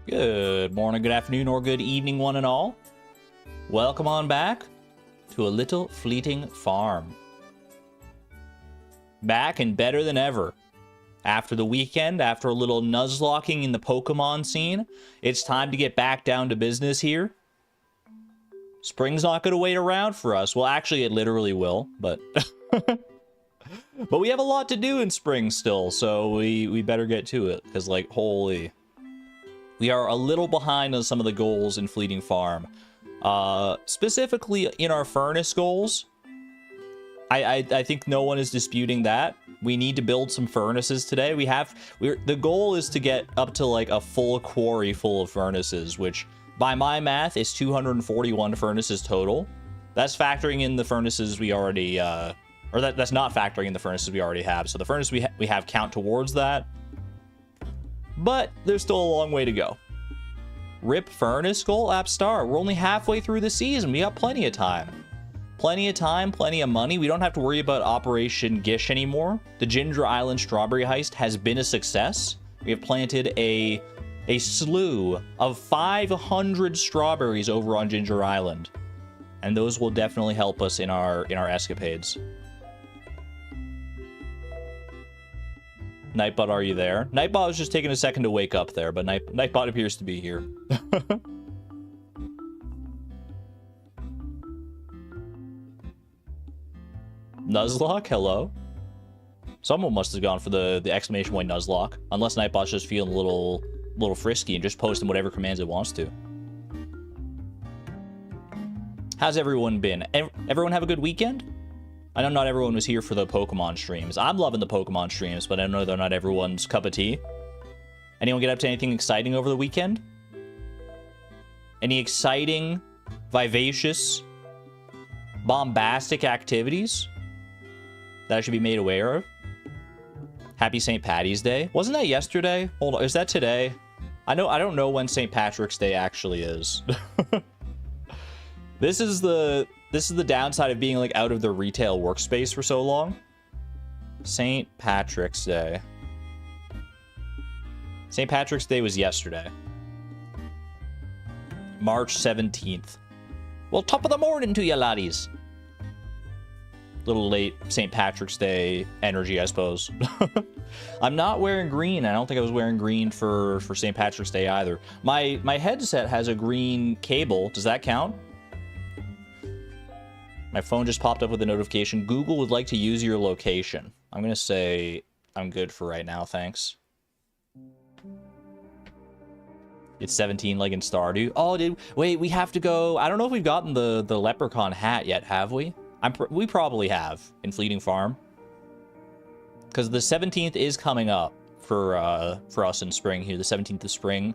Good morning, good afternoon, or good evening, one and all. Welcome on back to a little fleeting farm. Back and better than ever. After the weekend, after a little nuzlocking in the Pokemon scene, it's time to get back down to business here. Spring's not going to wait around for us. Well, actually, it literally will, but... but we have a lot to do in spring still, so we better get to it, because, like, holy... We are a little behind on some of the goals in Fleeting Farm. Specifically in our furnace goals. I think no one is disputing that. We need to build some furnaces today. The goal is to get up to like a full quarry full of furnaces, which by my math is 241 furnaces total. That's factoring in the furnaces we already, that's not factoring in the furnaces we already have. So the furnace we have count towards that. But there's still a long way to go. RIP furnace goal, app star. We're only halfway through the season. We got plenty of time. Plenty of time, plenty of money. We don't have to worry about Operation Gish anymore. The Ginger Island strawberry heist has been a success. We have planted a slew of 500 strawberries over on Ginger Island. And those will definitely help us in our escapades. Nightbot, are you there? Nightbot was just taking a second to wake up there, but Nightbot appears to be here. Nuzlocke, hello? Someone must have gone for the exclamation point Nuzlocke. Unless Nightbot's just feeling a little frisky and just posting whatever commands it wants to. How's everyone been? Everyone have a good weekend? I know not everyone was here for the Pokemon streams. I'm loving the Pokemon streams, but I know they're not everyone's cup of tea. Anyone get up to anything exciting over the weekend? Any exciting, vivacious, bombastic activities that I should be made aware of? Happy St. Patty's Day. Wasn't that yesterday? Hold on, is that today? I don't know when St. Patrick's Day actually is. This is the downside of being like out of the retail workspace for so long. St. Patrick's Day. St. Patrick's Day was yesterday. March 17th. Well, top of the morning to you, laddies. Little late St. Patrick's Day energy, I suppose. I'm not wearing green. I don't think I was wearing green for St. Patrick's Day either. My headset has a green cable. Does that count? My phone just popped up with a notification. Google would like to use your location. I'm going to say I'm good for right now, thanks. It's 17 like in Stardew. Oh, wait, we have to go. I don't know if we've gotten the leprechaun hat yet, have we? We probably have in Fleeting Farm. Because the 17th is coming up for us in spring here, the 17th of spring.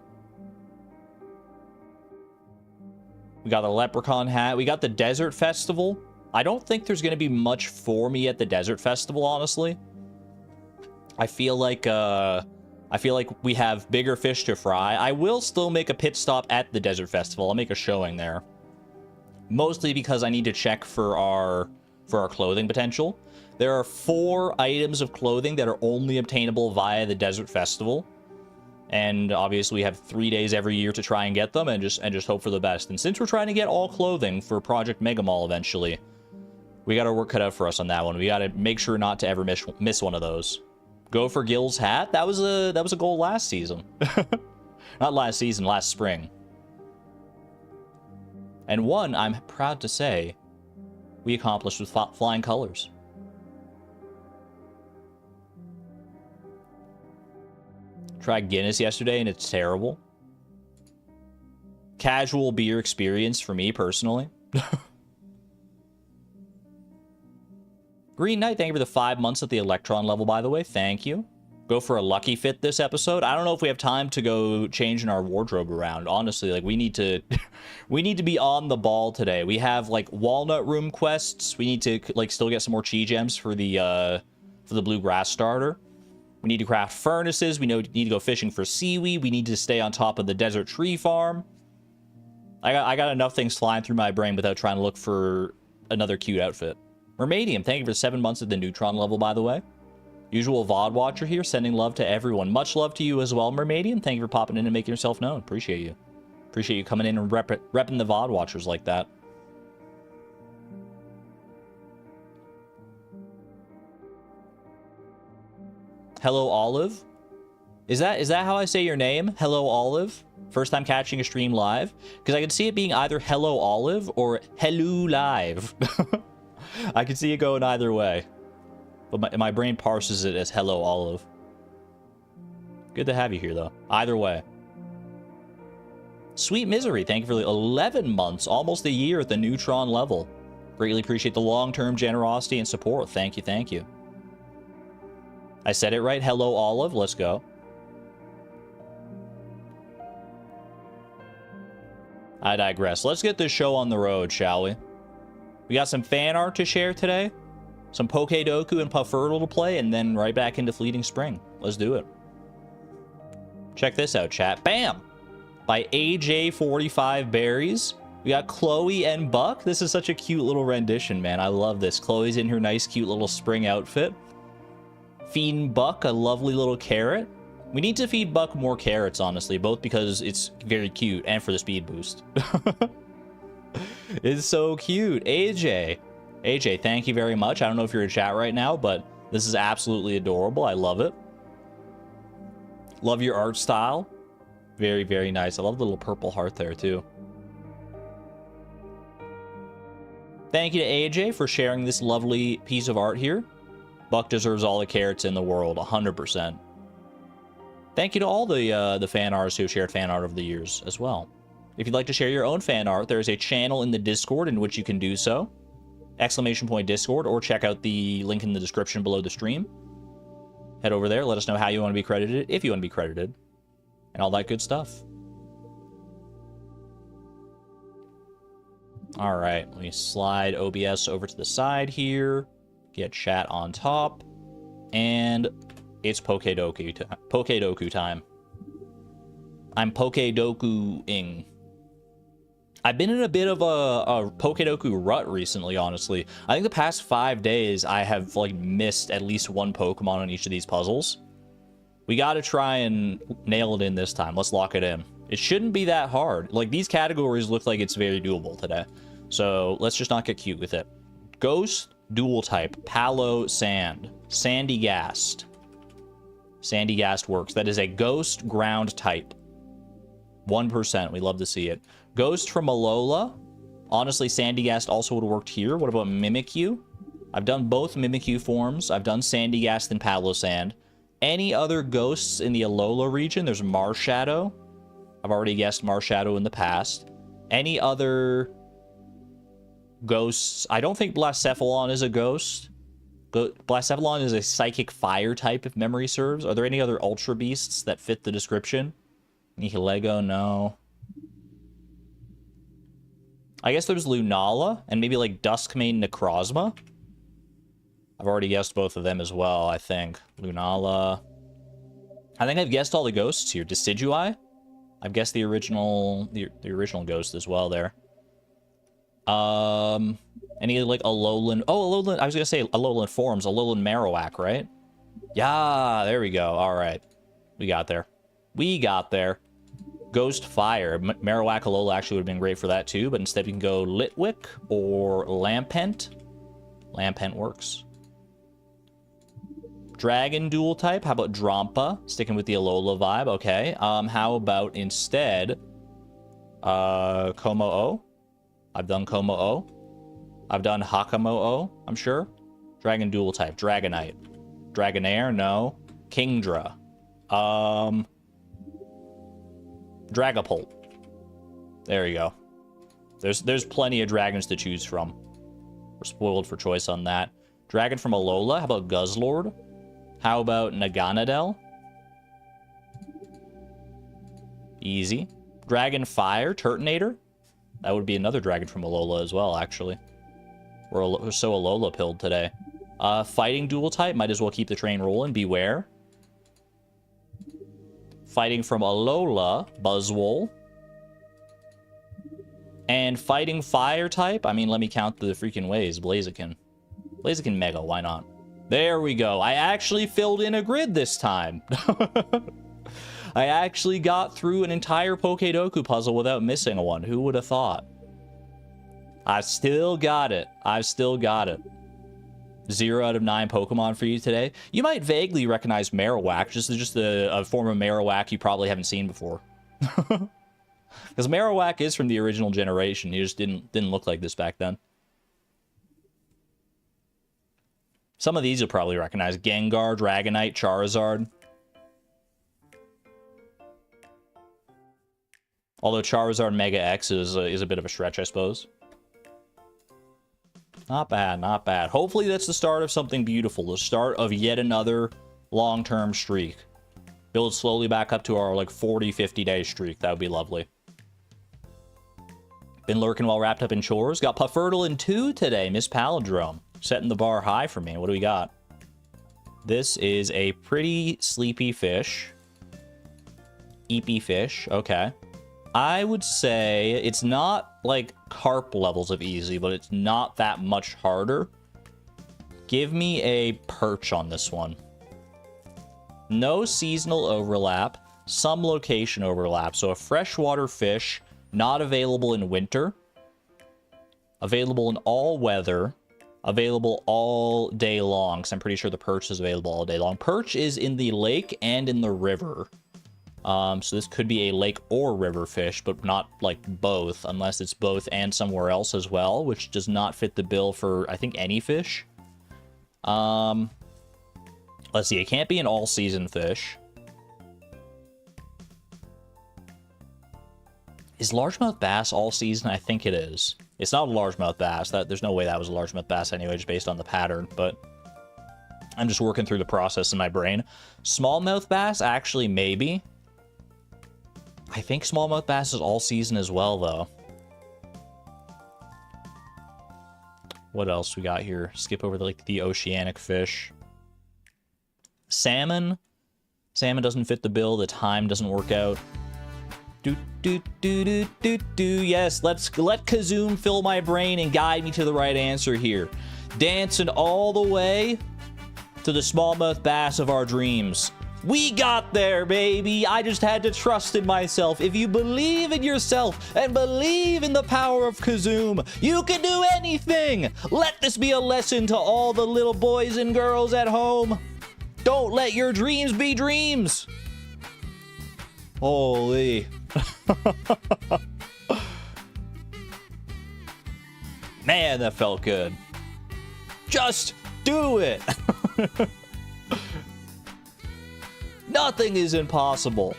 We got the leprechaun hat. We got the desert festival. I don't think there's going to be much for me at the desert festival, honestly. I feel like we have bigger fish to fry. I will still make a pit stop at the desert festival. I'll make a showing there. Mostly because I need to check for our clothing potential. There are 4 items of clothing that are only obtainable via the desert festival. And obviously we have 3 days every year to try and get them and just hope for the best. And since we're trying to get all clothing for Project Mega Mall eventually, we got our work cut out for us on that one. We got to make sure not to ever miss one of those. Go for Gil's hat. That was a goal last season. Not last season, last spring. And one, I'm proud to say, we accomplished with flying colors. Tried Guinness yesterday and it's terrible. Casual beer experience for me personally. Green Knight, thank you for the 5 months at the Electron level, by the way. Thank you. Go for a lucky fit this episode. I don't know if we have time to go changing our wardrobe around. Honestly, like we need to be on the ball today. We have like walnut room quests. We need to like still get some more chi gems for the bluegrass starter. We need to craft furnaces. We need to go fishing for seaweed. We need to stay on top of the desert tree farm. I got enough things flying through my brain without trying to look for another cute outfit. Mermadium, thank you for 7 months at the Neutron level, by the way. Usual VOD watcher here, sending love to everyone. Much love to you as well, Mermaidian. Thank you for popping in and making yourself known. Appreciate you. Appreciate you coming in and repping the VOD watchers like that. Hello, Olive. Is that how I say your name? Hello, Olive? First time catching a stream live? Because I could see it being either Hello, Olive or Hello, Live. I could see it going either way. But my brain parses it as Hello, Olive. Good to have you here, though. Either way. Sweet Misery, thank you for the 11 months, almost a year at the Neutron level. Greatly appreciate the long-term generosity and support. Thank you, thank you. I said it right. Hello, Olive. Let's go. I digress. Let's get this show on the road, shall we? We got some fan art to share today. Some Pokedoku and Puffertle to play, and then right back into Fleeting Spring. Let's do it. Check this out, chat. Bam! By AJ45 Berries. We got Chloe and Buck. This is such a cute little rendition, man. I love this. Chloe's in her nice, cute little spring outfit. Feeding Buck a lovely little carrot. We need to feed Buck more carrots, honestly, both because it's very cute and for the speed boost. It's so cute. AJ, thank you very much. I don't know if you're in chat right now, but this is absolutely adorable. I love it. Love your art style. Very, very nice. I love the little purple heart there, too. Thank you to AJ for sharing this lovely piece of art here. Buck deserves all the carrots in the world, 100%. Thank you to all the fan artists who have shared fan art over the years as well. If you'd like to share your own fan art, there's a channel in the Discord in which you can do so. !Discord, or check out the link in the description below the stream. Head over there, let us know how you want to be credited, if you want to be credited, and all that good stuff. All right, let me slide OBS over to the side here, get chat on top, and it's Pokedoku time. I'm Pokedoku-ing. I've been in a bit of a Pokedoku rut recently, honestly. I think the past 5 days I have like missed at least one Pokemon on each of these puzzles. We gotta try and nail it in this time. Let's lock it in. It shouldn't be that hard. Like, these categories look like it's very doable today. So let's just not get cute with it. Ghost, dual type, Palo, Sand. Sandy Gast. Sandy Gast works. That is a ghost ground type. 1%. We love to see it. Ghost from Alola. Honestly, Sandygast also would have worked here. What about Mimikyu? I've done both Mimikyu forms. I've done Sandygast and Palosand. Any other ghosts in the Alola region? There's Marshadow. I've already guessed Marshadow in the past. Any other ghosts? I don't think Blacephalon is a ghost. Blacephalon is a psychic fire type, if memory serves. Are there any other Ultra Beasts that fit the description? Nihilego, no. I guess there's Lunala, and maybe like Duskmane Necrozma. I've already guessed both of them as well, I think. Lunala. I think I've guessed all the ghosts here. Decidueye? I've guessed the original ghost as well there. Any like Alolan... Oh, Alolan... I was gonna say Alolan forms. Alolan Marowak, right? Yeah, there we go. All right. We got there. We got there. Ghost Fire. Marowak Alola actually would have been great for that too, but instead we can go Litwick or Lampent. Lampent works. Dragon dual type. How about Drampa? Sticking with the Alola vibe. Okay. How about instead Como-O? I've done Como-O. I've done Hakamo-O, I'm sure. Dragon dual type. Dragonite. Dragonair? No. Kingdra. Dragapult. There you go. There's plenty of dragons to choose from. We're spoiled for choice on that. Dragon from Alola. How about Guzzlord? How about Naganadel? Easy. Dragon Fire. Turtonator. That would be another dragon from Alola as well, actually. We're so Alola pilled today. Fighting dual type. Might as well keep the train rolling. Beware. Fighting from Alola, Buzzwole. And fighting fire type, I mean, let me count the freaking ways. Blaziken. Blaziken Mega, why not? There we go. I actually filled in a grid this time. I actually got through an entire Pokedoku puzzle without missing one. Who would have thought? I still got it. I've still got it. 0 out of 9 Pokemon for you today. You might vaguely recognize Marowak. This is just a form of Marowak you probably haven't seen before. Because Marowak is from the original generation. He just didn't look like this back then. Some of these you'll probably recognize. Gengar, Dragonite, Charizard. Although Charizard Mega X is a bit of a stretch, I suppose. Not bad, not bad. Hopefully that's the start of something beautiful. The start of yet another long-term streak. Build slowly back up to our, like, 40, 50-day streak. That would be lovely. Been lurking while wrapped up in chores. Got Puffurtle in 2 today. Miss Palindrome. Setting the bar high for me. What do we got? This is a pretty sleepy fish. Eepy fish. Okay. I would say it's not like carp levels of easy, but it's not that much harder. Give me a perch on this one. No seasonal overlap, some location overlap. So a freshwater fish, not available in winter. Available in all weather. Available all day long, because I'm pretty sure the perch is available all day long. Perch is in the lake and in the river. So this could be a lake or river fish, but not like both, unless it's both and somewhere else as well, which does not fit the bill for, I think, any fish. Let's see, it can't be an all-season fish. Is largemouth bass all season? I think it is. It's not a largemouth bass. There's no way that was a largemouth bass anyway, just based on the pattern, but I'm just working through the process in my brain. Smallmouth bass, actually, maybe. I think smallmouth bass is all season as well, though. What else we got here? Skip over the oceanic fish. Salmon. Salmon doesn't fit the bill. The time doesn't work out. Yes, let Kazoom fill my brain and guide me to the right answer here. Dancing all the way to the smallmouth bass of our dreams. We got there, baby. I just had to trust in myself. If you believe in yourself and believe in the power of Kazoom, you can do anything. Let this be a lesson to all the little boys and girls at home. Don't let your dreams be dreams. Holy. Man, that felt good. Just do it. Nothing is impossible.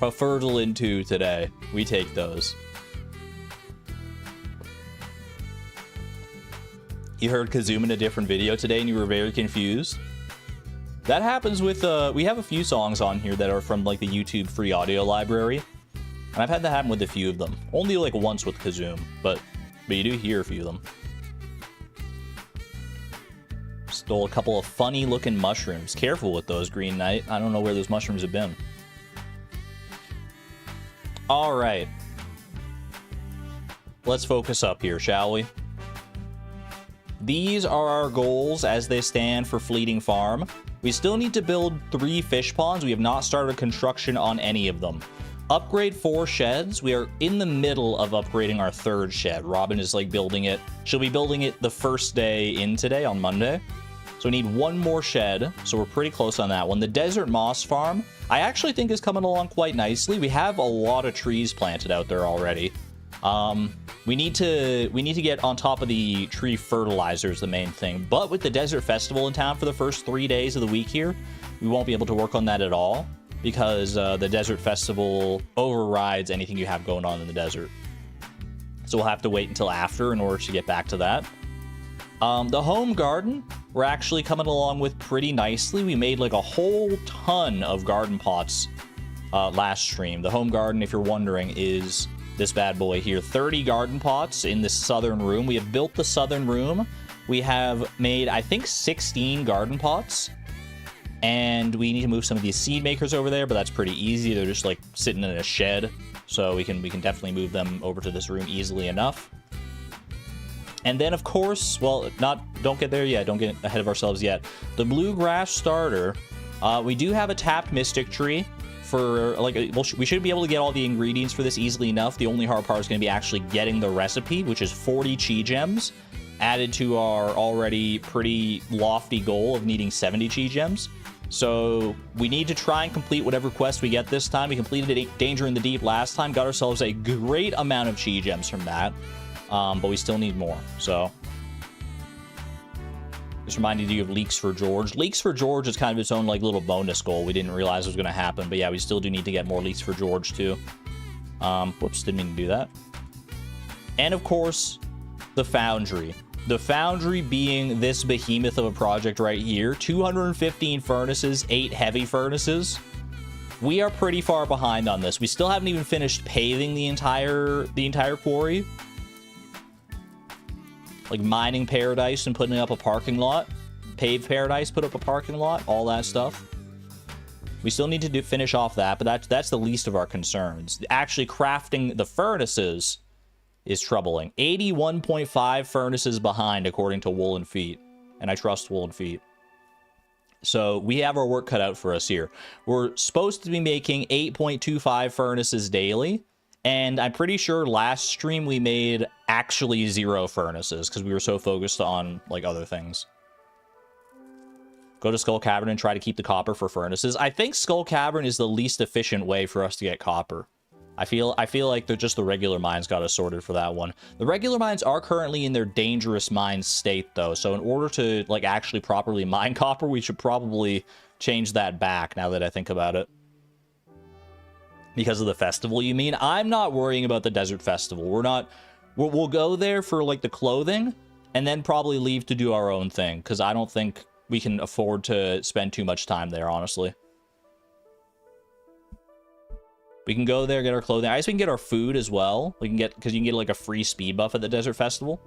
Puffurtle in 2 today. We take those. You heard Kazoom in a different video today and you were very confused? That happens with, we have a few songs on here that are from, like, the YouTube free audio library. And I've had that happen with a few of them. Only, like, once with Kazoom, but you do hear a few of them. Stole a couple of funny-looking mushrooms. Careful with those, Green Knight. I don't know where those mushrooms have been. All right. Let's focus up here, shall we? These are our goals as they stand for Fleeting Farm. We still need to build 3 fish ponds. We have not started construction on any of them. Upgrade 4 sheds. We are in the middle of upgrading our 3rd shed. Robin is, like, building it. She'll be building it the first day in today, on Monday. So we need 1 more shed, so we're pretty close on that one. The Desert Moss Farm, I actually think is coming along quite nicely. We have a lot of trees planted out there already. We need to get on top of the tree fertilizer is the main thing. But with the Desert Festival in town for the first 3 days of the week here, we won't be able to work on that at all because the Desert Festival overrides anything you have going on in the desert. So we'll have to wait until after in order to get back to that. The home garden, we're actually coming along with pretty nicely. We made like a whole ton of garden pots last stream. The home garden, if you're wondering, is this bad boy here. 30 garden pots in this southern room. We have built the southern room. We have made, I think, 16 garden pots. And we need to move some of these seed makers over there, but that's pretty easy. They're just like sitting in a shed. So we can definitely move them over to this room easily enough. And then, of course, well, don't get there yet. Don't get ahead of ourselves yet. The Bluegrass starter, we do have a tapped Mystic Tree for, like, we should be able to get all the ingredients for this easily enough. The only hard part is going to be actually getting the recipe, which is 40 Chi Gems, added to our already pretty lofty goal of needing 70 Chi Gems. So we need to try and complete whatever quest we get this time. We completed Danger in the Deep last time, got ourselves a great amount of Chi Gems from that. But we still need more, so. Just reminding you of Leaks for George. Leaks for George is kind of its own, like, little bonus goal. We didn't realize it was going to happen, but yeah, we still do need to get more Leaks for George, too. Whoops, didn't mean to do that. And, of course, the Foundry. The Foundry being this behemoth of a project right here. 215 furnaces, 8 heavy furnaces. We are pretty far behind on this. We still haven't even finished paving the entire quarry. Like mining paradise and putting up a parking lot. Pave paradise, put up a parking lot, all that stuff. We still need to finish off that, but that's the least of our concerns. Actually crafting the furnaces is troubling. 81.5 furnaces behind, according to Woolen Feet. And I trust Woolen Feet. So we have our work cut out for us here. We're supposed to be making 8.25 furnaces daily. And I'm pretty sure last stream we made actually 0 furnaces because we were so focused on, like, other things. Go to Skull Cavern and try to keep the copper for furnaces. I think Skull Cavern is the least efficient way for us to get copper. I feel like they're just the regular mines got us sorted for that one. The regular mines are currently in their dangerous mine state, though. So in order to, like, actually properly mine copper, we should probably change that back now that I think about it. Because of the festival, you mean? I'm not worrying about the desert festival. We'll go there for, like, the clothing and then probably leave to do our own thing because I don't think we can afford to spend too much time there, honestly. We can go there, get our clothing. I guess we can get our food as well. We can get, because you can get, like, a free speed buff at the desert festival.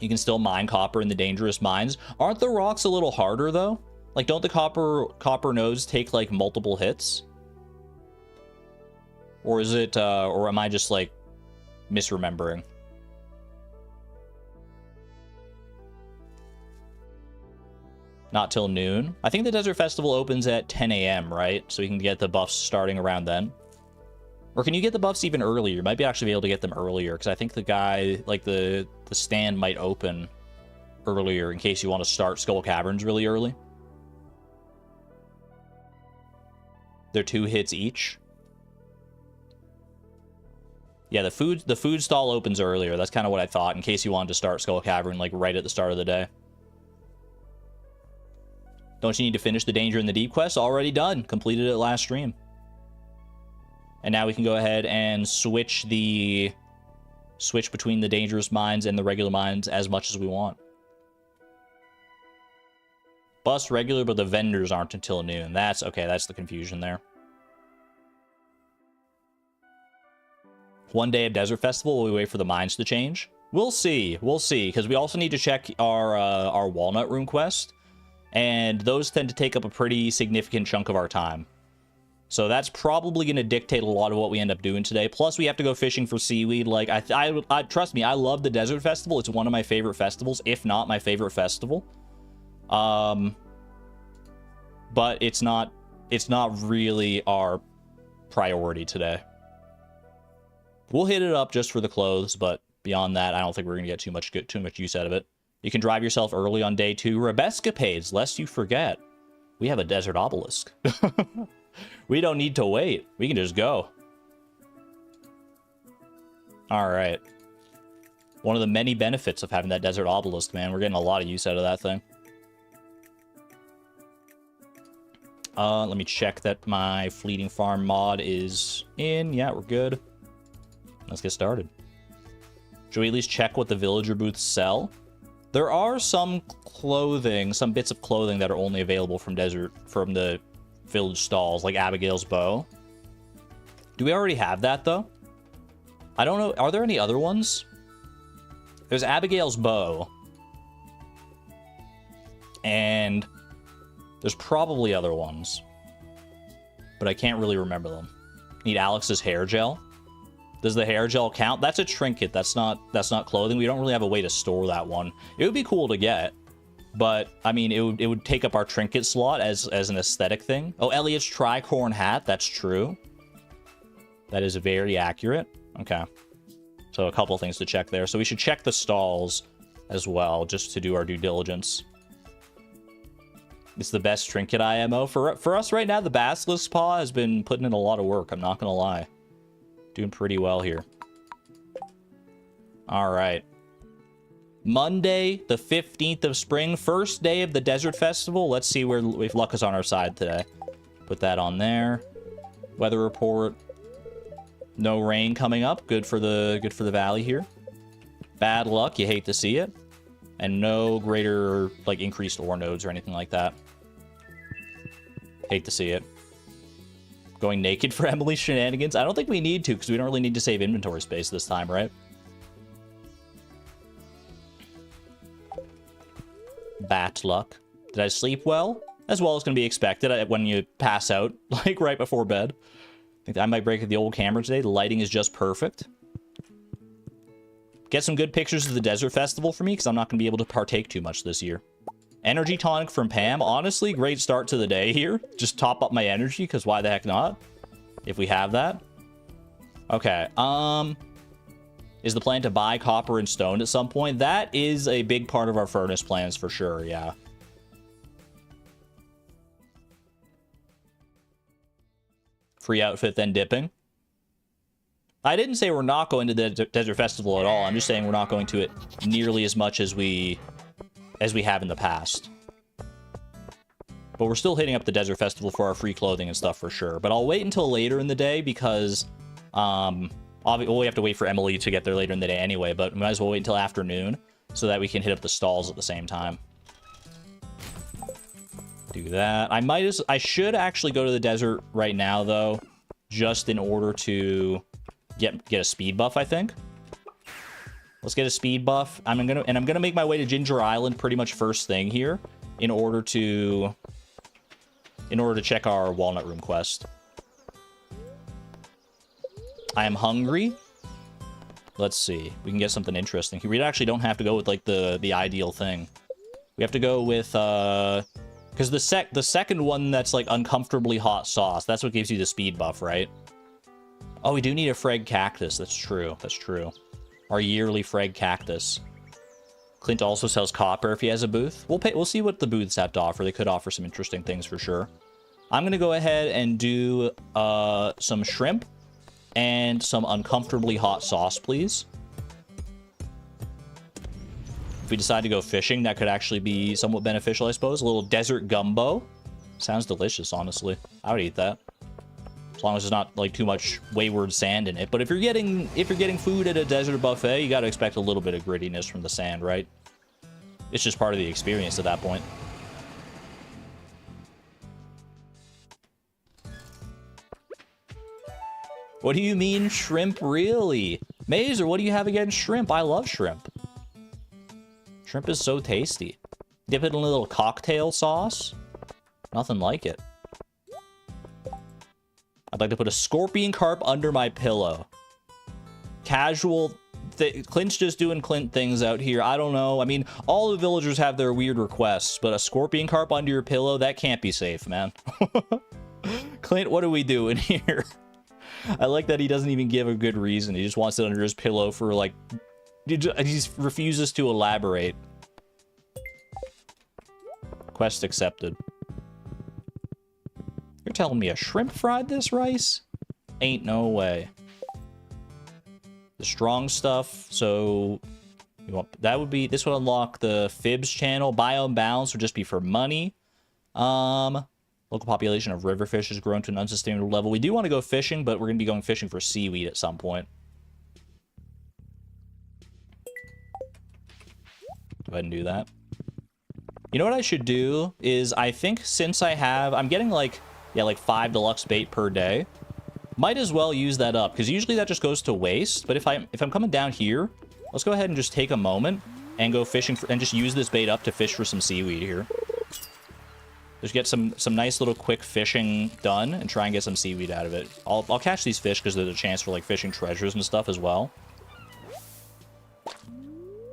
You can still mine copper in the dangerous mines. Aren't the rocks a little harder, though? Like, don't the copper nodes take, like, multiple hits? Or is it, or am I just, like, misremembering? Not till noon. I think the Desert Festival opens at 10 a.m., right? So we can get the buffs starting around then. Or can you get the buffs even earlier? You might be actually be able to get them earlier, because I think the guy, like, the stand might open earlier in case you want to start Skull Caverns really early. They're 2 hits each. Yeah, the food stall opens earlier. That's kind of what I thought, in case you wanted to start Skull Cavern, like, right at the start of the day. Don't you need to finish the Danger in the Deep quest? Already done. Completed it last stream. And now we can go ahead and switch between the dangerous mines and the regular mines as much as we want. Bus regular, but the vendors aren't until noon. That's okay. That's the confusion there. One day of Desert Festival, will we wait for the mines to change? We'll see. We'll see, because we also need to check our Walnut Room quest, and those tend to take up a pretty significant chunk of our time. So that's probably going to dictate a lot of what we end up doing today. Plus, we have to go fishing for seaweed. Like, I trust me, I love the Desert Festival. It's one of my favorite festivals, if not my favorite festival. But it's not really our priority today. We'll hit it up just for the clothes, but beyond that, I don't think we're going to get too much use out of it. You can drive yourself early on day 2. Rebescapades, lest you forget. We have a desert obelisk. We don't need to wait. We can just go. All right. One of the many benefits of having that desert obelisk, man. We're getting a lot of use out of that thing. Let me check that my Fleeting Farm mod is in. Yeah, we're good. Let's get started. Should we at least check what the villager booths sell? There are some clothing, some bits of clothing that are only available from the village stalls, like Abigail's bow. Do we already have that, though? I don't know. Are there any other ones? There's Abigail's bow. And there's probably other ones. But I can't really remember them. Need Alex's hair gel. Does the hair gel count? That's a trinket. That's not clothing. We don't really have a way to store that one. It would be cool to get, but I mean, it would take up our trinket slot as an aesthetic thing. Oh, Elliot's tricorn hat. That's true. That is very accurate. Okay. So a couple things to check there. So we should check the stalls as well, just to do our due diligence. It's the best trinket IMO. For us right now, the Basilisk Paw has been putting in a lot of work. I'm not going to lie. Doing pretty well here. All right. Monday, the 15th of spring. First day of the Desert Festival. Let's see if luck is on our side today. Put that on there. Weather report. No rain coming up. Good for the valley here. Bad luck. You hate to see it. And no greater, like, increased ore nodes or anything like that. Hate to see it. Going naked for Emily's shenanigans? I don't think we need to, because we don't really need to save inventory space this time, right? Bat luck. Did I sleep well? As well as can be expected when you pass out, like, right before bed. I think I might break the old camera today. The lighting is just perfect. Get some good pictures of the Desert Festival for me, because I'm not going to be able to partake too much this year. Energy tonic from Pam. Honestly, great start to the day here. Just top up my energy, because why the heck not? If we have that. Okay, is the plan to buy copper and stone at some point? That is a big part of our furnace plans for sure, yeah. Free outfit, then dipping. I didn't say we're not going to the Desert Festival at all. I'm just saying we're not going to it nearly as much as we have in the past. But we're still hitting up the Desert Festival for our free clothing and stuff for sure. But I'll wait until later in the day because we have to wait for Emily to get there later in the day anyway, but we might as well wait until afternoon so that we can hit up the stalls at the same time. Do that. I should actually go to the desert right now though, just in order to get a speed buff, I think. Let's get a speed buff. I'm gonna make my way to Ginger Island pretty much first thing here in order to check our Walnut Room quest. I am hungry. Let's see. We can get something interesting here. We actually don't have to go with like the ideal thing. We have to go with because the second one that's like uncomfortably hot sauce. That's what gives you the speed buff, right? Oh, we do need a frag cactus. That's true. That's true. Our yearly frag cactus. Clint also sells copper if he has a booth. We'll see what the booths have to offer. They could offer some interesting things for sure. I'm gonna go ahead and do some shrimp and some uncomfortably hot sauce, please. If we decide to go fishing, that could actually be somewhat beneficial, I suppose. A little desert gumbo. Sounds delicious, honestly. I would eat that. As long as there's not like too much wayward sand in it. But if you're getting food at a desert buffet, you got to expect a little bit of grittiness from the sand, right? It's just part of the experience at that point. What do you mean shrimp, really? Mazer, what do you have against shrimp? I love shrimp. Shrimp is so tasty. Dip it in a little cocktail sauce. Nothing like it. I'd like to put a scorpion carp under my pillow. Casual. Clint's just doing Clint things out here. I don't know. I mean, all the villagers have their weird requests, but a scorpion carp under your pillow, that can't be safe, man. Clint, what are we doing here? I like that he doesn't even give a good reason. He just wants it under his pillow for, like... He just refuses to elaborate. Quest accepted. You're telling me a shrimp fried this rice? Ain't no way. The strong stuff, so... that would be... This would unlock the Fibs channel. Biome balance would just be for money. Local population of riverfish has grown to an unsustainable level. We do want to go fishing, but we're going to be going fishing for seaweed at some point. Go ahead and do that. You know what I should do is, I think since I'm getting like 5 deluxe bait per day. Might as well use that up, because usually that just goes to waste. But if I'm coming down here, let's go ahead and just take a moment and go fishing and just use this bait up to fish for some seaweed here. Just get some nice little quick fishing done and try and get some seaweed out of it. I'll catch these fish because there's a chance for like fishing treasures and stuff as well.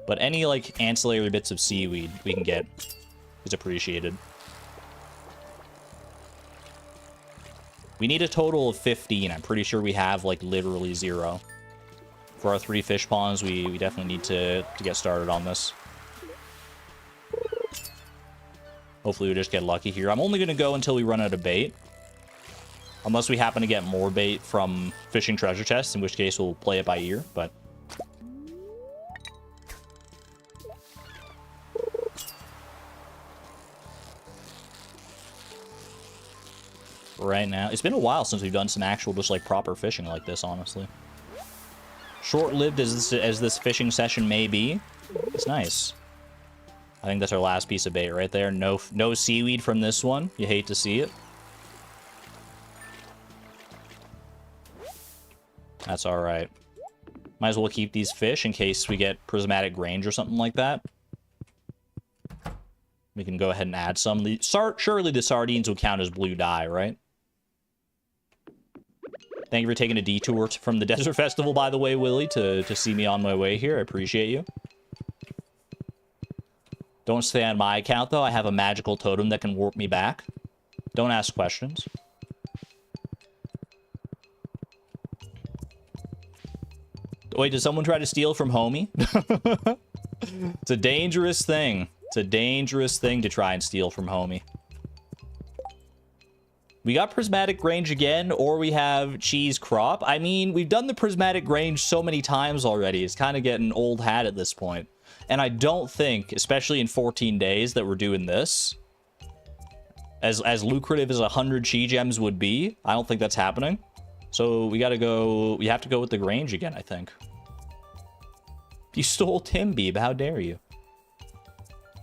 But any like ancillary bits of seaweed we can get is appreciated. We need a total of 15. I'm pretty sure we have like literally 0. For our 3 fish ponds, we definitely need to get started on this. Hopefully we just get lucky here. I'm only going to go until we run out of bait. Unless we happen to get more bait from fishing treasure chests, in which case we'll play it by ear, but... right now, it's been a while since we've done some actual just like proper fishing like this, honestly. Short-lived as this fishing session may be, it's nice. I think that's our last piece of bait right there. No seaweed from this one. You hate to see it. That's all right. Might as well keep these fish in case we get prismatic range or something like that. We can go ahead and add some. Surely the sardines would count as blue dye, right? Thank you for taking a detour from the Desert Festival, by the way, Willie, to see me on my way here. I appreciate you. Don't stay on my account, though. I have a magical totem that can warp me back. Don't ask questions. Wait, did someone try to steal from Homie? It's a dangerous thing. It's a dangerous thing to try and steal from Homie. We got prismatic range again, or we have cheese crop. I mean, we've done the prismatic range so many times already. It's kind of getting old hat at this point. And I don't think, especially in 14 days, that we're doing this. As lucrative as 100 chi gems would be, I don't think that's happening. So we gotta go, we have to go with the range again, I think. You stole Timbeeb, how dare you?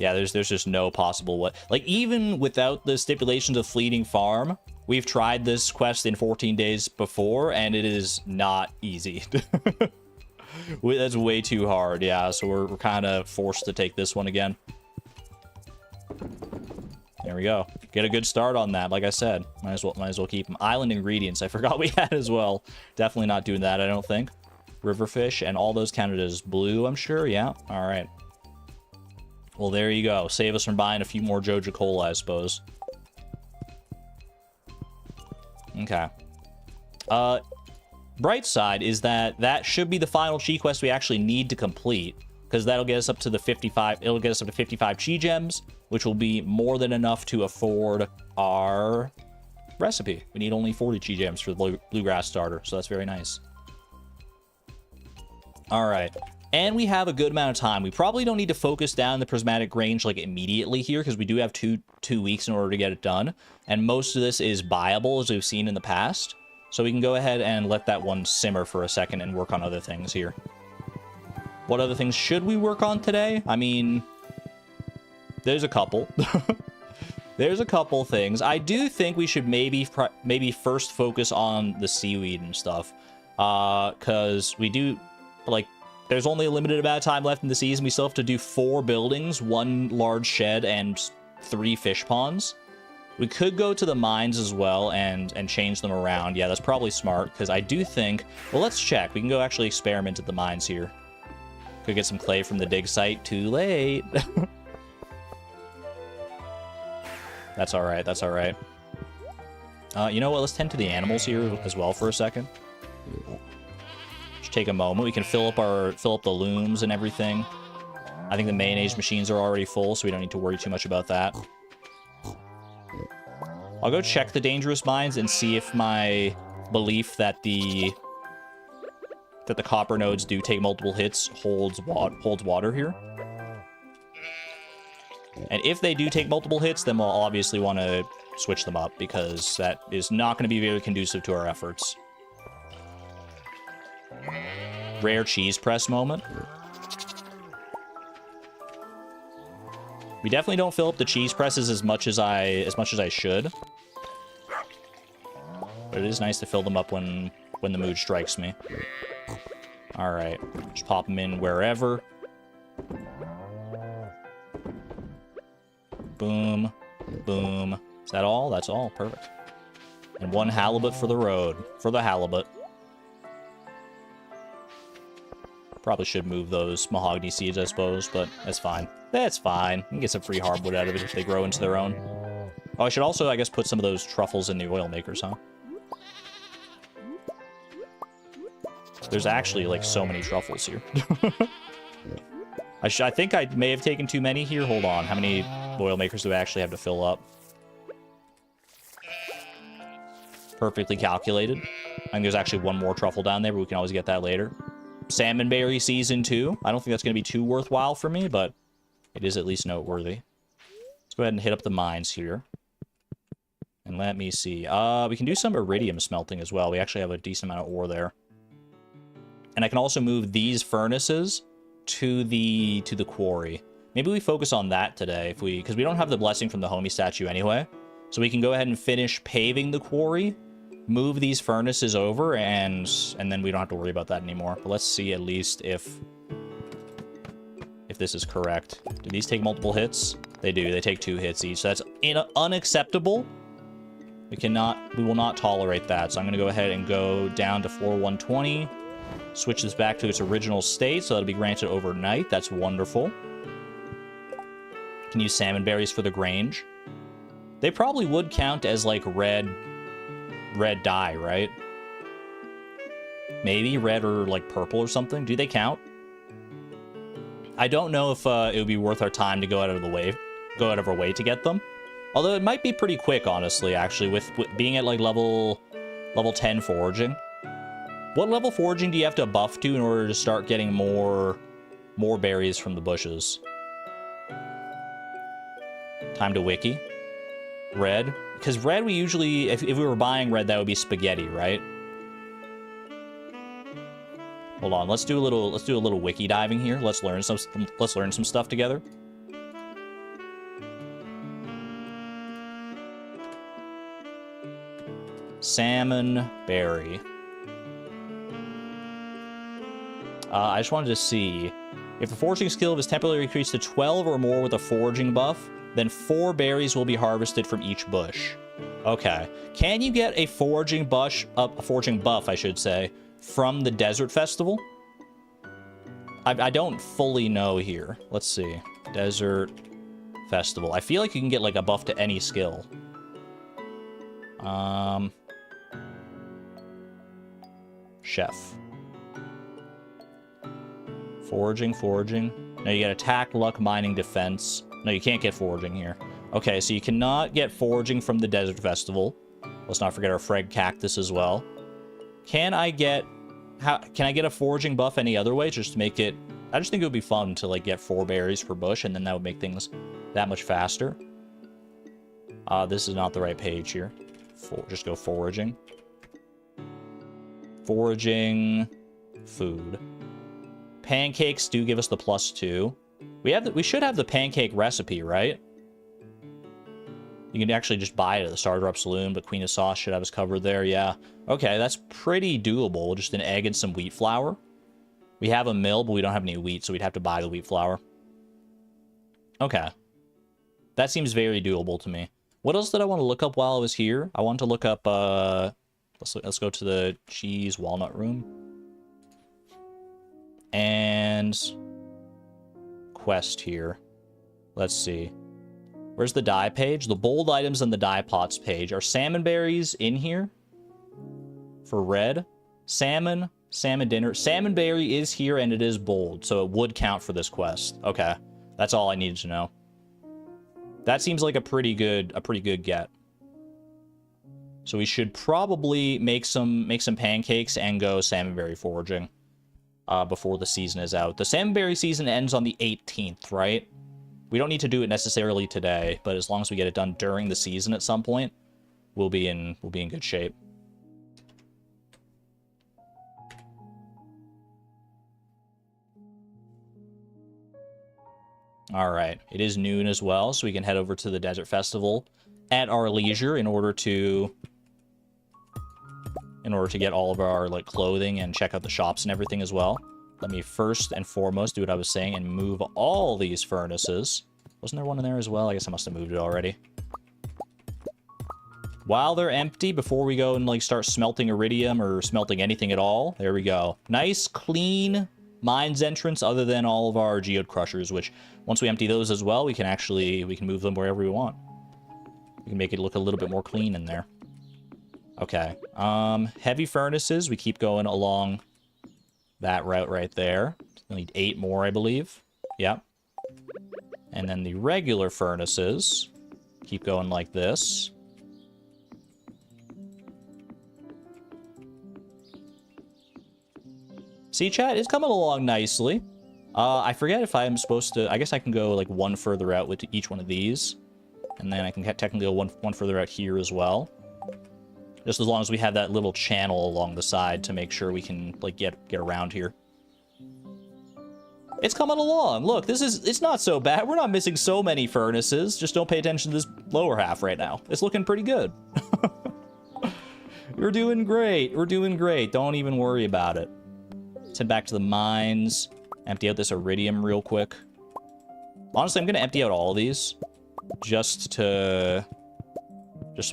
Yeah, there's just no possible way. Like, even without the stipulations of Fleeting Farm, we've tried this quest in 14 days before, and it is not easy. That's way too hard, yeah, so we're kind of forced to take this one again. There we go. Get a good start on that, like I said. Might as well keep them. Island ingredients, I forgot we had as well. Definitely not doing that, I don't think. Riverfish, and all those counted as blue, I'm sure, yeah. All right. Well, there you go. Save us from buying a few more Joja Cola, I suppose. Okay. Bright side is that should be the final chi quest we actually need to complete, because that'll get us up to the 55. It'll get us up to 55 chi gems, which will be more than enough to afford our recipe. We need only 40 chi gems for the bluegrass starter, so that's very nice. All right, and we have a good amount of time. We probably don't need to focus down the prismatic range like immediately here, because we do have two weeks in order to get it done, and most of this is buyable, as we've seen in the past. So we can go ahead and let that one simmer for a second and work on other things here. What other things should we work on today? I mean, there's a couple. There's a couple things. I do think we should maybe first focus on the seaweed and stuff. Because we do, like, there's only a limited amount of time left in the season. We still have to do 4 buildings, 1 large shed, and 3 fish ponds. We could go to the mines as well and change them around. Yeah, that's probably smart, because I do think... Well, let's check. We can go actually experiment at the mines here. Could get some clay from the dig site. Too late. That's all right. That's all right. You know what? Let's tend to the animals here as well for a second. Just take a moment. We can fill up the looms and everything. I think the mayonnaise machines are already full, so we don't need to worry too much about that. I'll go check the dangerous mines and see if my belief that the copper nodes do take multiple hits holds water here. And if they do take multiple hits, then we'll obviously want to switch them up, because that is not going to be very conducive to our efforts. Rare cheese press moment. We definitely don't fill up the cheese presses as much as I should. But it is nice to fill them up when the mood strikes me. All right, just pop them in wherever. Boom, boom, Is that all? That's all. Perfect. And 1 halibut for the road. For the halibut. Probably should move those mahogany seeds, I suppose, but that's fine. That's fine. You can get some free hardwood out of it if they grow into their own. Oh, I should also, I guess, put some of those truffles in the oil makers, huh? There's actually, like, so many truffles here. I think I may have taken too many here. Hold on. How many oil makers do I actually have to fill up? Perfectly calculated. I think there's actually 1 more truffle down there, but we can always get that later. Salmonberry Season 2. I don't think that's going to be too worthwhile for me, but it is at least noteworthy. Let's go ahead and hit up the mines here. And let me see. We can do some iridium smelting as well. We actually have a decent amount of ore there. And I can also move these furnaces to the quarry. Maybe we focus on that today, because we don't have the blessing from the homie statue anyway. So we can go ahead and finish paving the quarry, move these furnaces over, and then we don't have to worry about that anymore. But let's see at least if this is correct. Do these take multiple hits? They do. They take 2 hits each. So that's unacceptable. We will not tolerate that. So I'm going to go ahead and go down to floor 120. Switch this back to its original state, so that'll be granted overnight. That's wonderful. Can use salmon berries for the Grange. They probably would count as, like, red dye, right? Maybe red or, like, purple or something. Do they count? I don't know if it would be worth our time to go out of our way to get them. Although it might be pretty quick, honestly, actually, with being at, like, level 10 foraging. What level foraging do you have to buff to in order to start getting more berries from the bushes? Time to wiki. Red. Because red, we usually, if we were buying red, that would be spaghetti, right? Hold on, let's do a little wiki diving here. Let's learn some stuff together. Salmon berry. I just wanted to see if the foraging skill is temporarily increased to 12 or more with a foraging buff, then 4 berries will be harvested from each bush. Okay. Can you get a foraging buff, I should say, from the Desert Festival? I don't fully know here. Let's see. Desert Festival. I feel like you can get, like, a buff to any skill. Chef. Foraging. No, you get attack, luck, mining, defense. No, you can't get foraging here. Okay, so you cannot get foraging from the Desert Festival. Let's not forget our frag cactus as well. Can I get a foraging buff any other way just to make it... I just think it would be fun to, like, get 4 berries per bush, and then that would make things that much faster. This is not the right page here. Just go foraging. Foraging. Food. Pancakes do give us the +2. We should have the pancake recipe, right? You can actually just buy it at the Stardrop Saloon, but Queen of Sauce should have us covered there, yeah. Okay, that's pretty doable. Just an egg and some wheat flour. We have a mill, but we don't have any wheat, so we'd have to buy the wheat flour. Okay. That seems very doable to me. What else did I want to look up while I was here? I want to look up, let's go to the cheese walnut room. And quest here. Let's see. Where's the dye page? The bold items on the dye pots page. Are salmon berries in here? For red? Salmon dinner. Salmon berry is here and it is bold, so it would count for this quest. Okay. That's all I needed to know. That seems like a pretty good get. So we should probably make some pancakes and go salmonberry foraging before the season is out. The salmonberry season ends on the 18th, right? We don't need to do it necessarily today, but as long as we get it done during the season at some point, we'll be in good shape. All right, it is noon as well, so we can head over to the Desert Festival at our leisure in order to get all of our clothing and check out the shops and everything as well. Let me first and foremost do what I was saying and move all these furnaces. Wasn't there one in there as well? I guess I must have moved it already. while they're empty, before we go and like start smelting iridium or smelting anything at all, there we go. Nice, clean mines entrance other than all of our geode crushers, which once we empty those as well, we can move them wherever we want. We can make it look a little bit more clean in there. Okay. Heavy furnaces, we keep going along that route right there. We'll need 8 more, I believe. Yep. And then the regular furnaces keep going like this. See, chat, it's coming along nicely. I forget if I'm supposed to... I guess I can go, like, one further out with each one of these. And then I can technically go one further out here as well. Just as long as we have that little channel along the side to make sure we can, like, get around here. It's coming along. Look, it's not so bad. We're not missing so many furnaces. Just don't pay attention to this lower half right now. It's looking pretty good. We're doing great. We're doing great. Don't even worry about it. Let's head back to the mines. Empty out this iridium real quick. Honestly, I'm going to empty out all of these. Just so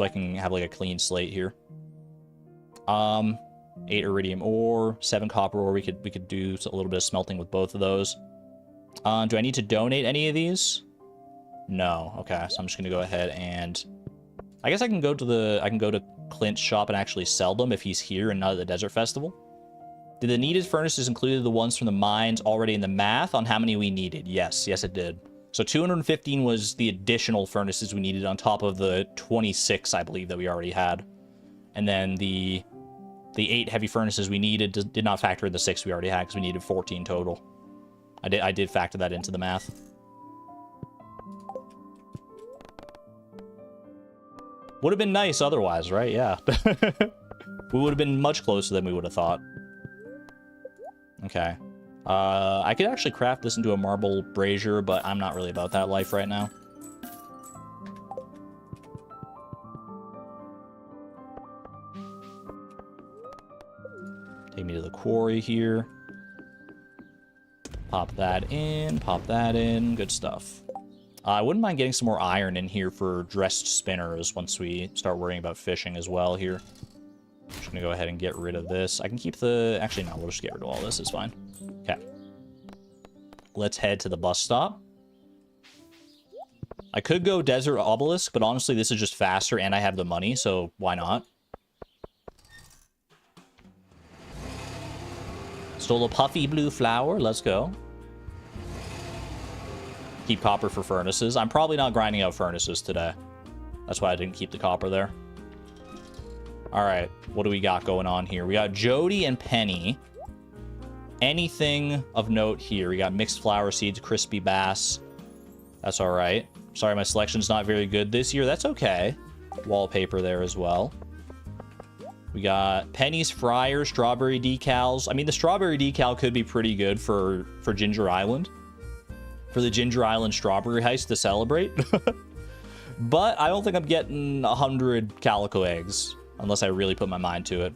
I can have, like, a clean slate here. 8 iridium ore, 7 copper ore. We could do a little bit of smelting with both of those. Do I need to donate any of these? No. Okay, so I'm just gonna go ahead and I guess I can go to Clint's shop and actually sell them if he's here and not at the Desert Festival. Did the needed furnaces include the ones from the mines already in the math on how many we needed? Yes, it did. So 215 was the additional furnaces we needed on top of the 26, I believe, that we already had. And then the 8 heavy furnaces we needed did not factor in the 6 we already had because we needed 14 total. I did factor that into the math. Would have been nice otherwise, right? Yeah. We would have been much closer than we would have thought. Okay. I could actually craft this into a marble brazier, but I'm not really about that life right now. Take me to the quarry here. Pop that in, good stuff. I wouldn't mind getting some more iron in here for dressed spinners once we start worrying about fishing as well here. Just gonna go ahead and get rid of this. I can keep the... Actually, no, we'll just get rid of all this. It's fine. Okay. Let's head to the bus stop. I could go Desert Obelisk, but honestly, this is just faster and I have the money, so why not? Stole a puffy blue flower. Let's go. Keep copper for furnaces. I'm probably not grinding out furnaces today. That's why I didn't keep the copper there. All right, what do we got going on here? We got Jody and Penny. Anything of note here? We got mixed flower seeds, crispy bass. That's all right. Sorry, my selection's not very good this year. That's okay. Wallpaper there as well. We got Penny's Fryer, strawberry decals. I mean, the strawberry decal could be pretty good for Ginger Island. For the Ginger Island strawberry heist to celebrate. But I don't think I'm getting 100 calico eggs. Unless I really put my mind to it.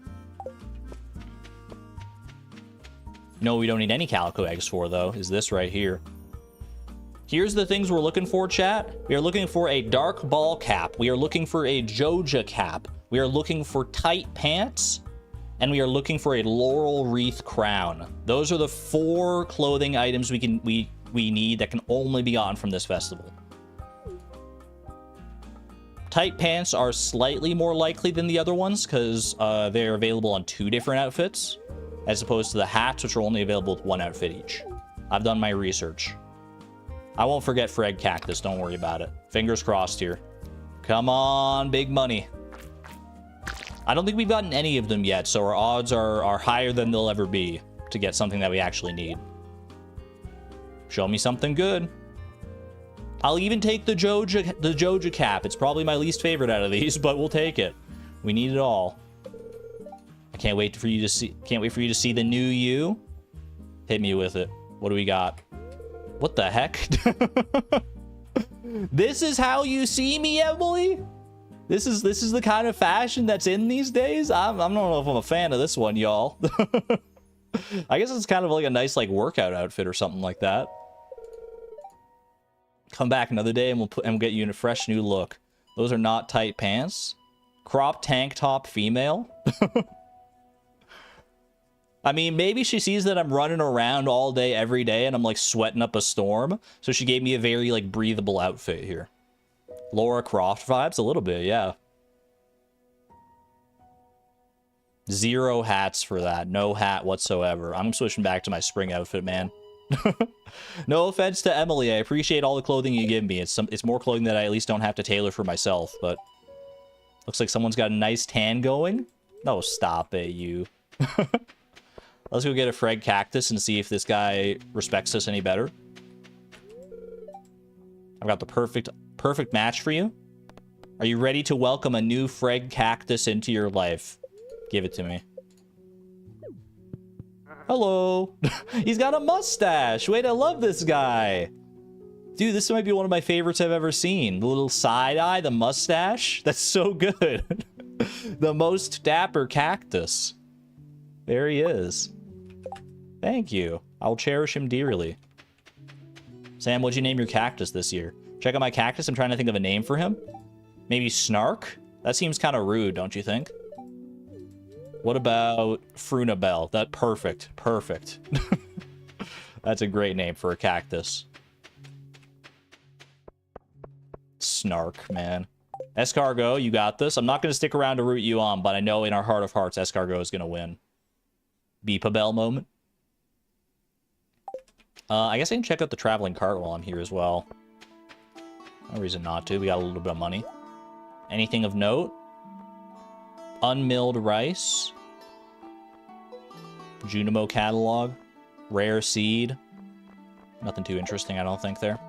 No, we don't need any calico eggs for, though, is this right here. Here's the things we're looking for, chat. We are looking for a dark ball cap. We are looking for a Joja cap. We are looking for tight pants. And we are looking for a laurel wreath crown. Those are the 4 clothing items we need that can only be gotten from this festival. Tight pants are slightly more likely than the other ones because they're available on 2 different outfits, as opposed to the hats, which are only available with 1 outfit each. I've done my research. I won't forget Fred Cactus, don't worry about it. Fingers crossed here. Come on, big money. I don't think we've gotten any of them yet, so our odds are higher than they'll ever be to get something that we actually need. Show me something good. I'll even take the Joja cap. It's probably my least favorite out of these, but we'll take it. We need it all. I can't wait for you to see the new you. Hit me with it. What do we got? What the heck? This is how you see me, Emily? This is the kind of fashion that's in these days? I don't know if I'm a fan of this one, y'all. I guess it's kind of like a nice like workout outfit or something like that. Come back another day and we'll get you in a fresh new look. Those are not tight pants. Crop tank top female. I mean, maybe she sees that I'm running around all day, every day, and I'm, like, sweating up a storm. So she gave me a very, like, breathable outfit here. Laura Croft vibes? A little bit, yeah. 0 hats for that. No hat whatsoever. I'm switching back to my spring outfit, man. No offense to Emily. I appreciate all the clothing you give me. It's more clothing that I at least don't have to tailor for myself, but... Looks like someone's got a nice tan going. No, stop it, you. Let's go get a Freg Cactus and see if this guy respects us any better. I've got the perfect match for you. Are you ready to welcome a new Freg Cactus into your life? Give it to me. Hello. He's got a mustache. Wait, I love this guy. Dude, this might be one of my favorites I've ever seen. The little side eye, the mustache. That's so good. The most dapper cactus. There he is. Thank you. I'll cherish him dearly. Sam, what'd you name your cactus this year? Check out my cactus. I'm trying to think of a name for him. Maybe Snark? That seems kind of rude, don't you think? What about Frunabelle? That perfect. Perfect. That's a great name for a cactus. Snark, man. Escargot, you got this. I'm not going to stick around to root you on, but I know in our heart of hearts, Escargot is going to win. Beepabelle moment. I guess I can check out the traveling cart while I'm here as well. No reason not to. We got a little bit of money. Anything of note? Unmilled rice. Junimo catalog. Rare seed. Nothing too interesting, I don't think, there.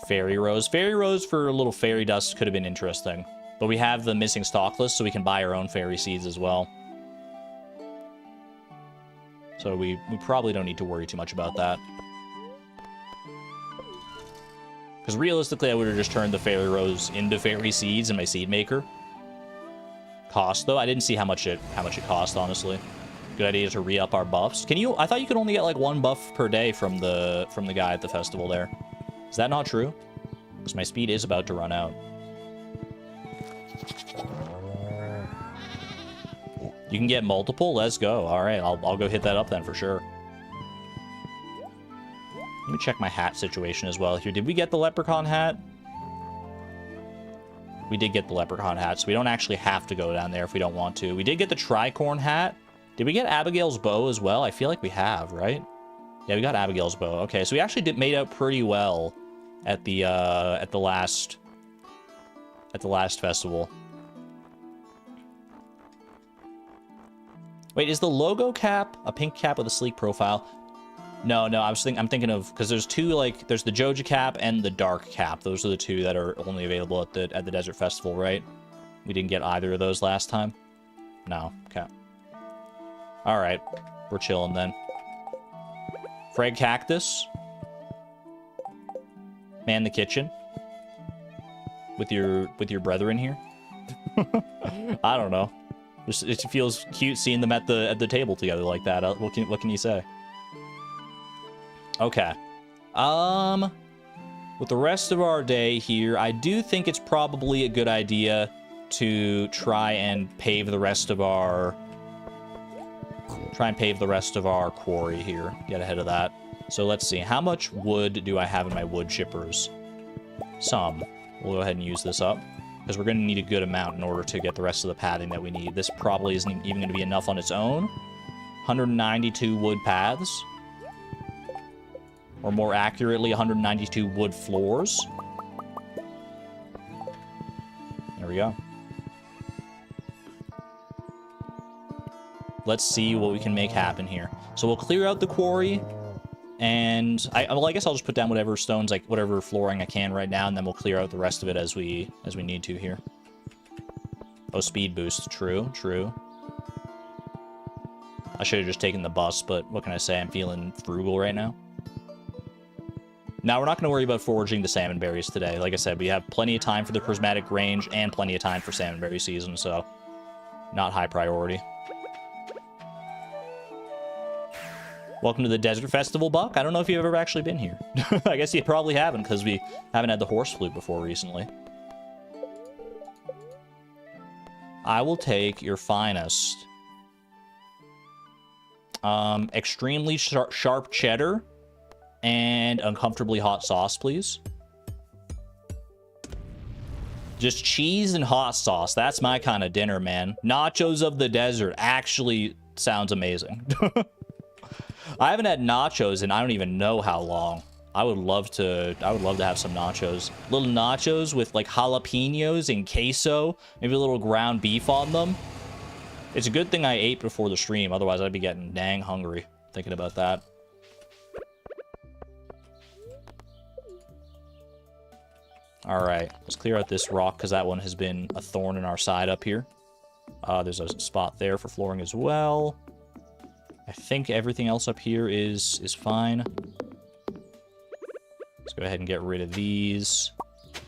Fairy rose. Fairy rose for a little fairy dust could have been interesting. But we have the missing stock list, so we can buy our own fairy seeds as well. So we probably don't need to worry too much about that. Because realistically, I would have just turned the fairy rose into fairy seeds in my seed maker. Cost, though? I didn't see how much it cost, honestly. Good idea to re-up our buffs. Can you... I thought you could only get, like, 1 buff per day from the guy at the festival there. Is that not true? Because my speed is about to run out. You can get multiple? Let's go. Alright, I'll go hit that up then for sure. Let me check my hat situation as well here. Did we get the leprechaun hat? We did get the leprechaun hat, so we don't actually have to go down there if we don't want to. We did get the tricorn hat. Did we get Abigail's bow as well? I feel like we have, right? Yeah, we got Abigail's bow. Okay, so we actually made out pretty well at the last festival. Wait, is the logo cap a pink cap with a sleek profile? No, I'm thinking of, because there's two, like, there's the Joja cap and the dark cap. Those are the two that are only available at the Desert Festival, right? We didn't get either of those last time. No, okay. All right, we're chilling then. Freg Cactus. Man the kitchen. With your brethren here. I don't know. It feels cute seeing them at the table together like that. What can you say? Okay. With the rest of our day here, I do think it's probably a good idea to try and pave the rest of our quarry here. Get ahead of that. So let's see. How much wood do I have in my wood chippers? Some. We'll go ahead and use this up, because we're going to need a good amount in order to get the rest of the pathing that we need. This probably isn't even going to be enough on its own. 192 wood paths. Or more accurately, 192 wood floors. There we go. Let's see what we can make happen here. So we'll clear out the quarry. And I guess I'll just put down whatever stones, like whatever flooring I can right now, and then we'll clear out the rest of it as we need to here. Oh, speed boost. True. I should have just taken the bus, but what can I say? I'm feeling frugal right now. Now, we're not going to worry about foraging the salmon berries today. Like I said, we have plenty of time for the prismatic range and plenty of time for salmon berry season, so not high priority. Welcome to the Desert Festival, Buck. I don't know if you've ever actually been here. I guess you probably haven't, because we haven't had the horse flute before recently. I will take your finest. Extremely sharp cheddar and uncomfortably hot sauce, please. Just cheese and hot sauce. That's my kind of dinner, man. Nachos of the desert actually sounds amazing. I haven't had nachos in I don't even know how long. I would love to have some nachos. Little nachos with like jalapenos and queso, maybe a little ground beef on them. It's a good thing I ate before the stream, otherwise I'd be getting dang hungry thinking about that. All right, let's clear out this rock because that one has been a thorn in our side up here. There's a spot there for flooring as well. I think everything else up here is fine. Let's go ahead and get rid of these.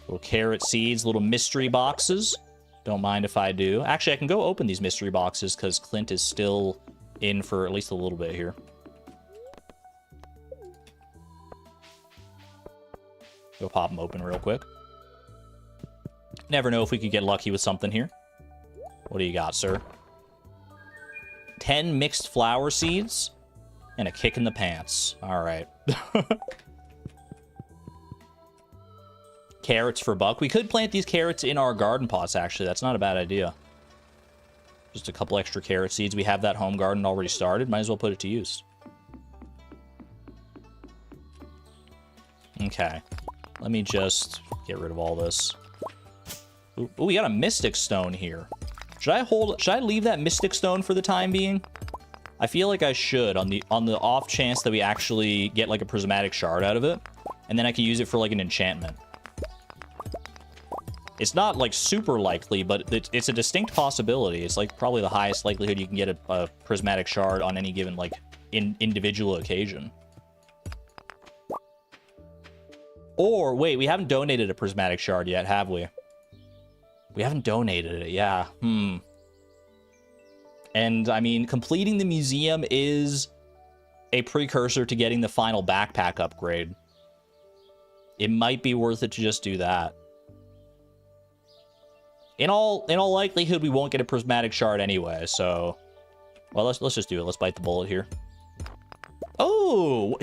Little carrot seeds, little mystery boxes. Don't mind if I do. Actually, I can go open these mystery boxes because Clint is still in for at least a little bit here. Go pop them open real quick. Never know if we could get lucky with something here. What do you got, sir? 10 mixed flower seeds and a kick in the pants. All right. Carrots for buck. We could plant these carrots in our garden pots, actually. That's not a bad idea. Just a couple extra carrot seeds. We have that home garden already started. Might as well put it to use. Okay. Let me just get rid of all this. Ooh, we got a mystic stone here. Should I leave that mystic stone for the time being? I feel like I should on the off chance that we actually get like a prismatic shard out of it, and then I can use it for like an enchantment. It's not like super likely, but it's a distinct possibility. It's like probably the highest likelihood you can get a prismatic shard on any given like individual occasion. Or wait, we haven't donated a prismatic shard yet, have we? We haven't donated it, yeah. And, I mean, completing the museum is a precursor to getting the final backpack upgrade. It might be worth it to just do that. In all likelihood, we won't get a prismatic shard anyway, so... Well, let's just do it. Let's bite the bullet here. Oh!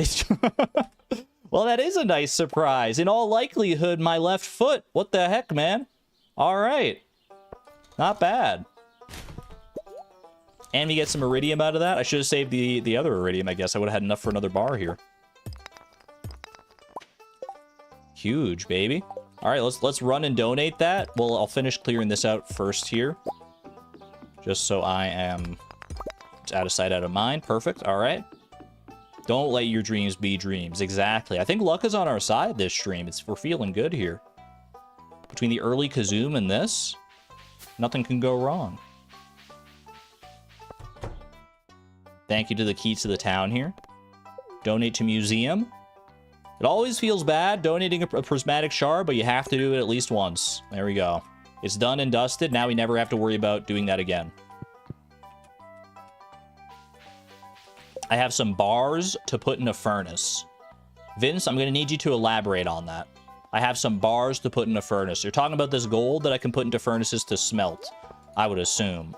Well, that is a nice surprise. In all likelihood, my left foot. What the heck, man? All right. Not bad. And we get some iridium out of that. I should have saved the other iridium, I guess. I would have had enough for another bar here. Huge, baby. All right, let's run and donate that. Well, I'll finish clearing this out first here. Just so I am out of sight, out of mind. Perfect. All right. Don't let your dreams be dreams. Exactly. I think luck is on our side this stream. We're feeling good here. Between the early Kazoom and this, nothing can go wrong. Thank you to the Keys to the Town here. Donate to museum. It always feels bad donating a prismatic shard, but you have to do it at least once. There we go. It's done and dusted. Now we never have to worry about doing that again. I have some bars to put in a furnace. Vince, I'm going to need you to elaborate on that. I have some bars to put in a furnace. You're talking about this gold that I can put into furnaces to smelt, I would assume.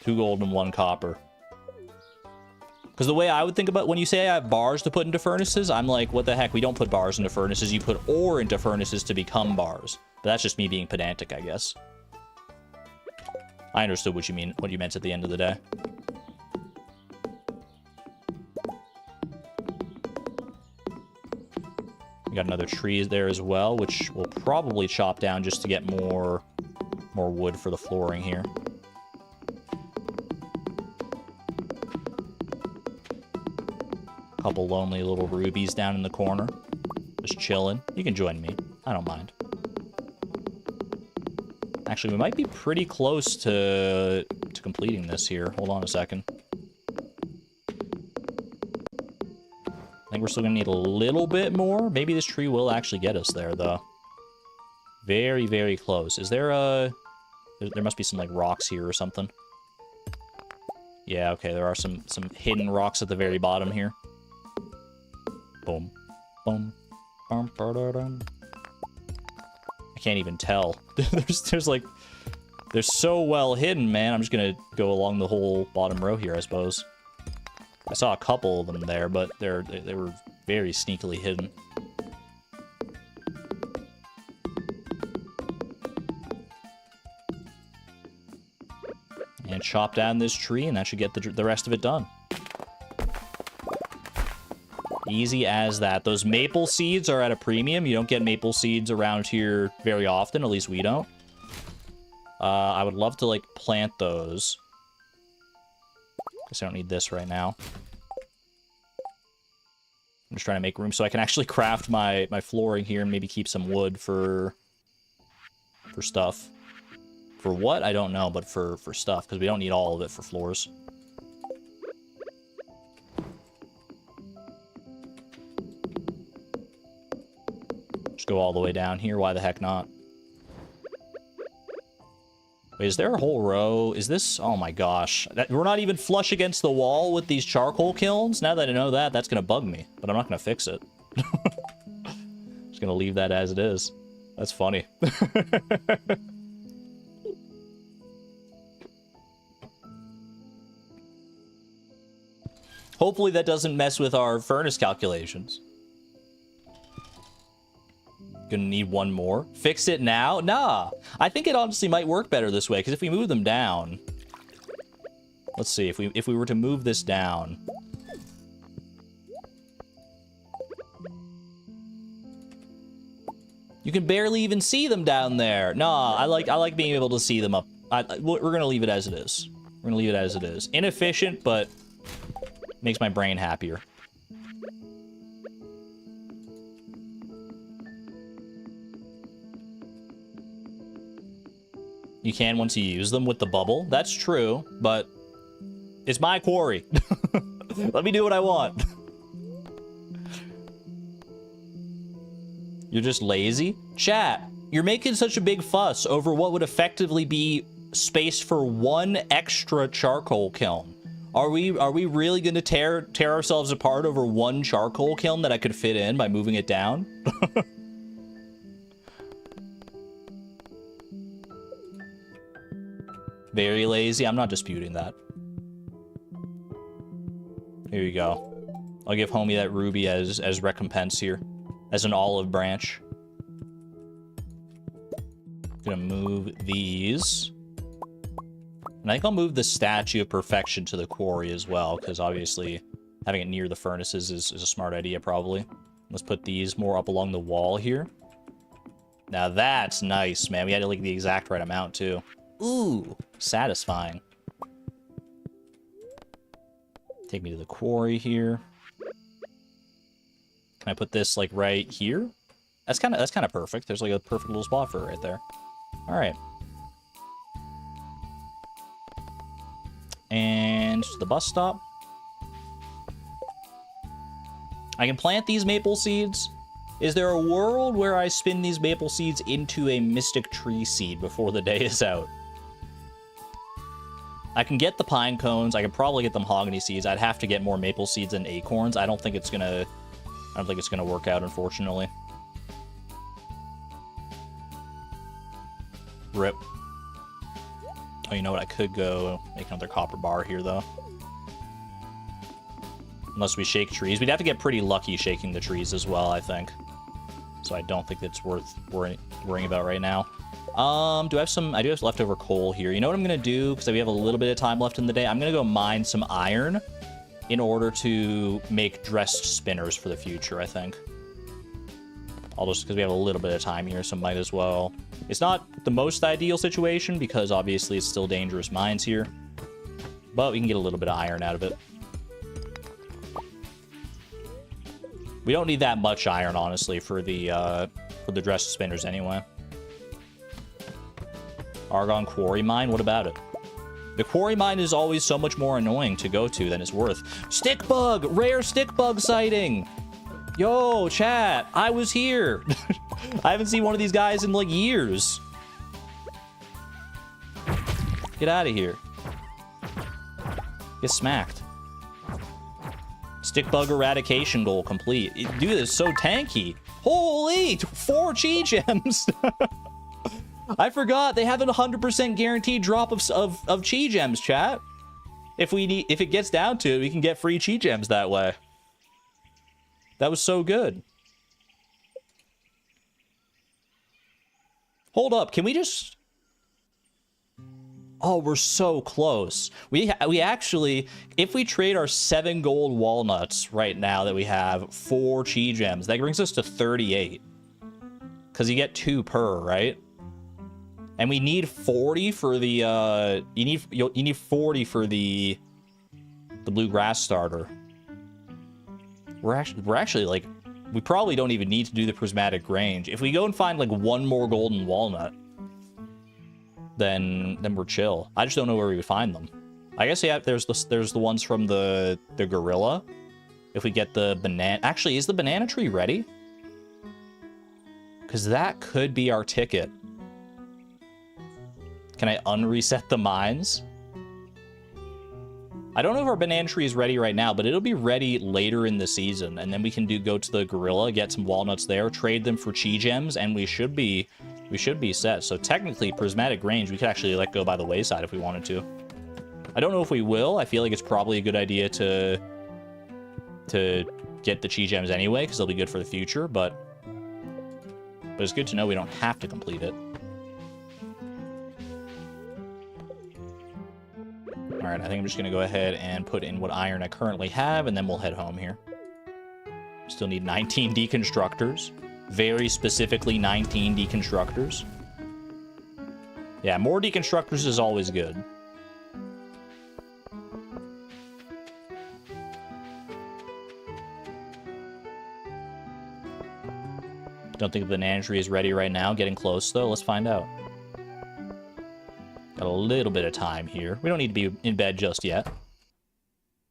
2 gold and 1 copper. Because the way I would think about when you say I have bars to put into furnaces, I'm like, what the heck? We don't put bars into furnaces. You put ore into furnaces to become bars. But that's just me being pedantic, I guess. I understood what you meant at the end of the day. We got another tree there as well, which we'll probably chop down just to get more wood for the flooring here. Couple lonely little rubies down in the corner. Just chilling. You can join me. I don't mind. Actually, we might be pretty close to completing this here. Hold on a second. I think we're still going to need a little bit more. Maybe this tree will actually get us there, though. Very, very close. Is there a... There must be some, like, rocks here or something. Yeah, okay. There are some hidden rocks at the very bottom here. Boom. Boom. Bum, ba-da-dum. can't even tell. there's like, they're so well hidden, man. I'm just gonna go along the whole bottom row here, I suppose. I saw a couple of them there, but they were very sneakily hidden. And chop down this tree, and that should get the rest of it done. Easy as that. Those maple seeds are at a premium. You don't get maple seeds around here very often, at least we don't. I would love to, like, plant those. Guess I don't need this right now. I'm just trying to make room so I can actually craft my flooring here and maybe keep some wood for stuff. For what? I don't know, but for stuff, because we don't need all of it for floors. Just go all the way down here. Why the heck not? Wait, is there a whole row? Is this... Oh my gosh. We're not even flush against the wall with these charcoal kilns? Now that I know that, that's going to bug me. But I'm not going to fix it. Just going to leave that as it is. That's funny. Hopefully that doesn't mess with our furnace calculations. Gonna need one more. Fix it now? Nah. I think it honestly might work better this way, because if we move them down... Let's see, if we were to move this down... You can barely even see them down there. Nah, I like being able to see them up. We're gonna leave it as it is. We're gonna leave it as it is. Inefficient, but makes my brain happier. You can once you use them with the bubble. That's true, but it's my quarry. Let me do what I want. You're just lazy? Chat, you're making such a big fuss over what would effectively be space for one extra charcoal kiln. Are we really going to tear ourselves apart over one charcoal kiln that I could fit in by moving it down? Very lazy. I'm not disputing that. Here you go. I'll give homie that ruby as recompense here. As an olive branch. Gonna move these. And I think I'll move the Statue of Perfection to the quarry as well, because obviously having it near the furnaces is a smart idea, probably. Let's put these more up along the wall here. Now that's nice, man. We had like the exact right amount, too. Ooh, satisfying. Take me to the quarry here. Can I put this like right here? That's kind of perfect. There's like a perfect little spot for it right there. All right. And the bus stop. I can plant these maple seeds. Is there a world where I spin these maple seeds into a mystic tree seed before the day is out? I can get the pine cones. I can probably get the mahogany seeds. I'd have to get more maple seeds and acorns. I don't think it's gonna work out, unfortunately. Rip. Oh, you know what? I could go make another copper bar here, though. Unless we shake trees. We'd have to get pretty lucky shaking the trees as well, I think. So I don't think that's worth worrying about right now. I do have leftover coal here. You know what I'm going to do? Because we have a little bit of time left in the day. I'm going to go mine some iron in order to make dressed spinners for the future, I think. Just because we have a little bit of time here, so might as well. It's not the most ideal situation because obviously it's still dangerous mines here. But we can get a little bit of iron out of it. We don't need that much iron, honestly, for the dressed spinners anyway. Argon quarry mine, what about it? The quarry mine is always so much more annoying to go to than it's worth. Stick bug! Rare stick bug sighting! Yo, chat, I was here. I haven't seen one of these guys in like years. Get out of here. Get smacked. Stick bug eradication goal complete. Dude, it's so tanky. Holy, 4 chi gems. I forgot they have a 100% guaranteed drop of chi gems, chat. If it gets down to it, we can get free chi gems that way. That was so good. Hold up, can we just... Oh, we're so close. We actually, if we trade our 7 gold walnuts right now that we have 4 chi gems, that brings us to 38. Because you get 2 per, right? And we need 40 for the you need 40 for the bluegrass starter. We're actually like, we probably don't even need to do the prismatic grange. If we go and find like 1 more golden walnut, then we're chill. I just don't know where we would find them. I guess yeah, there's the ones from the gorilla. If we get the banana, actually, is the banana tree ready? Because that could be our ticket. Can I unreset the mines? I don't know if our banana tree is ready right now, but it'll be ready later in the season, and then we can go to the gorilla, get some walnuts there, trade them for chi gems, and we should be set. So technically, prismatic grange, we could actually let go by the wayside if we wanted to. I don't know if we will. I feel like it's probably a good idea to get the chi gems anyway, because they'll be good for the future, but it's good to know we don't have to complete it. All right, I think I'm just going to go ahead and put in what iron I currently have, and then we'll head home here. Still need 19 deconstructors. Very specifically 19 deconstructors. Yeah, more deconstructors is always good. Don't think the banana tree is ready right now. Getting close, though. Let's find out. Got a little bit of time here. We don't need to be in bed just yet.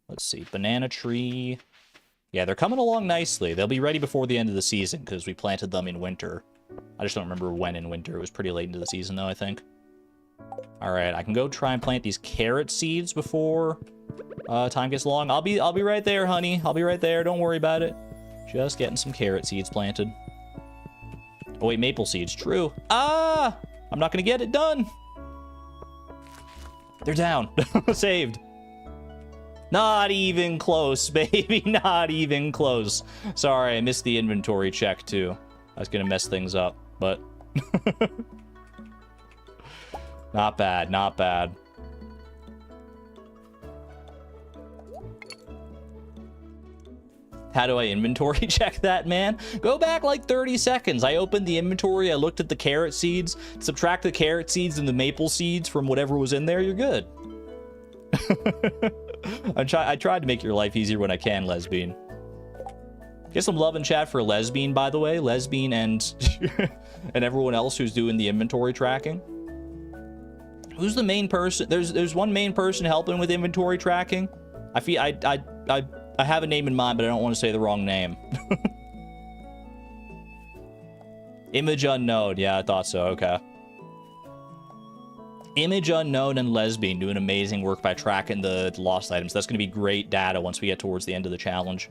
Let's see. Banana tree. Yeah, they're coming along nicely. They'll be ready before the end of the season because we planted them in winter. I just don't remember when in winter. It was pretty late into the season, though, I think. All right, I can go try and plant these carrot seeds before time gets long. I'll be right there, honey. I'll be right there. Don't worry about it. Just getting some carrot seeds planted. Oh, wait, maple seeds. True. Ah! I'm not going to get it done. They're down. Saved. Not even close, baby. Not even close. Sorry, I missed the inventory check, too. I was going to mess things up, but... Not bad, not bad. How do I inventory check that, man? Go back like 30 seconds. I opened the inventory, I looked at the carrot seeds, subtract the carrot seeds and the maple seeds from whatever was in there, you're good. I tried to make your life easier when I can, Lesbian. Get some love in chat for Lesbian, by the way. Lesbian and and everyone else who's doing the inventory tracking. Who's the main person? There's one main person helping with inventory tracking. I have a name in mind, but I don't want to say the wrong name. Image unknown. Yeah, I thought so. Okay. Image unknown and Lesbian doing amazing work by tracking the lost items. That's going to be great data once we get towards the end of the challenge.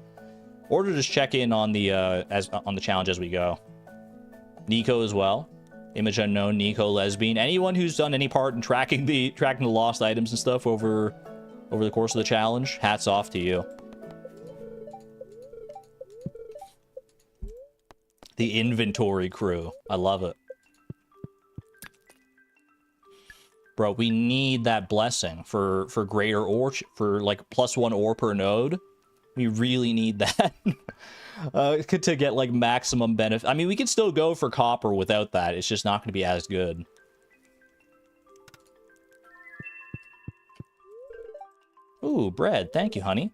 Or to just check in on the on the challenge as we go. Nico as well. Image unknown, Nico, Lesbian. Anyone who's done any part in tracking the lost items and stuff over the course of the challenge, hats off to you. The inventory crew. I love it. Bro, we need that blessing for greater ore, for like +1 ore per node. We really need that to get like maximum benefit. I mean, we can still go for copper without that. It's just not going to be as good. Ooh, bread. Thank you, honey.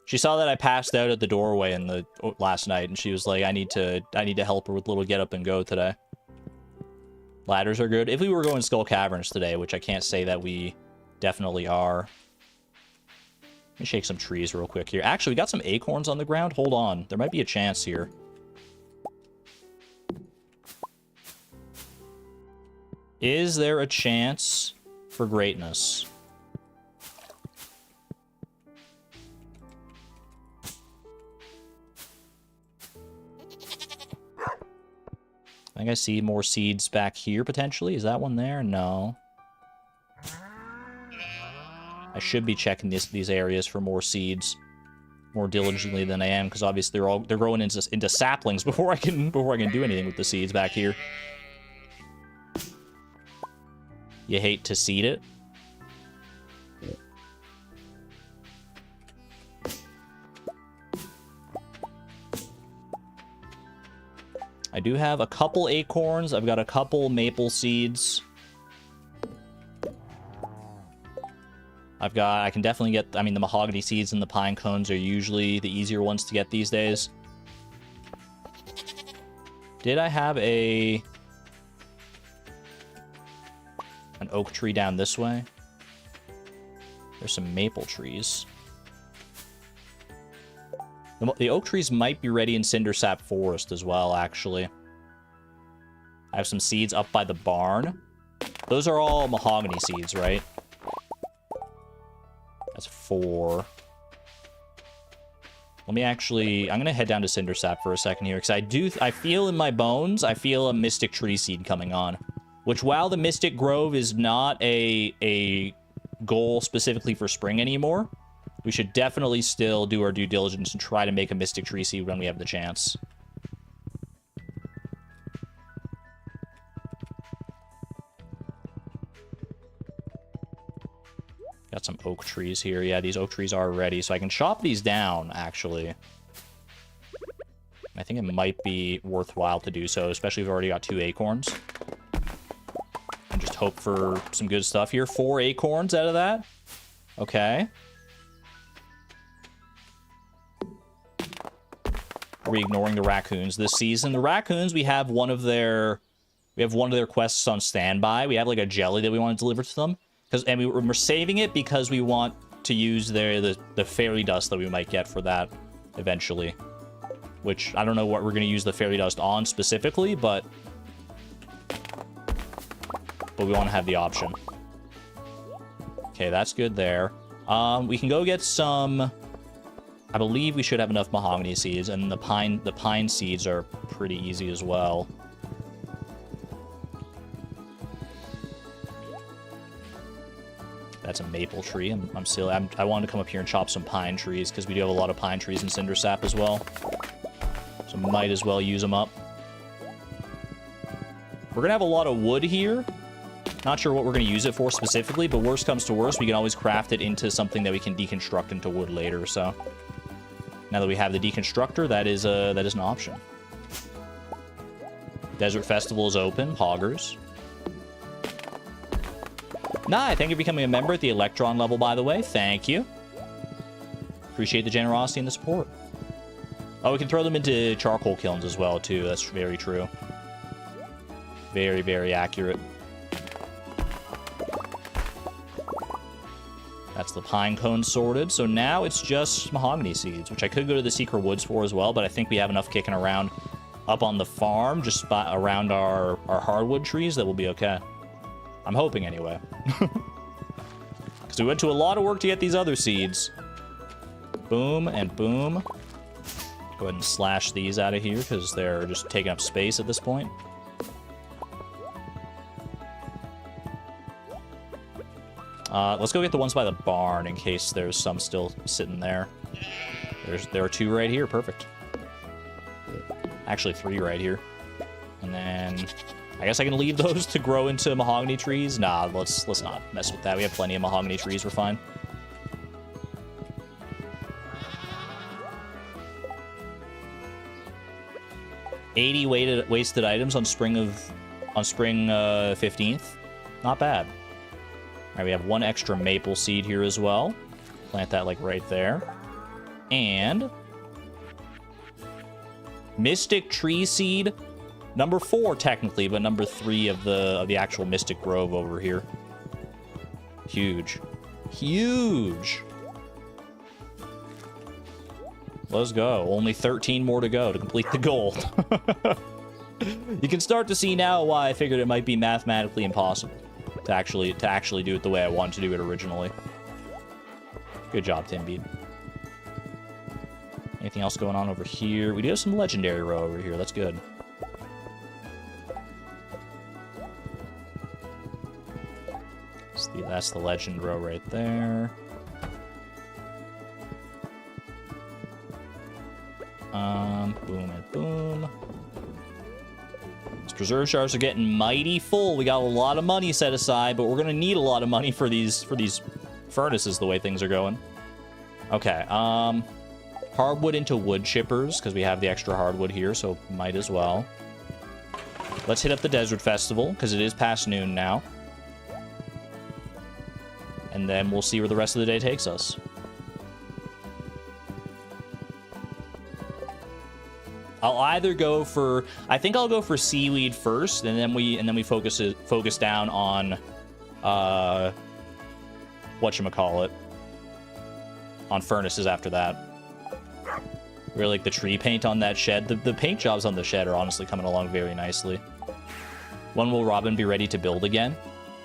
She saw that I passed out at the doorway in the last night, and she was like, I need to help her with a little get up and go today. Ladders are good. If we were going Skull Caverns today, which I can't say that we definitely are. Let me shake some trees real quick here. Actually, we got some acorns on the ground. Hold on. There might be a chance here. Is there a chance for greatness? I think I see more seeds back here, potentially. Is that one there? No. I should be checking these areas for more seeds more diligently than I am, because obviously they're growing into saplings before I can do anything with the seeds back here. You hate to seed it. I do have a couple acorns. I've got a couple maple seeds. I can definitely get, I mean, the mahogany seeds and the pine cones are usually the easier ones to get these days. Did I have an oak tree down this way? There's some maple trees. The oak trees might be ready in Cindersap Forest as well, actually. I have some seeds up by the barn. Those are all mahogany seeds, right? That's 4. Let me actually... I'm going to head down to Cindersap for a second here, because I feel in my bones, I feel a Mystic Tree Seed coming on. Which, while the Mystic Grove is not a goal specifically for spring anymore, we should definitely still do our due diligence and try to make a Mystic Tree Seed when we have the chance. Got some oak trees here. Yeah, these oak trees are ready, so I can chop these down, actually. I think it might be worthwhile to do so, especially if we've already got 2 acorns. And just hope for some good stuff here. 4 acorns out of that. Okay. Are we ignoring the raccoons this season? The raccoons, we have one of their quests on standby. We have like a jelly that we want to deliver to them. And we're saving it because we want to use the fairy dust that we might get for that eventually. Which, I don't know what we're going to use the fairy dust on specifically, but we want to have the option. Okay, that's good there. We can go get some... I believe we should have enough mahogany seeds, and the pine seeds are pretty easy as well. That's a maple tree. I'm silly. I wanted to come up here and chop some pine trees, because we do have a lot of pine trees in Cindersap as well. So might as well use them up. We're going to have a lot of wood here. Not sure what we're going to use it for specifically, but worst comes to worst, we can always craft it into something that we can deconstruct into wood later, so... Now that we have the deconstructor, that is an option. Desert Festival is open. Poggers. Nah, thank you for becoming a member at the Electron level, by the way. Thank you. Appreciate the generosity and the support. Oh, we can throw them into charcoal kilns as well, too. That's very true. Very, very accurate. That's the pine cone sorted. So now it's just mahogany seeds, which I could go to the secret woods for as well, but I think we have enough kicking around up on the farm, just around our hardwood trees, that will be okay. I'm hoping anyway. Because we went to a lot of work to get these other seeds. Boom and boom. Go ahead and slash these out of here, because they're just taking up space at this point. Let's go get the ones by the barn in case there's some still sitting there. There are 2 right here. Perfect. Actually, 3 right here. And then I guess I can leave those to grow into mahogany trees. Nah, let's not mess with that. We have plenty of mahogany trees. We're fine. $80 wasted items on spring 15th. Not bad. All right, we have 1 extra maple seed here as well. Plant that, like, right there. And... Mystic Tree Seed. Number 4, technically, but number 3 of the actual Mystic Grove over here. Huge. Huge! Let's go. Only 13 more to go to complete the goal. You can start to see now why I figured it might be mathematically impossible to actually do it the way I wanted to do it originally. Good job, Timbeat. Anything else going on over here? We do have some legendary row over here. That's good. That's the legend row right there. Boom and boom. These preserve jars are getting mighty full. We got a lot of money set aside, but we're gonna need a lot of money for these furnaces the way things are going. Okay, hardwood into wood chippers, because we have the extra hardwood here, so might as well. Let's hit up the Desert Festival, because it is past noon now. And then we'll see where the rest of the day takes us. I'll either go for... I think I'll go for seaweed first, and then we focus down on... whatchamacallit. On furnaces after that. Really like the tree paint on that shed. The paint jobs on the shed are honestly coming along very nicely. When will Robin be ready to build again?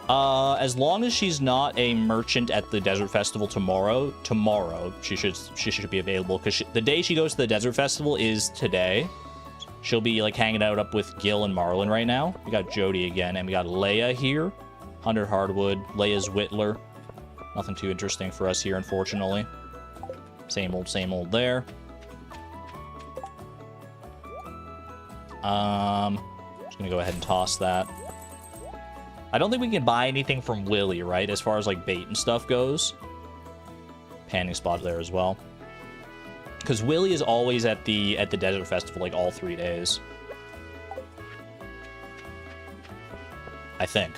As long as she's not a merchant at the Desert Festival tomorrow, she should be available, because the day she goes to the Desert Festival is today. She'll be like hanging out up with Gil and Marlin right now. We got Jody again, and we got Leia here. 100 hardwood. Leia's Whittler. Nothing too interesting for us here, unfortunately. Same old there. Just gonna go ahead and toss that. I don't think we can buy anything from Willy, right? As far as like bait and stuff goes. Panning spot there as well. Because Willy is always at the Desert Festival like all 3 days. I think.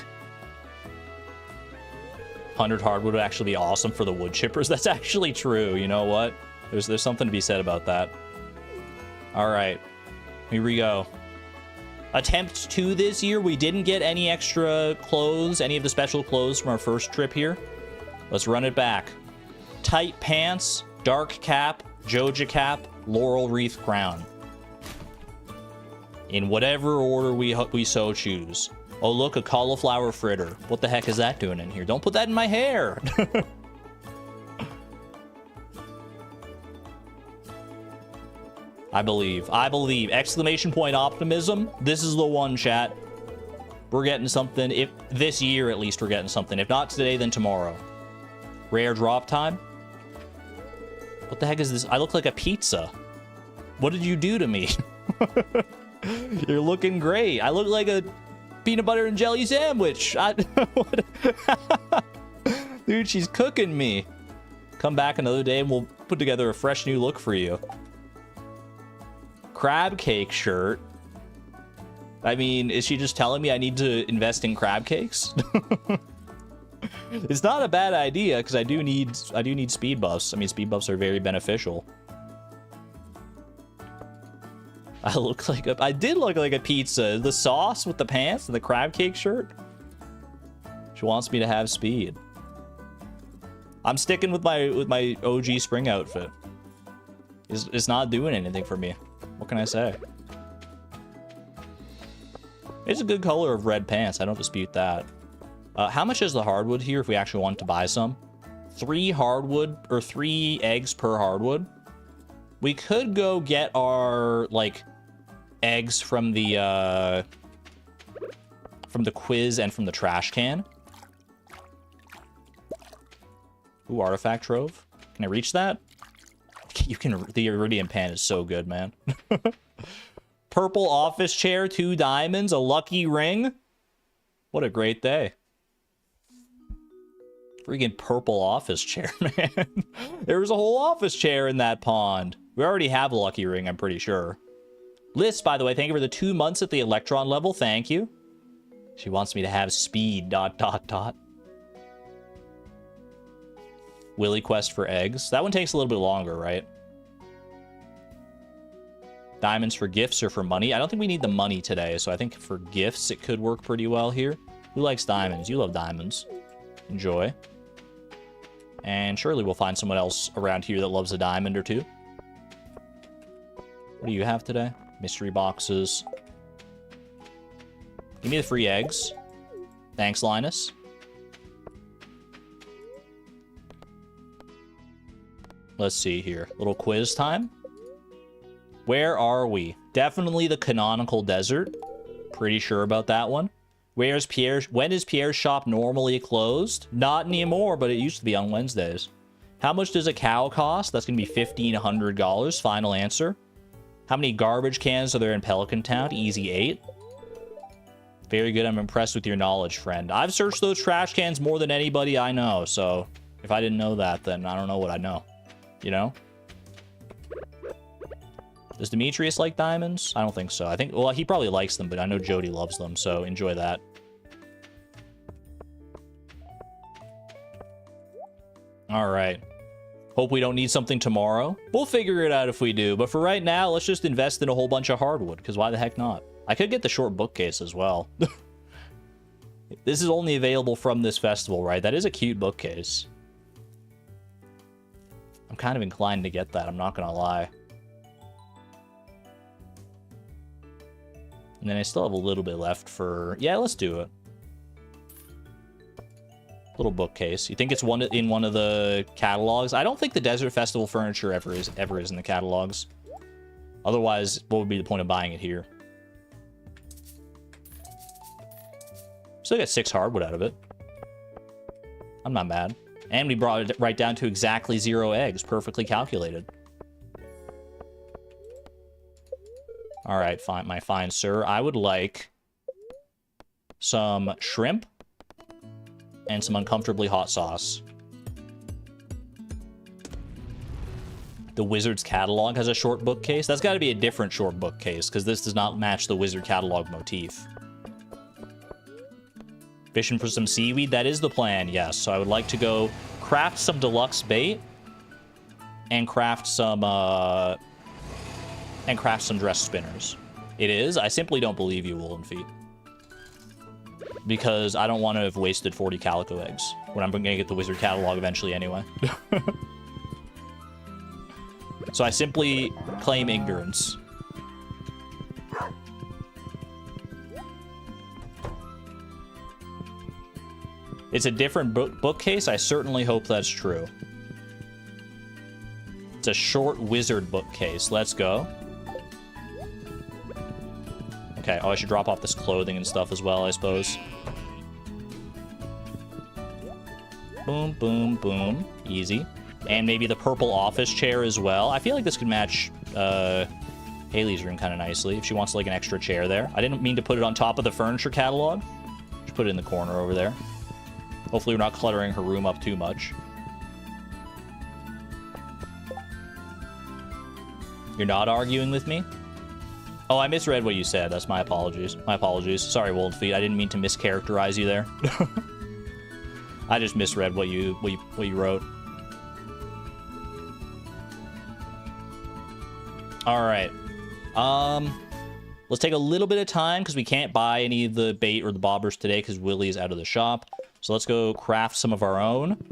100 hardwood would actually be awesome for the wood chippers. That's actually true. You know what? There's something to be said about that. All right. Here we go. Attempt 2 this year. We didn't get any extra clothes, any of the special clothes from our first trip here. Let's run it back. Tight pants, dark cap, Joja cap, laurel wreath crown. In whatever order we so choose. Oh, look, a cauliflower fritter. What the heck is that doing in here? Don't put that in my hair. I believe. Exclamation point optimism. This is the one, chat. We're getting something. If this year, at least, we're getting something. If not today, then tomorrow. Rare drop time. What the heck is this? I look like a pizza. What did you do to me? You're looking great. I look like a peanut butter and jelly sandwich. Dude, she's cooking me. Come back another day and we'll put together a fresh new look for you. Crab cake shirt. I mean, is she just telling me I need to invest in crab cakes? It's not a bad idea, because I do need speed buffs. I mean, speed buffs are very beneficial. I did look like a pizza. The sauce with the pants and the crab cake shirt. She wants me to have speed. I'm sticking with my OG spring outfit. It's not doing anything for me. What can I say? It's a good color of red pants. I don't dispute that. How much is the hardwood here if we actually want to buy some? 3 hardwood, or 3 eggs per hardwood. We could go get our, like, eggs from the quiz and from the trash can. Ooh, artifact trove. Can I reach that? You can. The iridium pan is so good, man. Purple office chair, 2 diamonds, a lucky ring. What a great day. Freaking purple office chair, man. There was a whole office chair in that pond. We already have a lucky ring, I'm pretty sure. Liz, by the way, thank you for the 2 months at the electron level. Thank you. She wants me to have speed, ... Willy quest for eggs. That one takes a little bit longer, right? Diamonds for gifts or for money. I don't think we need the money today, so I think for gifts it could work pretty well here. Who likes diamonds? You love diamonds. Enjoy. And surely we'll find someone else around here that loves a diamond or 2. What do you have today? Mystery boxes. Give me the free eggs. Thanks, Linus. Let's see here. Little quiz time. Where are we? Definitely the canonical desert. Pretty sure about that one. Where's Pierre? When is Pierre's shop normally closed? Not anymore, but it used to be on Wednesdays. How much does a cow cost? That's going to be $1,500. Final answer. How many garbage cans are there in Pelican Town? Easy 8. Very good. I'm impressed with your knowledge, friend. I've searched those trash cans more than anybody I know, so if I didn't know that, then I don't know what I know. You know? Does Demetrius like diamonds? I don't think so. I think, well, he probably likes them, but I know Jody loves them, so enjoy that. All right. Hope we don't need something tomorrow. We'll figure it out if we do, but for right now, let's just invest in a whole bunch of hardwood, because why the heck not? I could get the short bookcase as well. This is only available from this festival, right? That is a cute bookcase. I'm kind of inclined to get that, I'm not gonna lie. And then I still have a little bit left for... Yeah, let's do it. Little bookcase. You think it's in one of the catalogs? I don't think the Desert Festival furniture ever is in the catalogs. Otherwise, what would be the point of buying it here? Still got 6 hardwood out of it. I'm not mad. And we brought it right down to exactly 0 eggs. Perfectly calculated. All right, fine, my fine sir. I would like some shrimp and some uncomfortably hot sauce. The Wizard's catalog has a short bookcase. That's got to be a different short bookcase because this does not match the Wizard catalog motif. Fishing for some seaweed, that is the plan, yes. So I would like to go craft some deluxe bait and craft some dress spinners. It is? I simply don't believe you, Woolen Feet. Because I don't want to have wasted 40 calico eggs when I'm going to get the Wizard catalog eventually anyway. So I simply claim ignorance. It's a different bookcase. I certainly hope that's true. It's a short Wizard bookcase. Let's go. Okay, oh, I should drop off this clothing and stuff as well, I suppose. Boom, boom, boom. Easy. And maybe the purple office chair as well. I feel like this could match Haley's room kind of nicely if she wants like an extra chair there. I didn't mean to put it on top of the furniture catalog. Just put it in the corner over there. Hopefully we're not cluttering her room up too much. You're not arguing with me? Oh, I misread what you said. That's my apologies. My apologies. Sorry, Wold Feet. I didn't mean to mischaracterize you there. I just misread what you wrote. All right. Let's take a little bit of time because we can't buy any of the bait or the bobbers today because Willie's out of the shop. So let's go craft some of our own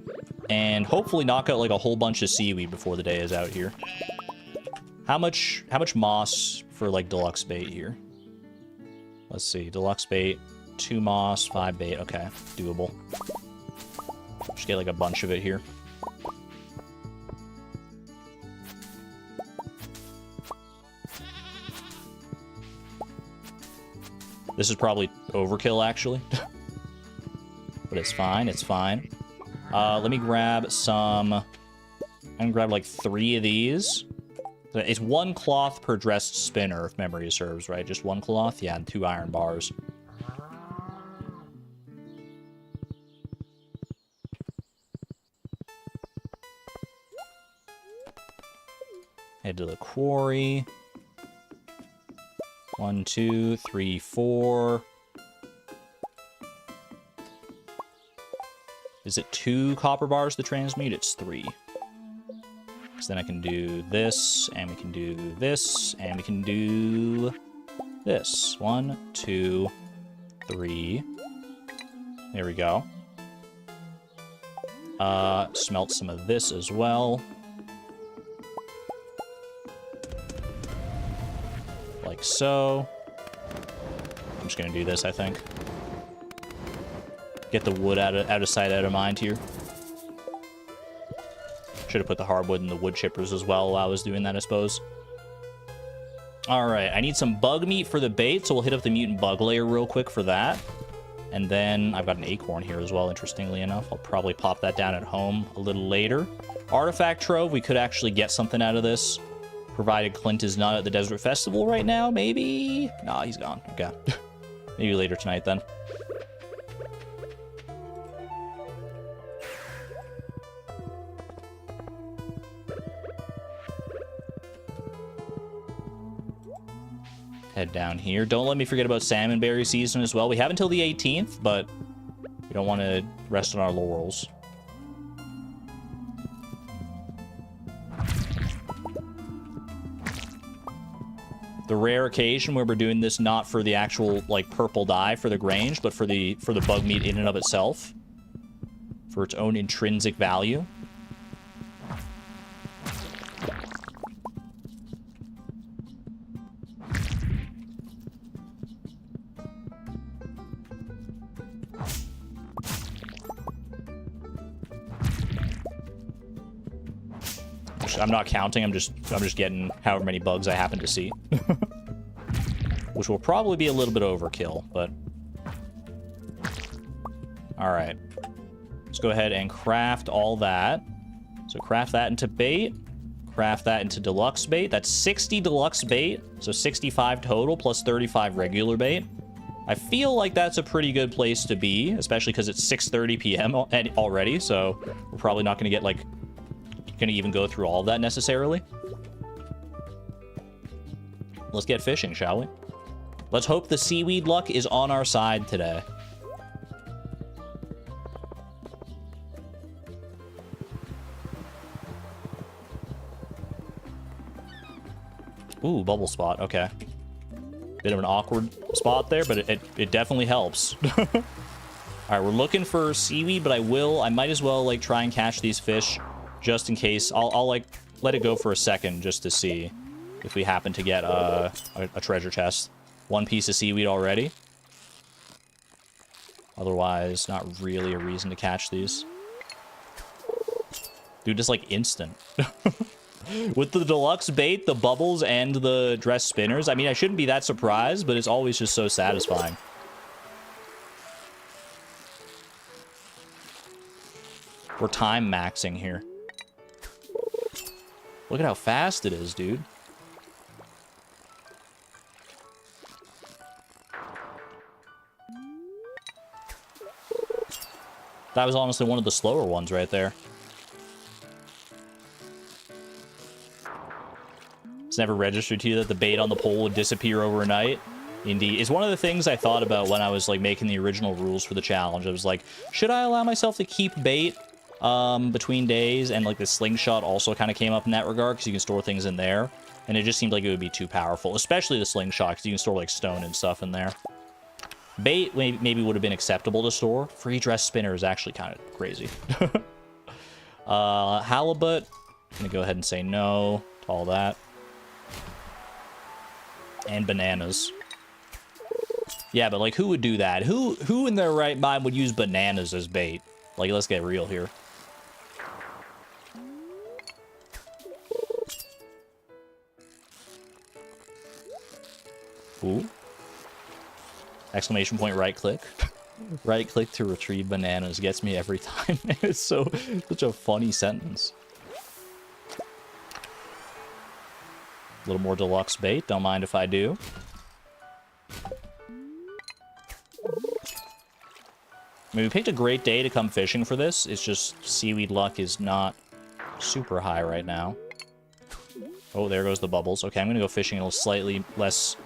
and hopefully knock out like a whole bunch of seaweed before the day is out here. How much moss for like deluxe bait here? Let's see, deluxe bait, 2 moss, 5 bait. Okay, doable. Just get like a bunch of it here. This is probably overkill actually. But it's fine, it's fine. Let me grab some... I'm gonna grab like 3 of these. It's 1 cloth per dressed spinner, if memory serves, right? Just 1 cloth? Yeah, and 2 iron bars. Head to the quarry. 1, 2, 3, 4. Is it 2 copper bars to transmute? It's 3. So then I can do this, and we can do this, and we can do this. 1, 2, 3. There we go. Smelt some of this as well. Like so. I'm just gonna do this, I think. Get the wood out of sight, out of mind here. Should have put the hardwood in the wood chippers as well while I was doing that, I suppose. Alright, I need some bug meat for the bait, so we'll hit up the mutant bug layer real quick for that. And then I've got an acorn here as well, interestingly enough. I'll probably pop that down at home a little later. Artifact trove, we could actually get something out of this, provided Clint is not at the Desert Festival right now, maybe? Nah, he's gone. Okay. Maybe later tonight, then. Head down here. Don't let me forget about salmonberry season as well. We have until the 18th, but we don't want to rest on our laurels. The rare occasion where we're doing this not for the actual like purple dye for the grange, but for the bug meat in and of itself, for its own intrinsic value. I'm not counting. I'm just getting however many bugs I happen to see, which will probably be a little bit overkill, but all right. Let's go ahead and craft all that. So craft that into bait, craft that into deluxe bait. That's 60 deluxe bait, so 65 total plus 35 regular bait. I feel like that's a pretty good place to be, especially because it's 6:30 p.m. already, so we're probably not going to get like going to even go through all of that necessarily. Let's get fishing, shall we? Let's hope the seaweed luck is on our side today. Ooh, bubble spot. Okay. Bit of an awkward spot there, but it definitely helps. All right, we're looking for seaweed, but I might as well like try and catch these fish just in case. I'll like let it go for a second just to see if we happen to get a treasure chest. One piece of seaweed already. Otherwise, not really a reason to catch these. Dude, just like instant. With the deluxe bait, the bubbles, and the dress spinners, I mean, I shouldn't be that surprised, but it's always just so satisfying. We're time maxing here. Look at how fast it is, dude. That was honestly one of the slower ones right there. It's never registered to you that the bait on the pole would disappear overnight. Indeed. It's one of the things I thought about when I was like making the original rules for the challenge. I was like, should I allow myself to keep bait between days? And like the slingshot also kind of came up in that regard because you can store things in there. And it just seemed like it would be too powerful, especially the slingshot because you can store like stone and stuff in there. Bait maybe would have been acceptable to store. Free dress spinner is actually kind of crazy. Halibut. I'm going to go ahead and say no to all that. And bananas. Yeah, but like who would do that? Who in their right mind would use bananas as bait? Like, let's get real here. Ooh. Exclamation point, right click. Right click to retrieve bananas gets me every time. It's such a funny sentence. A little more deluxe bait, don't mind if I do. I mean, we picked a great day to come fishing for this. It's just seaweed luck is not super high right now. Oh, there goes the bubbles. Okay, I'm going to go fishing in a slightly less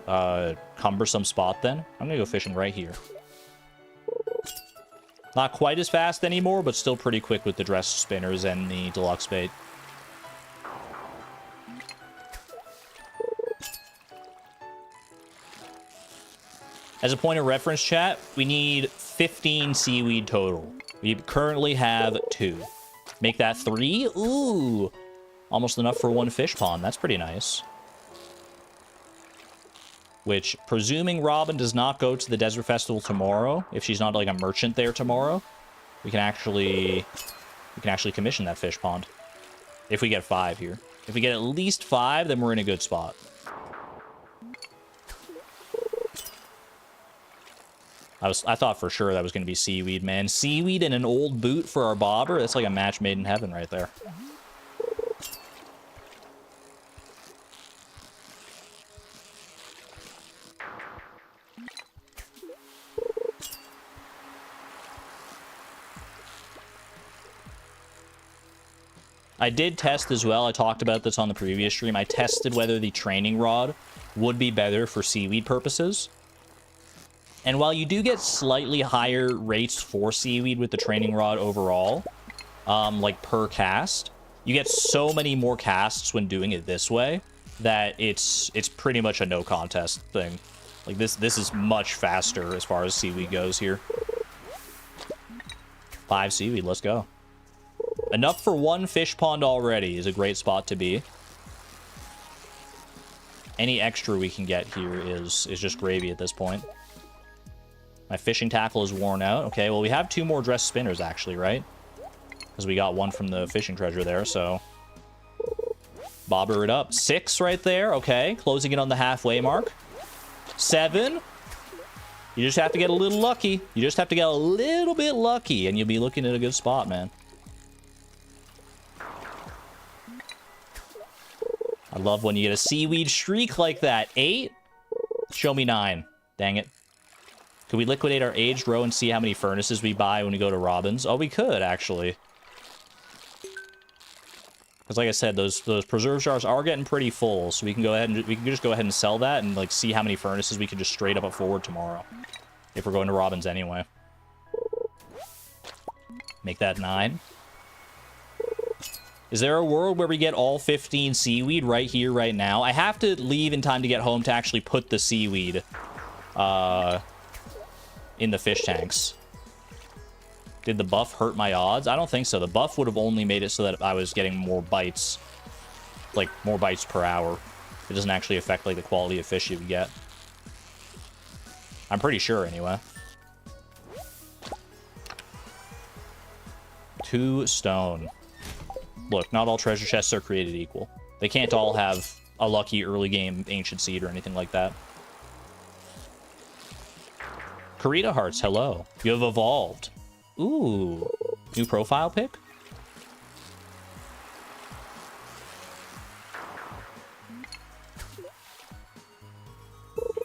cumbersome spot then. I'm going to go fishing right here. Not quite as fast anymore, but still pretty quick with the dress spinners and the deluxe bait. As a point of reference, chat, we need 15 seaweed total. We currently have 2. Make that 3. Ooh, almost enough for 1 fish pond. That's pretty nice. Which, presuming Robin does not go to the Desert Festival tomorrow, if she's not like a merchant there tomorrow, we can actually commission that fish pond. If we get 5 here. If we get at least 5, then we're in a good spot. I thought for sure that was going to be seaweed, man. Seaweed and an old boot for our bobber. That's like a match made in heaven right there. I did test as well. I talked about this on the previous stream. I tested whether the training rod would be better for seaweed purposes. And while you do get slightly higher rates for seaweed with the training rod overall, like per cast, you get so many more casts when doing it this way that it's pretty much a no contest thing. Like this is much faster as far as seaweed goes here. 5 seaweed, let's go. Enough for 1 fish pond already is a great spot to be. Any extra we can get here is just gravy at this point. My fishing tackle is worn out. Okay, well, we have 2 more dress spinners, actually, right? Because we got 1 from the fishing treasure there, so... Bobber it up. 6 right there. Okay, closing in on the halfway mark. 7. You just have to get a little lucky. You just have to get a little bit lucky, and you'll be looking at a good spot, man. I love when you get a seaweed streak like that. 8? Show me 9. Dang it. Could we liquidate our aged roe and see how many furnaces we buy when we go to Robin's? Oh, we could, actually. Because like I said, those preserve jars are getting pretty full, so we can go ahead and we can just go ahead and sell that and like see how many furnaces we can just straight up afford tomorrow. If we're going to Robin's anyway. Make that 9. Is there a world where we get all 15 seaweed right here, right now? I have to leave in time to get home to actually put the seaweed in the fish tanks. Did the buff hurt my odds? I don't think so. The buff would have only made it so that I was getting more bites. Like, more bites per hour. It doesn't actually affect, like, the quality of fish you would get. I'm pretty sure, anyway. 2 stone. Look, not all treasure chests are created equal. They can't all have a lucky early game ancient seed or anything like that. Karita Hearts, hello. You have evolved. Ooh. New profile pic?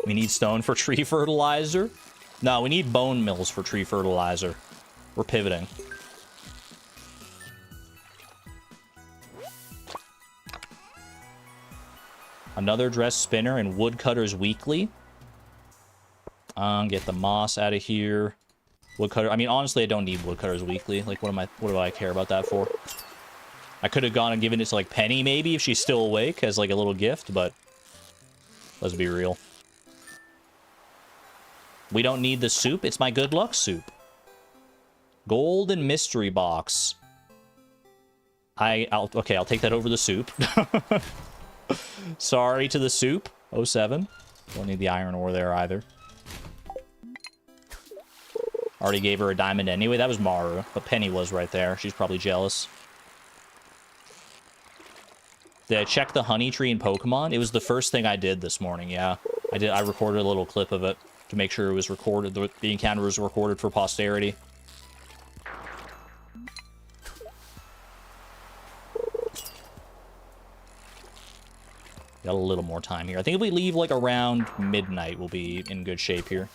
We need stone for tree fertilizer? No, we need bone mills for tree fertilizer. We're pivoting. Another dress spinner and woodcutters weekly. Get the moss out of here. Woodcutter. I mean, honestly, I don't need woodcutters weekly. Like, what do I care about that for? I could have gone and given it to, like, Penny, maybe, if she's still awake, as, like, a little gift, but let's be real. We don't need the soup. It's my good luck soup. Golden mystery box. Okay, I'll take that over the soup. Sorry to the soup. 07. Don't need the iron ore there either. Already gave her a diamond anyway. That was Maru, but Penny was right there. She's probably jealous. Did I check the honey tree in Pokemon? It was the first thing I did this morning, yeah. I did. I recorded a little clip of it to make sure it was recorded. The encounter was recorded for posterity. Got a little more time here. I think if we leave like around midnight, we'll be in good shape here.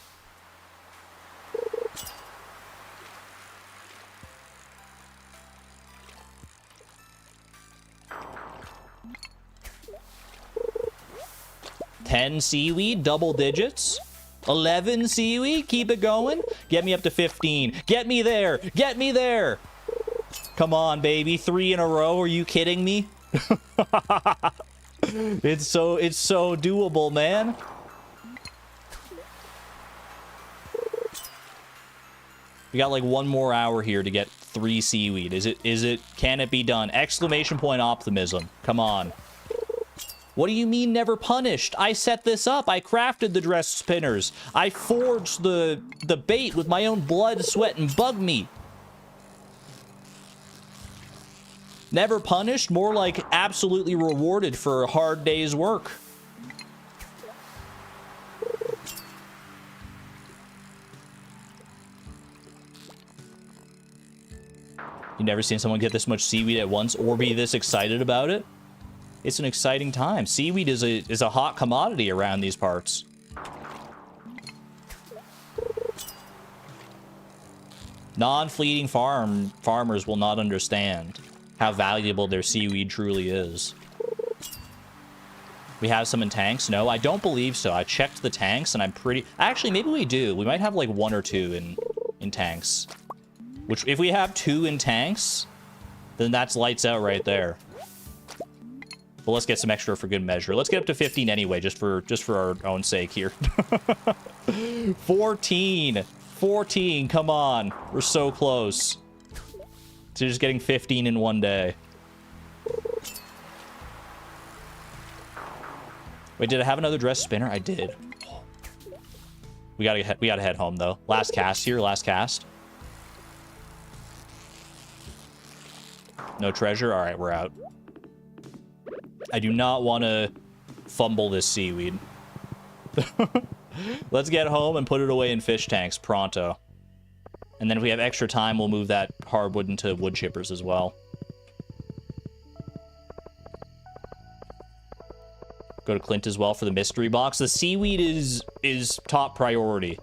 $10 seaweed, double digits. 11 seaweed, keep it going. Get me up to 15. Get me there. Get me there. Come on, baby. 3 in a row. Are you kidding me? It's so doable, man. We got like 1 more hour here to get 3 seaweed. Can it be done? Exclamation point optimism. Come on. What do you mean never punished? I set this up. I crafted the dress spinners. I forged the bait with my own blood, sweat, and bug meat. Never punished, more like absolutely rewarded for a hard day's work. You've never seen someone get this much seaweed at once or be this excited about it. It's an exciting time. Seaweed is a hot commodity around these parts. Non-fleeting farmers will not understand how valuable their seaweed truly is. We have some in tanks? No, I don't believe so. I checked the tanks and I'm pretty... Actually, maybe we do. We might have like 1 or 2 in tanks. Which, if we have 2 in tanks, then that's lights out right there. But let's get some extra for good measure. Let's get up to 15 anyway, just for our own sake here. 14! 14, come on. We're so close to just getting 15 in one day. Wait, did I have another dress spinner? I did. We gotta head home though. Last cast here, last cast. No treasure? Alright, we're out. I do not want to fumble this seaweed. Let's get home and put it away in fish tanks pronto. And then if we have extra time, we'll move that hardwood into wood chippers as well. Go to Clint as well for the mystery box. The seaweed is top priority.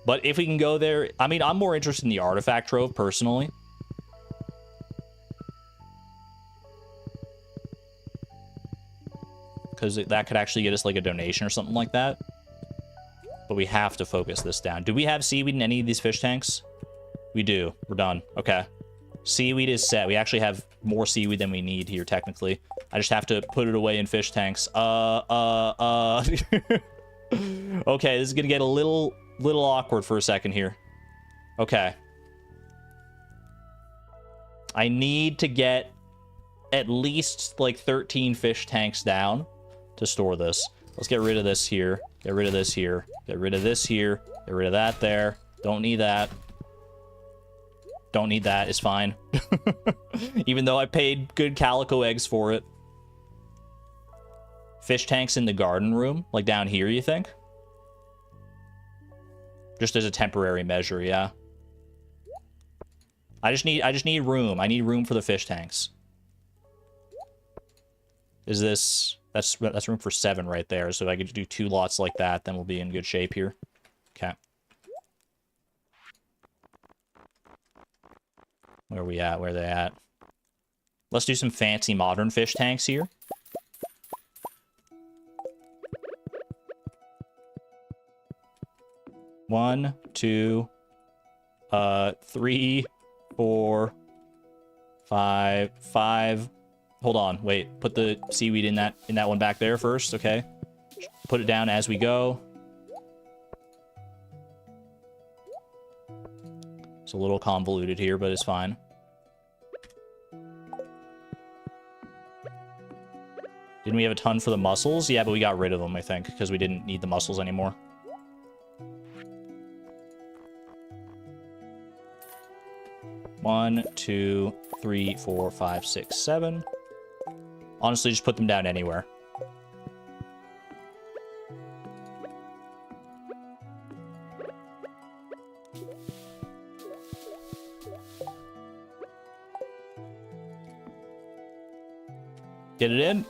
But if we can go there... I mean, I'm more interested in the artifact trove, personally. Because that could actually get us, like, a donation or something like that. But we have to focus this down. Do we have seaweed in any of these fish tanks? We do. We're done. Okay. Seaweed is set. We actually have more seaweed than we need here, technically. I just have to put it away in fish tanks. Okay, this is gonna get a little awkward for a second here. Okay. I need to get at least, like, 13 fish tanks down to store this. Let's get rid of this here. Get rid of this here. Get rid of this here. Get rid of that there. Don't need that. Don't need that. It's fine. Even though I paid good calico eggs for it. Fish tanks in the garden room? Like down here, you think? Just as a temporary measure, yeah. I just need room. I need room for the fish tanks. Is this... That's room for 7 right there. So if I could do 2 lots like that, then we'll be in good shape here. Okay. Where are we at? Where are they at? Let's do some fancy modern fish tanks here. One, 2, 3, 4, 5. Hold on, wait. Put the seaweed in that one back there first, okay? Put it down as we go. It's a little convoluted here, but it's fine. Didn't we have a ton for the mussels? Yeah, but we got rid of them, I think, because we didn't need the mussels anymore. One, 2, 3, 4, 5, 6, 7. Honestly, just put them down anywhere. Get it in.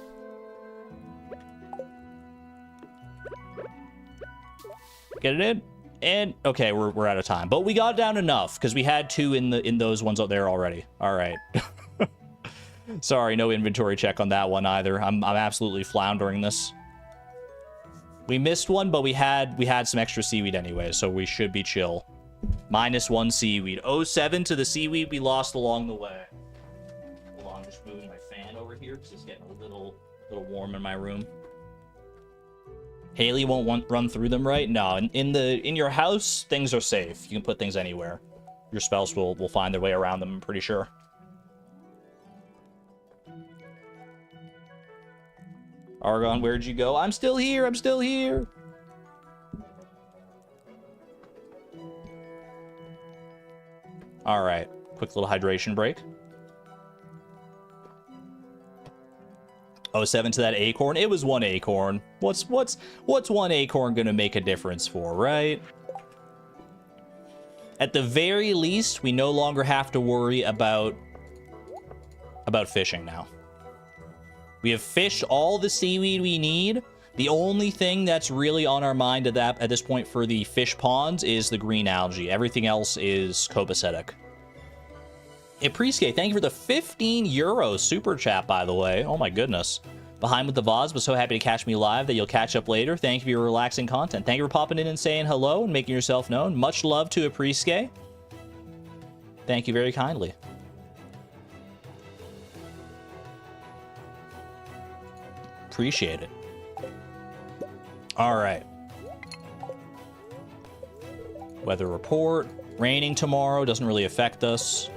Get it in. And okay, we're out of time. But we got down enough because we had 2 in those ones out there already. All right. Sorry, no inventory check on that one either. I'm absolutely floundering this. We missed one, but we had some extra seaweed anyway, so we should be chill. -1 seaweed. 07 to the seaweed we lost along the way. Hold on, I'm just moving my fan over here because it's getting a little warm in my room. Haley won't run through them, right? No, in your house, things are safe. You can put things anywhere. Your spells will find their way around them, I'm pretty sure. Argon, where'd you go? I'm still here, I'm still here! Alright, quick little hydration break. 07 to that acorn. It was 1 acorn. What's 1 acorn gonna make a difference for, right? At the very least, we no longer have to worry about fishing now. We have fished all the seaweed we need. The only thing that's really on our mind at this point for the fish ponds is the green algae. Everything else is copacetic. Ipriske, thank you for the 15 euro super chat, by the way. Oh my goodness. Behind with the VODs, but so happy to catch me live that you'll catch up later. Thank you for your relaxing content. Thank you for popping in and saying hello and making yourself known. Much love to Ipriske. Thank you very kindly. Appreciate it. All right. Weather report. Raining tomorrow. Doesn't really affect us.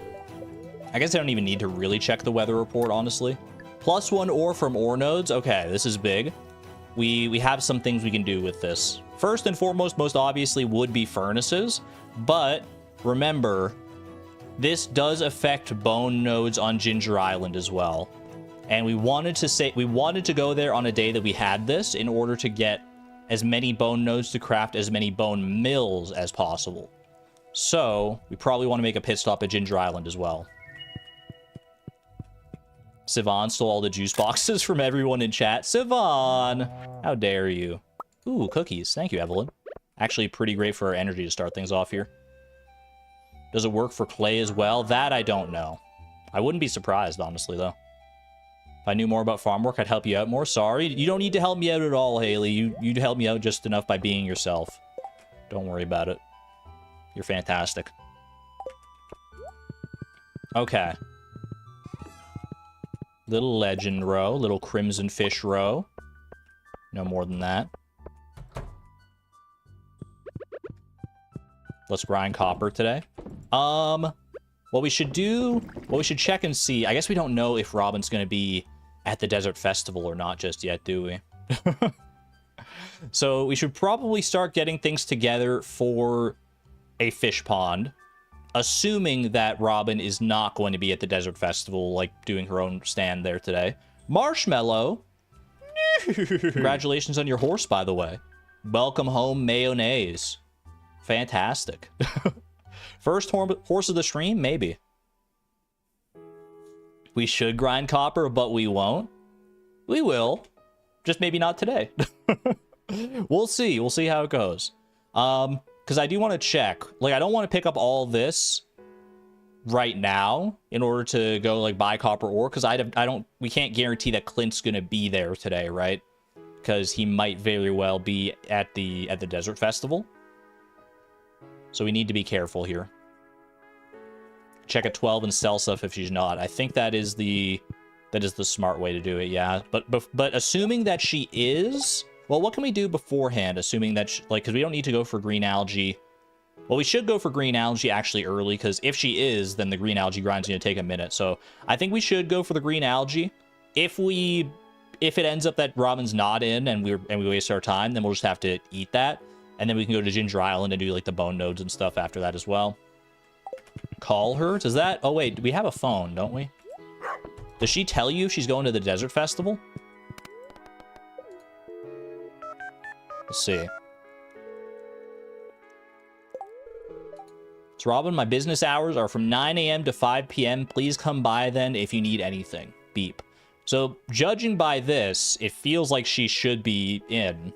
I guess I don't even need to really check the weather report, honestly. +1 ore from ore nodes. Okay, this is big. We have some things we can do with this. First and foremost, most obviously, would be furnaces. But remember, this does affect bone nodes on Ginger Island as well. And we wanted to go there on a day that we had this in order to get as many bone nodes to craft as many bone mills as possible. So we probably want to make a pit stop at Ginger Island as well. Sivan stole all the juice boxes from everyone in chat. Sivan! How dare you? Ooh, cookies. Thank you, Evelyn. Actually, pretty great for our energy to start things off here. Does it work for clay as well? That I don't know. I wouldn't be surprised, honestly, though. If I knew more about farm work, I'd help you out more. Sorry. You don't need to help me out at all, Haley. You'd help me out just enough by being yourself. Don't worry about it. You're fantastic. Okay. Little legend row. Little crimson fish row. No more than that. Let's grind copper today. What we should do... What we should check and see... I guess we don't know if Robin's going to be at the Desert Festival or not just yet, do we? So we should probably start getting things together for a fish pond. Assuming that Robin is not going to be at the Desert Festival, like doing her own stand there today. Marshmallow! Congratulations on your horse, by the way. Welcome home, mayonnaise. Fantastic. First horse of the stream? Maybe. We should grind copper, but we won't. We will. Just maybe not today. We'll see. We'll see how it goes. Because I do want to check. Like, I don't want to pick up all this right now in order to go, like, buy copper ore. Because we can't guarantee that Clint's going to be there today, right? Because he might very well be at the Desert Festival. So we need to be careful here. Check at 12 and sell stuff if she's not. I think that is the smart way to do it, yeah. But assuming that she is... Well, what can we do beforehand, assuming that... because we don't need to go for green algae. Well, we should go for green algae actually early, because if she is, then the green algae grind's going to take a minute. So I think we should go for the green algae. If it ends up that Robin's not in and we waste our time, then we'll just have to eat that. And then we can go to Ginger Island and do, like, the bone nodes and stuff after that as well. Call her? Does that... Oh, wait. We have a phone, don't we? Does she tell you if she's going to the Desert Festival? Let's see. It's Robin. My business hours are from 9 a.m. to 5 p.m. Please come by then if you need anything. Beep. So, judging by this, it feels like she should be in.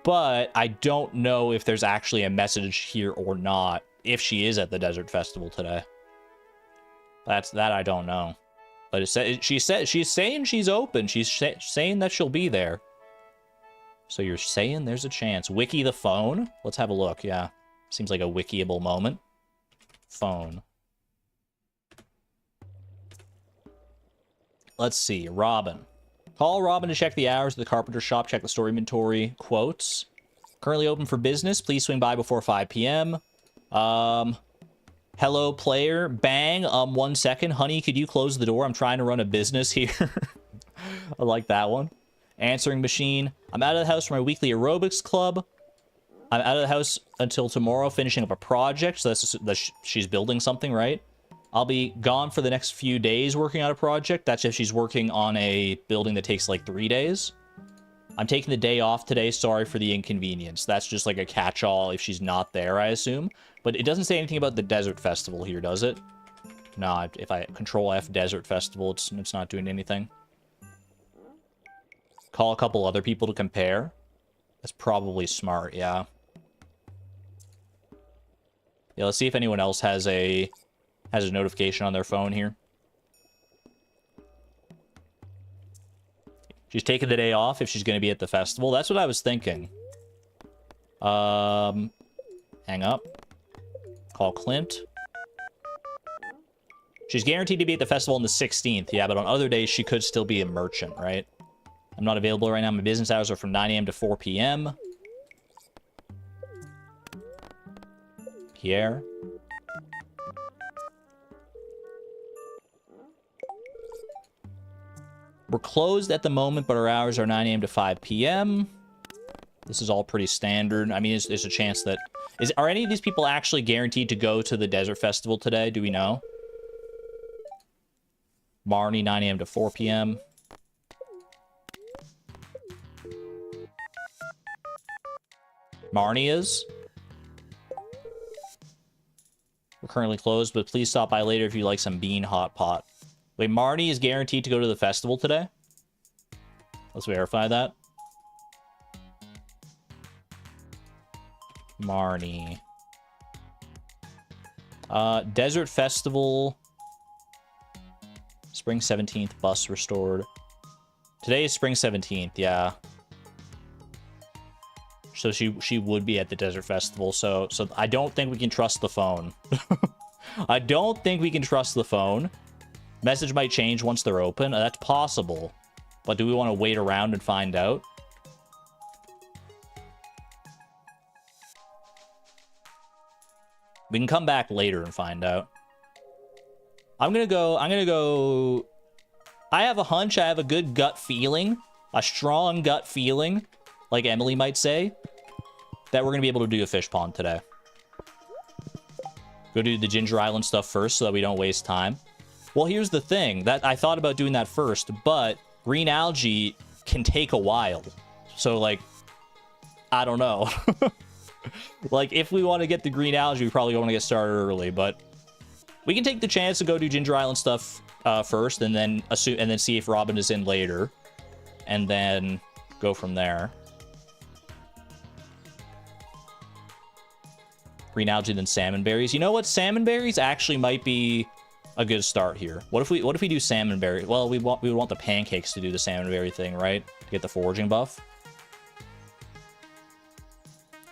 But I don't know if there's actually a message here or not, if she is at the Desert Festival today. That I don't know. But she's saying she's open. She's saying that she'll be there. So you're saying there's a chance. Wiki the phone? Let's have a look, yeah. Seems like a wikiable moment. Phone. Let's see. Robin. Call Robin to check the hours of the carpenter shop. Check the store inventory. Quotes. Currently open for business. Please swing by before 5 p.m. Hello, player. Bang. 1 second. Honey, could you close the door? I'm trying to run a business here. I like that one. Answering machine. I'm out of the house for my weekly aerobics club. I'm out of the house until tomorrow, finishing up a project. So she's building something, right? I'll be gone for the next few days working on a project. That's if she's working on a building that takes like 3 days. I'm taking the day off today. Sorry for the inconvenience. That's just like a catch-all if she's not there, I assume. But it doesn't say anything about the Desert Festival here, does it? No, if I Control F Desert Festival, it's not doing anything. Call a couple other people to compare. That's probably smart, yeah. Yeah, let's see if anyone else has a notification on their phone here. She's taking the day off if she's going to be at the festival. That's what I was thinking. Hang up. Call Clint. She's guaranteed to be at the festival on the 16th. Yeah, but on other days, she could still be a merchant, right? I'm not available right now. My business hours are from 9 a.m. to 4 p.m. Pierre. We're closed at the moment, but our hours are 9 a.m. to 5 p.m. This is all pretty standard. I mean, there's a chance that... Are any of these people actually guaranteed to go to the Desert Festival today? Do we know? Marnie, 9 a.m. to 4 p.m. Marnie is. We're currently closed, but please stop by later if you'd like some bean hot pot. Wait, Marnie is guaranteed to go to the festival today? Let's verify that. Marnie. Desert Festival. Spring 17th, bus restored. Today is spring 17th, yeah. So she would be at the Desert Festival, so I don't think we can trust the phone. I don't think we can trust the phone. Message might change once they're open. That's possible. But do we want to wait around and find out? We can come back later and find out. I'm gonna go... I have a hunch, I have a good gut feeling, a strong gut feeling, like Emily might say, that we're gonna be able to do a fish pond today. Go do the Ginger Island stuff first so that we don't waste time. Well, here's the thing. That I thought about doing that first, but green algae can take a while. So, like, I don't know. Like, if we want to get the green algae, we probably want to get started early, but we can take the chance to go do Ginger Island stuff first, and then see if Robin is in later, and then go from there. Green algae, then salmon berries. You know what? Salmon berries actually might be a good start here. What if we do salmon berry? Well, we would want the pancakes to do the salmon berry thing, right? To get the foraging buff.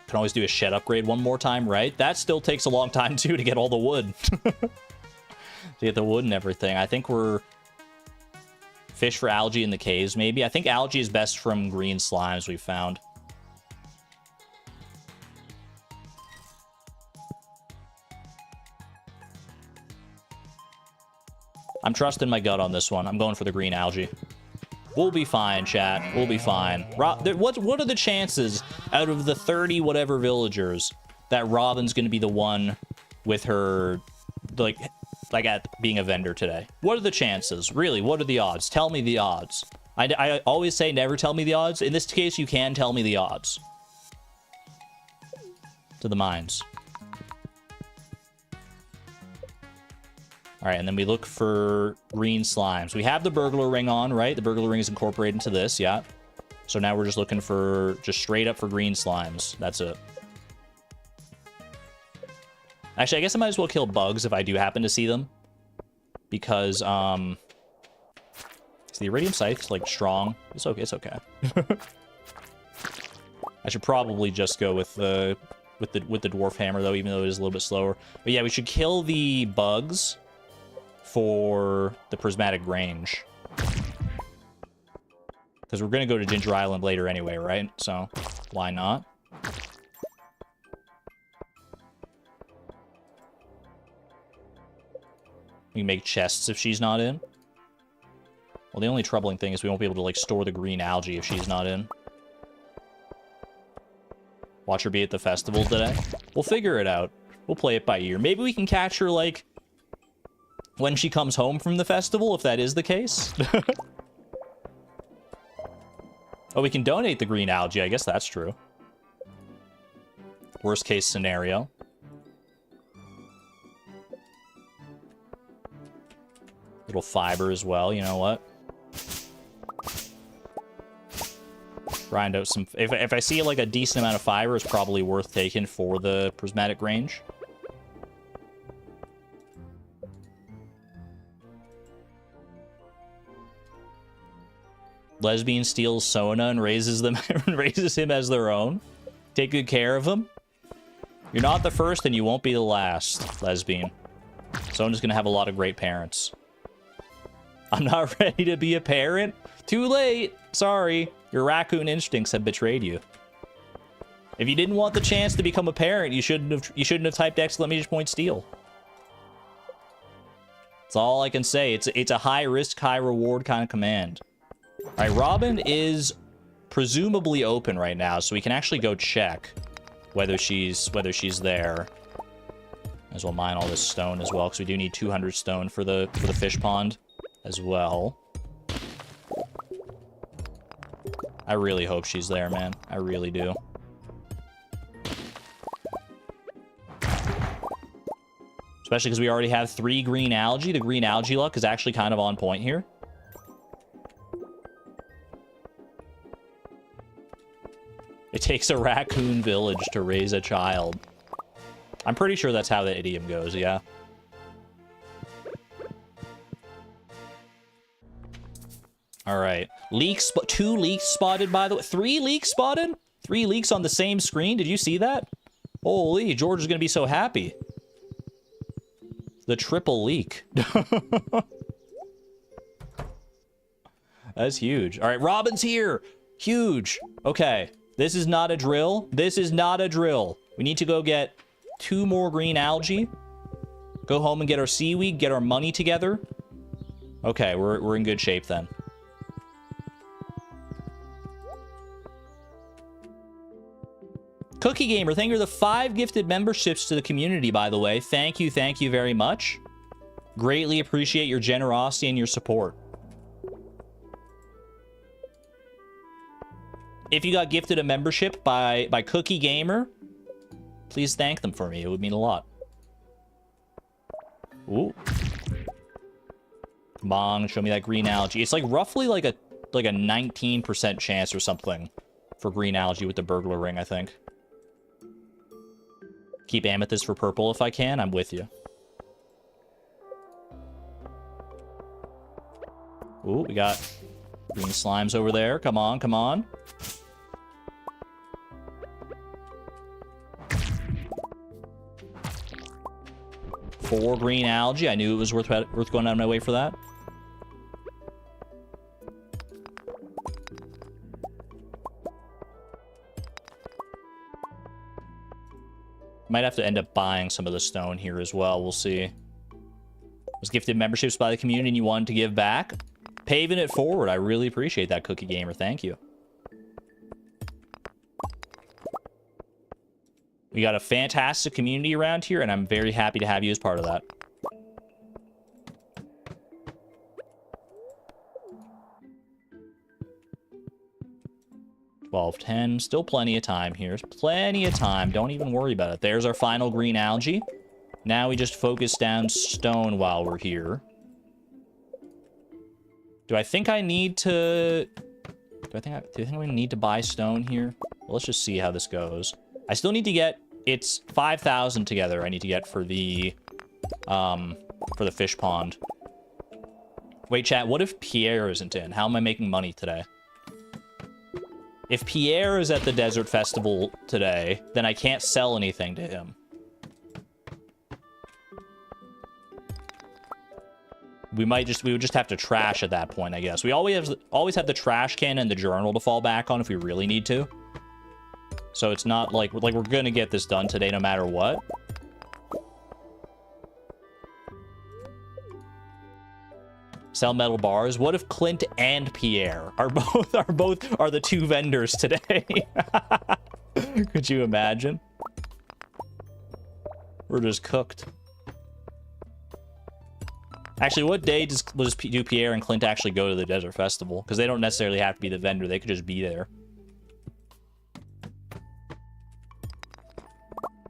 Can always do a shed upgrade one more time, right? That still takes a long time too to get all the wood. To get the wood and everything. I think we're fish for algae in the caves, maybe. I think algae is best from green slimes we've found. I'm trusting my gut on this one. I'm going for the green algae. We'll be fine, chat. We'll be fine. What are the chances out of the 30 whatever villagers that Robin's going to be the one with her, like at being a vendor today? What are the chances? Really, what are the odds? Tell me the odds. I always say never tell me the odds. In this case, you can tell me the odds. To the mines. All right, and then we look for green slimes. We have the burglar ring on, right? The burglar ring is incorporated into this, yeah. So now we're just looking for, just straight up for green slimes. That's it. Actually, I guess I might as well kill bugs if I do happen to see them. Because, is the iridium scythe, like, strong? It's okay, it's okay. I should probably just go with the dwarf hammer, though, even though it is a little bit slower. But yeah, we should kill the bugs for the prismatic range. Because we're going to go to Ginger Island later anyway, right? So, why not? We can make chests if she's not in. Well, the only troubling thing is we won't be able to, like, store the green algae if she's not in. Watch her be at the festival today. We'll figure it out. We'll play it by ear. Maybe we can catch her, like, when she comes home from the festival, if that is the case. Oh, we can donate the green algae. I guess that's true. Worst case scenario. Little fiber as well, you know what? Grind out some... If I see like a decent amount of fiber, it's probably worth taking for the prismatic range. Lesbian steals Sona and raises them raises him as their own. Take good care of him. You're not the first and you won't be the last, lesbian. Sona's gonna have a lot of great parents. I'm not ready to be a parent. Too late. Sorry. Your raccoon instincts have betrayed you. If you didn't want the chance to become a parent, you shouldn't have typed exclamation point steal. That's all I can say. It's a high risk, high reward kind of command. All right, Robin is presumably open right now, so we can actually go check whether she's there. As well mine all this stone as well, because we do need 200 stone for the fish pond as well. I really hope she's there, man. I really do. Especially because we already have 3 green algae. The green algae luck is actually kind of on point here. It takes a raccoon village to raise a child. I'm pretty sure that's how the idiom goes, yeah. All right. Leaks, 2 leaks spotted, by the way. 3 leaks spotted? 3 leaks on the same screen? Did you see that? Holy, George is going to be so happy. The triple leak. That's huge. All right, Robin's here. Huge. Okay. This is not a drill. This is not a drill. We need to go get 2 more green algae. Go home and get our seaweed, get our money together. Okay, we're in good shape then. Cookie Gamer, thank you for the 5 gifted memberships to the community, by the way. Thank you very much. Greatly appreciate your generosity and your support. If you got gifted a membership by Cookie Gamer, please thank them for me. It would mean a lot. Ooh. Come on, show me that green algae. It's like roughly like a 19% chance or something for green algae with the burglar ring, I think. Keep amethyst for purple if I can. I'm with you. Ooh, we got green slimes over there. Come on, come on. Four green algae. I knew it was worth going out of my way for that. Might have to end up buying some of the stone here as well. We'll see. Was gifted memberships by the community and you wanted to give back. Paving it forward. I really appreciate that, Cookie Gamer. Thank you. We got a fantastic community around here, and I'm very happy to have you as part of that. $12:10. Still plenty of time here. Plenty of time. Don't even worry about it. There's our final green algae. Now we just focus down stone while we're here. Do I think I need to... Do you think we need to buy stone here? Well, let's just see how this goes. I still need to get... It's 5,000 together I need to get for the fish pond. Wait, chat, what if Pierre isn't in? How am I making money today? If Pierre is at the Desert Festival today, then I can't sell anything to him. We would just have to trash at that point, I guess. We always have the trash can and the journal to fall back on if we really need to. So it's not like we're gonna get this done today no matter what. Sell metal bars. What if Clint and Pierre are the 2 vendors today? Could you imagine? We're just cooked. Actually, what day do Pierre and Clint actually go to the Desert Festival? Because they don't necessarily have to be the vendor. They could just be there.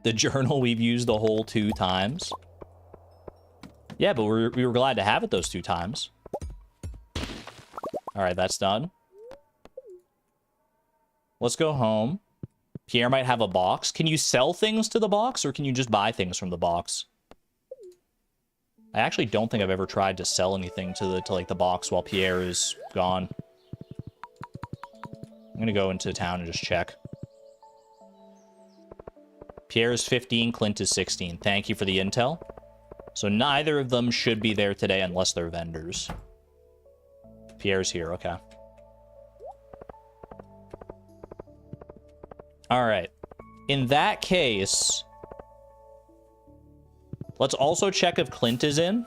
The journal we've used the whole 2 times. Yeah, but we were glad to have it those 2 times. All right, that's done. Let's go home. Pierre might have a box. Can you sell things to the box, or can you just buy things from the box? I actually don't think I've ever tried to sell anything to like the box while Pierre is gone. I'm gonna go into town and just check. Pierre is 15, Clint is 16. Thank you for the intel. So neither of them should be there today unless they're vendors. Pierre's here, okay. All right. In that case, let's also check if Clint is in.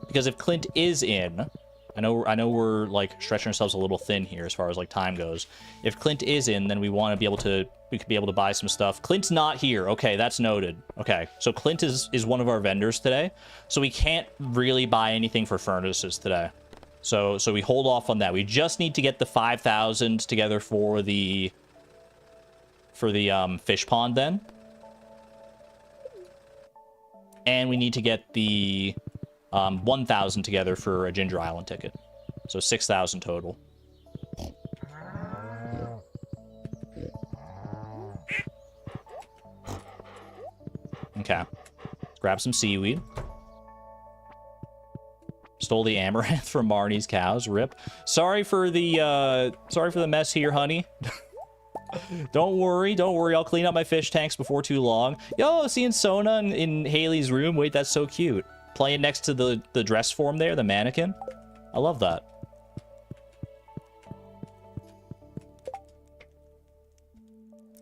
Because if Clint is in, I know we're like stretching ourselves a little thin here as far as like time goes. If Clint is in, then we could be able to buy some stuff. Clint's not here. Okay, that's noted. Okay, so Clint is one of our vendors today. So we can't really buy anything for furnaces today. So we hold off on that. We just need to get the 5,000 together for the fish pond then. And we need to get the 1,000 together for a Ginger Island ticket. So 6,000 total. Okay. Let's grab some seaweed. Stole the amaranth from Marnie's cows. Rip. Sorry for the mess here, honey. Don't worry. I'll clean up my fish tanks before too long. Yo, seeing Sona in Haley's room. Wait, that's so cute. Playing next to the dress form there, the mannequin. I love that.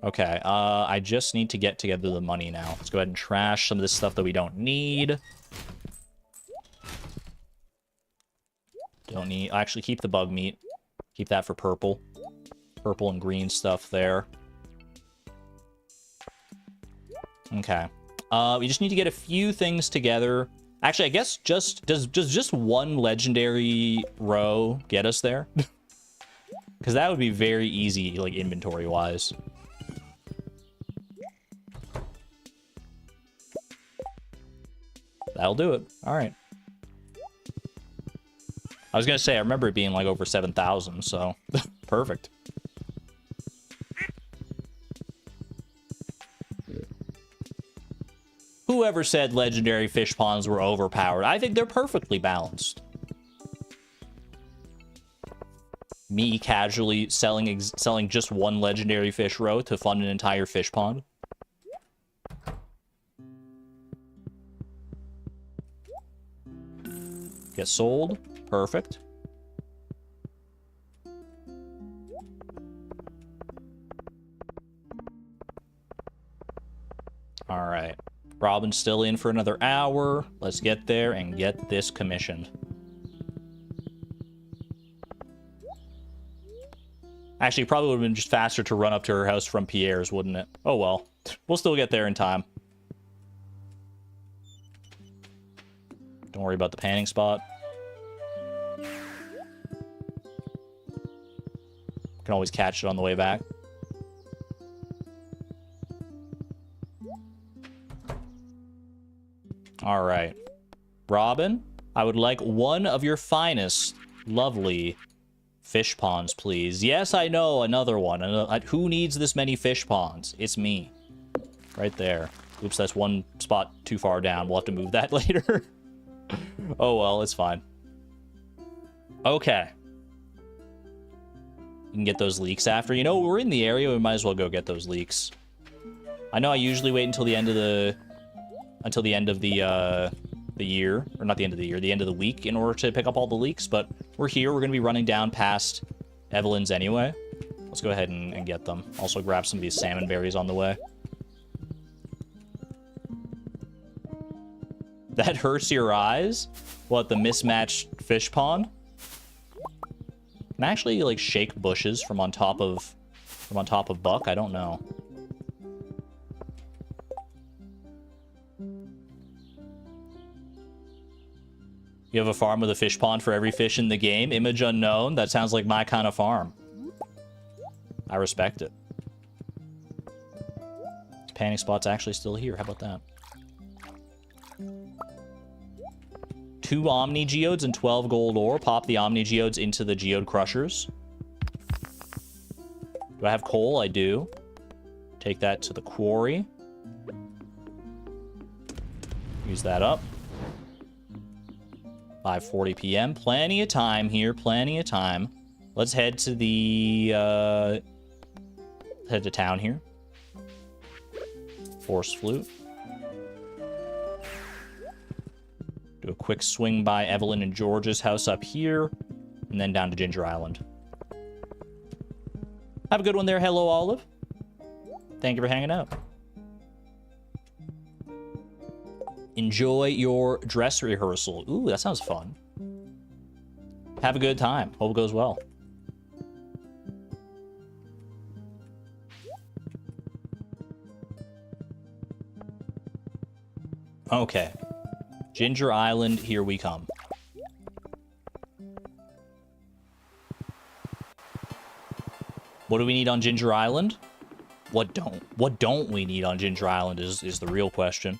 Okay, I just need to get together the money now. Let's go ahead and trash some of this stuff that we don't need. Don't need... Actually, keep the bug meat. Keep that for purple. Purple and green stuff there. Okay. We just need to get a few things together. Actually, I guess does just one legendary row get us there? Because that would be very easy, like, inventory-wise. That'll do it. All right. I was going to say, I remember it being, like, over 7,000, so perfect. Whoever said legendary fish ponds were overpowered? I think they're perfectly balanced. Me casually selling just one legendary fish row to fund an entire fish pond. Get sold. Perfect. All right. Robin's still in for another hour. Let's get there and get this commissioned. Actually, probably would have been just faster to run up to her house from Pierre's, wouldn't it? Oh well. We'll still get there in time. Don't worry about the panning spot. Can always catch it on the way back. All right. Robin, I would like one of your finest, lovely fish ponds, please. Yes, I know, another one. Who needs this many fish ponds? It's me. Right there. Oops, that's one spot too far down. We'll have to move that later. Oh, well, it's fine. Okay. You can get those leeks after. You know, we're in the area. We might as well go get those leeks. I know I usually wait until the end of the... the year, or not the end of the year, the end of the week in order to pick up all the leeks, but we're here. We're going to be running down past Evelyn's anyway. Let's go ahead and get them. Also grab some of these salmon berries on the way. That hurts your eyes? What, the mismatched fish pond? Can I actually, like, shake bushes from on top of Buck? I don't know. You have a farm with a fish pond for every fish in the game? Image unknown? That sounds like my kind of farm. I respect it. Panning spot's actually still here. How about that? 2 Omni Geodes and 12 gold ore. Pop the Omni Geodes into the Geode Crushers. Do I have coal? I do. Take that to the quarry. Use that up. 5:40 p.m. Plenty of time here. Plenty of time. Let's head to the... head to town here. Force Flute. Do a quick swing by Evelyn and George's house up here. And then down to Ginger Island. Have a good one there. Hello, Olive. Thank you for hanging out. Enjoy your dress rehearsal. Ooh, that sounds fun. Have a good time. Hope it goes well. Okay. Ginger Island, here we come. What do we need on Ginger Island? What don't we need on Ginger Island is the real question.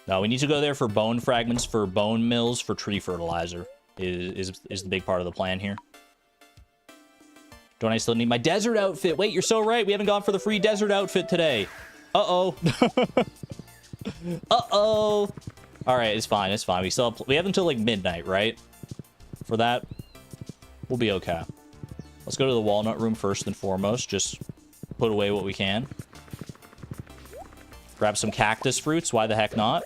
No, we need to go there for bone fragments, for bone mills, for tree fertilizer. Is the big part of the plan here. Don't I still need my desert outfit? Wait, you're so right. We haven't gone for the free desert outfit today. Uh-oh. Uh-oh. All right, it's fine. It's fine. We have until like midnight, right? For that, we'll be okay. Let's go to the walnut room first and foremost. Just put away what we can. Grab some cactus fruits. Why the heck not?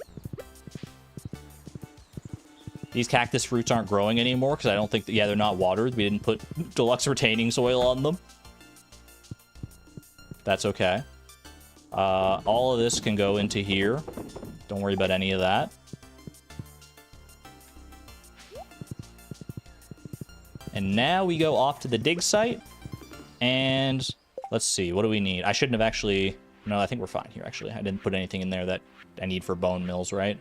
These cactus fruits aren't growing anymore because I don't think that, yeah, they're not watered. We didn't put deluxe retaining soil on them. That's okay. All of this can go into here. Don't worry about any of that. And now we go off to the dig site. And let's see. What do we need? I shouldn't have actually... No, I think we're fine here, actually. I didn't put anything in there that I need for bone mills, right?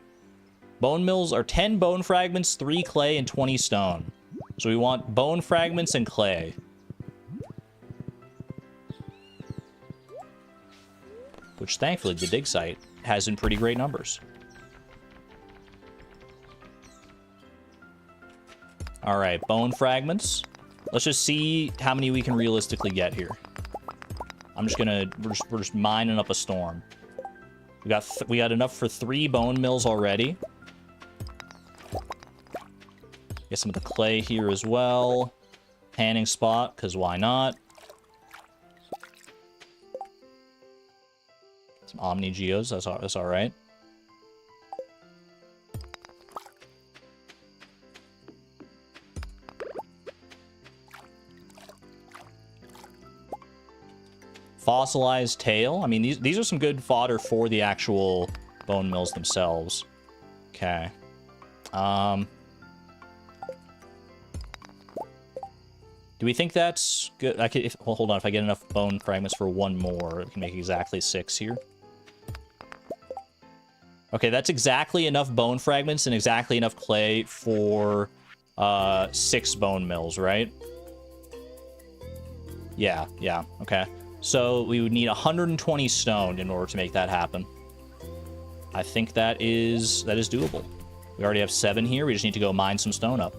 Bone mills are 10 bone fragments, 3 clay, and 20 stone. So we want bone fragments and clay. Which, thankfully, the dig site has in pretty great numbers. All right, bone fragments. Let's just see how many we can realistically get here. I'm just gonna... We're just mining up a storm. We got enough for 3 bone mills already. Get some of the clay here as well. Panning spot, because why not? Some Omni Geos, that's all right. Fossilized tail. I mean, these are some good fodder for the actual bone mills themselves. Okay. Do we think that's good? I could, well, hold on. If I get enough bone fragments for 1 more, I can make exactly 6 here. Okay, that's exactly enough bone fragments and exactly enough clay for 6 bone mills, right? Yeah, okay. So we would need 120 stone in order to make that happen. I think that is doable. We already have 7 here. We just need to go mine some stone up.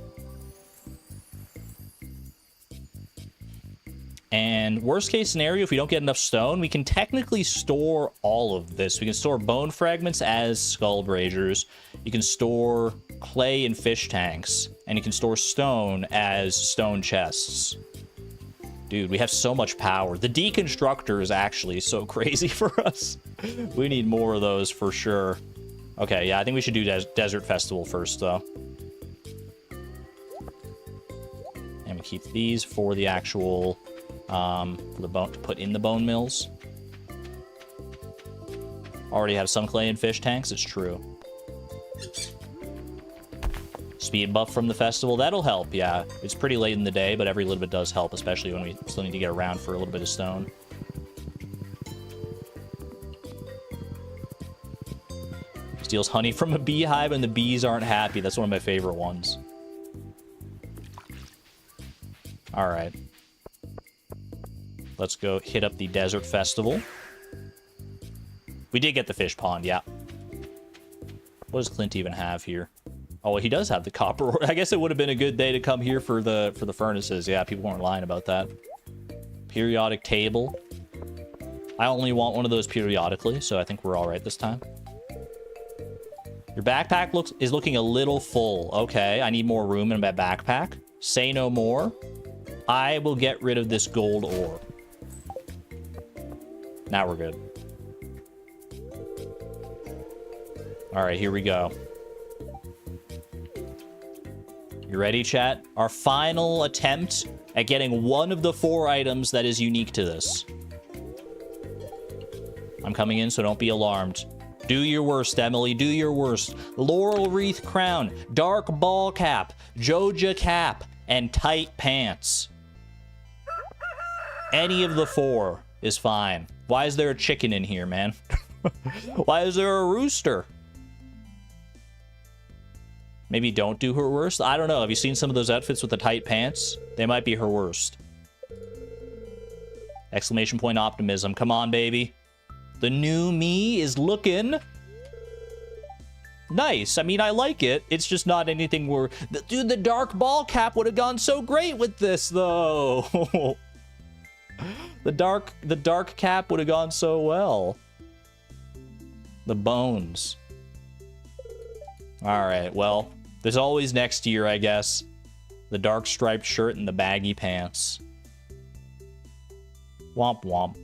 And worst case scenario, if we don't get enough stone, we can technically store all of this. We can store bone fragments as skull braziers. You can store clay in fish tanks. And you can store stone as stone chests. Dude, we have so much power. The deconstructor is actually so crazy for us. We need more of those for sure. Okay, yeah, I think we should do Desert Festival first, though. And we keep these for the actual... for the bone to put in the bone mills. Already have some clay and fish tanks, it's true. Speed buff from the festival, that'll help, yeah. It's pretty late in the day, but every little bit does help, especially when we still need to get around for a little bit of stone. steals honey from a beehive and the bees aren't happy. That's one of my favorite ones. All right. Let's go hit up the desert festival. We did get the fish pond, yeah. What does Clint even have here? Oh, he does have the copper ore. I guess it would have been a good day to come here for the furnaces. Yeah, people weren't lying about that. Periodic table. I only want one of those periodically, so I think we're all right this time. Your backpack is looking a little full. Okay, I need more room in my backpack. Say no more. I will get rid of this gold ore. Now we're good. All right, here we go. You ready, chat? Our final attempt at getting one of the 4 items that is unique to this. I'm coming in, so don't be alarmed. Do your worst, Emily. Do your worst. Laurel wreath crown, dark ball cap, Joja cap, and tight pants. Any of the 4 is fine. Why is there a chicken in here, man? Why is there a rooster? Maybe don't do her worst? I don't know. Have you seen some of those outfits with the tight pants? They might be her worst. Exclamation point optimism. Come on, baby. The new me is looking nice. I mean, I like it. It's just not anything where... Dude, the dark ball cap would have gone so great with this, though. The dark cap would have gone so well. The bones. All right, well, there's always next year, I guess. The dark striped shirt and the baggy pants. Womp womp.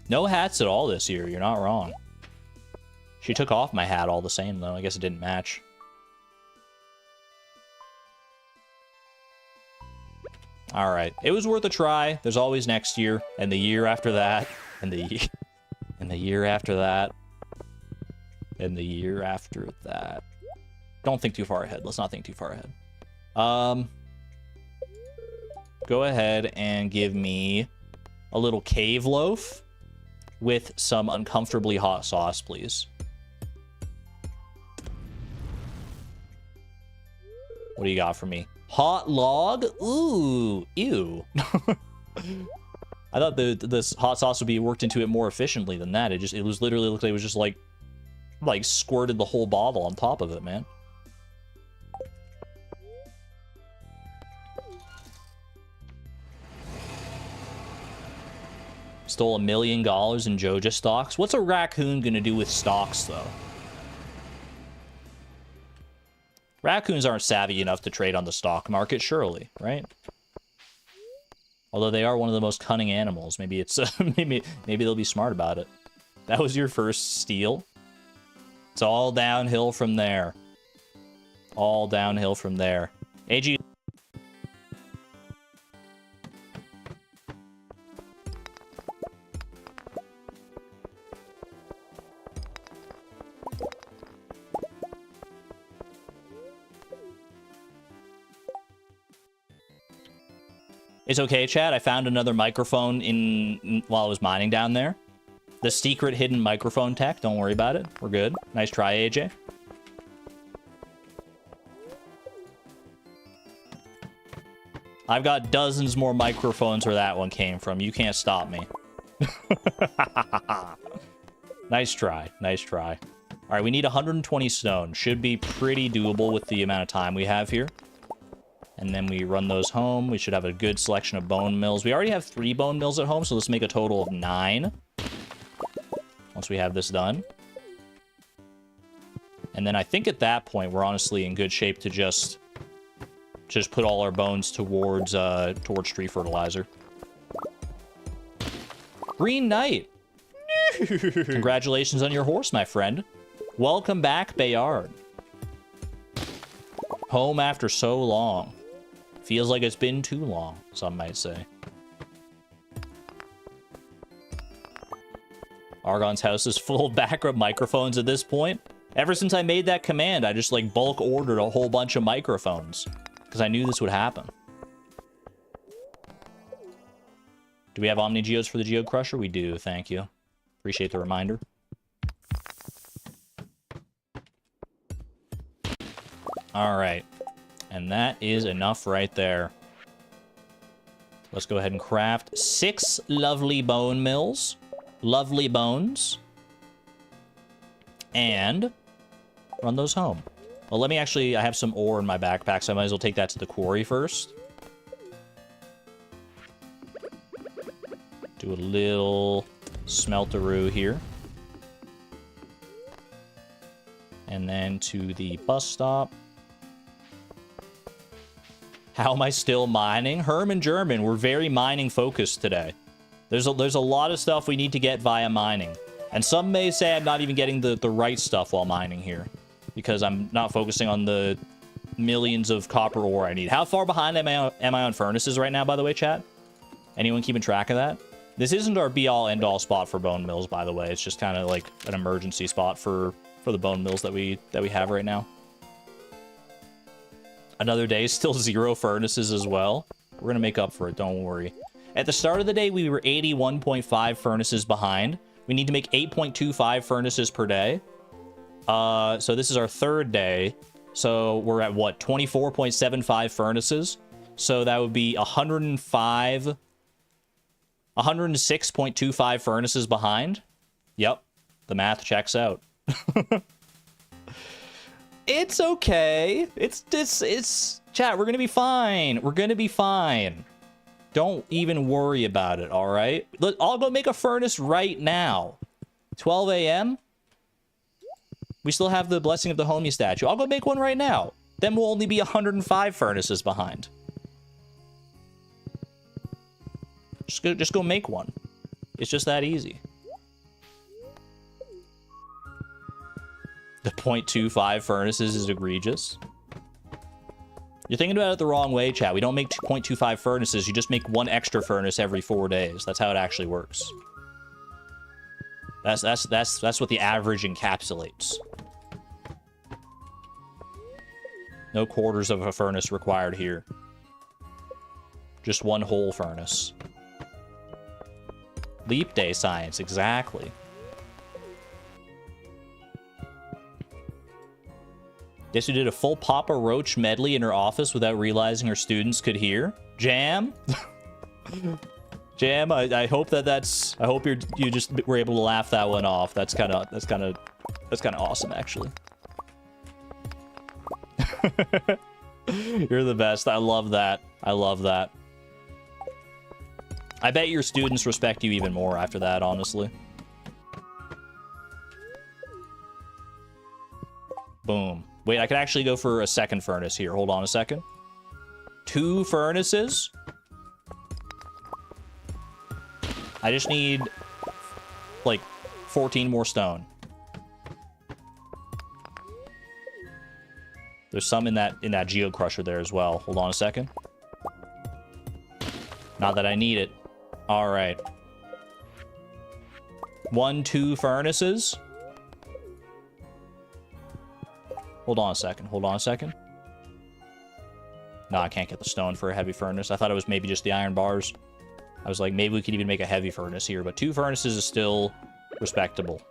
No hats at all this year. You're not wrong. She took off my hat all the same, though. I guess it didn't match. All right. It was worth a try. There's always next year, and the year after that, and the year after that, and the year after that. Don't think too far ahead. Let's not think too far ahead. Go ahead and give me a little cave loaf with some uncomfortably hot sauce, please. What do you got for me? Hot log? Ooh, ew. I thought this hot sauce would be worked into it more efficiently than that. It was literally looked like it was just like squirted the whole bottle on top of it, man. Stole $1 million in Joja stocks. What's a raccoon gonna do with stocks, though? Raccoons aren't savvy enough to trade on the stock market, surely, right? Although they are one of the most cunning animals. Maybe it's maybe they'll be smart about it. That was your first steal. It's all downhill from there. All downhill from there. AG. It's okay, chat. I found another microphone while I was mining down there. The secret hidden microphone tech. Don't worry about it. We're good. Nice try, AJ. I've got dozens more microphones where that one came from. You can't stop me. Nice try. Nice try. All right, we need 120 stone. Should be pretty doable with the amount of time we have here. And then we run those home. We should have a good selection of bone mills. We already have 3 bone mills at home, so let's make a total of 9. Once we have this done. And then I think at that point, we're honestly in good shape to just put all our bones towards tree fertilizer. Green Knight! Congratulations on your horse, my friend. Welcome back, Bayard. Home after so long. Feels like it's been too long, some might say. Argon's house is full of backup microphones at this point. Ever since I made that command, I just like bulk ordered a whole bunch of microphones because I knew this would happen. Do we have Omni Geodes for the Geode Crusher? We do, thank you. Appreciate the reminder. All right. And that is enough right there. Let's go ahead and craft 6 lovely bone mills. Lovely bones. And run those home. Well, let me actually... I have some ore in my backpack, so I might as well take that to the quarry first. Do a little smelteroo here. And then to the bus stop. How am I still mining? Herman German, we're very mining focused today. There's a lot of stuff we need to get via mining. And some may say I'm not even getting the right stuff while mining here. Because I'm not focusing on the millions of copper ore I need. How far behind am I on furnaces right now, by the way, chat? Anyone keeping track of that? This isn't our be-all, end-all spot for bone mills, by the way. It's just kind of like an emergency spot for the bone mills that we have right now. Another day, still 0 furnaces as well. We're going to make up for it, don't worry. At the start of the day, we were 81.5 furnaces behind. We need to make 8.25 furnaces per day. So this is our 3rd day. So we're at, what, 24.75 furnaces? So that would be 106.25 furnaces behind. Yep, the math checks out. It's okay. It's chat, we're gonna be fine. We're gonna be fine. Don't even worry about it, all right? I'll go make a furnace right now. 12 a.m. We still have the Blessing of the Homie statue. I'll go make one right now. Then we'll only be 105 furnaces behind. Just go make one. It's just that easy. The 0.25 furnaces is egregious. You're thinking about it the wrong way, chat. We don't make 0.25 furnaces. You just make 1 extra furnace every 4 days. That's how it actually works. That's what the average encapsulates. No quarters of a furnace required here. Just 1 whole furnace. Leap day science, exactly. Guess who did a full Papa Roach medley in her office without realizing her students could hear? Jam? Jam, I hope that's... I hope you just were able to laugh that one off. That's kind of awesome, actually. You're the best. I love that. I love that. I bet your students respect you even more after that, honestly. Boom. Wait, I could actually go for a 2nd furnace here. Hold on a second. 2 furnaces. I just need, like, 14 more stone. There's some in that Geo Crusher there as well. Hold on a second. Not that I need it. All right. 1, 2 furnaces. Hold on a second. Hold on a second. No, I can't get the stone for a heavy furnace. I thought it was maybe just the iron bars. I was like, maybe we could even make a heavy furnace here, but 2 furnaces is still respectable.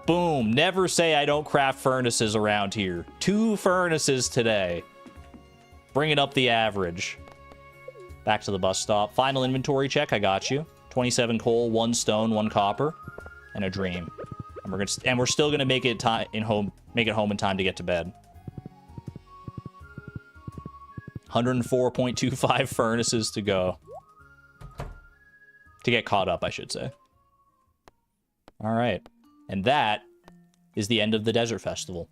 Boom. Never say I don't craft furnaces around here. 2 furnaces today. Bringing up the average. Back to the bus stop. Final inventory check. I got you. 27 coal, 1 stone, 1 copper, and a dream. And we're still gonna make it home in time to get to bed. 104.25 furnaces to go. To get caught up, I should say. All right. And that is the end of the Desert Festival.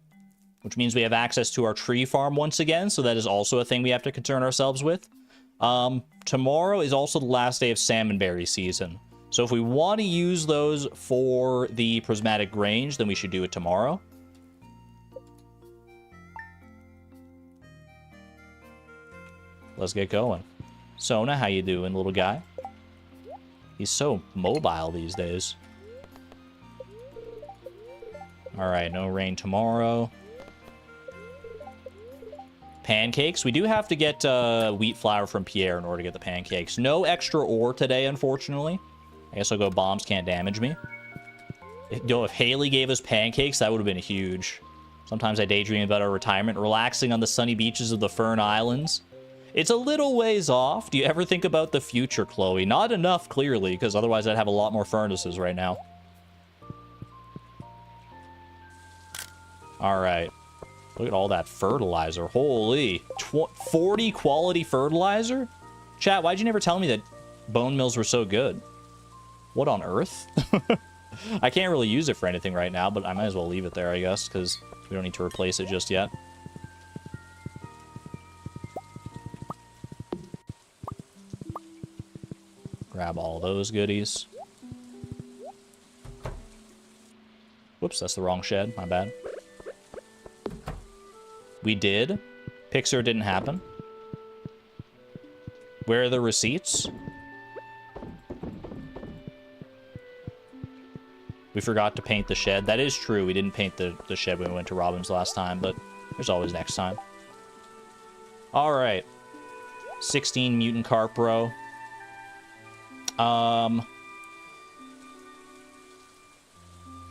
Which means we have access to our tree farm once again, so that is also a thing we have to concern ourselves with. Tomorrow is also the last day of salmonberry season. So if we want to use those for the prismatic grange, then we should do it tomorrow. Let's get going. Sona, how you doing, little guy? He's so mobile these days. Alright, no rain tomorrow. Pancakes. We do have to get wheat flour from Pierre in order to get the pancakes. No extra ore today, unfortunately. I guess I'll go bombs can't damage me. If Haley gave us pancakes, that would have been huge. Sometimes I daydream about our retirement, relaxing on the sunny beaches of the Fern Islands. It's a little ways off. Do you ever think about the future, Chloe? Not enough, clearly, because otherwise I'd have a lot more furnaces right now. All right. Look at all that fertilizer. Holy. 40 quality fertilizer? Chat, why'd you never tell me that bone mills were so good? What on earth? I can't really use it for anything right now, but I might as well leave it there, I guess, because we don't need to replace it just yet. Grab all those goodies. Whoops, that's the wrong shed. My bad. We did. Pixar didn't happen. Where are the receipts? We forgot to paint the shed. That is true. We didn't paint the shed when we went to Robin's last time, but there's always next time. All right. 16 mutant carp, bro. I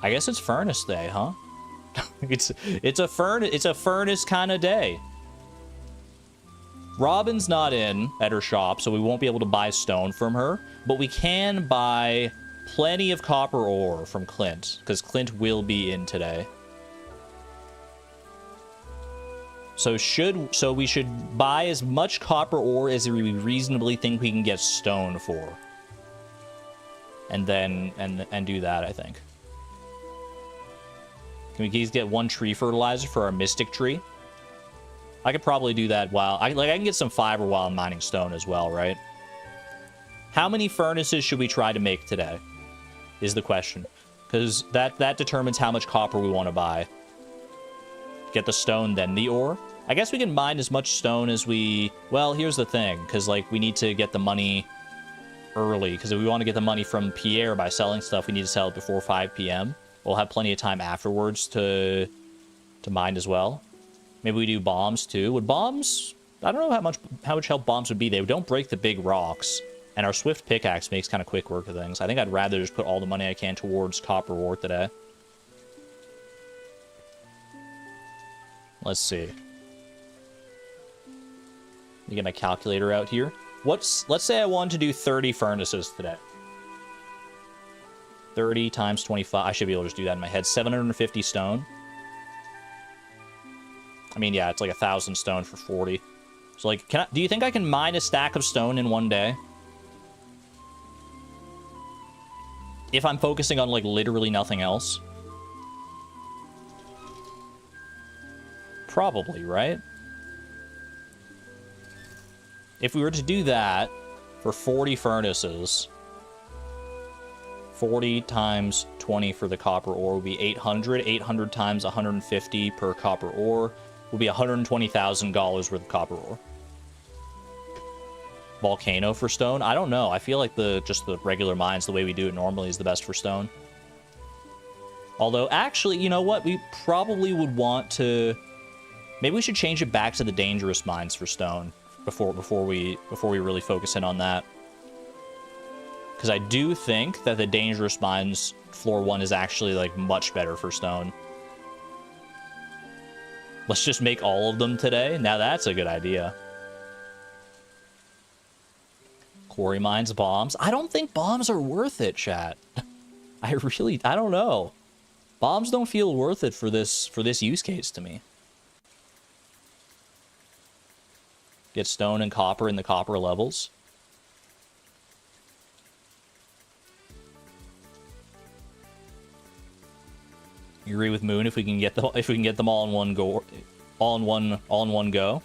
guess it's furnace day, huh? it's a furnace kind of day. Robin's not in at her shop, so we won't be able to buy stone from her, but we can buy plenty of copper ore from Clint, because Clint will be in today. So we should buy as much copper ore as we reasonably think we can get stone for. And then do that, I think. Can we please get 1 tree fertilizer for our mystic tree? I could probably do that while I can get some fiber while I'm mining stone as well, right? How many furnaces should we try to make today? Is the question. Because that determines how much copper we want to buy. Get the stone, then the ore. I guess we can mine as much stone as we... Well, here's the thing. Because, like, we need to get the money early. Because if we want to get the money from Pierre by selling stuff, we need to sell it before 5 p.m. We'll have plenty of time afterwards to mine as well. Maybe we do bombs, too. Would bombs... I don't know how much help bombs would be. They don't break the big rocks. And our swift pickaxe makes kind of quick work of things. I think I'd rather just put all the money I can towards copper ore today. Let's see. Let me get my calculator out here. Let's say I wanted to do 30 furnaces today. 30 times 25. I should be able to just do that in my head. 750 stone. I mean, yeah, it's like 1,000 stone for 40. So, like, do you think I can mine a stack of stone in one day? If I'm focusing on, like, literally nothing else? Probably, right? If we were to do that for 40 furnaces, 40 times 20 for the copper ore would be 800. 800 times 150 per copper ore would be $120,000 worth of copper ore. Volcano for stone? I don't know. I feel like just the regular mines, the way we do it normally, is the best for stone. Although, actually, you know what? We probably would want to... Maybe we should change it back to the dangerous mines for stone before we really focus in on that. Because I do think that the dangerous mines floor 1 is actually, like, much better for stone. Let's just make all of them today. Now that's a good idea. Quarry mines, bombs. I don't think bombs are worth it, chat. I don't know. Bombs don't feel worth it for this use case to me. Get stone and copper in the copper levels. You agree with Moon if we can get them all in one go, all in one go.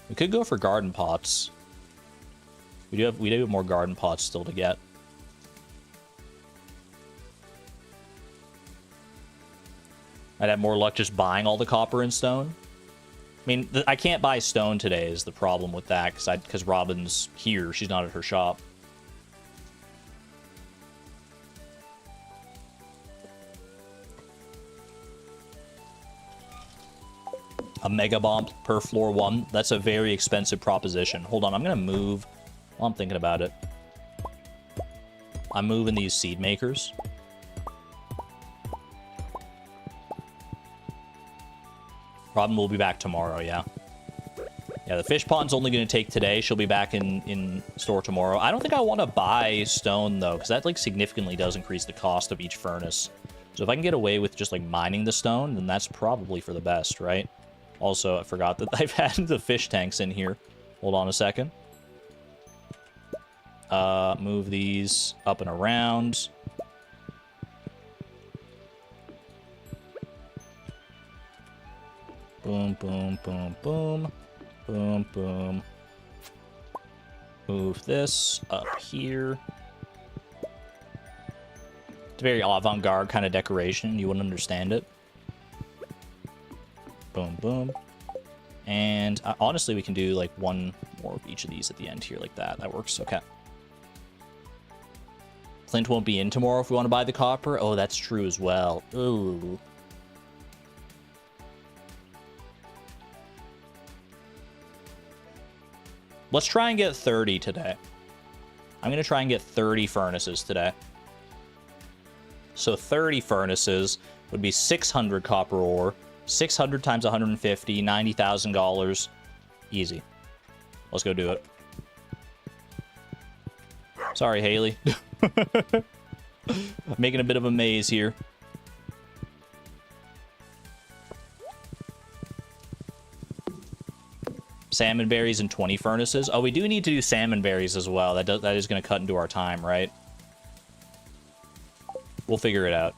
We could go for garden pots. We do have more garden pots still to get. I'd have more luck just buying all the copper and stone. I mean, I can't buy stone today is the problem with that, because Robin's here. She's not at her shop. A mega bomb per floor 1. That's a very expensive proposition. Hold on, I'm going to move... While I'm thinking about it. I'm moving these seed makers. Robin will be back tomorrow, yeah. Yeah, the fish pond's only going to take today. She'll be back in store tomorrow. I don't think I want to buy stone, though, because that, like, significantly does increase the cost of each furnace. So if I can get away with just, like, mining the stone, then that's probably for the best, right? Also, I forgot that I've had the fish tanks in here. Hold on a second. Move these up and around. Boom, boom, boom, boom. Boom, boom. Move this up here. It's a very avant-garde kind of decoration. You wouldn't understand it. Boom, boom. And honestly, we can do like one more of each of these at the end here like that. That works. Okay. Clint won't be in tomorrow if we want to buy the copper. Oh, that's true as well. Ooh. Let's try and get 30 today. I'm going to try and get 30 furnaces today. So 30 furnaces would be 600 copper ore. 600 times 150, $90,000. Easy. Let's go do it. Sorry, Haley. I'm making a bit of a maze here. Salmon berries and 20 furnaces. Oh, we do need to do salmon berries as well. That is going to cut into our time, right? We'll figure it out.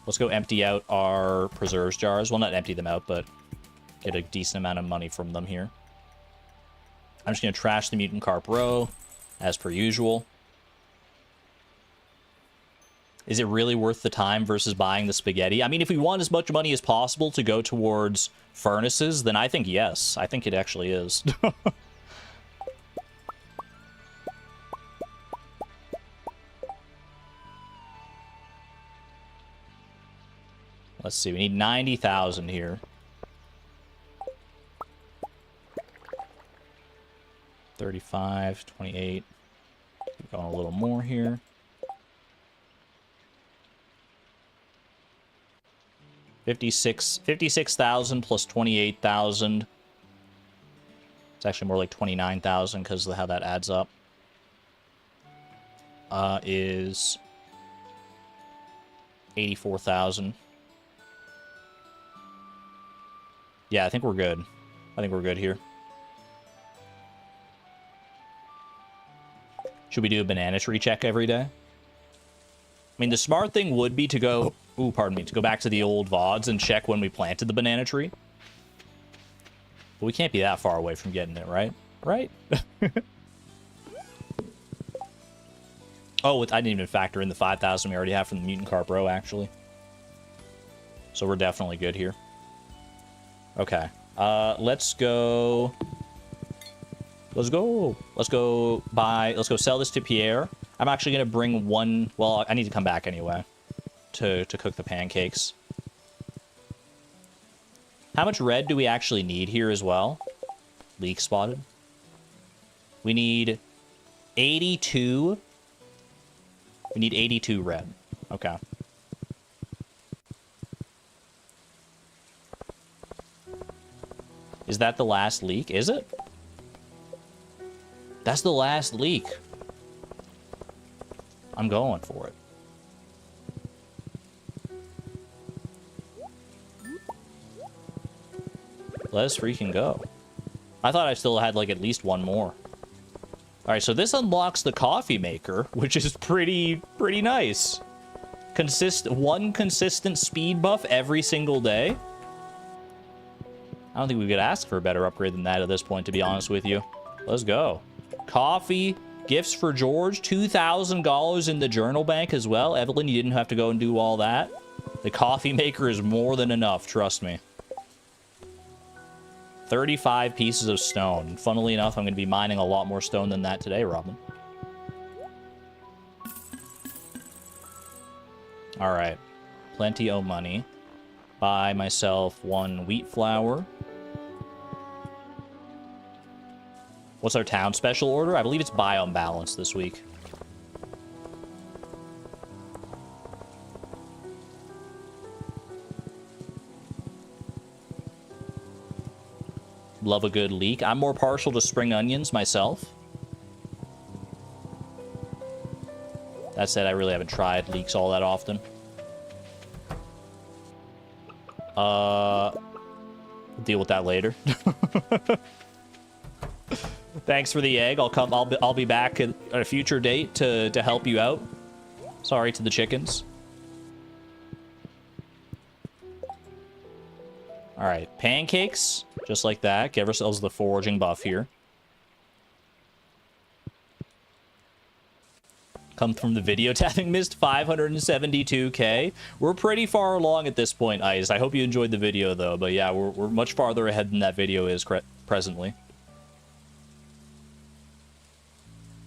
Let's go empty out our preserves jars. Well, not empty them out, but get a decent amount of money from them here. I'm just going to trash the mutant carp row, as per usual. Is it really worth the time versus buying the spaghetti? I mean, if we want as much money as possible to go towards furnaces, then I think yes. I think it actually is. Let's see, we need 90,000 here. 35, 28. Keep going a little more here. $56,000 plus 28,000. It's actually more like 29,000 because of how that adds up. Is 84,000. Yeah, I think we're good. I think we're good here. Should we do a banana tree check every day? I mean, the smart thing would be to go... Ooh, pardon me. To go back to the old VODs and check when we planted the banana tree. But we can't be that far away from getting it, right? Right? Oh, I didn't even factor in the 5,000 we already have from the mutant carp row, actually. So we're definitely good here. Okay. Let's go... Let's go sell this to Pierre. I'm actually going to bring one... Well, I need to come back anyway to cook the pancakes. How much red do we actually need here as well? Leak spotted. We need 82. We need 82 red. Okay. Is that the last leak? Is it? That's the last leak. I'm going for it. Let's freaking go. I thought I still had, like, at least one more. Alright, so this unlocks the coffee maker, which is pretty nice. One consistent speed buff every single day. I don't think we could ask for a better upgrade than that at this point, to be honest with you. Let's go. Coffee, gifts for George, $2,000 in the journal bank as well. Evelyn, you didn't have to go and do all that. The coffee maker is more than enough, trust me. 35 pieces of stone. Funnily enough, I'm going to be mining a lot more stone than that today, Robin. All right. Plenty of money. Buy myself one wheat flour. What's our town special order? I believe it's biome balance this week. Love a good leek. I'm more partial to spring onions myself. That said, I really haven't tried leeks all that often. Deal with that later. Thanks for the egg. I'll be back at a future date to help you out. Sorry to the chickens. All right, pancakes, just like that. Give ourselves the foraging buff here. Come from the video tapping missed 572k. We're pretty far along at this point, Ice. I hope you enjoyed the video though. But yeah, we're much farther ahead than that video is presently.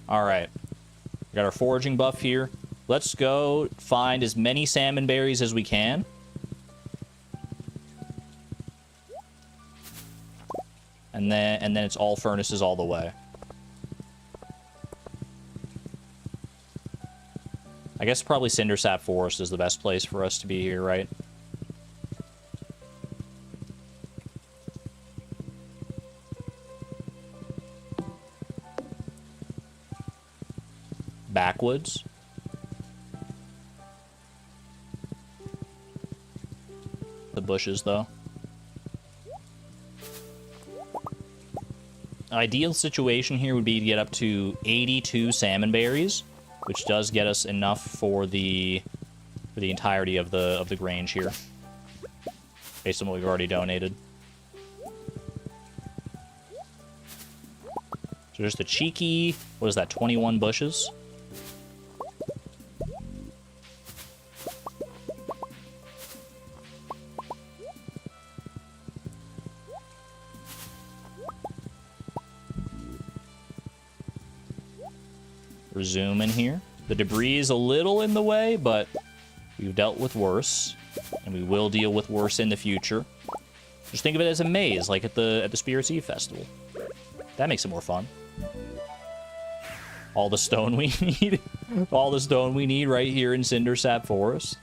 All right, we got our foraging buff here. Let's go find as many salmon berries as we can. And then it's all furnaces all the way. I guess probably Cindersap Forest is the best place for us to be here, right? Backwoods. The bushes, though. Ideal situation here would be to get up to 82 salmon berries, which does get us enough for the entirety of the grange here, based on what we've already donated. So just a cheeky, what is that, 21 bushes? Zoom in here. The debris is a little in the way, but we've dealt with worse, and we will deal with worse in the future. Just think of it as a maze, like at the Spirits Eve Festival. That makes it more fun. All the stone we need. All the stone we need right here in Cindersap Forest.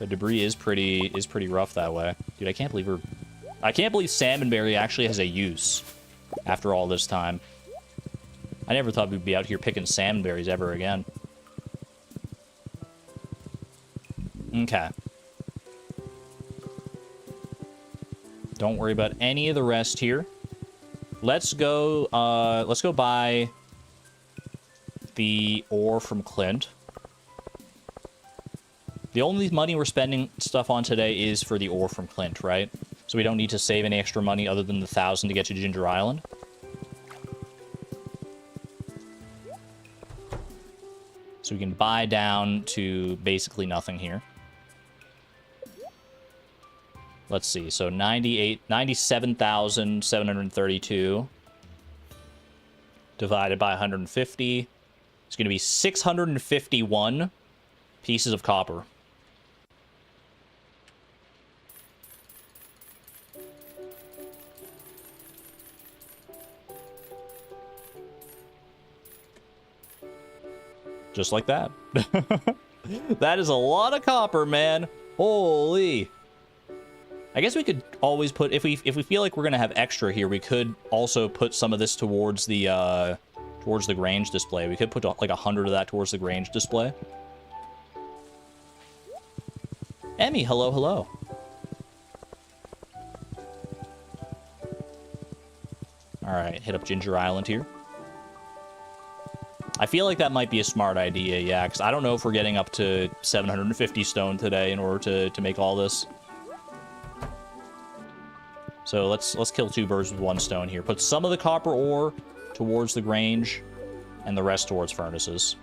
The debris is pretty rough that way. Dude, I can't believe salmonberry actually has a use after all this time. I never thought we'd be out here picking salmonberries ever again. Okay. Don't worry about any of the rest here. Let's go buy the ore from Clint. The only money we're spending stuff on today is for the ore from Clint, right? So we don't need to save any extra money other than the 1,000 to get to Ginger Island. So we can buy down to basically nothing here. Let's see. So 97,732 divided by 150. It's going to be 651 pieces of copper. Just like that. That is a lot of copper, man. Holy. I guess we could always put, if we feel like we're gonna have extra here, we could also put some of this towards the Grange display. We could put like 100 of that towards the Grange display. Emmy, hello, hello. All right, hit up Ginger Island here. I feel like that might be a smart idea, yeah, because I don't know if we're getting up to 750 stone today in order to make all this. So let's kill two birds with one stone here. Put some of the copper ore towards the Grange, and the rest towards furnaces.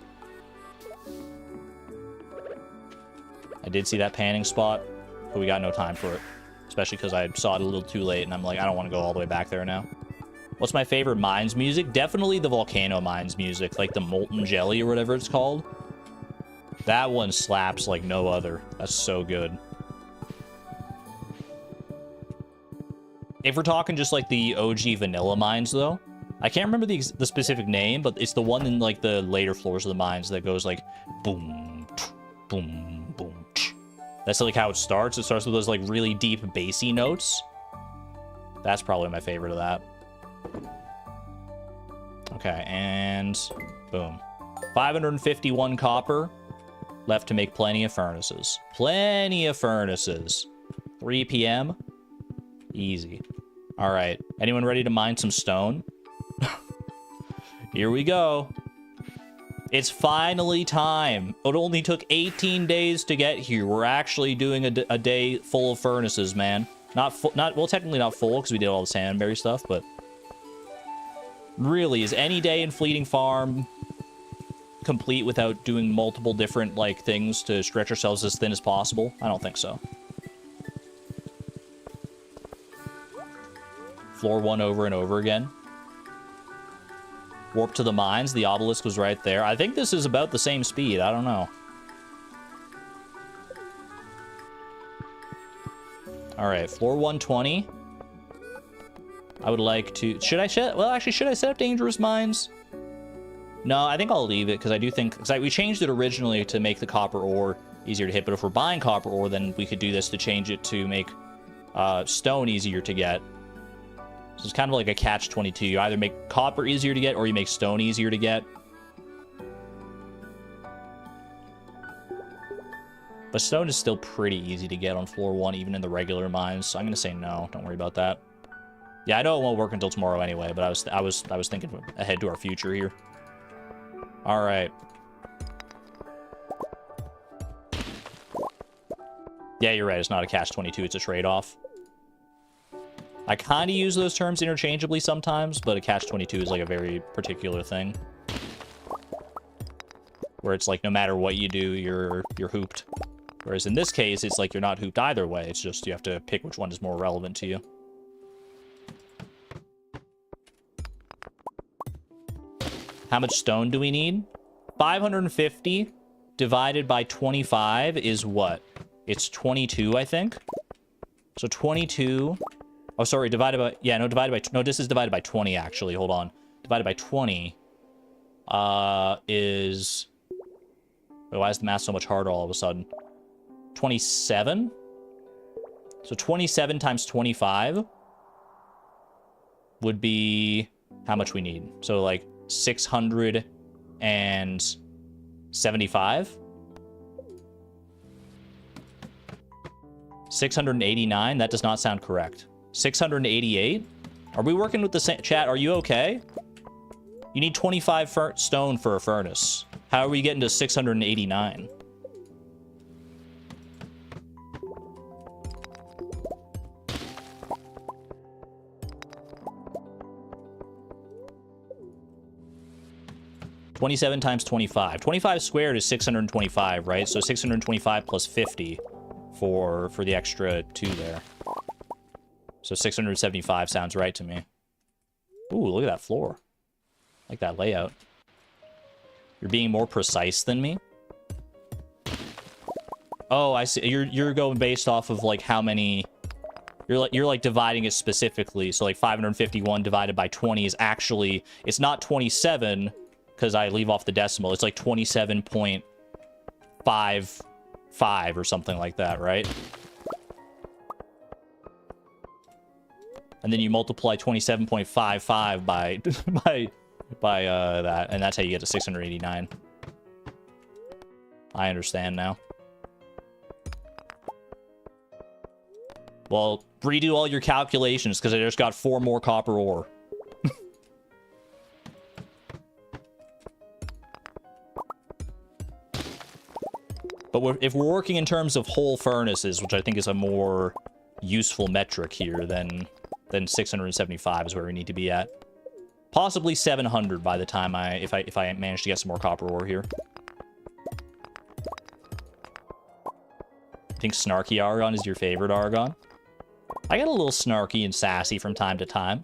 I did see that panning spot, but we got no time for it. Especially because I saw it a little too late, and I'm like, I don't want to go all the way back there now. What's my favorite mines music? Definitely the volcano mines music, like the molten jelly or whatever it's called. That one slaps like no other. That's so good. If we're talking just like the OG vanilla mines, though, I can't remember the specific name, but it's the one in like the later floors of the mines that goes like boom, boom, boom. That's like how it starts. It starts with those like really deep bassy notes. That's probably my favorite of that. Okay, and boom. 551 copper left to make plenty of furnaces. Plenty of furnaces. 3 p.m. Easy. All right. Anyone ready to mine some stone? Here we go. It's finally time. It only took 18 days to get here. We're actually doing a day full of furnaces, man. Well, technically not full because we did all the sandberry stuff, but really, is any day in Fleeting Farm complete without doing multiple different, like, things to stretch ourselves as thin as possible? I don't think so. Floor 1 over and over again. Warp to the mines. The obelisk was right there. I think this is about the same speed. I don't know. All right, floor 120. I would like to... Should I set... Well, actually, should I set up dangerous mines? No, I think I'll leave it, because I do think... Because we changed it originally to make the copper ore easier to hit, but if we're buying copper ore, then we could do this to change it to make stone easier to get. So it's kind of like a catch-22. You either make copper easier to get, or you make stone easier to get. But stone is still pretty easy to get on floor 1, even in the regular mines, so I'm going to say no. Don't worry about that. Yeah, I know it won't work until tomorrow anyway, but I was thinking ahead to our future here. All right. Yeah, you're right. It's not a catch-22. It's a trade-off. I kind of use those terms interchangeably sometimes, but a catch-22 is like a very particular thing. Where it's like no matter what you do, you're hooped. Whereas in this case, it's like you're not hooped either way. It's just you have to pick which one is more relevant to you. How much stone do we need? 550 divided by 25 is what? It's 22, I think. So 22... Oh, sorry, divided by... Yeah, no, divided by... No, this is divided by 20, actually. Hold on. Divided by 20 is... Wait, why is the math so much harder all of a sudden? 27? So 27 times 25 would be how much we need. So, like, 675? 689? That does not sound correct. 688? Are we working with the same... Chat, are you okay? You need 25 stone for a furnace. How are we getting to 689? $27 times 25. 25 squared is 625, right? So 625 plus 50 for the extra 2 there. So 675 sounds right to me. Ooh, look at that floor. I like that layout. You're being more precise than me? Oh, I see. You're going based off of like how many... You're like dividing it specifically. So like 551 divided by 20 is actually... It's not 27 because I leave off the decimal. It's like 27.55 or something like that, right? And then you multiply 27.55 by that, and that's how you get to 689. I understand now. Well, redo all your calculations, because I just got 4 more copper ore. But if we're working in terms of whole furnaces, which I think is a more useful metric here, then 675 is where we need to be at. Possibly 700 by the time if I manage to get some more copper ore here. I think snarky Argon is your favorite Argon. I get a little snarky and sassy from time to time.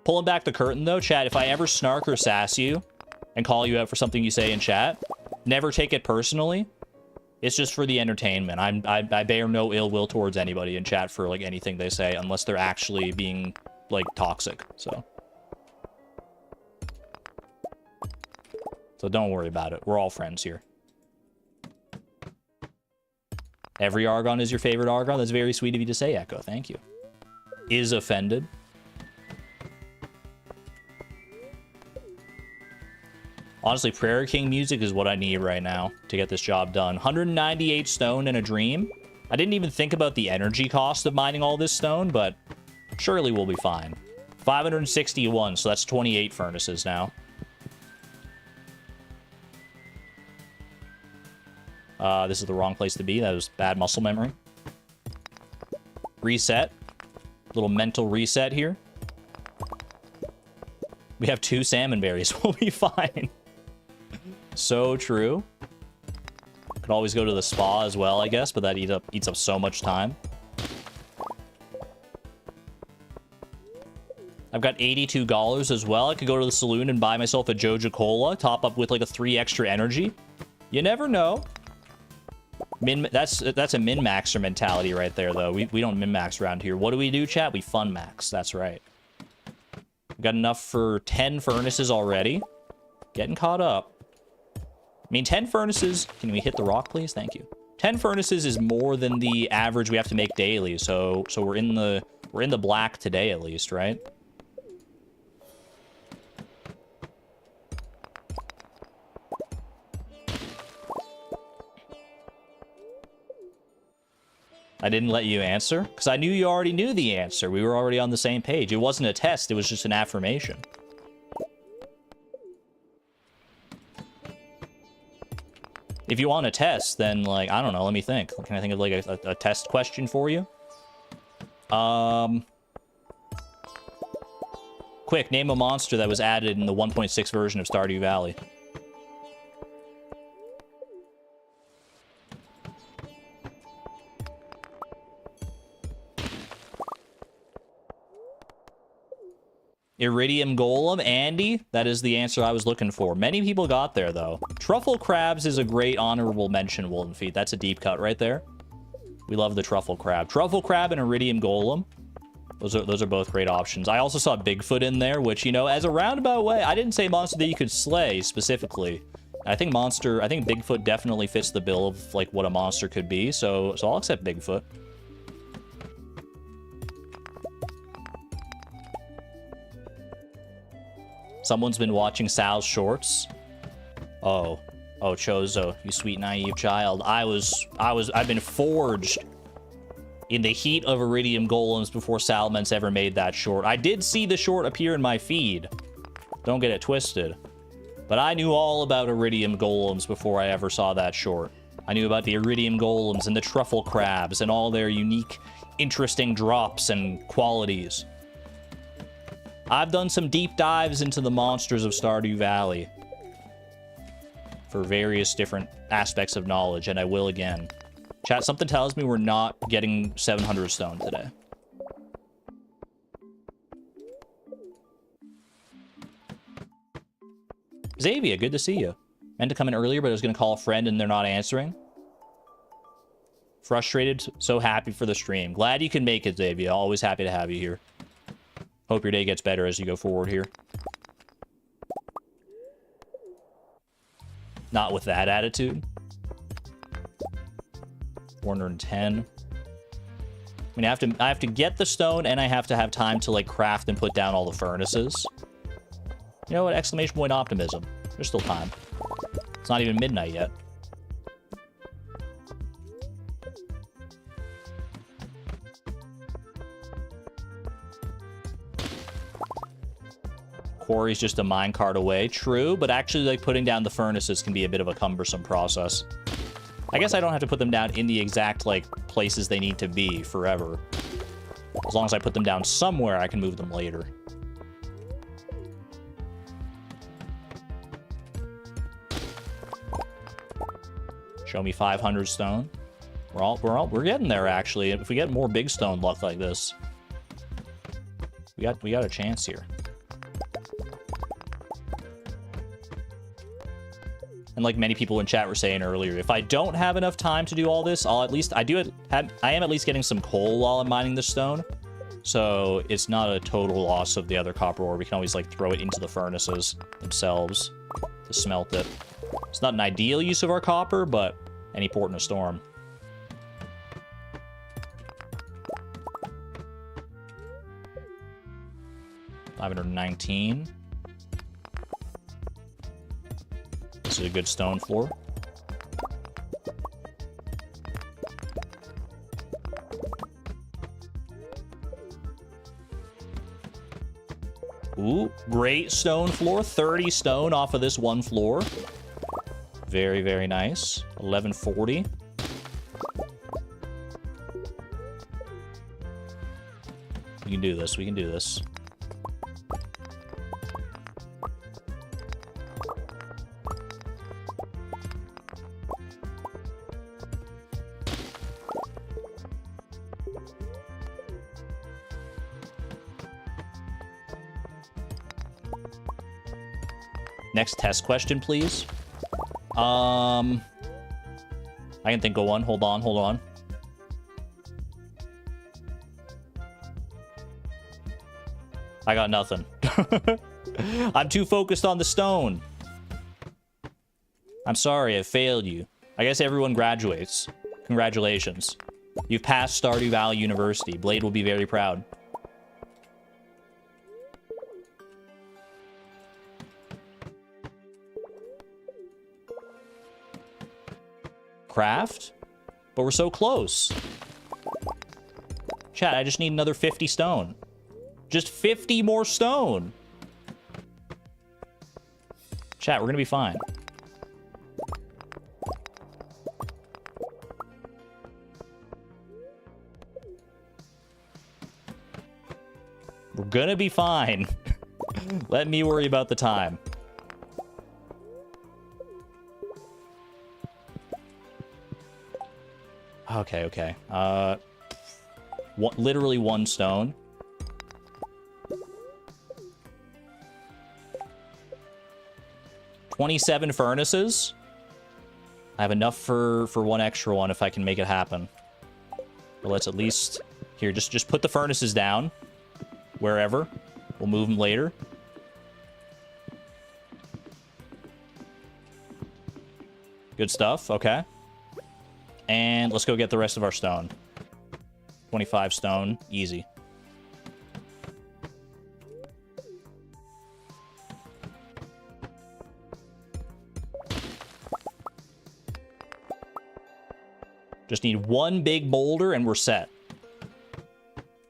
Pulling back the curtain though, chat, if I ever snark or sass you and call you out for something you say in chat, never take it personally. It's just for the entertainment. I bear no ill will towards anybody in chat for like anything they say, unless they're actually being like toxic. So don't worry about it. We're all friends here. Every Argon is your favorite Argon. That's very sweet of you to say, Echo. Thank you. is offended. Honestly, Prairie King music is what I need right now to get this job done. 198 stone in a dream. I didn't even think about the energy cost of mining all this stone, but surely we'll be fine. 561, so that's 28 furnaces now. This is the wrong place to be. That was bad muscle memory. Reset. Little mental reset here. We have 2 salmon berries. We'll be fine. So true. Could always go to the spa as well, I guess, but that eats up so much time. I've got $82 as well. I could go to the saloon and buy myself a Joja Cola, top up with like a 3 extra energy. You never know. That's a min-maxer mentality right there, though. We don't min-max around here. What do we do, chat? We fun-max. That's right. We've got enough for 10 furnaces already. Getting caught up. I mean, 10 furnaces... Can we hit the rock, please? Thank you. 10 furnaces is more than the average we have to make daily, so we're in the black today, at least, right? I didn't let you answer, because I knew you already knew the answer. We were already on the same page. It wasn't a test, it was just an affirmation. If you want a test, then, like, I don't know, let me think. Can I think of, like, a test question for you? Quick, name a monster that was added in the 1.6 version of Stardew Valley. Iridium Golem, Andy, that is the answer I was looking for. Many people got there, though. Truffle Crabs is a great honorable mention, Wolden Feet. That's a deep cut right there. We love the Truffle Crab. Truffle Crab and Iridium Golem. Those are both great options. I also saw Bigfoot in there, which, you know, as a roundabout way, I didn't say monster that you could slay specifically. I think Bigfoot definitely fits the bill of, like, what a monster could be, so I'll accept Bigfoot. Someone's been watching Sal's shorts. Oh, Chozo, you sweet naive child. I've been forged in the heat of Iridium Golems before Salmons ever made that short. I did see the short appear in my feed. Don't get it twisted. But I knew all about Iridium Golems before I ever saw that short. I knew about the Iridium Golems and the Truffle Crabs and all their unique, interesting drops and qualities. I've done some deep dives into the monsters of Stardew Valley for various different aspects of knowledge, and I will again. Chat, something tells me we're not getting 700 stone today. Xavier, good to see you. Meant to come in earlier, but I was going to call a friend and they're not answering. Frustrated, so happy for the stream. Glad you can make it, Xavier. Always happy to have you here. Hope your day gets better as you go forward here. Not with that attitude. 410. I mean, I have to get the stone, and I have to have time to, like, craft and put down all the furnaces. You know what? Exclamation point optimism. There's still time. It's not even midnight yet. Quarry's just a minecart away. True, but actually, like, putting down the furnaces can be a bit of a cumbersome process. I guess I don't have to put them down in the exact, like, places they need to be forever. As long as I put them down somewhere, I can move them later. Show me 500 stone. We're getting there, actually. If we get more big stone luck like this, we got a chance here. And like many people in chat were saying earlier, if I don't have enough time to do all this, I am at least getting some coal while I'm mining the stone. So it's not a total loss of the other copper ore. We can always, like, throw it into the furnaces themselves to smelt it. It's not an ideal use of our copper, but any port in a storm. 519. This is a good stone floor. Ooh, great stone floor. 30 stone off of this one floor. Very, very nice. 1140. We can do this. We can do this. Next test question, please. I can think of one. Hold on, hold on. I got nothing. I'm too focused on the stone. I'm sorry, I failed you. I guess everyone graduates. Congratulations. You've passed Stardew Valley University. Blade will be very proud. Craft? But we're so close. Chat, I just need another 50 stone. Just 50 more stone. Chat, we're gonna be fine. We're gonna be fine. Let me worry about the time. Okay, okay. Literally one stone. $27 furnaces. I have enough for one extra one if I can make it happen. But let's at least... Here, just put the furnaces down. Wherever. We'll move them later. Good stuff. Okay. And let's go get the rest of our stone. 25 stone. Easy. Just need one big boulder and we're set.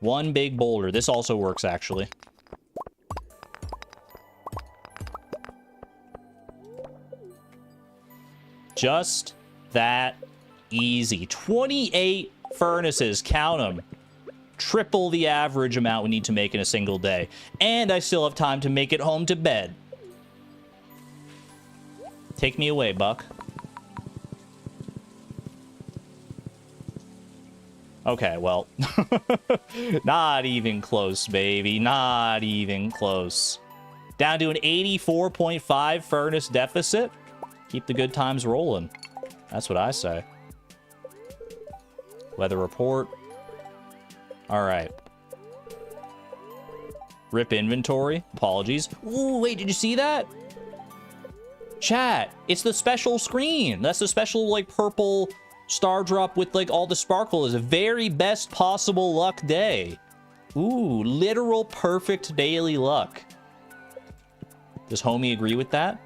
One big boulder. This also works, actually. Just that easy. 28 furnaces. Count them. Triple the average amount we need to make in a single day. And I still have time to make it home to bed. Take me away, Buck. Okay, well. Not even close, baby. Not even close. Down to an 84.5 furnace deficit. Keep the good times rolling. That's what I say. Weather report. All right. Rip inventory. Apologies. Ooh, wait, did you see that? Chat, it's the special screen. That's the special, like, purple star drop with, like, all the sparkle. Is a very best possible luck day. Ooh, literal perfect daily luck. Does homie agree with that?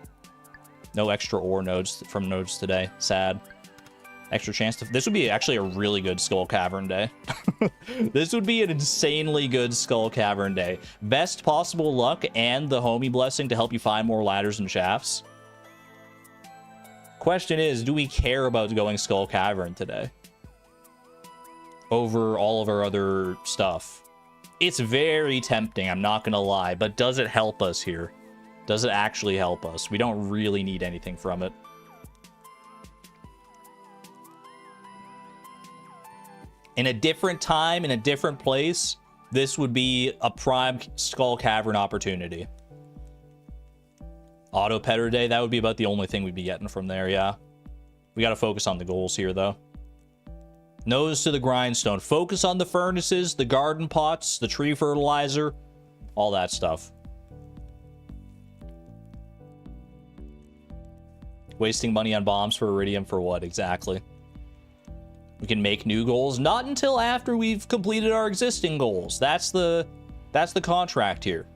No extra ore nodes from nodes today. Sad. Extra chance to... This would be actually a really good Skull Cavern day. This would be an insanely good Skull Cavern day. Best possible luck and the homie blessing to help you find more ladders and shafts. Question is, do we care about going Skull Cavern today? Over all of our other stuff. It's very tempting, I'm not gonna lie, but does it help us here? Does it actually help us? We don't really need anything from it. In a different time, in a different place, this would be a prime Skull Cavern opportunity. Auto Petter Day, that would be about the only thing we'd be getting from there, yeah. We gotta focus on the goals here, though. Nose to the grindstone. Focus on the furnaces, the garden pots, the tree fertilizer, all that stuff. Wasting money on bombs for iridium for what, exactly? We can make new goals, not until after we've completed our existing goals. That's the contract here.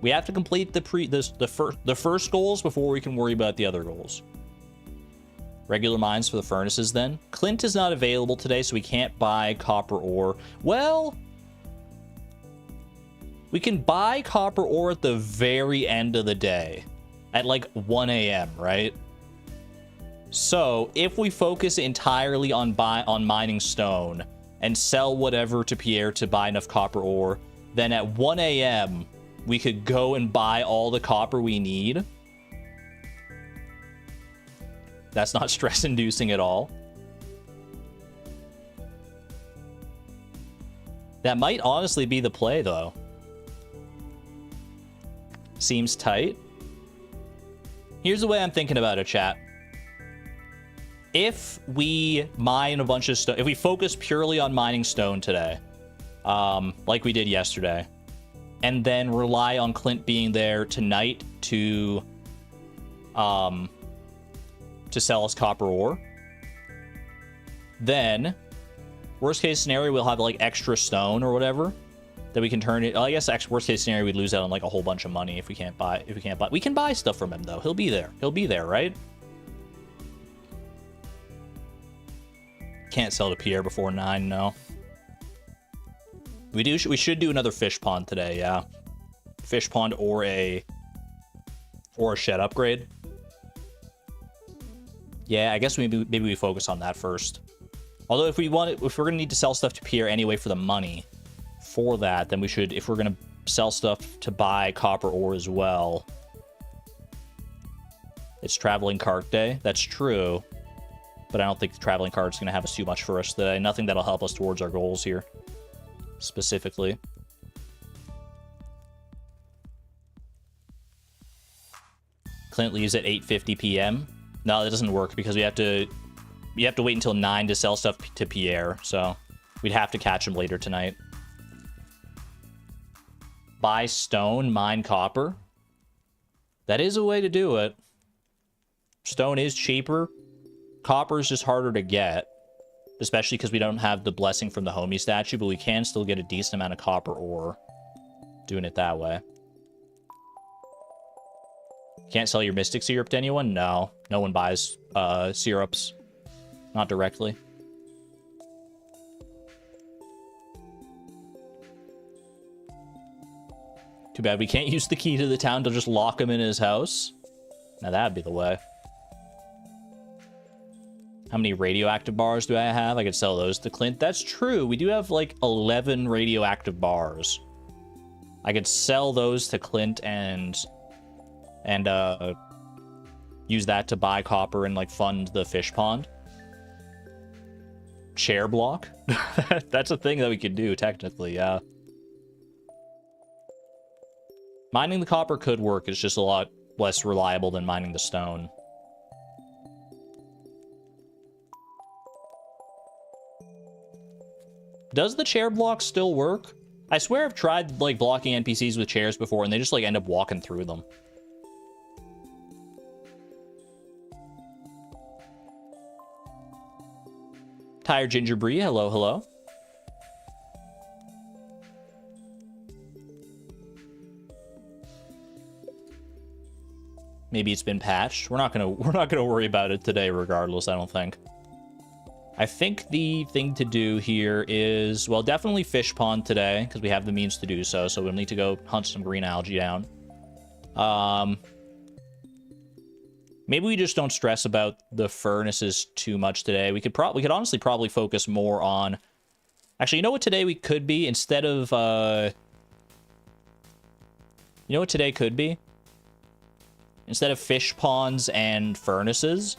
We have to complete the first goals before we can worry about the other goals. Regular mines for the furnaces then. Clint is not available today, so we can't buy copper ore. Well, we can buy copper ore at the very end of the day. At like 1 a.m., right? So, if we focus entirely on mining stone and sell whatever to Pierre to buy enough copper ore, then at 1 a.m., we could go and buy all the copper we need. That's not stress-inducing at all. That might honestly be the play, though. Seems tight. Here's the way I'm thinking about it, chat. If we mine a bunch of stone, if we focus purely on mining stone today, like we did yesterday, and then rely on Clint being there tonight to sell us copper ore, then worst case scenario, we'll have like extra stone or whatever that we can turn it. I guess worst case scenario, we'd lose out on like a whole bunch of money if we can't buy. We can buy stuff from him though. He'll be there. He'll be there, right? Can't sell to Pierre before 9. No. We should do another fish pond today. Yeah, fish pond or a shed upgrade. Yeah, I guess maybe we focus on that first. Although if we're gonna need to sell stuff to Pierre anyway for the money for that, then we should, if we're gonna sell stuff to buy copper ore as well. It's traveling cart day. That's true, but I don't think the traveling cart's gonna have us too much for us today. Nothing that'll help us towards our goals here specifically. Clint leaves at 8:50 p.m. No, that doesn't work because we have to wait until 9 to sell stuff to Pierre, so we'd have to catch him later tonight. Buy stone, mine copper. That is a way to do it. Stone is cheaper. Copper is just harder to get, especially because we don't have the blessing from the homie statue, but we can still get a decent amount of copper ore doing it that way. Can't sell your mystic syrup to anyone? No. No one buys syrups. Not directly. Too bad we can't use the key to the town to just lock him in his house. Now that'd be the way. How many radioactive bars do I have? I could sell those to Clint. That's true. We do have like 11 radioactive bars. I could sell those to Clint and use that to buy copper and like fund the fish pond. Chair block? That's a thing that we could do technically, yeah. Mining the copper could work. It's just a lot less reliable than mining the stone. Does the chair block still work? I swear I've tried like blocking NPCs with chairs before and they just like end up walking through them. Tired Ginger Brie, hello, hello. Maybe it's been patched. We're not gonna worry about it today regardless, I don't think. I think the thing to do here is, well, definitely fish pond today, because we have the means to do so, so we'll need to go hunt some green algae down. Maybe we just don't stress about the furnaces too much today. We could honestly probably focus more on... Actually, you know what today we could be? Instead of, you know what today could be? Instead of fish ponds and furnaces,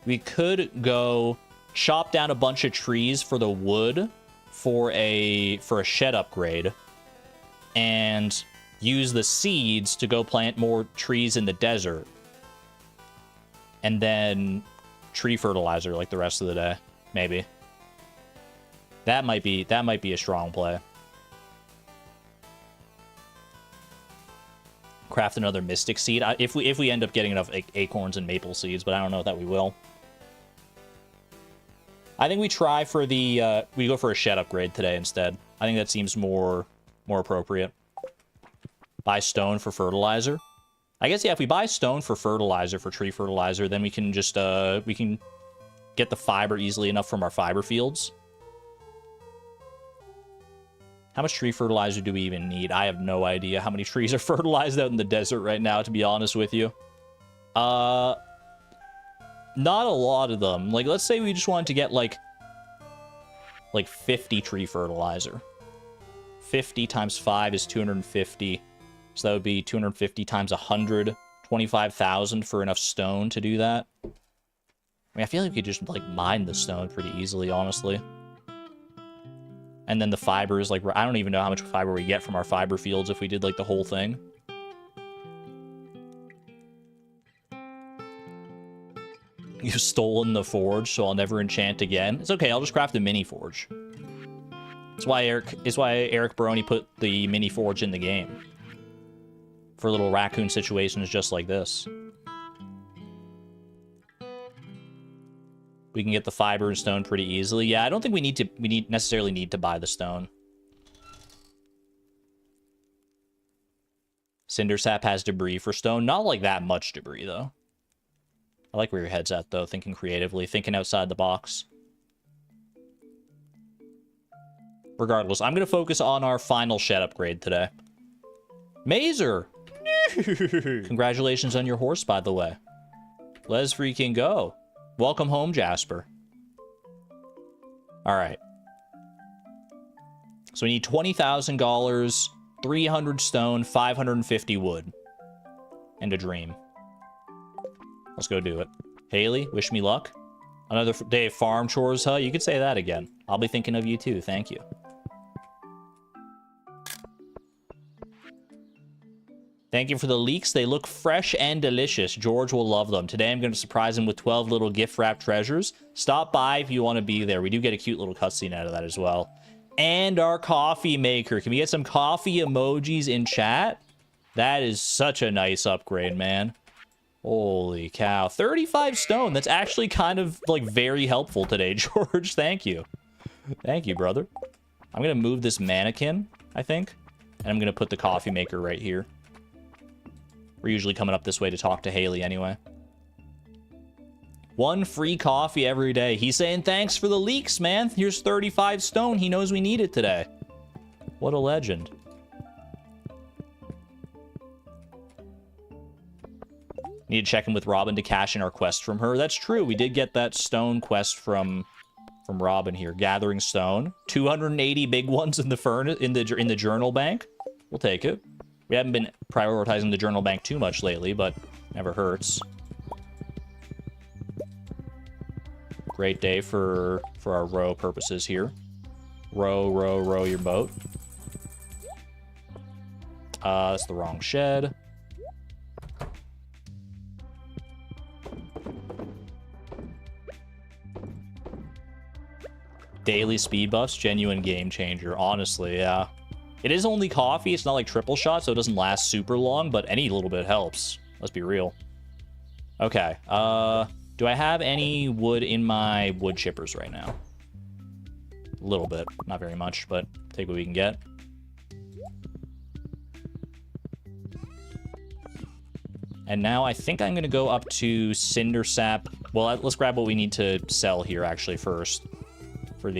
we could go chop down a bunch of trees for the wood for a shed upgrade and use the seeds to go plant more trees in the desert. And then tree fertilizer like the rest of the day, maybe. That might be a strong play. Craft another mystic seed if we end up getting enough acorns and maple seeds, but I don't know that we will. I think we try for the we go for a shed upgrade today instead. I think that seems more appropriate. Buy stone for fertilizer. I guess, yeah, if we buy stone for fertilizer, for tree fertilizer, then we can just, we can get the fiber easily enough from our fiber fields. How much tree fertilizer do we even need? I have no idea how many trees are fertilized out in the desert right now, to be honest with you. Not a lot of them. Like, let's say we just wanted to get, like 50 tree fertilizer. 50 times 5 is 250. So that would be 250 times 100. 25,000 for enough stone to do that. I mean, I feel like we could just, like, mine the stone pretty easily, honestly. And then the fibers, like, I don't even know how much fiber we get from our fiber fields if we did, like, the whole thing. You've stolen the forge, so I'll never enchant again. It's okay, I'll just craft a mini forge. That's why Eric Baroni put the mini forge in the game. For little raccoon situations just like this. We can get the fiber and stone pretty easily. Yeah, I don't think we necessarily need to buy the stone. Cindersap has debris for stone. Not like that much debris, though. I like where your head's at, though. Thinking creatively. Thinking outside the box. Regardless, I'm going to focus on our final shed upgrade today. Mazer! Congratulations on your horse, by the way. Let's freaking go. Welcome home, Jasper. Alright. So we need $20,000, 300 stone, 550 wood. And a dream. Let's go do it. Haley, wish me luck. Another day of farm chores, huh? You could say that again. I'll be thinking of you too, thank you. Thank you for the leeks. They look fresh and delicious. George will love them. Today I'm going to surprise him with 12 little gift-wrapped treasures. Stop by if you want to be there. We do get a cute little cutscene out of that as well. And our coffee maker. Can we get some coffee emojis in chat? That is such a nice upgrade, man. Holy cow. 35 stone. That's actually kind of, like, very helpful today, George. Thank you. Thank you, brother. I'm going to move this mannequin, I think. And I'm going to put the coffee maker right here. We're usually coming up this way to talk to Haley anyway. 1 free coffee every day. He's saying thanks for the leeks, man. Here's 35 stone. He knows we need it today. What a legend. Need to check in with Robin to cash in our quest from her. That's true. We did get that stone quest from Robin here. Gathering stone. 280 big ones in the journal bank. We'll take it. We haven't been prioritizing the journal bank too much lately, but never hurts. Great day for our row purposes here. Row your boat. That's the wrong shed. Daily speed buffs, genuine game changer. Honestly, yeah. It is only coffee. It's not like triple shot, so it doesn't last super long, but any little bit helps. Let's be real. Okay. Do I have any wood in my wood chippers right now? A little bit. Not very much, but take what we can get. And now I think I'm going to go up to Cindersap. Well, let's grab what we need to sell here, actually, first. For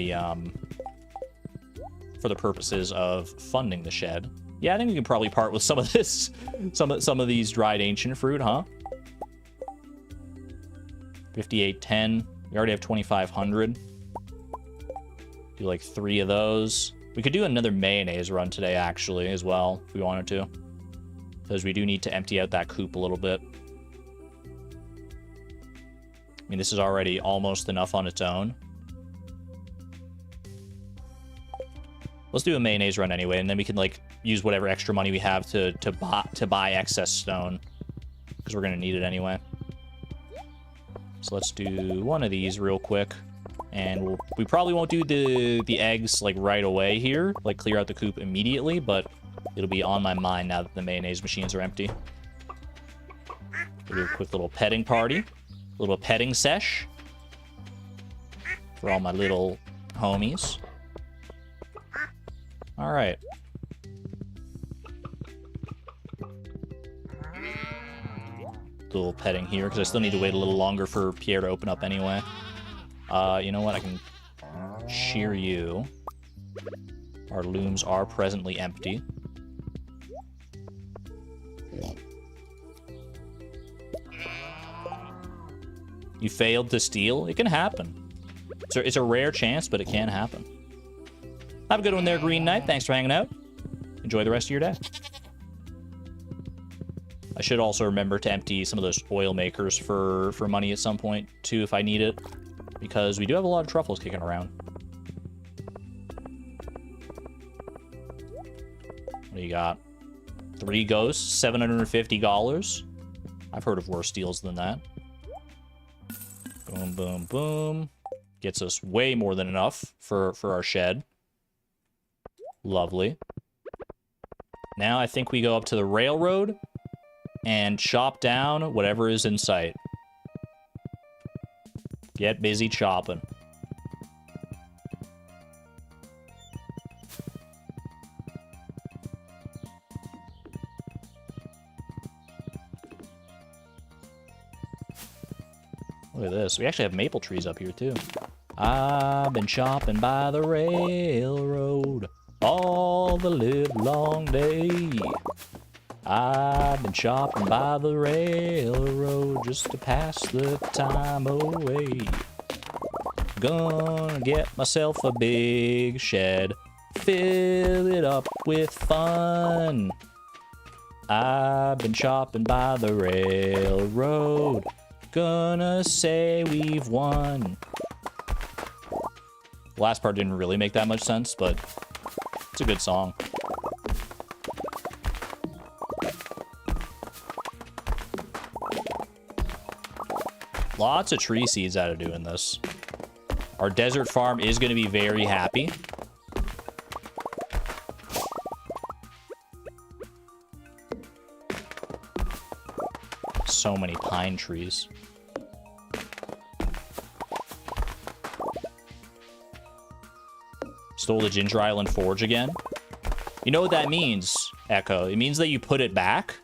the purposes of funding the shed. Yeah, I think we can probably part with some of this, some of these dried ancient fruit, huh? 5810. We already have 2,500. Do like 3 of those. We could do another mayonnaise run today, actually, as well, if we wanted to. Because we do need to empty out that coop a little bit. I mean, this is already almost enough on its own. Let's do a mayonnaise run anyway, and then we can, like, use whatever extra money we have to buy excess stone. Because we're going to need it anyway. So let's do one of these real quick. And we probably won't do the eggs, like, right away here. Like, clear out the coop immediately, but it'll be on my mind now that the mayonnaise machines are empty. We'll do a quick little petting party. A little petting sesh. For all my little homies. All right. little petting here, because I still need to wait a little longer for Pierre to open up anyway. You know what? I can shear you. Our looms are presently empty. You failed to steal? It can happen. It's a rare chance, but it can happen. Have a good one there, Green Knight. Thanks for hanging out. Enjoy the rest of your day. I should also remember to empty some of those oil makers for money at some point, too, if I need it. Because we do have a lot of truffles kicking around. What do you got? 3 ghosts, $750. I've heard of worse deals than that. Boom, boom, boom. Gets us way more than enough for our shed. Lovely. Now I think we go up to the railroad and chop down whatever is in sight. Get busy chopping. Look at this. We actually have maple trees up here, too. I've been chopping by the railroad all the live long day. I've been chopping by the railroad just to pass the time away. Gonna get myself a big shed, fill it up with fun. I've been chopping by the railroad, gonna say we've won. The last part didn't really make that much sense, but it's a good song. Lots of tree seeds out of doing this. Our desert farm is going to be very happy. So many pine trees. Stole the Ginger Island Forge again. You know what that means, Echo? It means that you put it back,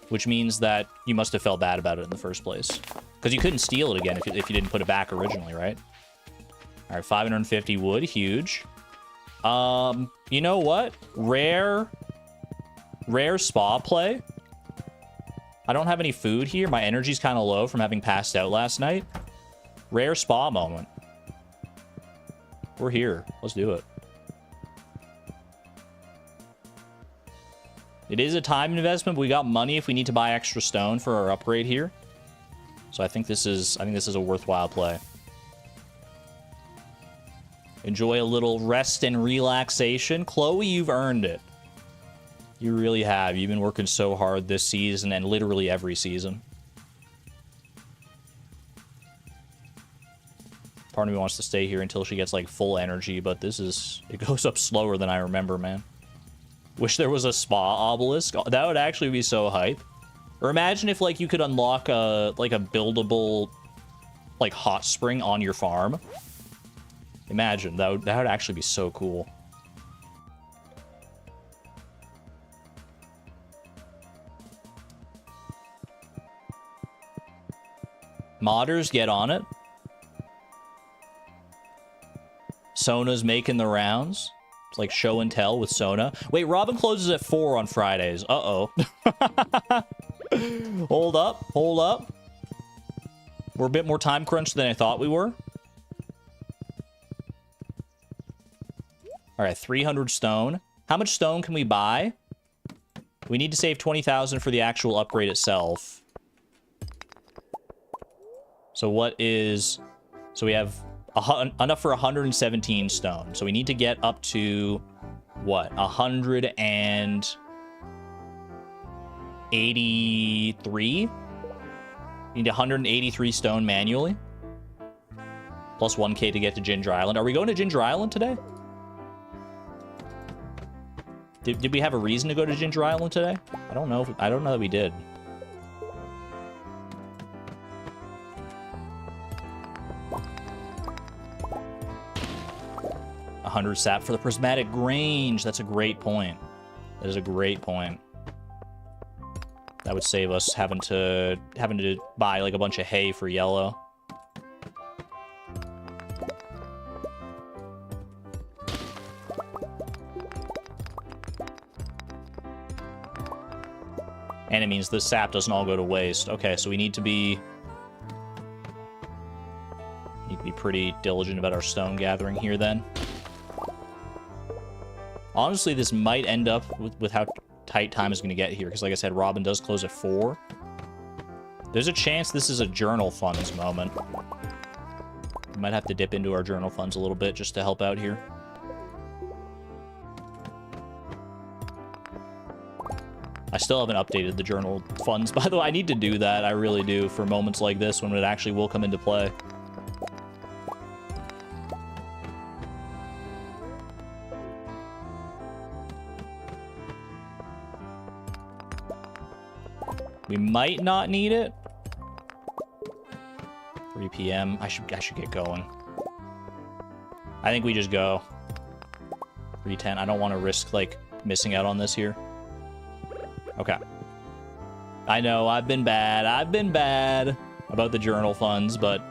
which means that you must have felt bad about it in the first place. Because you couldn't steal it again if you didn't put it back originally, right? All right, 550 wood, huge. You know what? Rare spa play. I don't have any food here. My energy's kind of low from having passed out last night. Rare spa moment. We're here. Let's do it. It is a time investment, but we got money if we need to buy extra stone for our upgrade here. So I think this is a worthwhile play. Enjoy a little rest and relaxation. Chloe, you've earned it. You really have. You've been working so hard this season and literally every season. Part of me wants to stay here until she gets like full energy, but it goes up slower than I remember, man. Wish there was a spa obelisk. That would actually be so hype. Or imagine if like you could unlock a buildable like hot spring on your farm. Imagine that would actually be so cool. Modders, get on it. Sona's making the rounds. It's like show and tell with Sona. Wait, Robin closes at 4 on Fridays. Uh-oh. Hold up. Hold up. We're a bit more time crunched than I thought we were. All right, 300 stone. How much stone can we buy? We need to save 20,000 for the actual upgrade itself. So what is... So we have enough for 117 stone. So we need to get up to, what, 183? We need 183 stone manually. Plus 1k to get to Ginger Island. Are we going to Ginger Island today? Did we have a reason to go to Ginger Island today? I don't know that we did. A 100 sap for the prismatic grange. That's a great point. That is a great point. That would save us having to buy like a bunch of hay for yellow. And it means the sap doesn't all go to waste. Okay, so we need to be pretty diligent about our stone gathering here then. Honestly, this might end up with how tight time is going to get here, because like I said, Robin does close at 4. There's a chance this is a journal funds moment. We might have to dip into our journal funds a little bit just to help out here. I still haven't updated the journal funds, by the way. I need to do that, I really do, for moments like this when it actually will come into play. We might not need it. 3 p.m. I should get going. I think we just go. 3:10. I don't want to risk, like, missing out on this here. Okay. I know, I've been bad about the journal funds, but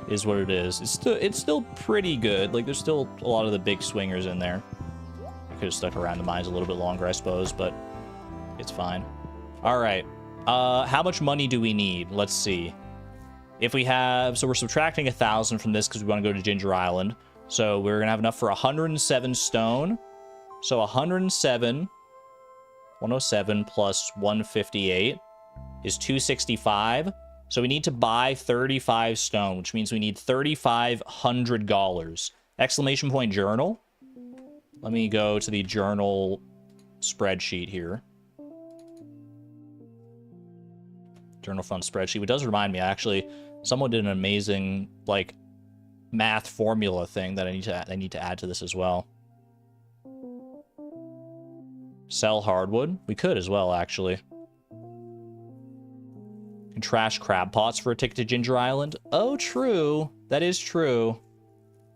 is what it is. It's still pretty good. Like, there's still a lot of the big swingers in there. I could have stuck around the mines a little bit longer, I suppose, but it's fine. All right. How much money do we need? Let's see. If we have... So we're subtracting 1,000 from this because we want to go to Ginger Island. So we're going to have enough for 107 stone. So 107... 107 plus 158 is 265. So we need to buy 35 stone, which means we need $3,500. Exclamation point journal. Let me go to the journal spreadsheet here. Journal fund spreadsheet. It does remind me, actually, someone did an amazing, like, math formula thing that I need to add to this as well. Sell hardwood. We could as well, actually. And trash crab pots for a ticket to Ginger Island. Oh, true. That is true.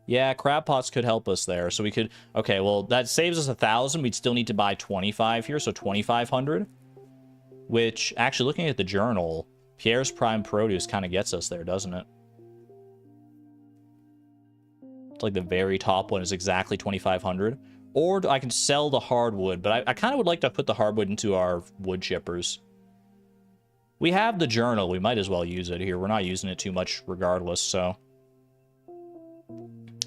Yeah, crab pots could help us there. So we could... Okay, well, that saves us 1,000. We'd still need to buy 25 here, so 2,500. Which, actually, looking at the journal, Pierre's Prime Produce kind of gets us there, doesn't it? It's like the very top one is exactly 2,500. Or I can sell the hardwood, but I kind of would like to put the hardwood into our wood chippers. We have the journal. We might as well use it here. We're not using it too much regardless, so...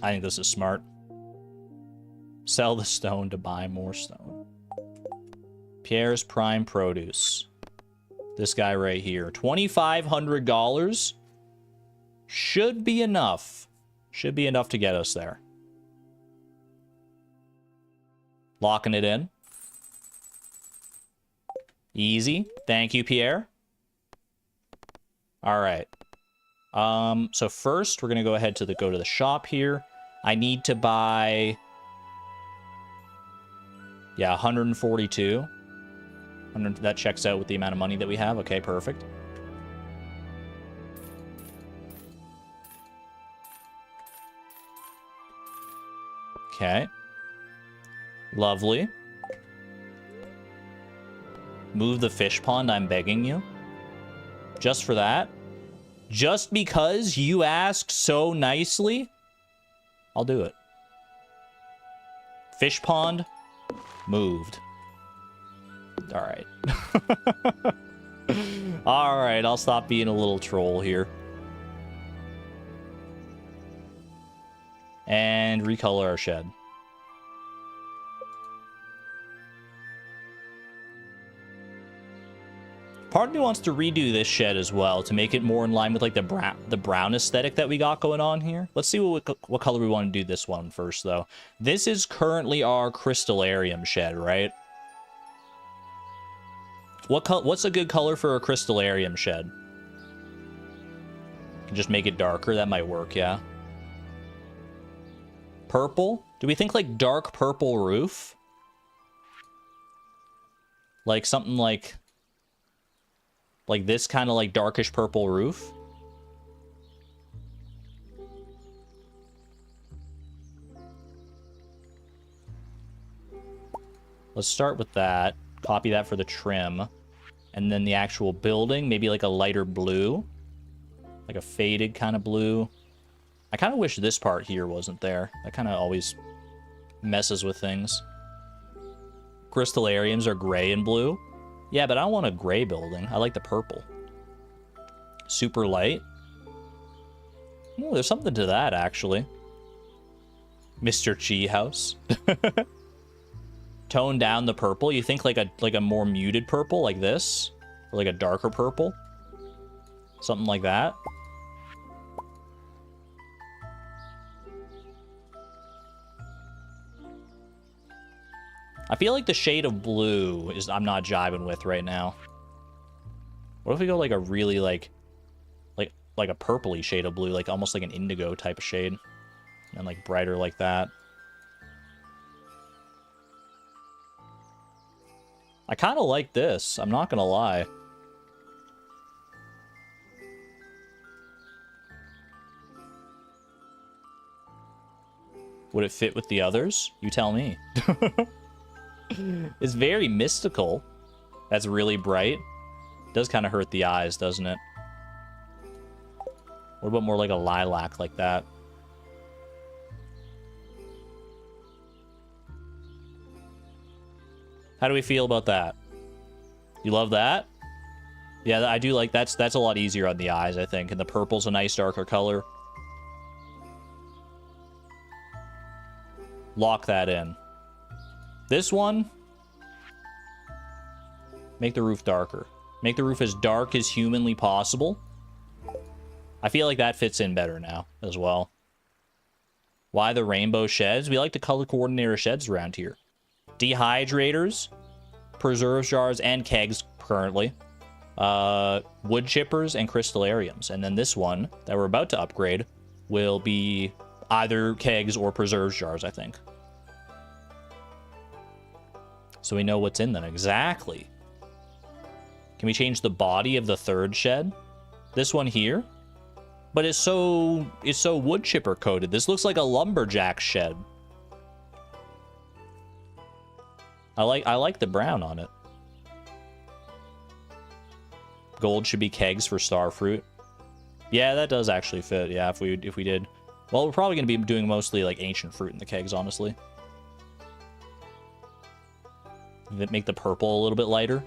I think this is smart. Sell the stone to buy more stone. Pierre's Prime Produce. This guy right here. $2,500 should be enough. Should be enough to get us there. Locking it in. Easy. Thank you, Pierre. All right. So first, we're going to go ahead to go to the shop here. I need to buy... Yeah, 142. That checks out with the amount of money that we have. Okay, perfect. Okay. Lovely. Move the fish pond, I'm begging you. Just for that? Just because you asked so nicely? I'll do it. Fish pond, moved. All right. All right, I'll stop being a little troll here. And recolor our shed. Part of me wants to redo this shed as well to make it more in line with like the brown aesthetic that we got going on here. Let's see what color we want to do this one first, though. This is currently our crystallarium shed, right? What's a good color for a crystallarium shed? Can just make it darker. That might work, yeah. Purple? Do we think like dark purple roof? Like something like this kind of like darkish purple roof? Let's start with that. Copy that for the trim. And then the actual building, maybe like a lighter blue. Like a faded kind of blue. I kind of wish this part here wasn't there. That kind of always messes with things. Crystallariums are gray and blue. Yeah, but I don't want a gray building. I like the purple. Super light. Oh, there's something to that, actually. Mr. Chi House. Tone down the purple. You think like a more muted purple, like this? Or like a darker purple? Something like that. I feel like the shade of blue is I'm not jiving with right now. What if we go like a really like a purpley shade of blue, like almost like an indigo type of shade, and like brighter like that. I kind of like this. I'm not gonna lie. Would it fit with the others? You tell me. It's very mystical. That's really bright. Does kind of hurt the eyes, doesn't it? What about more like a lilac like that? How do we feel about that? You love that? Yeah, I do like that's a lot easier on the eyes, I think. And the purple's a nice darker color. Lock that in. This one, make the roof darker. Make the roof as dark as humanly possible. I feel like that fits in better now as well. Why the rainbow sheds? We like to color coordinate our sheds around here. Dehydrators, preserve jars, and kegs currently. Wood chippers and crystallariums. And then this one that we're about to upgrade will be either kegs or preserve jars, I think. So we know what's in them exactly. Can we change the body of the third shed? This one here? But it's so wood chipper coated. This looks like a lumberjack shed. I like the brown on it. Gold should be kegs for starfruit. Yeah, that does actually fit. Yeah, if we did. Well, we're probably going to be doing mostly like ancient fruit in the kegs, honestly. Make the purple a little bit lighter.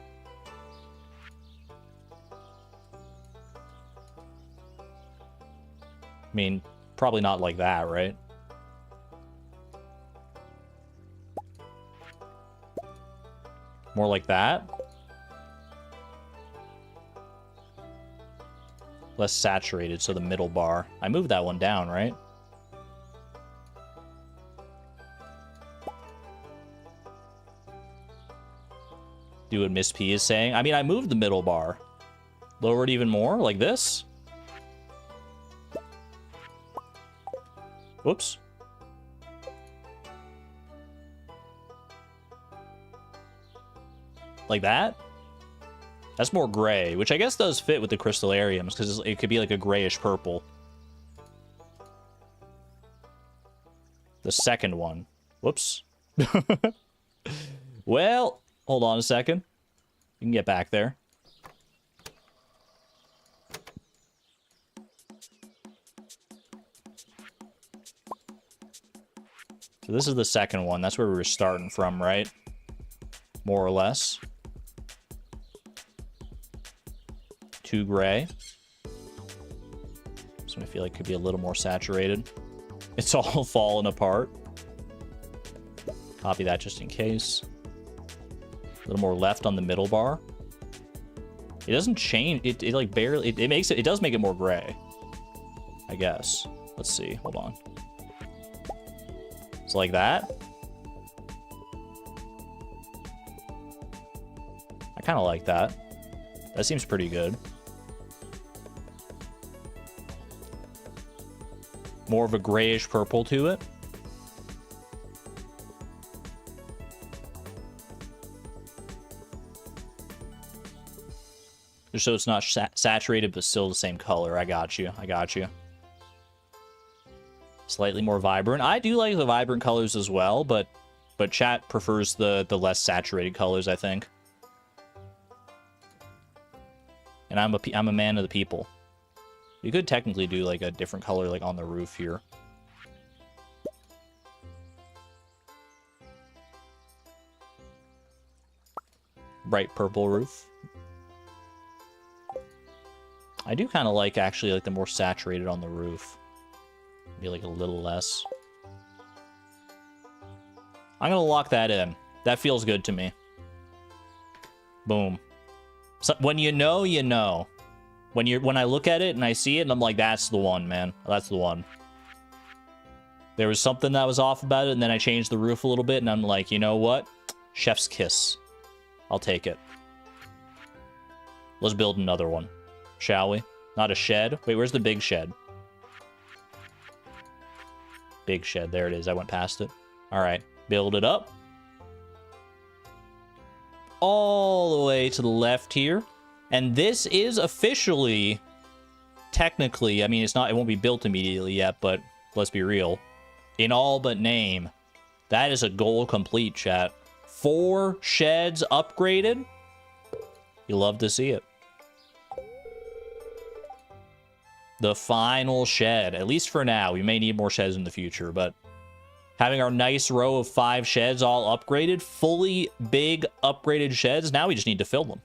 I mean, probably not like that, right? More like that. Less saturated, so the middle bar. I moved that one down, right? Do what Miss P is saying. I mean, I moved the middle bar. Lower it even more, like this. Whoops. Like that? That's more gray, which I guess does fit with the crystallariums, because it could be like a grayish purple. The second one. Whoops. Well, hold on a second. You can get back there. So this is the second one. That's where we were starting from, right? More or less. 2 gray. So I feel like it could be a little more saturated. It's all falling apart. Copy that just in case. A little more left on the middle bar. It doesn't change. It like barely. It makes it. It does make it more gray. I guess. Let's see. Hold on. So like that. I kind of like that. That seems pretty good. More of a grayish purple to it. Just so it's not saturated, but still the same color. I got you. I got you. Slightly more vibrant. I do like the vibrant colors as well, but chat prefers the less saturated colors, I think. And I'm a man of the people. We could technically do like a different color like on the roof here. Bright purple roof. I do kind of like actually like the more saturated on the roof. Be like a little less. I'm gonna lock that in. That feels good to me. Boom. So when you know, you know. When I look at it and I see it and I'm like, that's the one, man. That's the one. There was something that was off about it, and then I changed the roof a little bit, and I'm like, you know what? Chef's kiss. I'll take it. Let's build another one, shall we? Not a shed. Wait, where's the big shed? Big shed. There it is. I went past it. All right. Build it up. All the way to the left here. And this is officially, technically, I mean, it won't be built immediately yet, but let's be real. In all but name, that is a goal complete, chat. 4 sheds upgraded. You love to see it. The final shed, at least for now. We may need more sheds in the future, but having our nice row of 5 sheds all upgraded, fully big upgraded sheds. Now we just need to fill them.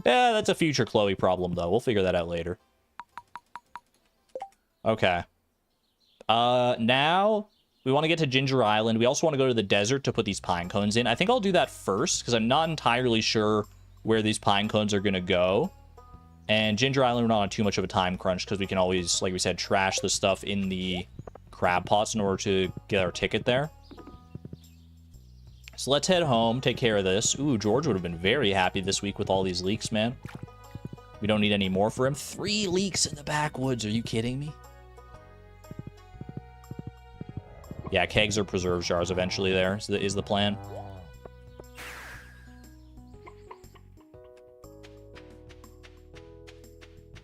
Yeah, that's a future Chloe problem, though. We'll figure that out later. Okay. Now we want to get to Ginger Island. We also want to go to the desert to put these pine cones in. I think I'll do that first, because I'm not entirely sure where these pine cones are going to go. And Ginger Island, we're not on too much of a time crunch, because we can always, like we said, trash the stuff in the crab pots in order to get our ticket there. So let's head home, take care of this. Ooh, George would have been very happy this week with all these leeks, man. We don't need any more for him. 3 leeks in the backwoods. Are you kidding me? Yeah, kegs or preserve jars eventually there is the plan.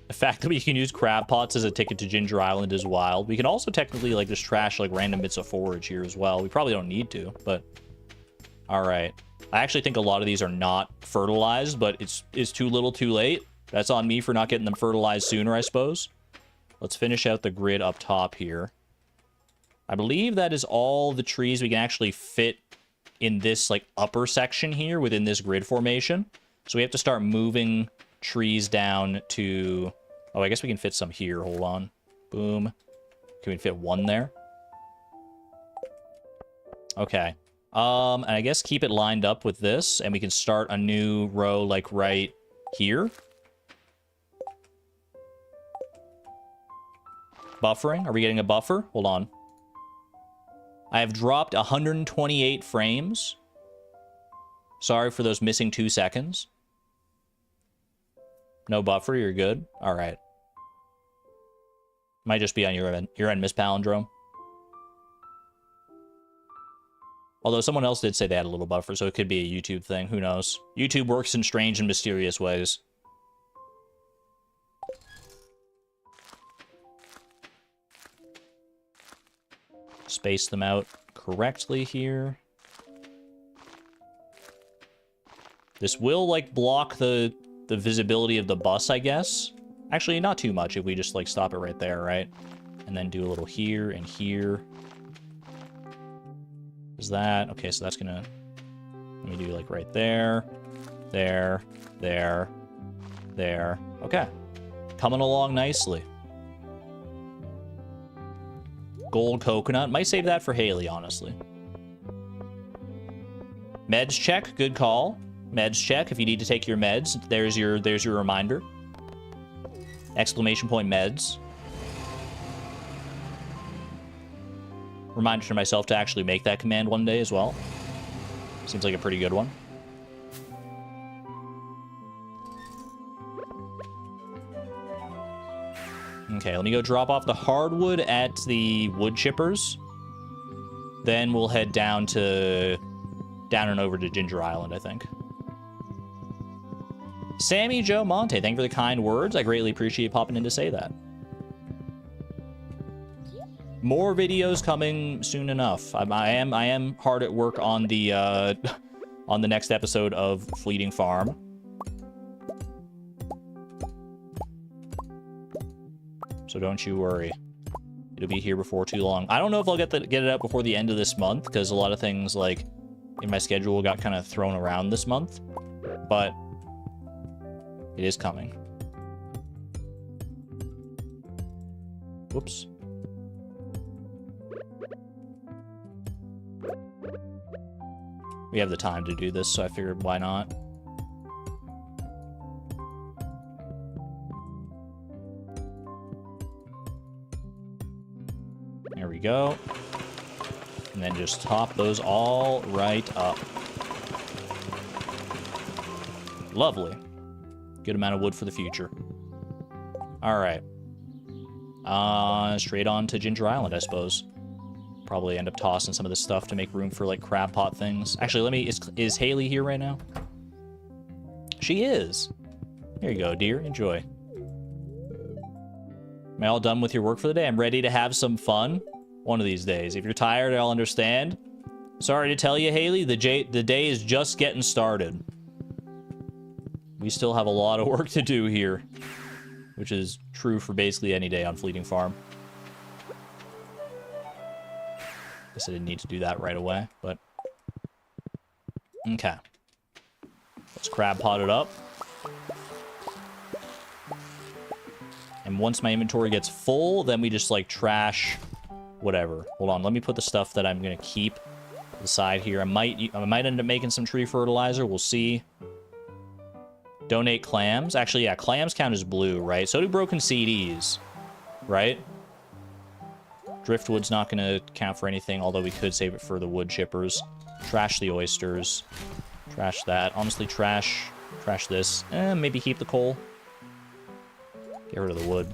The fact that we can use crab pots as a ticket to Ginger Island is wild. We can also technically like just trash like random bits of forage here as well. We probably don't need to, but all right. I actually think a lot of these are not fertilized, but it's too little too late. That's on me for not getting them fertilized sooner, I suppose. Let's finish out the grid up top here. I believe that is all the trees we can actually fit in this like upper section here within this grid formation. So we have to start moving trees down to... Oh, I guess we can fit some here. Hold on. Boom. Can we fit 1 there? Okay. And I guess keep it lined up with this, and we can start a new row like right here. Buffering. Are we getting a buffer? Hold on. I have dropped 128 frames. Sorry for those missing 2 seconds. No buffer, you're good. All right. Might just be on your end, Miss Palindrome. Although someone else did say they had a little buffer, so it could be a YouTube thing. Who knows? YouTube works in strange and mysterious ways. Space them out correctly here. This will, like, block the visibility of the bus, I guess. Actually, not too much if we just, like, stop it right there, right? And then do a little here and here. Is that... Okay, so that's gonna... Let me do, like, right there. There. There. There. Okay. Coming along nicely. Gold coconut. Might save that for Haley, honestly. Meds check. Good call. Meds check. If you need to take your meds, there's your reminder. Exclamation point meds. Reminder to myself to actually make that command one day as well. Seems like a pretty good one. Okay, let me go drop off the hardwood at the wood chippers. Then we'll head down and over to Ginger Island, I think. Sammy Joe Monte, thank you for the kind words. I greatly appreciate popping in to say that. More videos coming soon enough. I am hard at work on the next episode of Fleeting Farm. So don't you worry. It'll be here before too long. I don't know if I'll get it out before the end of this month, because a lot of things, like, in my schedule got kind of thrown around this month. But it is coming. Whoops. We have the time to do this, so I figured why not. There we go. And then just top those all right up. Lovely. Good amount of wood for the future. All right. Straight on to Ginger Island, I suppose. Probably end up tossing some of this stuff to make room for, like, crab pot things. Actually, let me... Is Haley here right now? She is. Here you go, dear. Enjoy. Am I all done with your work for the day? I'm ready to have some fun one of these days. If you're tired, I'll understand. Sorry to tell you, Haley, the day is just getting started. We still have a lot of work to do here, which is true for basically any day on Fleeting Farm. Guess I didn't need to do that right away, but... Okay. Let's crab pot it up. And once my inventory gets full, then we just, like, trash whatever. Hold on, let me put the stuff that I'm gonna keep to the side here. I might end up making some tree fertilizer. We'll see. Donate clams. Actually, yeah, clams count as blue, right? So do broken CDs, right? Driftwood's not going to count for anything, although we could save it for the wood chippers. Trash the oysters. Trash that. Honestly, trash this. Maybe keep the coal. Get rid of the wood.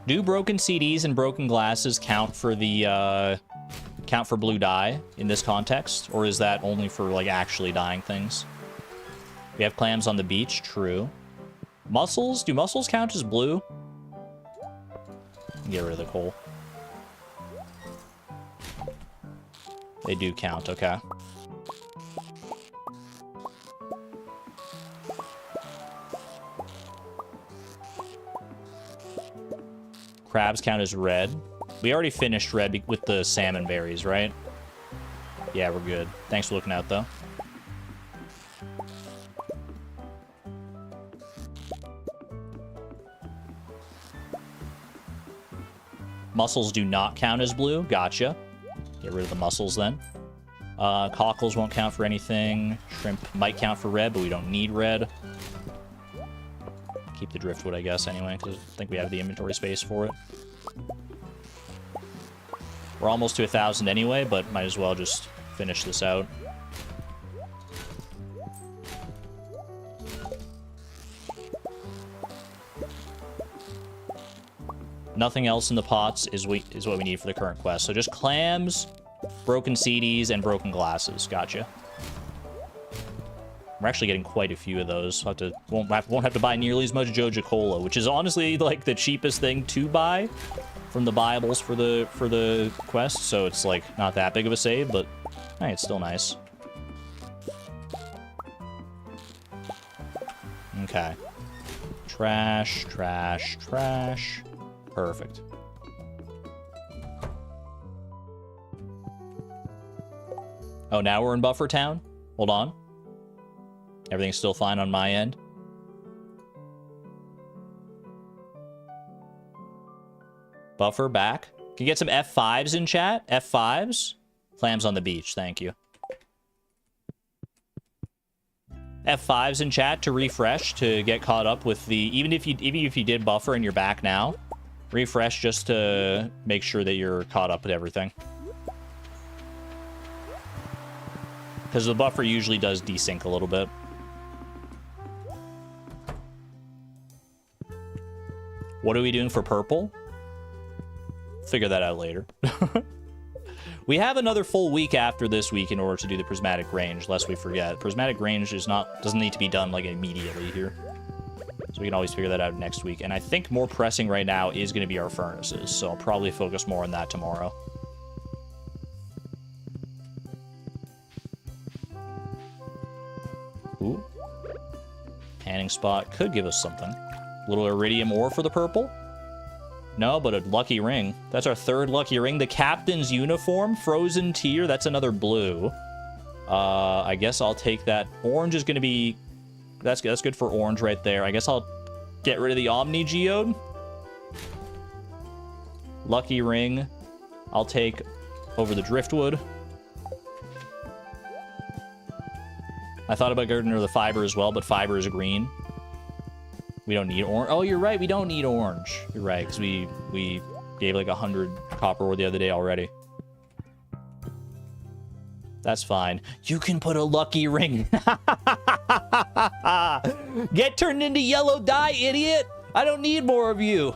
Do broken CDs and broken glasses count for the, count for blue dye in this context? Or is that only for, like, actually dyeing things? We have clams on the beach, true. Mussels? Do mussels count as blue? Get rid of the coal. They do count, okay. Crabs count as red. We already finished red with the salmon berries, right? Yeah, we're good. Thanks for looking out, though. Mussels do not count as blue. Gotcha. Get rid of the mussels, then. Cockles won't count for anything. Shrimp might count for red, but we don't need red. Keep the driftwood, I guess, anyway, because I think we have the inventory space for it. We're almost to 1,000 anyway, but might as well just finish this out. Nothing else in the pots is what we need for the current quest. So just clams, broken CDs, and broken glasses. Gotcha. We're actually getting quite a few of those. Won't have to buy nearly as much Joja Cola, which is honestly like the cheapest thing to buy from the Bibles for the quest. So it's like not that big of a save, but hey, it's still nice. Okay. Trash, trash, trash. Perfect. Oh, now we're in Buffer Town? Hold on. Everything's still fine on my end. Buffer back. Can you get some F5s in chat? F5s? Clams on the beach, thank you. F5s in chat to refresh, to get caught up with the... Even if you did buffer and you're back now, refresh just to make sure that you're caught up with everything. Because the buffer usually does desync a little bit. What are we doing for purple? Figure that out later. We have another full week after this week in order to do the prismatic range, lest we forget. Prismatic range doesn't need to be done like immediately here. So we can always figure that out next week. And I think more pressing right now is going to be our furnaces. So I'll probably focus more on that tomorrow. Ooh. Panning spot could give us something. A little iridium ore for the purple. No, but a lucky ring. That's our third lucky ring. The captain's uniform, frozen tier. That's another blue. I guess I'll take that. Orange is going to be... That's good for orange right there. I guess I'll get rid of the Omni Geode. Lucky ring. I'll take over the driftwood. I thought about getting rid of the fiber as well, but fiber is green. We don't need orange. Oh, you're right. We don't need orange. You're right, because we gave like 100 copper ore the other day already. That's fine. You can put a lucky ring. Get turned into yellow dye, idiot. I don't need more of you.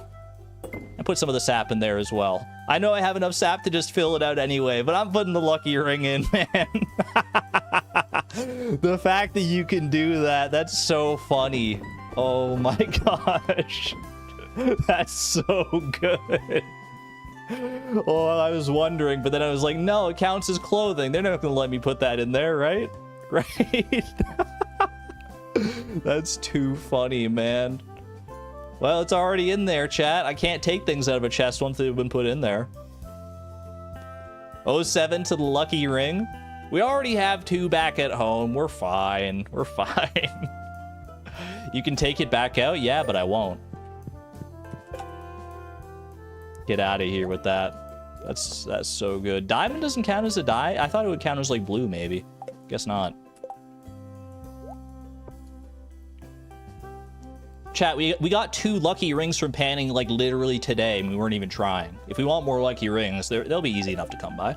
I put some of the sap in there as well. I know I have enough sap to just fill it out anyway, but I'm putting the lucky ring in, man. The fact that you can do that, that's so funny. Oh my gosh. That's so good. Oh, I was wondering, but then I was like, no, it counts as clothing. They're not going to let me put that in there, right? Right? That's too funny, man. Well, it's already in there, chat. I can't take things out of a chest once they've been put in there. 07 to the lucky ring. We already have 2 back at home. We're fine. We're fine. You can take it back out? Yeah, but I won't. Get out of here with that. That's so good. Diamond doesn't count as a dye? I thought it would count as like blue, maybe. Guess not. Chat, we got 2 lucky rings from panning like literally today, and we weren't even trying. If we want more lucky rings, they'll be easy enough to come by.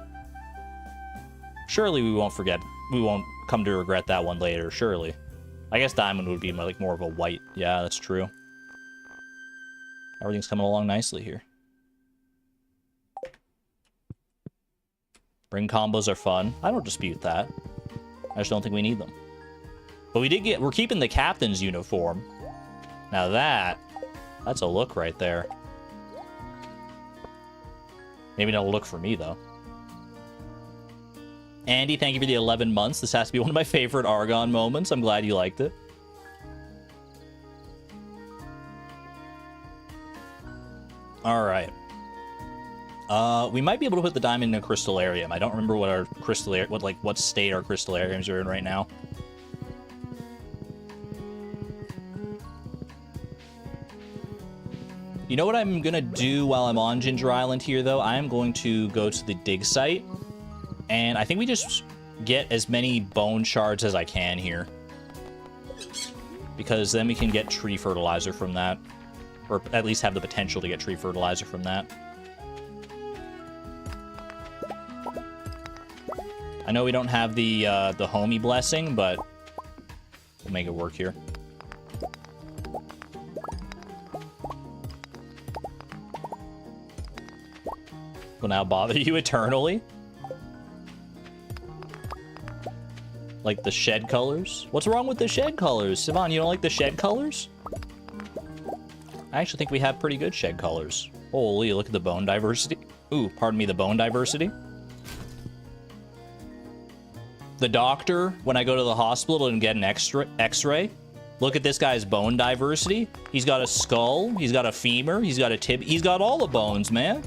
Surely we won't forget. We won't come to regret that one later, surely. I guess diamond would be like more of a white. Yeah, that's true. Everything's coming along nicely here. Ring combos are fun. I don't dispute that. I just don't think we need them. But we're keeping the captain's uniform. Now that's a look right there. Maybe not a look for me, though. Andy, thank you for the 11 months. This has to be one of my favorite Argon moments. I'm glad you liked it. All right. We might be able to put the diamond in a crystallarium. I don't remember what our what state our crystallariums are in right now. You know what I'm gonna do while I'm on Ginger Island here, though? I am going to go to the dig site. And I think we just get as many bone shards as I can here. Because then we can get tree fertilizer from that. Or at least have the potential to get tree fertilizer from that. I know we don't have the homie blessing, but we'll make it work here. Will now bother you eternally? Like the shed colors? What's wrong with the shed colors? Sivan, you don't like the shed colors? I actually think we have pretty good shed colors. Holy, look at the bone diversity. Ooh, pardon me, the bone diversity. The doctor, when I go to the hospital and get an x-ray, look at this guy's bone diversity. He's got a skull, he's got a femur, he's got a tibia, he's got all the bones, man.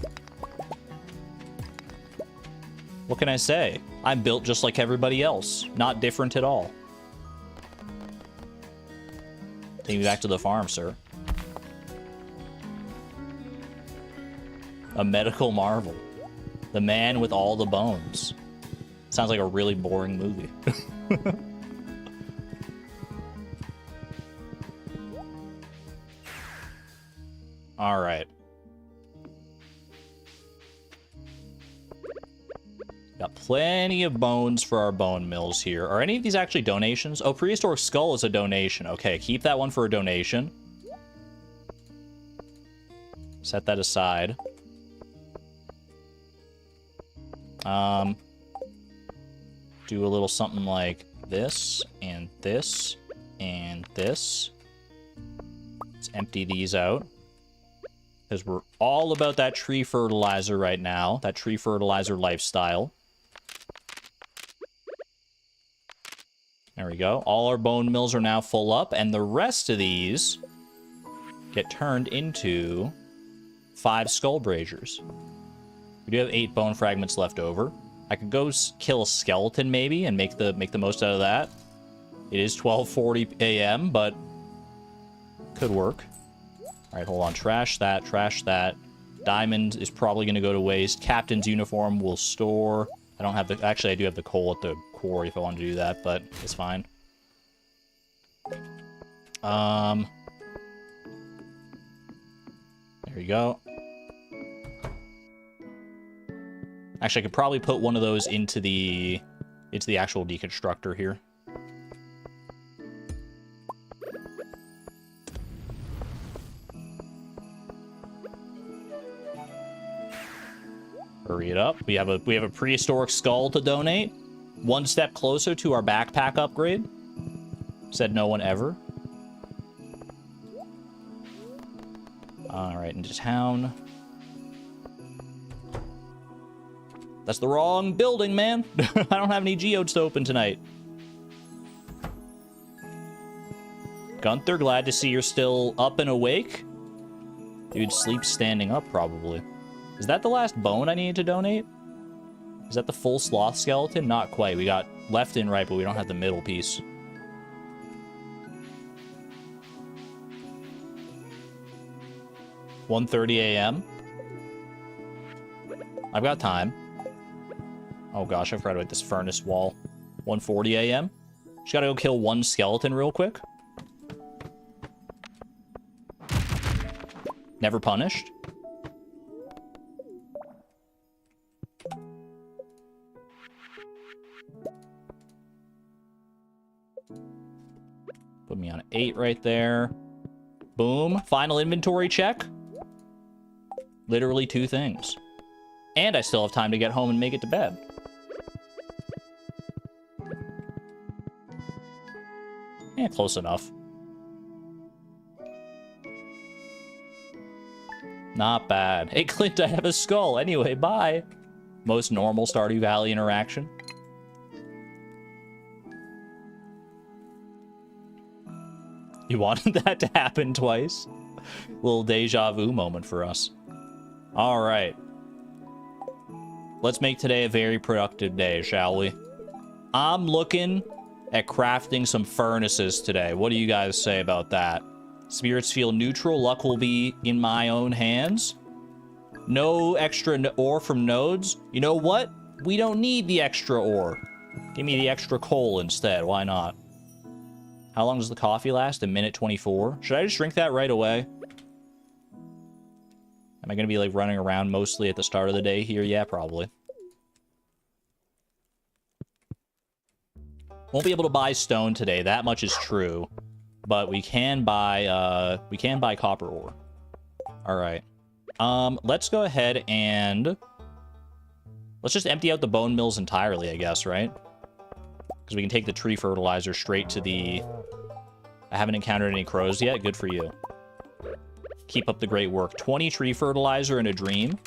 What can I say? I'm built just like everybody else. Not different at all. Take me back to the farm, sir. A medical marvel. The man with all the bones. Sounds like a really boring movie. All right. Got plenty of bones for our bone mills here. Are any of these actually donations? Oh, prehistoric skull is a donation. Okay, keep that one for a donation. Set that aside. Do a little something like this, and this, and this. Let's empty these out. Because we're all about that tree fertilizer right now. That tree fertilizer lifestyle. There we go. All our bone mills are now full up. And the rest of these get turned into 5 skull braziers. We do have 8 bone fragments left over. I could go kill a skeleton maybe and make the most out of that. It is 12:40 a.m., but could work. All right, hold on. Trash that. Trash that. Diamond is probably going to go to waste. Captain's uniform will store. I don't have the... Actually, I do have the coal at the quarry if I want to do that, but it's fine. There you go. Actually, I could probably put one of those into the actual deconstructor here. Hurry it up. We have a prehistoric skull to donate. One step closer to our backpack upgrade. Said no one ever. All right, into town. That's the wrong building, man. I don't have any geodes to open tonight. Gunther, glad to see you're still up and awake. Dude, sleep standing up, probably. Is that the last bone I needed to donate? Is that the full sloth skeleton? Not quite. We got left and right, but we don't have the middle piece. (1:30 a.m.) I've got time. Oh gosh, I forgot about this furnace wall. 1:40 a.m. Just gotta go kill one skeleton real quick. Never punished. Put me on 8 right there. Boom. Final inventory check. Literally 2 things. And I still have time to get home and make it to bed. Yeah, close enough. Not bad. Hey, Clint, I have a skull. Anyway, bye. Most normal Stardew Valley interaction. You wanted that to happen twice? Little deja vu moment for us. All right. Let's make today a very productive day, shall we? I'm looking at crafting some furnaces today. What do you guys say about that? Spirits feel neutral. Luck will be in my own hands. No extra ore from nodes. You know what? We don't need the extra ore. Give me the extra coal instead. Why not? How long does the coffee last? 1:24. Should I just drink that right away? Am I going to be, like, running around mostly at the start of the day here? Yeah, probably. Won't be able to buy stone today. That much is true. But we can buy copper ore. All right. Let's go ahead and... Let's just empty out the bone mills entirely, I guess, right? Because we can take the tree fertilizer straight to the... I haven't encountered any crows yet. Good for you. Keep up the great work. 20 tree fertilizer in a dream.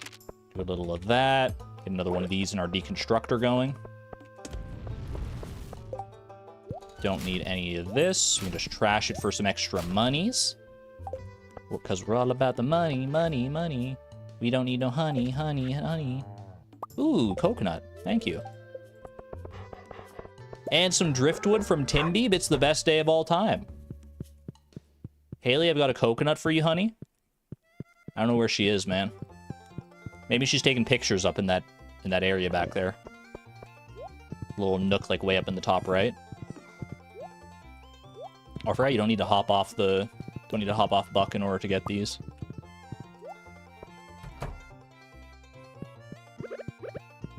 Do a little of that. Get another one of these in our deconstructor going. Don't need any of this. We can just trash it for some extra monies. Because we're all about the money, money, money. We don't need no honey, honey, honey. Ooh, coconut. Thank you. And some driftwood from Timbeeb. It's the best day of all time. Haley, I've got a coconut for you, honey. I don't know where she is, man. Maybe she's taking pictures up in that area back there. Little nook, like, way up in the top right. Or for you don't need to hop off the buck in order to get these.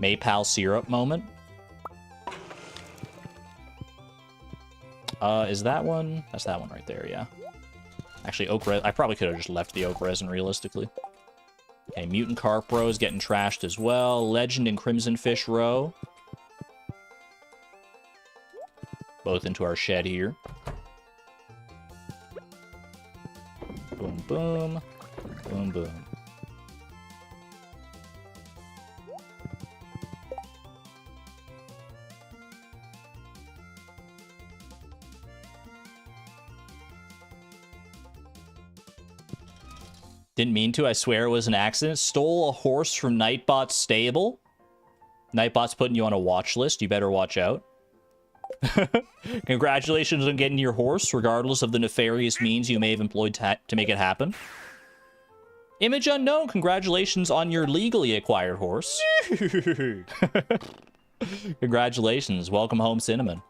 Maypal syrup moment. Is that one? That's that one right there, yeah. Actually, oak resin. I probably could have just left the oak resin realistically. Okay, mutant carp roe is getting trashed as well. Legend and crimson fish roe. Both into our shed here. Boom, boom. Boom, boom. Didn't mean to. I swear it was an accident. Stole a horse from Nightbot's stable. Nightbot's putting you on a watch list. You better watch out. Congratulations on getting your horse, regardless of the nefarious means you may have employed to make it happen. Image unknown. Congratulations on your legally acquired horse. Congratulations. Welcome home, Cinnamon.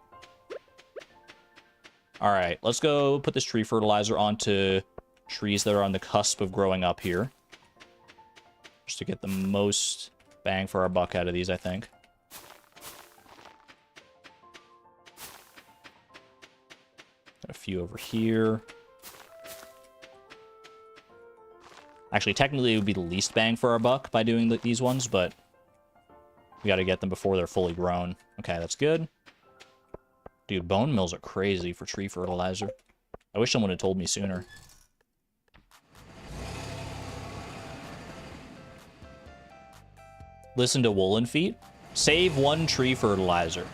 All right, let's go put this tree fertilizer onto trees that are on the cusp of growing up here. Just to get the most bang for our buck out of these, I think. Got a few over here. Actually, technically, it would be the least bang for our buck by doing these ones, but we got to get them before they're fully grown. Okay, that's good. Dude, bone mills are crazy for tree fertilizer. I wish someone had told me sooner. Listen to Woolen Feet. Save one tree fertilizer.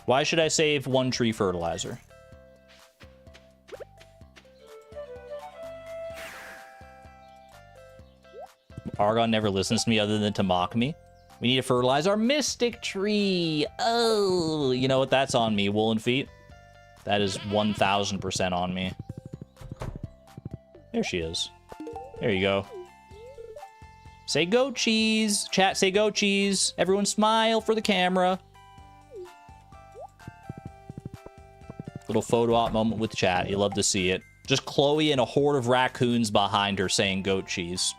Why should I save one tree fertilizer? Argon never listens to me other than to mock me. We need to fertilize our mystic tree. Oh, you know what? That's on me, Woolen Feet. That is 1000% on me. There she is. There you go. Say goat cheese. Chat, say goat cheese. Everyone smile for the camera. Little photo op moment with chat. You love to see it. Just Chloe and a horde of raccoons behind her saying goat cheese.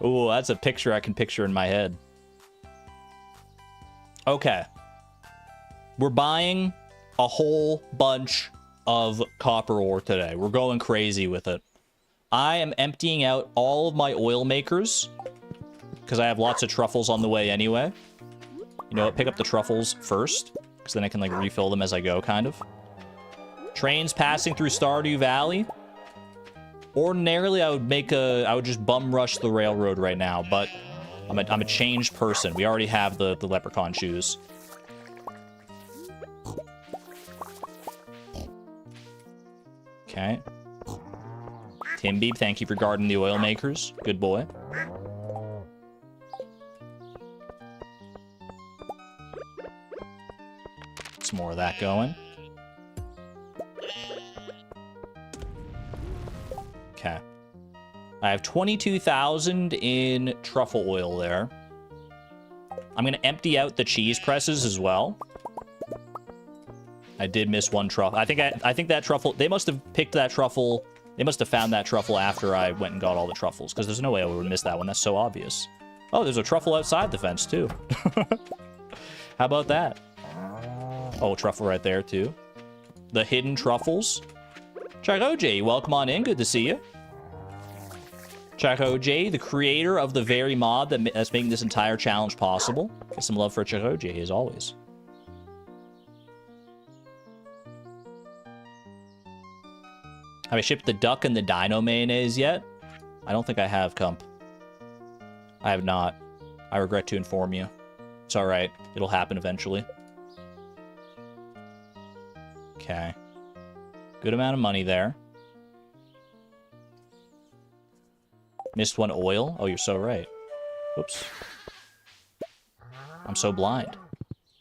Ooh, that's a picture I can picture in my head. Okay. We're buying a whole bunch of copper ore today. We're going crazy with it. I am emptying out all of my oil makers because I have lots of truffles on the way anyway. You know what? Pick up the truffles first because then I can like refill them as I go, kind of. Trains passing through Stardew Valley. Ordinarily, I would just bum rush the railroad right now, but I'm a changed person. We already have the leprechaun shoes. Okay. Tim Beeb, thank you for guarding the oil makers. Good boy. Some more of that going. Okay. I have 22,000 in truffle oil there. I'm going to empty out the cheese presses as well. I did miss one truffle. I think that truffle, they must have picked that truffle. They must have found that truffle after I went and got all the truffles, because there's no way I would have missed that one. That's so obvious. Oh, there's a truffle outside the fence, too. How about that? Oh, truffle right there, too. The hidden truffles. Chaco J, welcome on in. Good to see you. Chaco J, the creator of the very mod that's making this entire challenge possible. Get some love for Chaco J, as always. Have I shipped the duck and the dino mayonnaise yet? I don't think I have, Cump. I have not. I regret to inform you. It's alright. It'll happen eventually. Okay. Good amount of money there. Missed one oil? Oh, you're so right. Whoops. I'm so blind.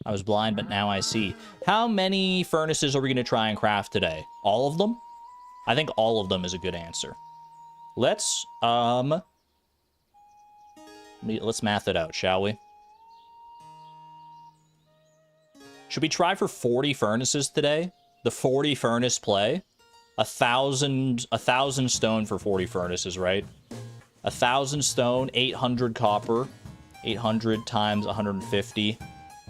I was blind, but now I see. How many furnaces are we going to try and craft today? All of them? I think all of them is a good answer. Let's math it out, shall we? Should we try for 40 furnaces today? The 40 furnace play? 1,000 stone for 40 furnaces, right? 1,000 stone, 800 copper, 800 times 150,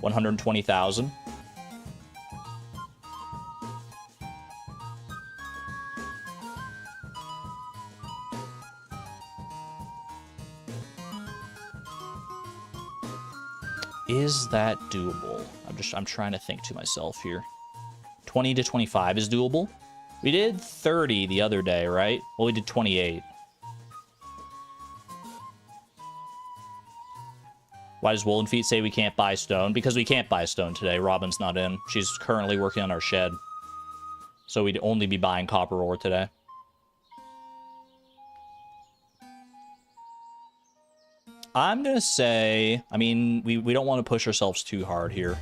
120,000. Is that doable? I'm trying to think to myself here. 20 to 25 is doable. We did 30 the other day, right? Well, we did 28. Why does Woolen Feet say we can't buy stone? Because we can't buy stone today. Robin's not in. She's currently working on our shed. So we'd only be buying copper ore today. I'm going to say... I mean, we don't want to push ourselves too hard here.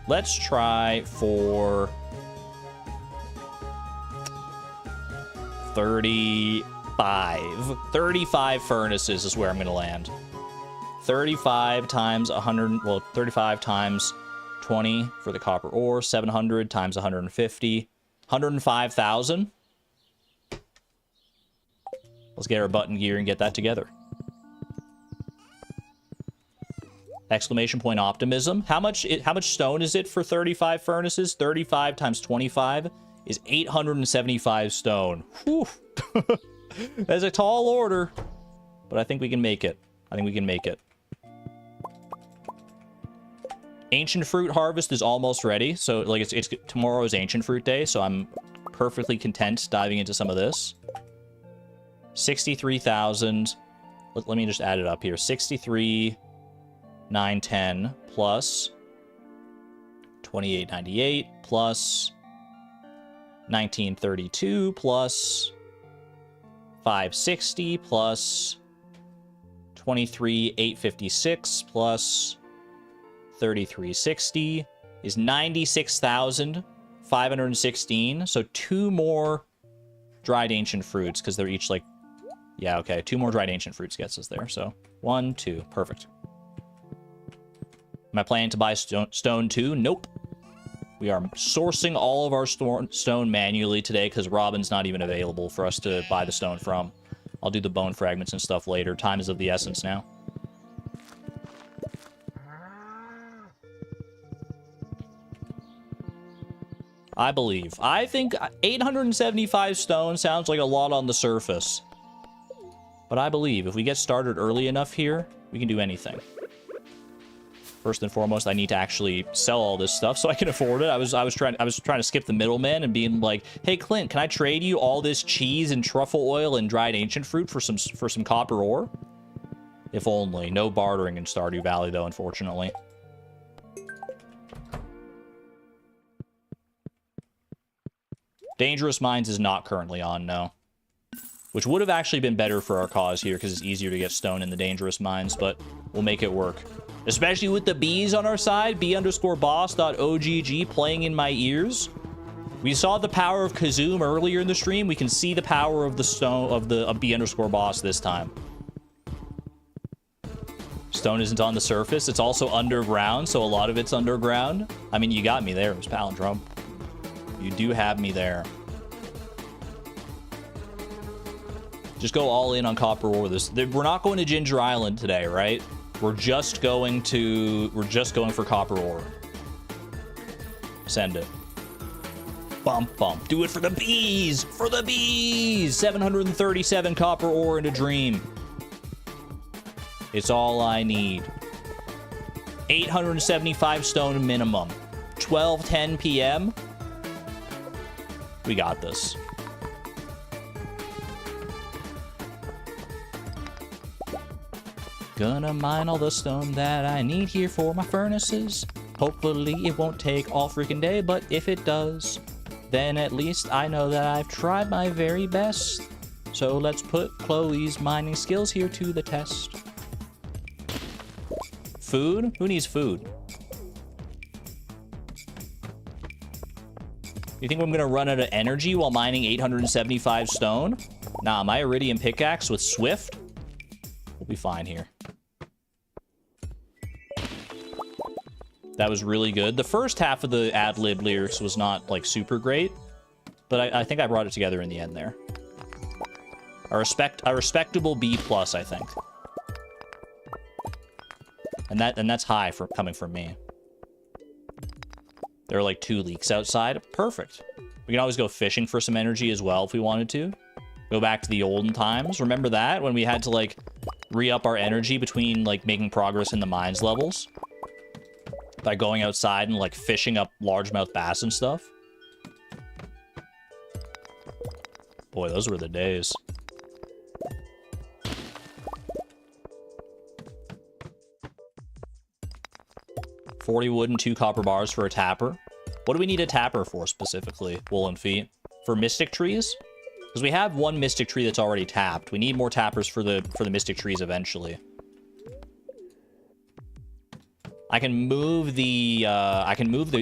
Let's try for... 35 furnaces is where I'm going to land. 35 times 100, well, 35 times 20 for the copper ore, 700 times 150, 105,000. Let's get our button gear and get that together. Exclamation point optimism. How much stone is it for 35 furnaces? 35 times 25 is 875 stone. Whew. That's a tall order, but I think we can make it. I think we can make it. Ancient fruit harvest is almost ready. So like it's tomorrow's ancient fruit day, so I'm perfectly content diving into some of this. 63,000. Let me just add it up here. 63,910 plus 2898 plus 1932 plus 560 plus 23,856 plus 3360 is 96,516. So 2 more dried ancient fruits, because they're each like, yeah, okay, 2 more dried ancient fruits gets us there. So 1, 2, perfect. Am I planning to buy stone too? Nope. We are sourcing all of our stone manually today because Robin's not even available for us to buy the stone from. I'll do the bone fragments and stuff later. Time is of the essence now. I believe. I think 875 stone sounds like a lot on the surface. But I believe if we get started early enough here, we can do anything. First and foremost, I need to actually sell all this stuff so I can afford it. I was trying to skip the middleman and being like, "Hey Clint, can I trade you all this cheese and truffle oil and dried ancient fruit for some copper ore?" If only. No bartering in Stardew Valley though, unfortunately. Dangerous Mines is not currently on, no. Which would have actually been better for our cause here because it's easier to get stone in the Dangerous Mines, but we'll make it work. Especially with the bees on our side, b_boss.ogg playing in my ears. We saw the power of Kazoom earlier in the stream. We can see the power of the stone of b_boss this time. Stone isn't on the surface. It's also underground, so a lot of it's underground. I mean, you got me there. It was Palindrome. You do have me there. Just go all in on copper ore. We're not going to Ginger Island today, right? We're just going for copper ore. Send it. Bump, bump. Do it for the bees! For the bees! 737 copper ore in a dream. It's all I need. 875 stone minimum. 12:10 p.m. We got this. Gonna mine all the stone that I need here for my furnaces. Hopefully it won't take all freaking day, but if it does, then at least I know that I've tried my very best. So let's put Chloe's mining skills here to the test. Food? Who needs food? You think I'm gonna run out of energy while mining 875 stone? Nah, my Iridium pickaxe with Swift, we'll be fine here. That was really good. The first half of the ad-lib lyrics was not, like, super great, but I think I brought it together in the end there. A respectable B+, I think. And that's high for coming from me. There are, like, 2 leaks outside. Perfect. We can always go fishing for some energy as well if we wanted to. Go back to the olden times. Remember that? When we had to, like, re-up our energy between, like, making progress in the mines levels? By going outside and, like, fishing up largemouth bass and stuff. Boy, those were the days. $40 wood and 2 copper bars for a tapper. What do we need a tapper for specifically? Woolen feet. For mystic trees? Because we have one mystic tree that's already tapped. We need more tappers for the mystic trees eventually. I can move the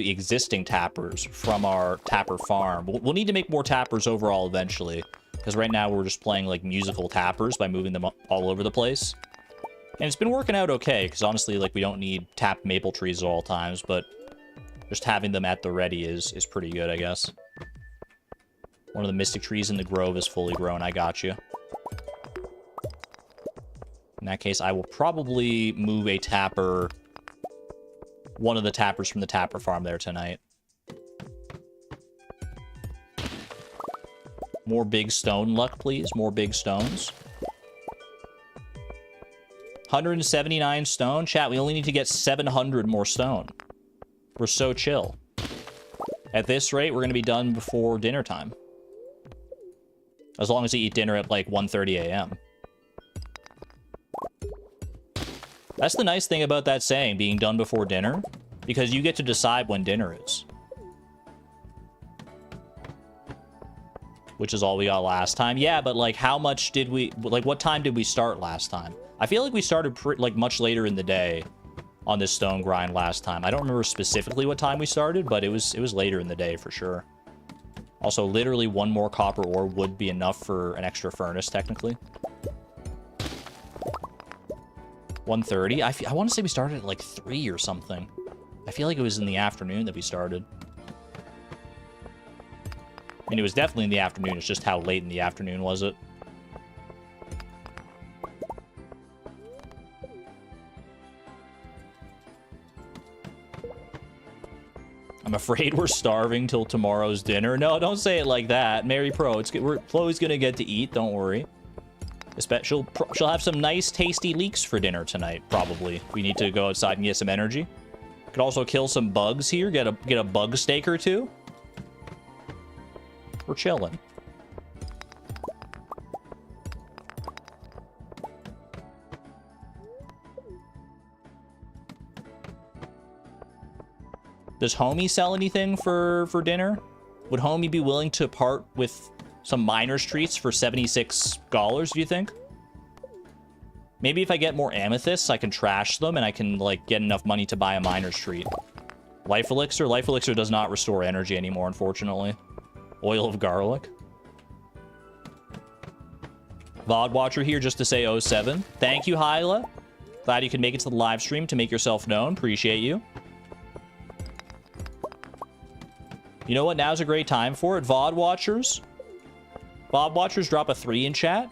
existing tappers from our tapper farm. We'll need to make more tappers overall eventually, because right now we're just playing like musical tappers by moving them all over the place. And it's been working out okay, because honestly, like, we don't need tapped maple trees at all times, but just having them at the ready is pretty good, I guess. One of the mystic trees in the grove is fully grown. I got you. In that case, I will probably move a tapper, one of the tappers from the tapper farm there tonight. More big stone luck, please. More big stones. 179 stone. Chat, we only need to get 700 more stone. We're so chill. At this rate, we're going to be done before dinner time. As long as we eat dinner at like 1:30 a.m. That's the nice thing about that saying, being done before dinner, because you get to decide when dinner is. Which is all we got last time. Yeah, but like, how much did we, like, what time did we start last time? I feel like we started like much later in the day on this stone grind last time. I don't remember specifically what time we started, but it was later in the day for sure. Also, literally one more copper ore would be enough for an extra furnace, technically. 1:30. I want to say we started at like 3 or something. I feel like it was in the afternoon that we started. I mean, it was definitely in the afternoon. It's just how late in the afternoon was it? I'm afraid we're starving till tomorrow's dinner. No, don't say it like that. Mary Pro, Chloe's gonna get to eat, don't worry. She'll have some nice, tasty leeks for dinner tonight, probably. We need to go outside and get some energy. Could also kill some bugs here, get a bug steak or two. We're chilling. Does Homie sell anything for dinner? Would Homie be willing to part with some miner's treats for $76, do you think? Maybe if I get more amethysts, I can trash them and I can, like, get enough money to buy a miner's treat. Life Elixir? Life Elixir does not restore energy anymore, unfortunately. Oil of garlic. VOD Watcher here just to say 07. Thank you, Hyla. Glad you could make it to the live stream to make yourself known. Appreciate you. You know what? Now's a great time for it. VOD Watchers. VOD Watchers, drop a 3 in chat.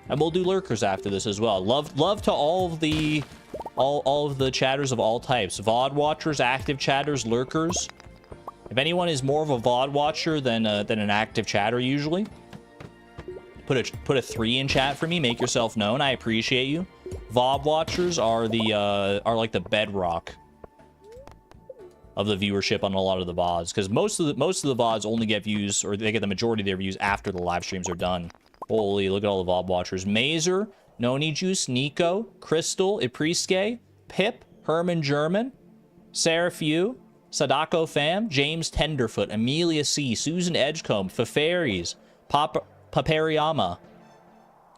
And we'll do lurkers after this as well. Love to all of the chatters of all types. VOD Watchers, active chatters, lurkers. If anyone is more of a VOD watcher than an active chatter usually, put a 3 in chat for me. Make yourself known. I appreciate you. VOD watchers are like the bedrock of the viewership on a lot of the VODs, because most of the VODs only get views, or they get the majority of their views after the live streams are done. Holy, look at all the VOD watchers. Mazer, Noni Juice, Nico, Crystal, Ipriske, Pip, Herman German, Seraphew, Sadako Fam, James Tenderfoot, Amelia C, Susan Edgecombe, Fafaries, Papariyama,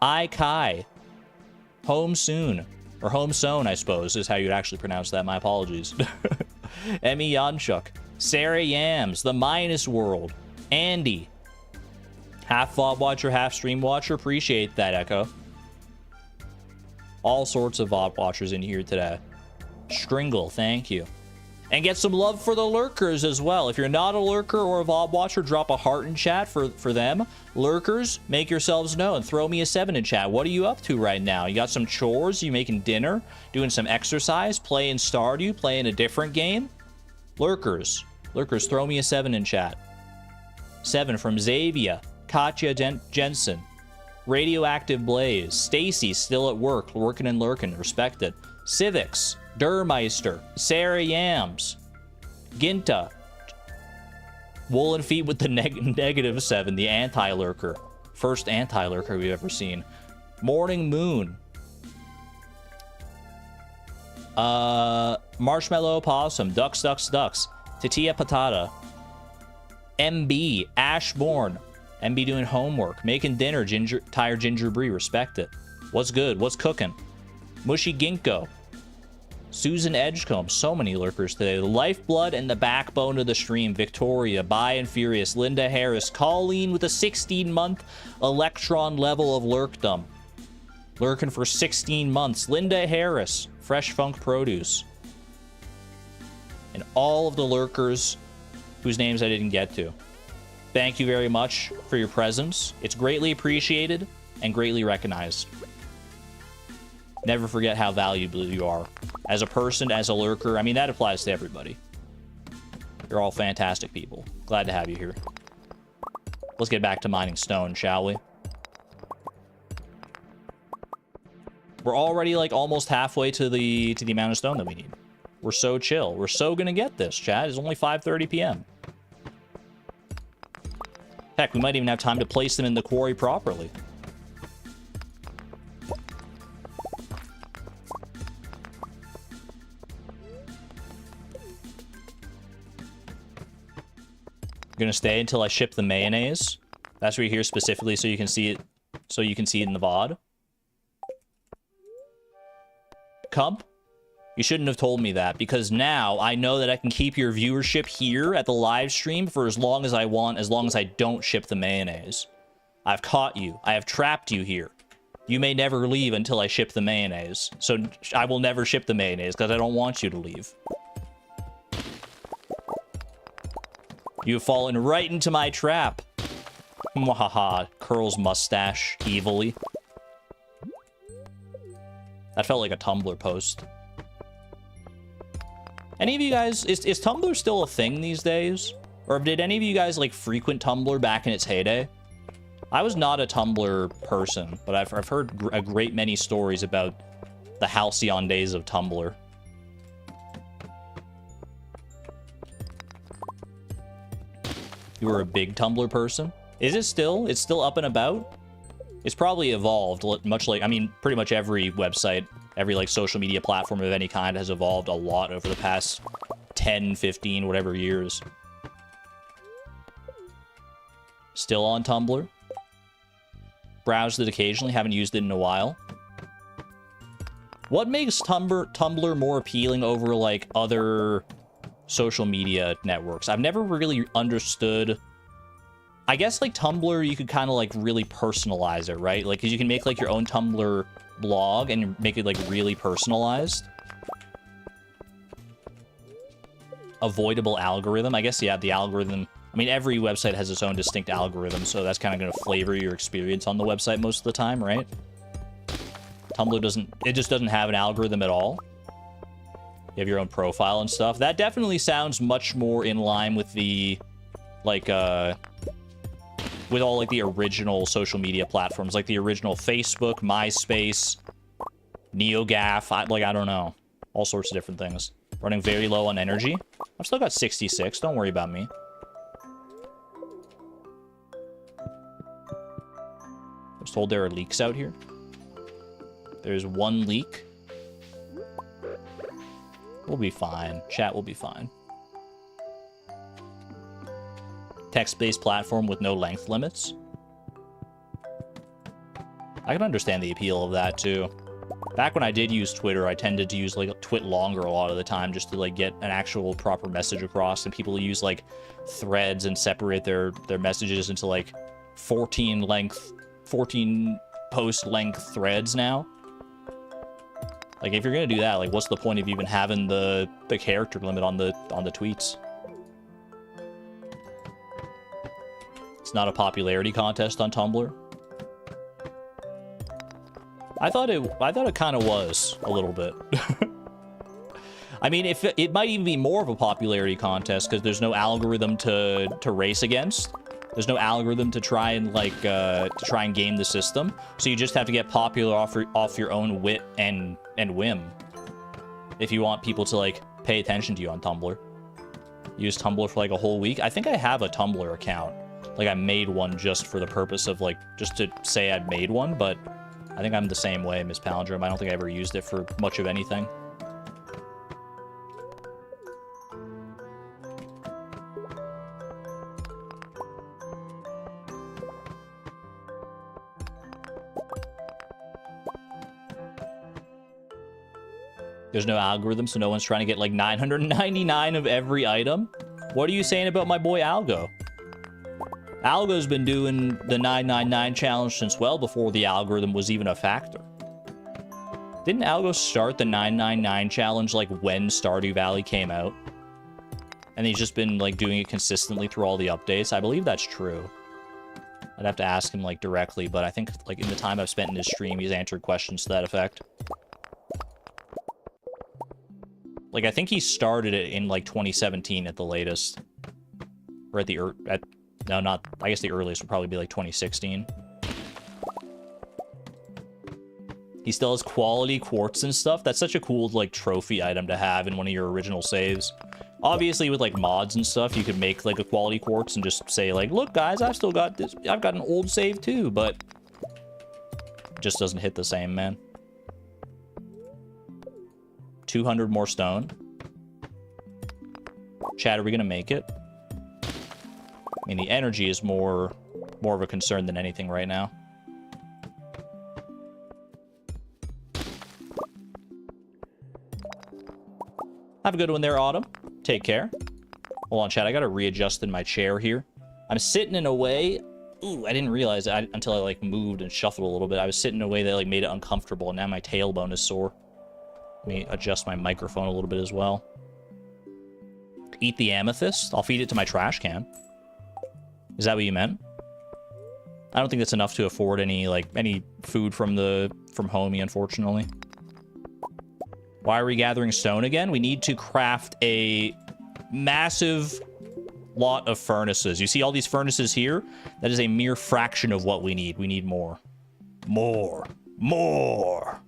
I Kai, Home Soon, or Home Soon, I suppose, is how you'd actually pronounce that. My apologies. Emmy Yanchuk, Sarah Yams, The Minus World, Andy, half VOD watcher, half stream watcher. Appreciate that, Echo. All sorts of VOD watchers in here today. Stringle, thank you. And get some love for the lurkers as well. If you're not a lurker or a VOD watcher, drop a heart in chat for them. Lurkers, make yourselves known. Throw me a 7 in chat. What are you up to right now? You got some chores? You making dinner? Doing some exercise? Playing Stardew? Playing a different game? Lurkers, throw me a 7 in chat. 7 from Xavier, Katya Jensen, Radioactive Blaze, Stacy still at work, working and lurking, respected. Civics, Durmeister, Sarah Yams, Ginta, Woolen Feet with the -7, the anti-lurker. First anti-lurker we've ever seen. Morning Moon. Marshmallow Possum. Ducks. Titia Patata. MB. Ashborn. MB doing homework. Making dinner. Tired Ginger Brie. Respect it. What's good? What's cooking? Mushy Ginkgo. Susan Edgecombe. So many lurkers today. The lifeblood and the backbone of the stream. Victoria. Bi and Furious. Linda Harris. Colleen with a 16-month electron level of lurkdom. Lurking for 16 months. Linda Harris. Fresh Funk Produce. And all of the lurkers whose names I didn't get to. Thank you very much for your presence. It's greatly appreciated and greatly recognized. Never forget how valuable you are. As a person, as a lurker, I mean, that applies to everybody. You're all fantastic people. Glad to have you here. Let's get back to mining stone, shall we? We're already, like, almost halfway to the amount of stone that we need. We're so chill. We're so gonna get this, chat. It's only 5:30 p.m. Heck, we might even have time to place them in the quarry properly. I'm gonna stay until I ship the mayonnaise. That's right here specifically so you can see it. So you can see it in the VOD. Cub, you shouldn't have told me that, because now I know that I can keep your viewership here at the live stream for as long as I want, as long as I don't ship the mayonnaise. I've caught you. I have trapped you here. You may never leave until I ship the mayonnaise. So I will never ship the mayonnaise because I don't want you to leave. You have fallen right into my trap. Mwahaha. Curls mustache evilly. That felt like a Tumblr post. Any of you guys, is Tumblr still a thing these days? Or did any of you guys, like, frequent Tumblr back in its heyday? I was not a Tumblr person, but I've heard a great many stories about the halcyon days of Tumblr. You were a big Tumblr person? Is it still? It's still up and about? It's probably evolved, much like, I mean, pretty much every website, every, like, social media platform of any kind has evolved a lot over the past 10, 15, whatever years. Still on Tumblr? Browsed it occasionally, haven't used it in a while. What makes Tumblr more appealing over, like, other social media networks? I've never really understood. I guess, like, Tumblr, you could kind of, like, really personalize it, right? Like, 'cause you can make, like, your own Tumblr blog and make it, like, really personalized. Avoidable algorithm. I guess, yeah, the algorithm. I mean, every website has its own distinct algorithm, so that's kind of going to flavor your experience on the website most of the time, right? Tumblr doesn't, it just doesn't have an algorithm at all. You have your own profile and stuff. That definitely sounds much more in line with the, like, with all, like, the original social media platforms, like the original Facebook, MySpace, NeoGAF, I don't know. All sorts of different things. Running very low on energy. I've still got 66, don't worry about me. I was told there are leaks out here. There's one leak. We'll be fine. Chat will be fine. Text-based platform with no length limits. I can understand the appeal of that too. Back when I did use Twitter, I tended to use, like, twit longer a lot of the time just to, like, get an actual proper message across, and people use, like, threads and separate their messages into, like, 14 post length threads now. Like, if you're gonna do that, like, what's the point of even having the character limit on the tweets? It's not a popularity contest on Tumblr. I thought it kind of was a little bit. I mean, if it might even be more of a popularity contest because there's no algorithm to race against. There's no algorithm to try and, like, to try and game the system. So you just have to get popular off your own wit and whim. If you want people to, like, pay attention to you on Tumblr. Use Tumblr for like a whole week. I think I have a Tumblr account. Like I made one just for the purpose of like, just to say I'd made one, but I think I'm the same way, Miss Palindrome. I don't think I ever used it for much of anything. There's no algorithm, so no one's trying to get like 999 of every item. What are you saying about my boy Algo? Algo's been doing the 999 challenge since well before the algorithm was even a factor. Didn't Algo start the 999 challenge like when Stardew Valley came out? And he's just been like doing it consistently through all the updates. I believe that's true. I'd have to ask him like directly, but I think like in the time I've spent in his stream, he's answered questions to that effect. Like, I think he started it in, like, 2017 at the latest. Or at the, no, not, I guess the earliest would probably be, like, 2016. He still has quality quartz and stuff. That's such a cool, like, trophy item to have in one of your original saves. Obviously, with, like, mods and stuff, you could make, like, a quality quartz and just say, like, look, guys, I've still got this. I've got an old save, too, but it just doesn't hit the same, man. 200 more stone. Chad, are we gonna make it? I mean, the energy is more of a concern than anything right now. Have a good one there, Autumn. Take care. Hold on, Chad. I gotta readjust in my chair here. I'm sitting in a way... Ooh, I didn't realize it until I, like, moved and shuffled a little bit. I was sitting in a way that, like, made it uncomfortable, and now my tailbone is sore. Let me adjust my microphone a little bit as well. Eat the amethyst? I'll feed it to my trash can. Is that what you meant? I don't think that's enough to afford any, like, any food from homie, unfortunately. Why are we gathering stone again? We need to craft a massive lot of furnaces. You see all these furnaces here? That is a mere fraction of what we need. We need more. More. More.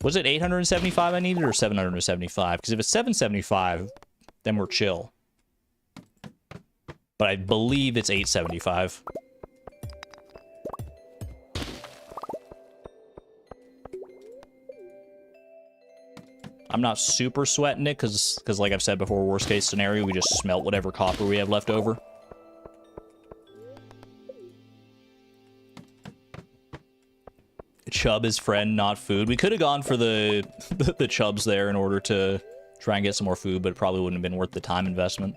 Was it 875 I needed or 775? Because if it's 775, then we're chill. But I believe it's 875. I'm not super sweating it because like I've said before, worst case scenario, we just smelt whatever copper we have left over. Chub is friend, not food. We could have gone for the chubs there in order to try and get some more food, but it probably wouldn't have been worth the time investment.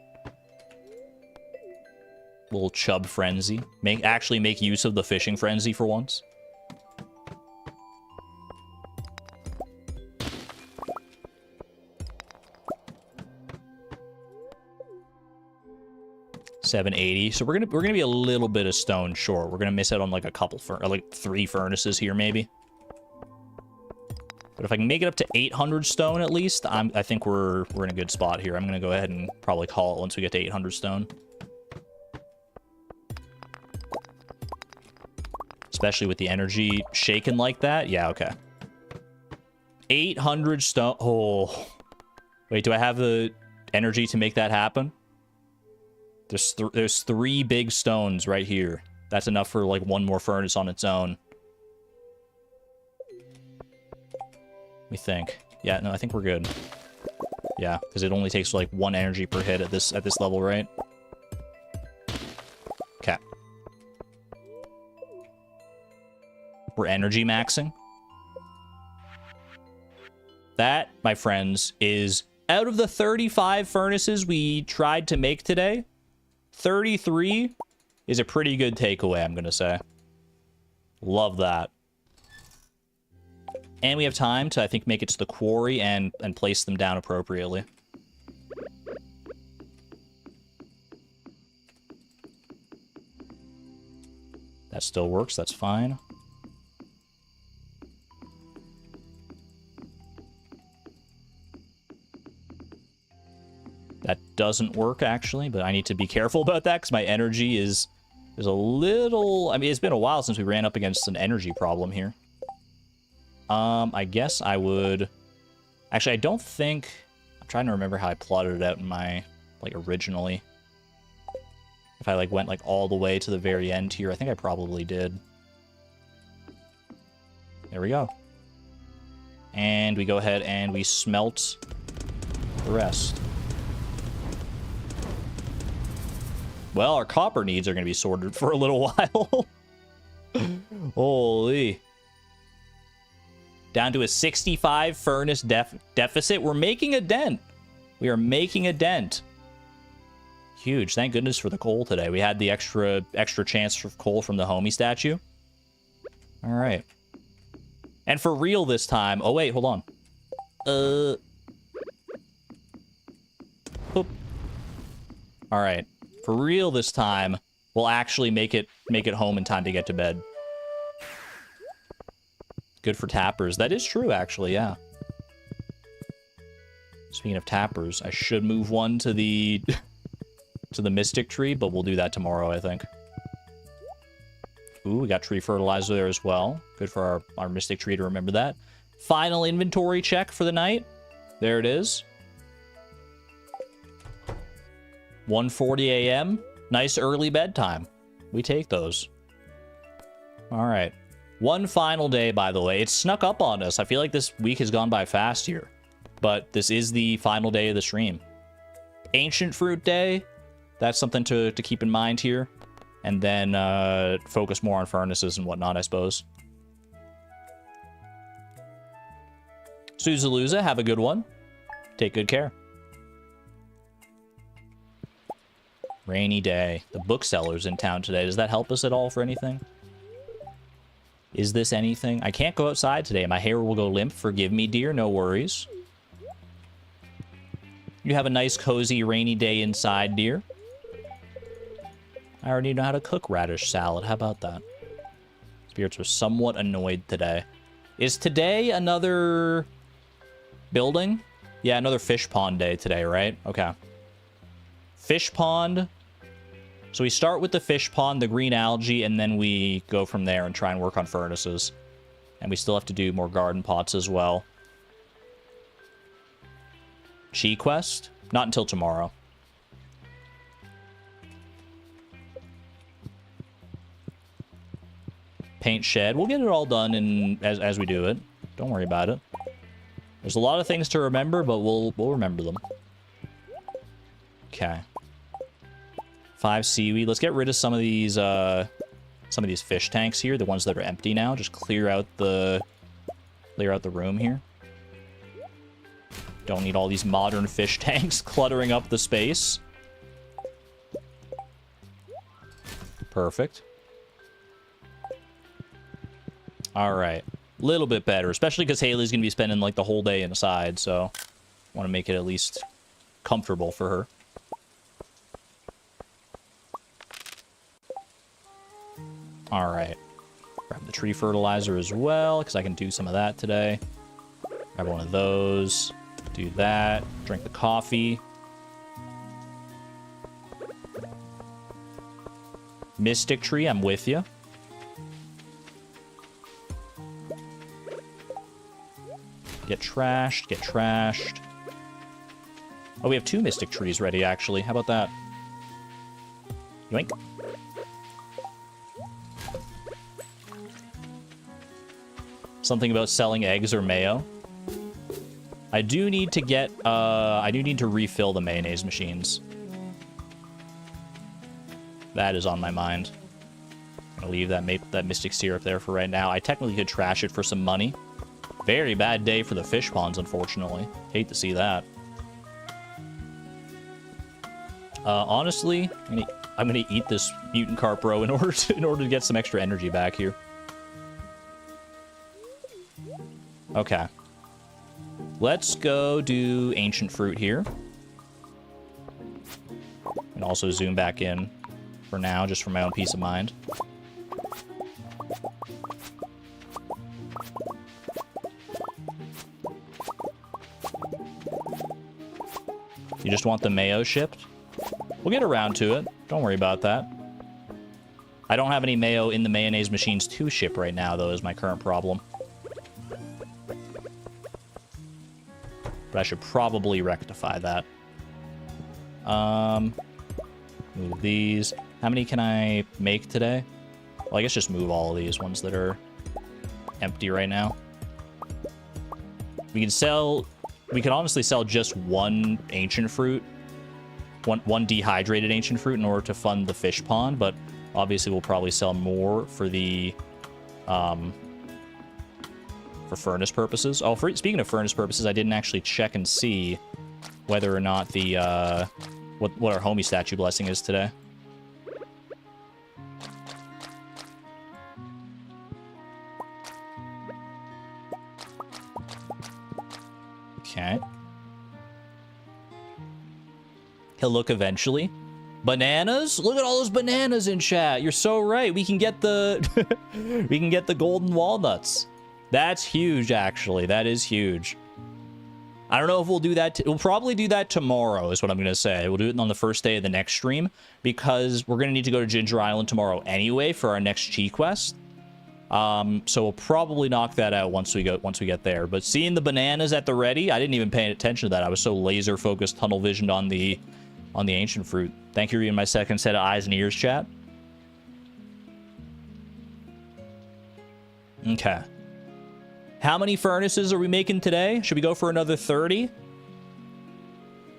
Little chub frenzy. Actually make use of the fishing frenzy for once. $780. So we're gonna be a little bit of stone short. We're gonna miss out on like a couple like 3 furnaces here maybe. But if I can make it up to 800 stone at least, I think we're in a good spot here. I'm gonna go ahead and probably call it once we get to 800 stone. Especially with the energy shaking like that. Yeah, okay. 800 stone. Oh. Wait, do I have the energy to make that happen? There's 3 big stones right here. That's enough for, like, 1 more furnace on its own. Let me think. Yeah, no, I think we're good. Yeah, because it only takes, like, 1 energy per hit at this level, right? Okay. We're energy maxing. That, my friends, is out of the 35 furnaces we tried to make today, 33 is a pretty good takeaway, I'm going to say. Love that. And we have time to, I think, make it to the quarry and place them down appropriately. That still works, that's fine. That doesn't work, actually, but I need to be careful about that because my energy is a little... I mean, it's been a while since we ran up against an energy problem here. I guess I would Actually, I don't think... I'm trying to remember how I plotted it out in my, like, originally. If I, like, went, like, all the way to the very end here. I think I probably did. There we go. And we go ahead and we smelt the rest. Well, our copper needs are going to be sorted for a little while. Holy. Down to a 65 furnace deficit. We're making a dent. We are making a dent. Huge. Thank goodness for the coal today. We had the extra chance for coal from the homie statue. All right. And for real this time. Oh, wait. Hold on. Boop. All right. For real this time, we'll actually make it home in time to get to bed. Good for tappers. That is true, actually, yeah. Speaking of tappers, I should move one to the to the mystic tree, but we'll do that tomorrow, I think. Ooh, we got tree fertilizer there as well. Good for our mystic tree to remember that. Final inventory check for the night. There it is. 1:40 a.m. Nice early bedtime. We take those. All right. One final day, by the way. It snuck up on us. I feel like this week has gone by fast here. But this is the final day of the stream. Ancient Fruit Day. That's something to keep in mind here. And then focus more on furnaces and whatnot, I suppose. Suzaluza, have a good one. Take good care. Rainy day. The bookseller's in town today. Does that help us at all for anything? Is this anything? I can't go outside today. My hair will go limp. Forgive me, dear. No worries. You have a nice, cozy, rainy day inside, dear. I already know how to cook radish salad. How about that? Spirits were somewhat annoyed today. Is today another building? Yeah, another fish pond day today, right? Okay. Fish pond. So we start with the fish pond, the green algae, and then we go from there and try and work on furnaces. And we still have to do more garden pots as well. Chi quest? Not until tomorrow. Paint shed. We'll get it all done as we do it. Don't worry about it. There's a lot of things to remember, but we'll remember them. Okay. 5 seaweed. Let's get rid of some of these fish tanks here, the ones that are empty now. Just clear out the room here. Don't need all these modern fish tanks cluttering up the space. Perfect. All right. A little bit better, especially because Haley's going to be spending like the whole day inside, so I want to make it at least comfortable for her. All right. Grab the tree fertilizer as well, because I can do some of that today. Grab one of those. Do that. Drink the coffee. Mystic tree, I'm with you. Get trashed, get trashed. Oh, we have 2 mystic trees ready, actually. How about that? Yoink. Something about selling eggs or mayo. I do need to get, I do need to refill the mayonnaise machines. That is on my mind. I'm gonna leave that mystic syrup there for right now. I technically could trash it for some money. Very bad day for the fish ponds, unfortunately. Hate to see that. Honestly, I'm gonna eat this mutant carpro in order to get some extra energy back here. Okay. Let's go do ancient fruit here. And also zoom back in for now, just for my own peace of mind. You just want the mayo shipped? We'll get around to it. Don't worry about that. I don't have any mayo in the mayonnaise machines to ship right now, though, is my current problem. But I should probably rectify that. Move these. How many can I make today? Well, I guess just move all of these ones that are empty right now. We can honestly sell just one ancient fruit. One dehydrated ancient fruit in order to fund the fish pond, but obviously we'll probably sell more for the for furnace purposes. Oh, speaking of furnace purposes, I didn't actually check and see whether or not the what our homie statue blessing is today. Okay. He'll look eventually. Bananas? Look at all those bananas in chat. You're so right. We can get the we can get the golden walnuts. That's huge, actually. That is huge. I don't know if we'll do that. We'll probably do that tomorrow is what I'm going to say. We'll do it on the first day of the next stream because we're going to need to go to Ginger Island tomorrow anyway for our next chi quest. So we'll probably knock that out once we get there. But seeing the bananas at the ready, I didn't even pay attention to that. I was so laser focused, tunnel visioned on the ancient fruit. Thank you for being my second set of eyes and ears, chat. Okay. How many furnaces are we making today? Should we go for another 30?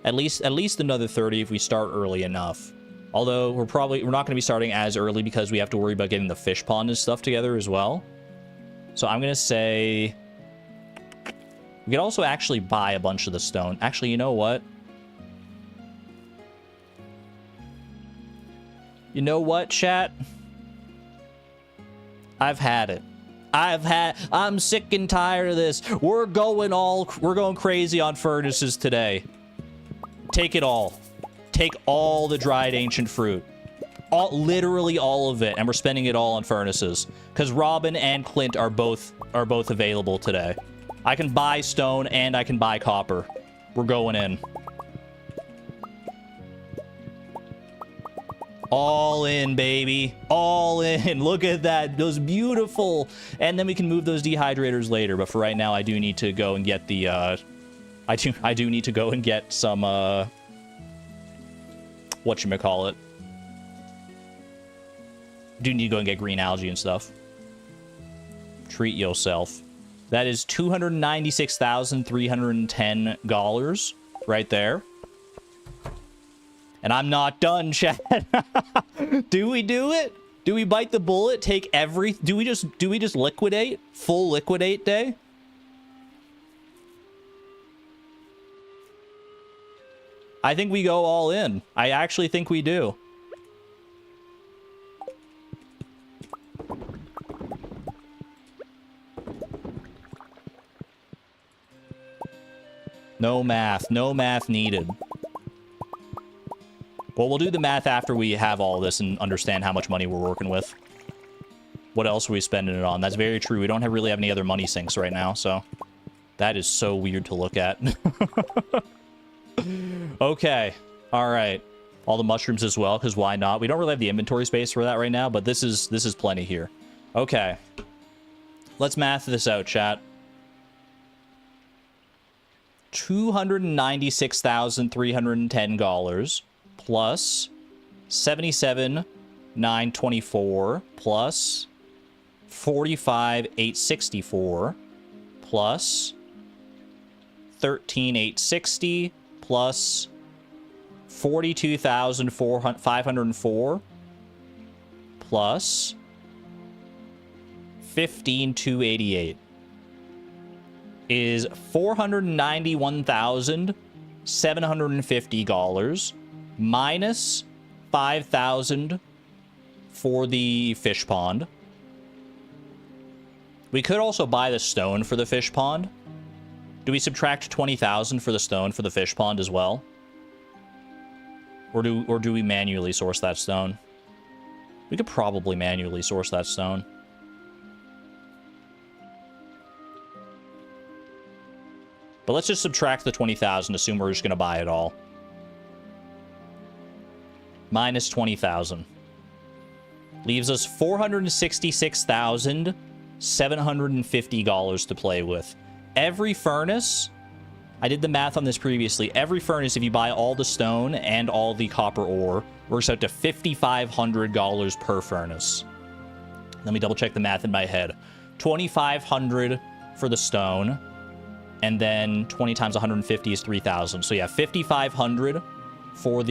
At least another 30 if we start early enough. Although we're not going to be starting as early because we have to worry about getting the fish pond and stuff together as well. So I'm going to say we could also actually buy a bunch of the stone. Actually, you know what? You know what, chat? I've had it. I'm sick and tired of this. We're going crazy on furnaces today. Take it all. Take all the dried ancient fruit. Literally all of it, and we're spending it all on furnaces. Because Robin and Clint are both available today. I can buy stone and I can buy copper. We're going in. All in, baby. All in. Look at that. Those beautiful. And then we can move those dehydrators later. But for right now, I do need to go and get the, I do need to go and get some, whatchamacallit. Do need to go and get green algae and stuff. Treat yourself. That is $296,310 right there. And I'm not done, chat. Do we do it? Do we bite the bullet? Take do we just liquidate? Full liquidate day? I think we go all in. I actually think we do. No math. No math needed. Well, we'll do the math after we have all this and understand how much money we're working with. What else are we spending it on? That's very true. We don't really have any other money sinks right now, so... That is so weird to look at. Okay. Alright. All the mushrooms as well, because why not? We don't really have the inventory space for that right now, but this is plenty here. Okay. Let's math this out, chat. $296,310 plus 77,924 plus 45,864 plus 13,860 plus 42,504 plus 15,288 is $491,750 minus 5,000 for the fish pond. We could also buy the stone for the fish pond. Do we subtract 20,000 for the stone for the fish pond as well? Or do we manually source that stone? We could probably manually source that stone. But let's just subtract the 20,000, assume we're just going to buy it all. Minus 20,000. Leaves us $466,750 to play with. Every furnace, I did the math on this previously. Every furnace, if you buy all the stone and all the copper ore, works out to $5,500 per furnace. Let me double check the math in my head. 2,500 for the stone, and then 20 times 150 is 3,000. So yeah, 5,500 for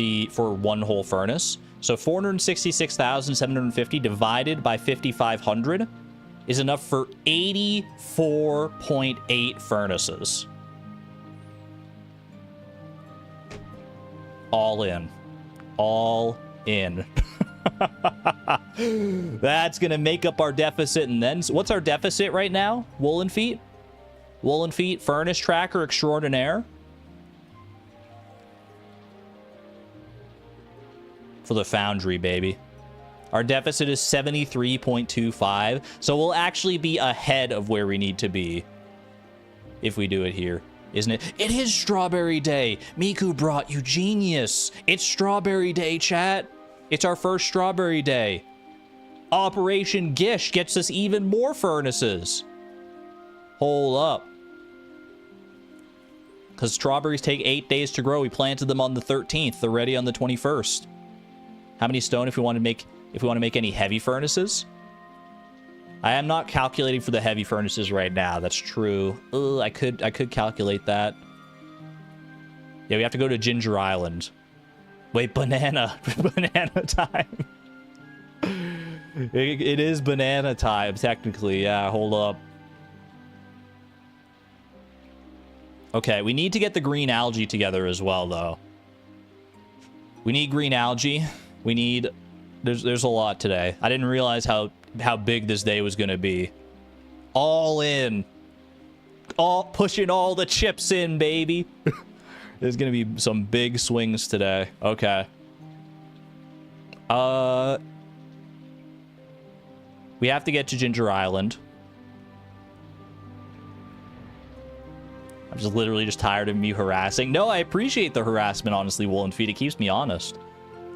one whole furnace. So 466,750 divided by 5,500 is enough for 84.8 furnaces. All in. All in. That's gonna make up our deficit. And then what's our deficit right now? Woolen feet? Woolen feet, furnace tracker extraordinaire. For the foundry, baby. Our deficit is 73.25. So we'll actually be ahead of where we need to be if we do it here. Isn't it? It is strawberry day. Miku brought you genius. It's strawberry day, chat. It's our first strawberry day. Operation Gish gets us even more furnaces. Hold up. Because strawberries take 8 days to grow. We planted them on the 13th. They're ready on the 21st. How many stone if we want to make any heavy furnaces? I am not calculating for the heavy furnaces right now. That's true. Ugh, I could calculate that. Yeah, we have to go to Ginger Island. Wait, banana. Banana time. It is banana time, technically. Yeah, hold up. Okay, we need to get the green algae together as well, though. We need green algae. We need... There's a lot today. I didn't realize how big this day was going to be. All in. All pushing all the chips in, baby. There's going to be some big swings today. Okay. We have to get to Ginger Island. I'm just literally just tired of me harassing. No, I appreciate the harassment, honestly, Woolen Feet. It keeps me honest.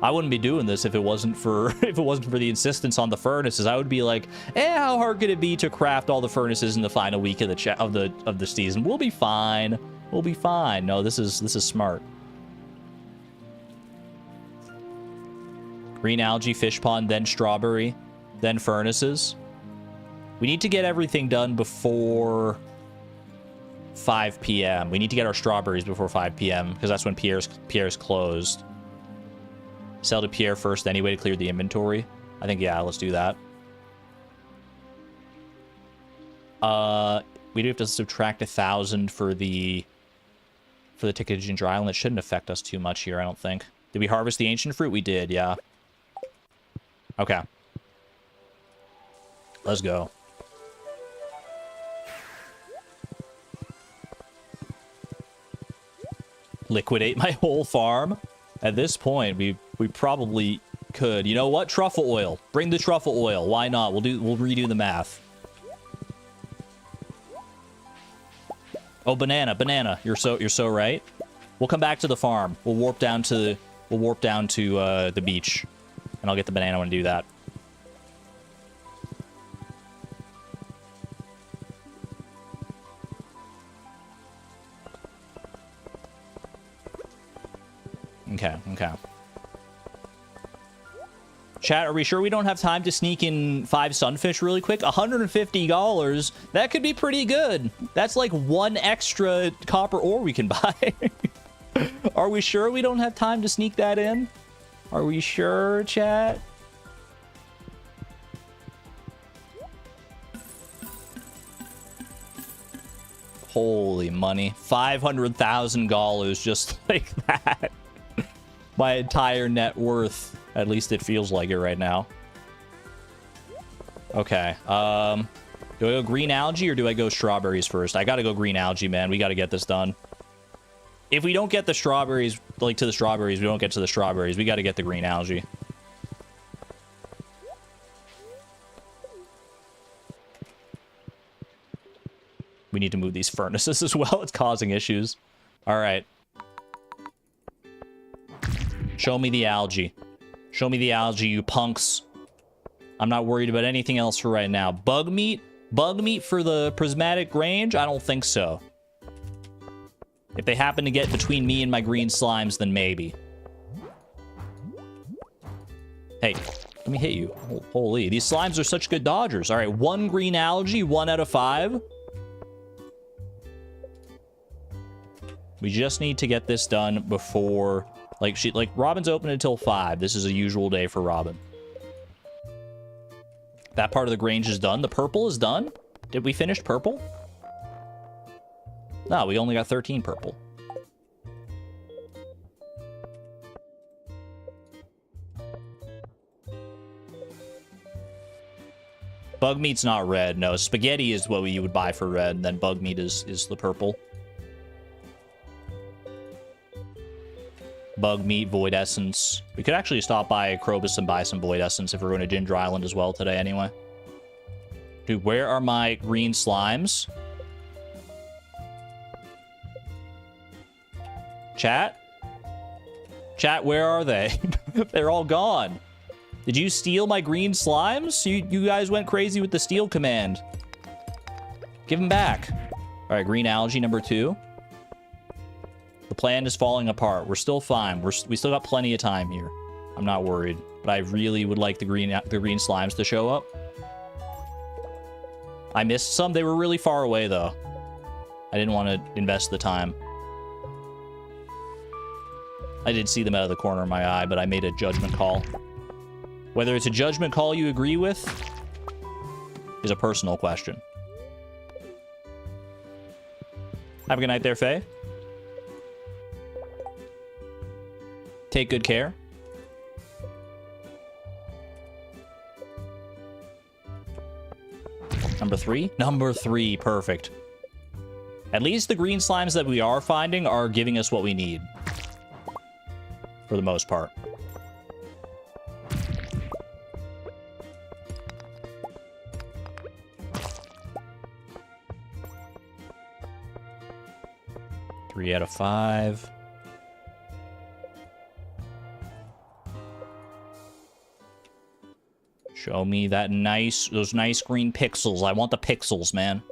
I wouldn't be doing this if it wasn't for the insistence on the furnaces. I would be like, how hard could it be to craft all the furnaces in the final week of the season? We'll be fine. We'll be fine. No, this is smart. Green algae, fish pond, then strawberry, then furnaces. We need to get everything done before 5 p.m. We need to get our strawberries before 5 p.m. because that's when Pierre's closed. Sell to Pierre first anyway to clear the inventory. I think, yeah, let's do that. We do have to subtract 1,000 for the ticket to Ginger Island. It shouldn't affect us too much here, I don't think. Did we harvest the ancient fruit? We did, yeah. Okay. Let's go. Liquidate my whole farm. At this point, we probably could. You know what? Truffle oil. Bring the truffle oil. Why not? We'll redo the math. Oh, banana. You're so right. We'll come back to the farm. We'll warp down to the beach, and I'll get the banana when I do that. Okay. Chat, are we sure we don't have time to sneak in 5 sunfish really quick? $150? That could be pretty good. That's like 1 extra copper ore we can buy. Are we sure we don't have time to sneak that in? Are we sure, chat? Holy money. $500,000 just like that. My entire net worth. At least it feels like it right now. Okay. Do I go green algae or do I go strawberries first? I gotta go green algae, man. We gotta get this done. If we don't get the strawberries, like to the strawberries, we don't get to the strawberries. We gotta get the green algae. We need to move these furnaces as well. It's causing issues. All right. Show me the algae. Show me the algae, you punks. I'm not worried about anything else for right now. Bug meat? Bug meat for the prismatic range? I don't think so. If they happen to get between me and my green slimes, then maybe. Hey, let me hit you. Holy, these slimes are such good dodgers. All right, 1 green algae, 1 out of 5. We just need to get this done before, like, Robin's open until 5. This is a usual day for Robin. That part of the Grange is done. The purple is done. Did we finish purple? No, we only got 13 purple. Bug meat's not red. No, spaghetti is what you would buy for red, and then bug meat is the purple. Bug meat, void essence. We could actually stop by Krobus and buy some void essence if we're going to Ginger Island as well today anyway. Dude, where are my green slimes? Chat? Chat, where are they? They're all gone. Did you steal my green slimes? You guys went crazy with the steal command. Give them back. All right, green algae number 2. The plan is falling apart. We're still fine. We still got plenty of time here. I'm not worried, but I really would like the green slimes to show up. I missed some. They were really far away though. I didn't want to invest the time. I did see them out of the corner of my eye, but I made a judgment call. Whether it's a judgment call you agree with is a personal question. Have a good night there, Faye. Take good care. Number 3? Number 3, perfect. At least the green slimes that we are finding are giving us what we need. For the most part. Three out of 5. Show me that those nice green pixels. I want the pixels, man.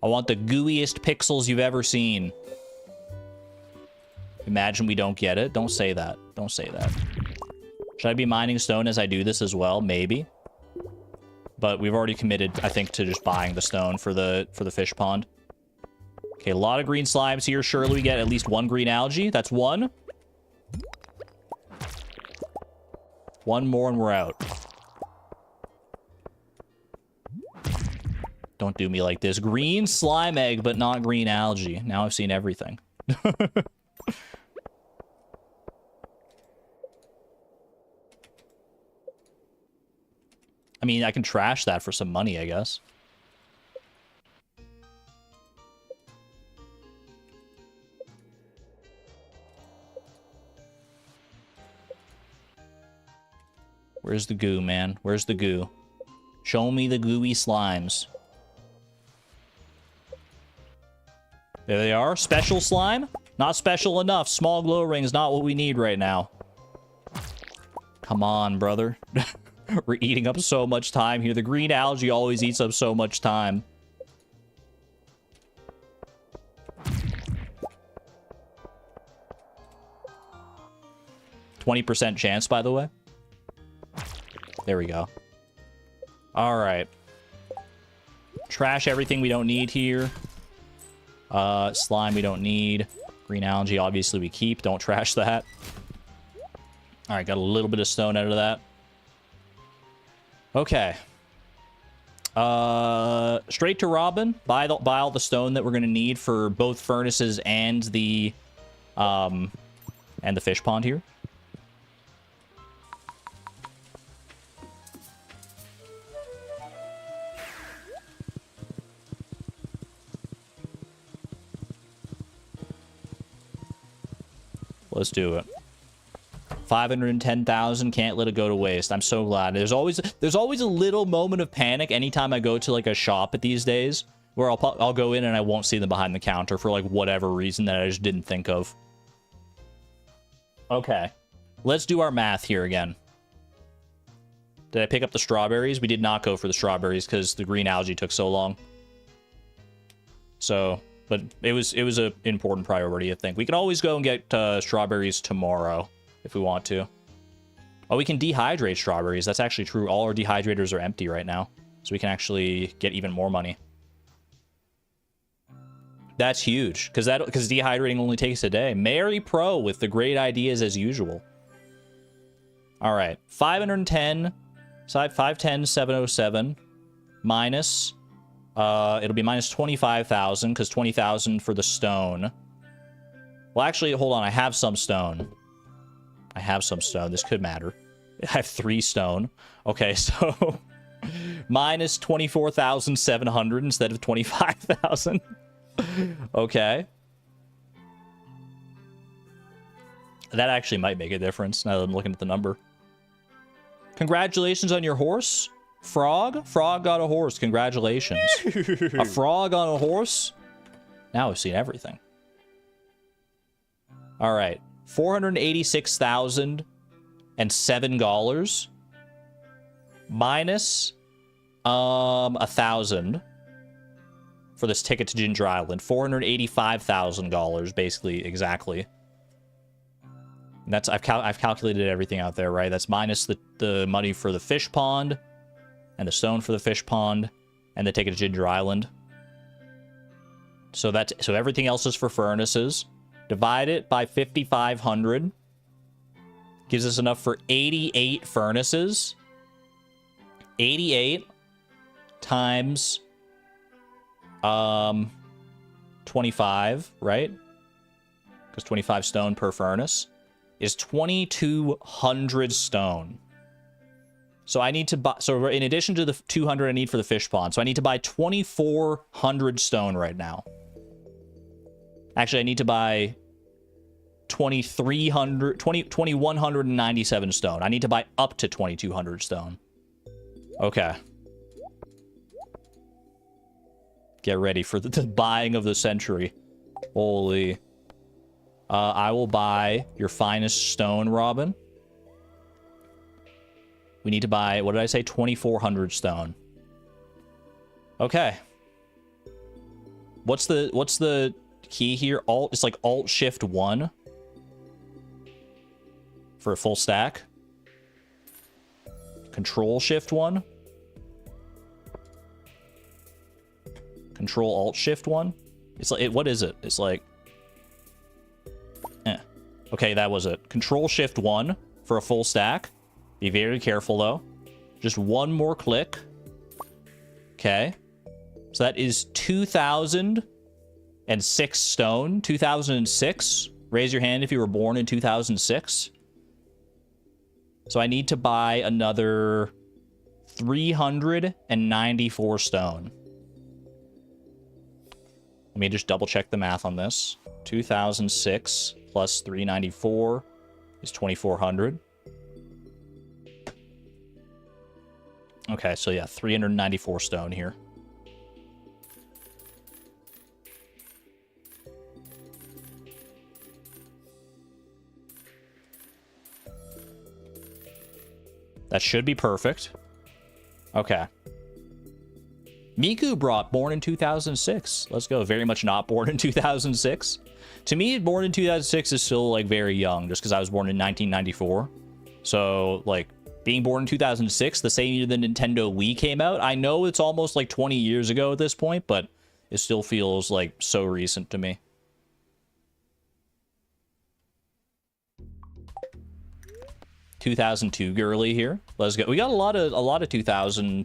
I want the gooeyest pixels you've ever seen. Imagine we don't get it. Don't say that. Don't say that. Should I be mining stone as I do this as well? Maybe. But we've already committed, I think, to just buying the stone for the fish pond. Okay, a lot of green slimes here. Surely we get at least 1 green algae. That's 1. 1 more and we're out. Don't do me like this. Green slime egg, but not green algae. Now I've seen everything. I mean, I can trash that for some money, I guess. Where's the goo, man? Where's the goo? Show me the gooey slimes. There they are. Special slime? Not special enough. Small glow rings, not what we need right now. Come on, brother. We're eating up so much time here. The green algae always eats up so much time. %20 chance, by the way. There we go. All right. Trash everything we don't need here. Slime we don't need. Green algae, obviously, we keep. Don't trash that. All right, got a little bit of stone out of that. Okay. Straight to Robin. Buy all the stone that we're gonna need for both furnaces and the fish pond here. Let's do it. 510,000, can't let it go to waste. I'm so glad. There's always a little moment of panic anytime I go to like a shop at these days where I'll go in and I won't see them behind the counter for like whatever reason that I just didn't think of. Okay. Let's do our math here again. Did I pick up the strawberries? We did not go for the strawberries because the green algae took so long. So But it was an important priority, I think. We can always go and get strawberries tomorrow if we want to. Oh, we can dehydrate strawberries. That's actually true. All our dehydrators are empty right now. So we can actually get even more money. That's huge, because dehydrating only takes a day. Mary Pro with the great ideas as usual. All right, 510, 510, 707, minus, it'll be minus 25,000, because 20,000 for the stone. Well, actually, hold on, I have some stone. I have some stone, this could matter. I have 3 stone. Okay, so minus 24,700 instead of 25,000. Okay. That actually might make a difference now that I'm looking at the number. Congratulations on your horse, Frog. Frog got a horse. Congratulations. A frog on a horse? Now we've seen everything. All right. $486,007 minus 1,000 for this ticket to Ginger Island. $485,000, basically, exactly. And that's I've calculated everything out there, right? That's minus the money for the fish pond, and the stone for the fish pond, and the ticket to Ginger Island. So everything else is for furnaces. Divide it by 5,500. Gives us enough for 88 furnaces. 88 times 25, right? Because 25 stone per furnace is 2,200 stone. So I need to buy, so in addition to the 200 I need for the fish pond, so I need to buy 2,400 stone right now. Actually, I need to buy 2,197 stone. I need to buy up to 2,200 stone. Okay. Get ready for the buying of the century. Holy. I will buy your finest stone, Robin. We need to buy, what did I say? 2,400 stone. Okay. What's the key here? It's like Alt Shift 1 for a full stack. Control Shift 1. Control Alt Shift 1. It's like, what is it? It's like, okay, that was it. Control Shift 1 for a full stack. Be very careful though. Just one more click. Okay. So that is 2,006 stone. 2006. Raise your hand if you were born in 2006. So I need to buy another 394 stone. Let me just double check the math on this. 2006 plus 394 is 2,400. Okay, so yeah, 394 stone here. That should be perfect. Okay. Miku brought born in 2006. Let's go. Very much not born in 2006. To me, born in 2006 is still, like, very young, just because I was born in 1994. So, like, being born in 2006, the same year the Nintendo Wii came out, I know it's almost, like, 20 years ago at this point, but it still feels, like, so recent to me. ...2002 girly here. Let's go. We got a lot of 2000...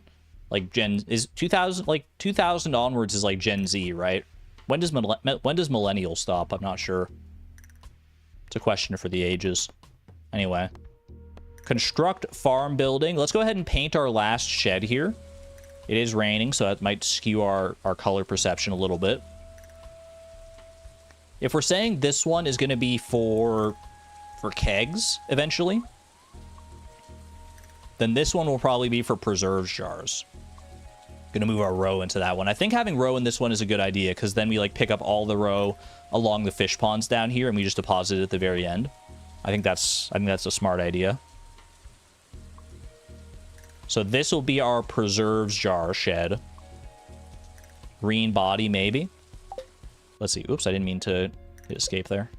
Like Gen is 2000, like 2000 onwards is like Gen Z, right? When does millennial stop? I'm not sure. It's a question for the ages. Anyway, construct farm building. Let's go ahead and paint our last shed here. It is raining, so that might skew our color perception a little bit. If we're saying this one is going to be for kegs eventually, then this one will probably be for preserves jars. Gonna move our row into that one. I think having row in this one is a good idea, because then we like pick up all the row along the fish ponds down here and we just deposit it at the very end. I think that's a smart idea. So this will be our preserves jar shed. Green body, maybe. let's see. Oops, I didn't mean to hit escape there.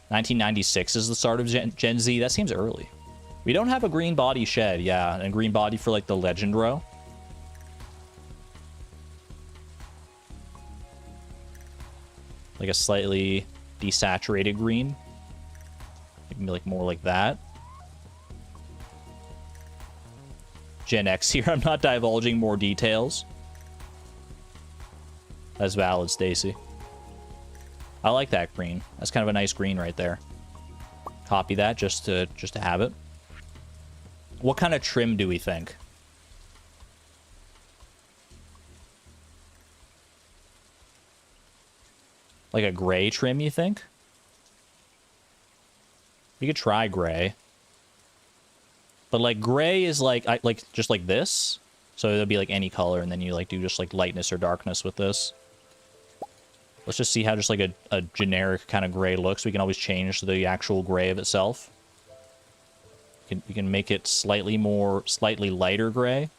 1996 is the start of Gen Z. That seems early. We don't have a green body shed. Yeah, and a green body for like the legend row. Like a slightly desaturated green. Maybe like more like that. Gen X here. I'm not divulging more details. That's valid, Stacy. I like that green. That's kind of a nice green right there. Copy that just to have it. What kind of trim do we think? Like a gray trim, you think? You could try gray. But like gray is like just like this. So it'll be like any color, and then you like do just like lightness or darkness with this. Let's just see how just like a generic kind of gray looks. We can always change the actual gray of itself. You can make it slightly lighter gray.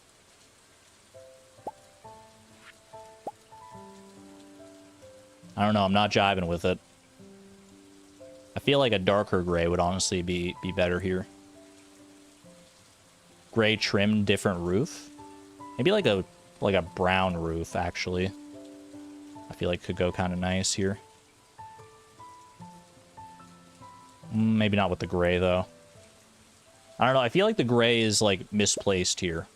I don't know, I'm not jiving with it. I feel like a darker gray would honestly be better here. Gray trim, different roof. Maybe like a brown roof, actually. I feel like could go kind of nice here. Maybe not with the gray, though. I don't know, I feel like the gray is, like, misplaced here.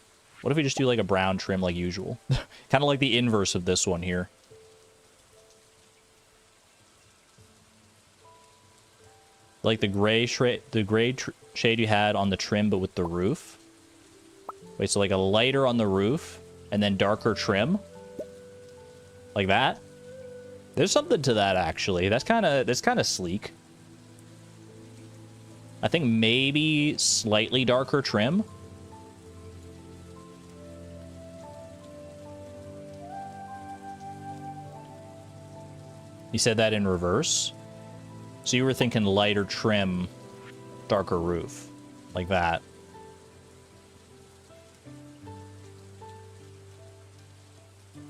What if we just do, like, a brown trim like usual? Kind of like the inverse of this one here. Like the gray shade you had on the trim, but with the roof. Wait, so like a lighter on the roof, and then darker trim? Like that? There's something to that, actually. That's kind of sleek. I think maybe slightly darker trim. You said that in reverse? So you were thinking lighter trim, darker roof. Like that.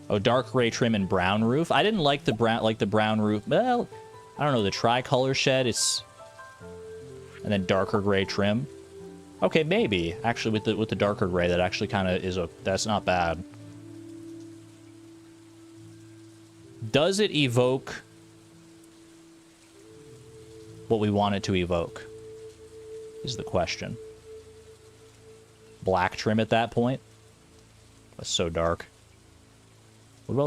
Oh, dark gray trim and brown roof. I didn't like the brown roof. Well, I don't know, the tricolor shed, it's... And then darker gray trim. Okay, maybe. Actually, with the darker gray, that actually kind of is that's not bad. Does it evoke what we want it to evoke? Is the question. Black trim at that point? That's so dark. What about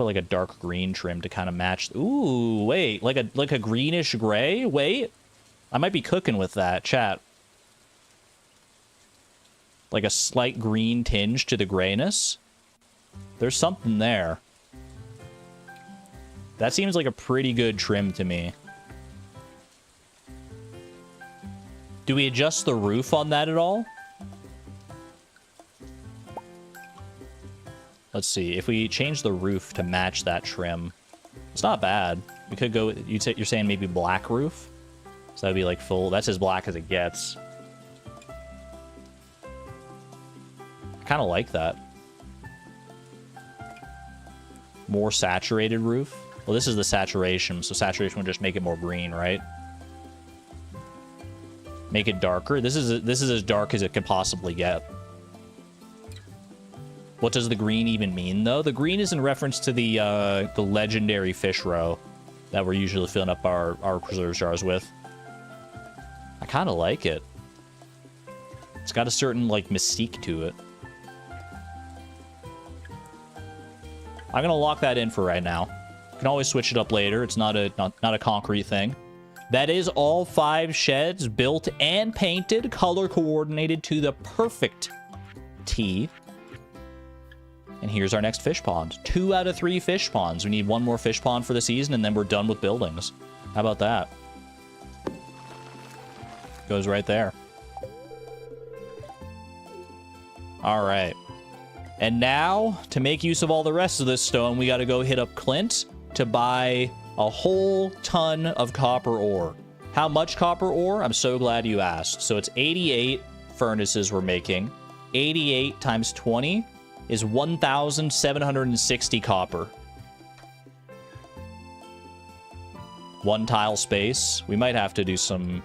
like a dark green trim to kind of match? Ooh, wait, like a greenish gray? Wait. I might be cooking with that, chat. Like a slight green tinge to the grayness. There's something there. That seems like a pretty good trim to me. Do we adjust the roof on that at all? Let's see. If we change the roof to match that trim, it's not bad. We could go... You're saying maybe black roof? So that'd be like full... That's as black as it gets. I kind of like that. More saturated roof. Well, this is the saturation, so saturation would just make it more green, right? Make it darker. This is as dark as it could possibly get. What does the green even mean, though? The green is in reference to the legendary fish roe that we're usually filling up our preserve jars with. I kind of like it. It's got a certain, like, mystique to it. I'm gonna lock that in for right now. You can always switch it up later. It's not a concrete thing. That is all 5 sheds built and painted, color coordinated to the perfect T. And here's our next fish pond. 2 out of 3 fish ponds. We need 1 more fish pond for the season, and then we're done with buildings. How about that? Goes right there. All right. And now, to make use of all the rest of this stone, we got to go hit up Clint to buy a whole ton of copper ore. How much copper ore? I'm so glad you asked. So it's 88 furnaces we're making. 88 times 20. is 1,760 copper. 1 tile space. We might have to do some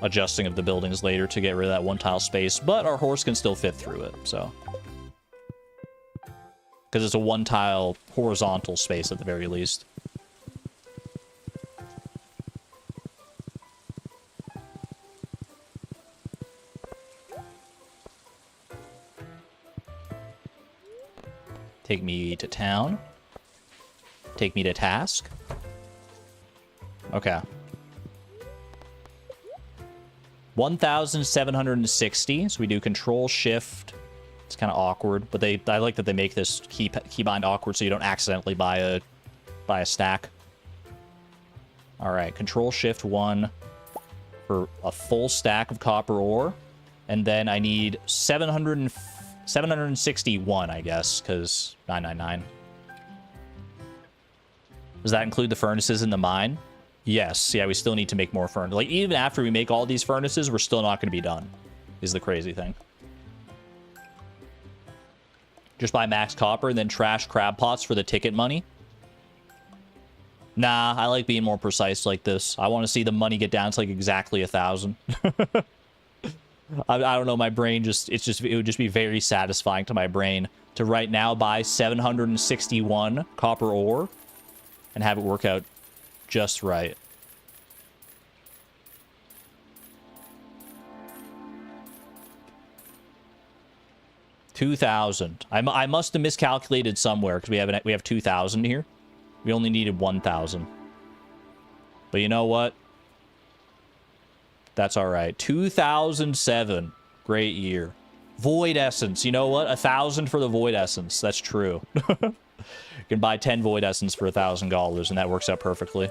adjusting of the buildings later to get rid of that 1 tile space, but our horse can still fit through it, so. Because it's a 1 tile horizontal space at the very least. Take me to town. Take me to task. Okay. 1,760. So we do Control Shift. It's kind of awkward, but I like that they make this keybind awkward so you don't accidentally buy a stack. All right, Control Shift 1 for a full stack of copper ore, and then I need 761, I guess, because 999. Does that include the furnaces in the mine? Yes. Yeah, we still need to make more furnaces. Like, even after we make all these furnaces, we're still not going to be done, is the crazy thing. Just buy max copper and then trash crab pots for the ticket money. Nah, I like being more precise like this. I want to see the money get down to, like, exactly 1,000. I don't know, my brain it would just be very satisfying to my brain to right now buy 761 copper ore and have it work out just right. $2,000. I must have miscalculated somewhere because we have 2,000 here. We only needed 1,000. But you know what? That's all right. 2007. Great year. Void Essence. You know what? 1,000 for the Void Essence. That's true. You can buy 10 Void Essence for $1,000, and that works out perfectly.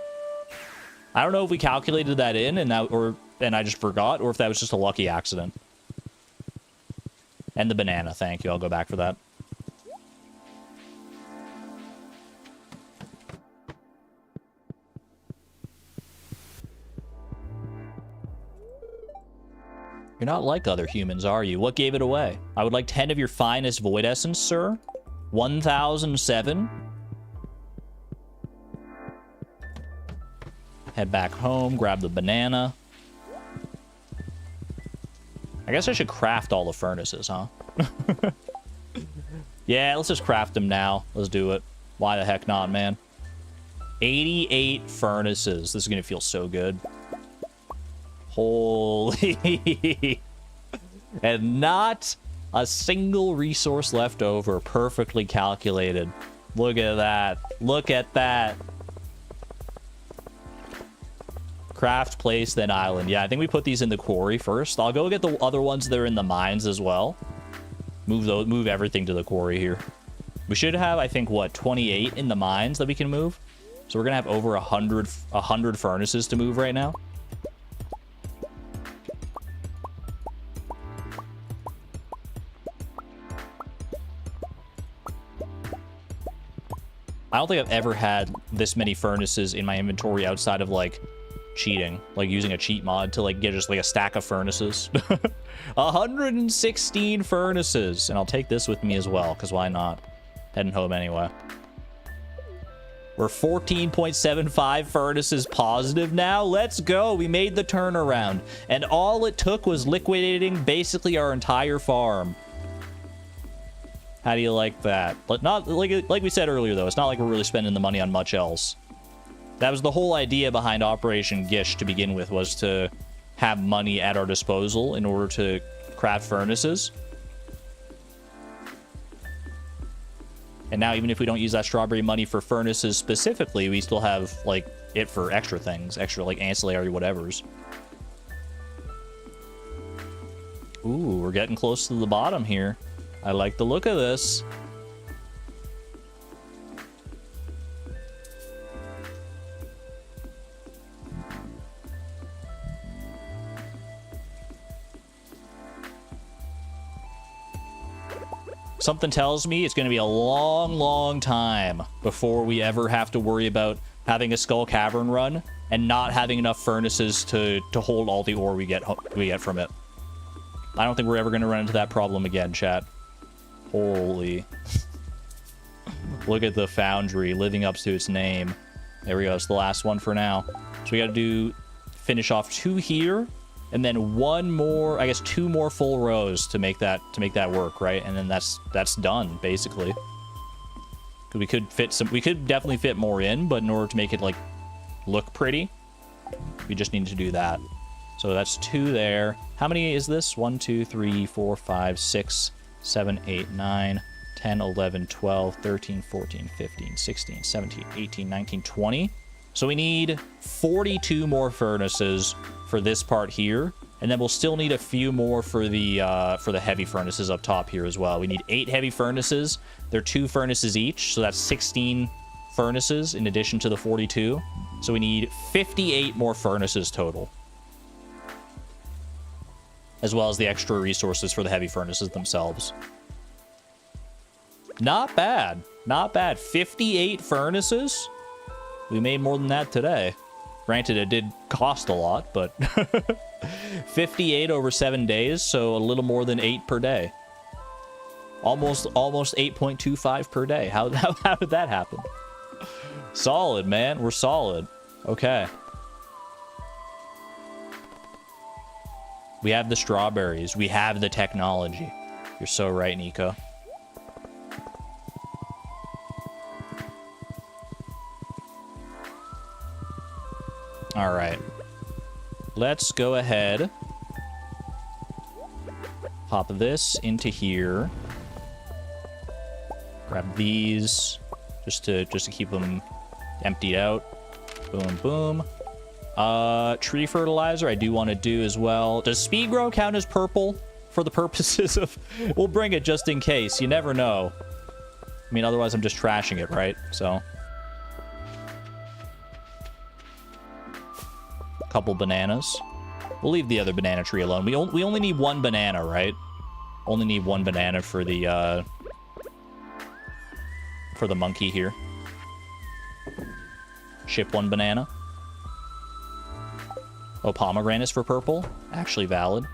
I don't know if we calculated that in, and I just forgot, or if that was just a lucky accident. And the banana. Thank you. I'll go back for that. You're not like other humans, are you? What gave it away? I would like 10 of your finest Void Essence, sir. 1,007. Head back home, grab the banana. I guess I should craft all the furnaces, huh? Yeah, let's just craft them now. Let's do it. Why the heck not, man? 88 furnaces. This is going to feel so good. Holy. And not a single resource left over. Perfectly calculated. Look at that. Look at that. Craft, place, then island. Yeah, I think we put these in the quarry first. I'll go get the other ones that are in the mines as well. Move everything to the quarry here. We should have, I think, what, 28 in the mines that we can move? So we're gonna have over 100 furnaces to move right now. I don't think I've ever had this many furnaces in my inventory outside of, like, cheating. Like, using a cheat mod to, like, get just, like, a stack of furnaces. 116 furnaces! And I'll take this with me as well, because why not? Heading home anyway. We're 14.75 furnaces positive now. Let's go! We made the turnaround. And all it took was liquidating basically our entire farm. How do you like that? But not like we said earlier, though. It's not like we're really spending the money on much else. That was the whole idea behind Operation Gish to begin with, was to have money at our disposal in order to craft furnaces. And now, even if we don't use that strawberry money for furnaces specifically, we still have, like, it for extra things. Extra, like, ancillary whatevers. Ooh, we're getting close to the bottom here. I like the look of this. Something tells me it's going to be a long, long time before we ever have to worry about having a Skull Cavern run and not having enough furnaces to hold all the ore we get from it. I don't think we're ever going to run into that problem again, chat. Holy. Look at the foundry living up to its name. There we go. It's the last one for now. So we got to finish off 2 here, and then 1 more, I guess 2 more full rows to make that work, right? And then that's done basically. We could definitely fit more in, but in order to make it like look pretty, we just need to do that. So that's 2 there. How many is this? 1, 2, 3, 4, 5, 6, 7, 8, 9, 10, 11, 12, 13, 14, 15, 16, 17, 18, 19, 20. So we need 42 more furnaces for this part here. And then we'll still need a few more for the heavy furnaces up top here as well. We need 8 heavy furnaces. They're 2 furnaces each, so that's 16 furnaces in addition to the 42. So we need 58 more furnaces total, as well as the extra resources for the heavy furnaces themselves. Not bad. Not bad. 58 furnaces? We made more than that today. Granted, it did cost a lot, but 58 over 7 days, so a little more than 8 per day. Almost 8.25 per day. How did that happen? Solid, man. We're solid. Okay. We have the strawberries. We have the technology. You're so right, Nico. All right. Let's go ahead. Pop this into here. Grab these just to keep them emptied out. Boom, boom. Tree fertilizer I do want to do as well. Does speed grow count as purple for the purposes of... We'll bring it just in case. You never know. I mean, otherwise I'm just trashing it, right? So... couple bananas. We'll leave the other banana tree alone. We only need 1 banana, right? Only need 1 banana for the monkey here. Ship 1 banana. Oh, pomegranates for purple. Actually valid.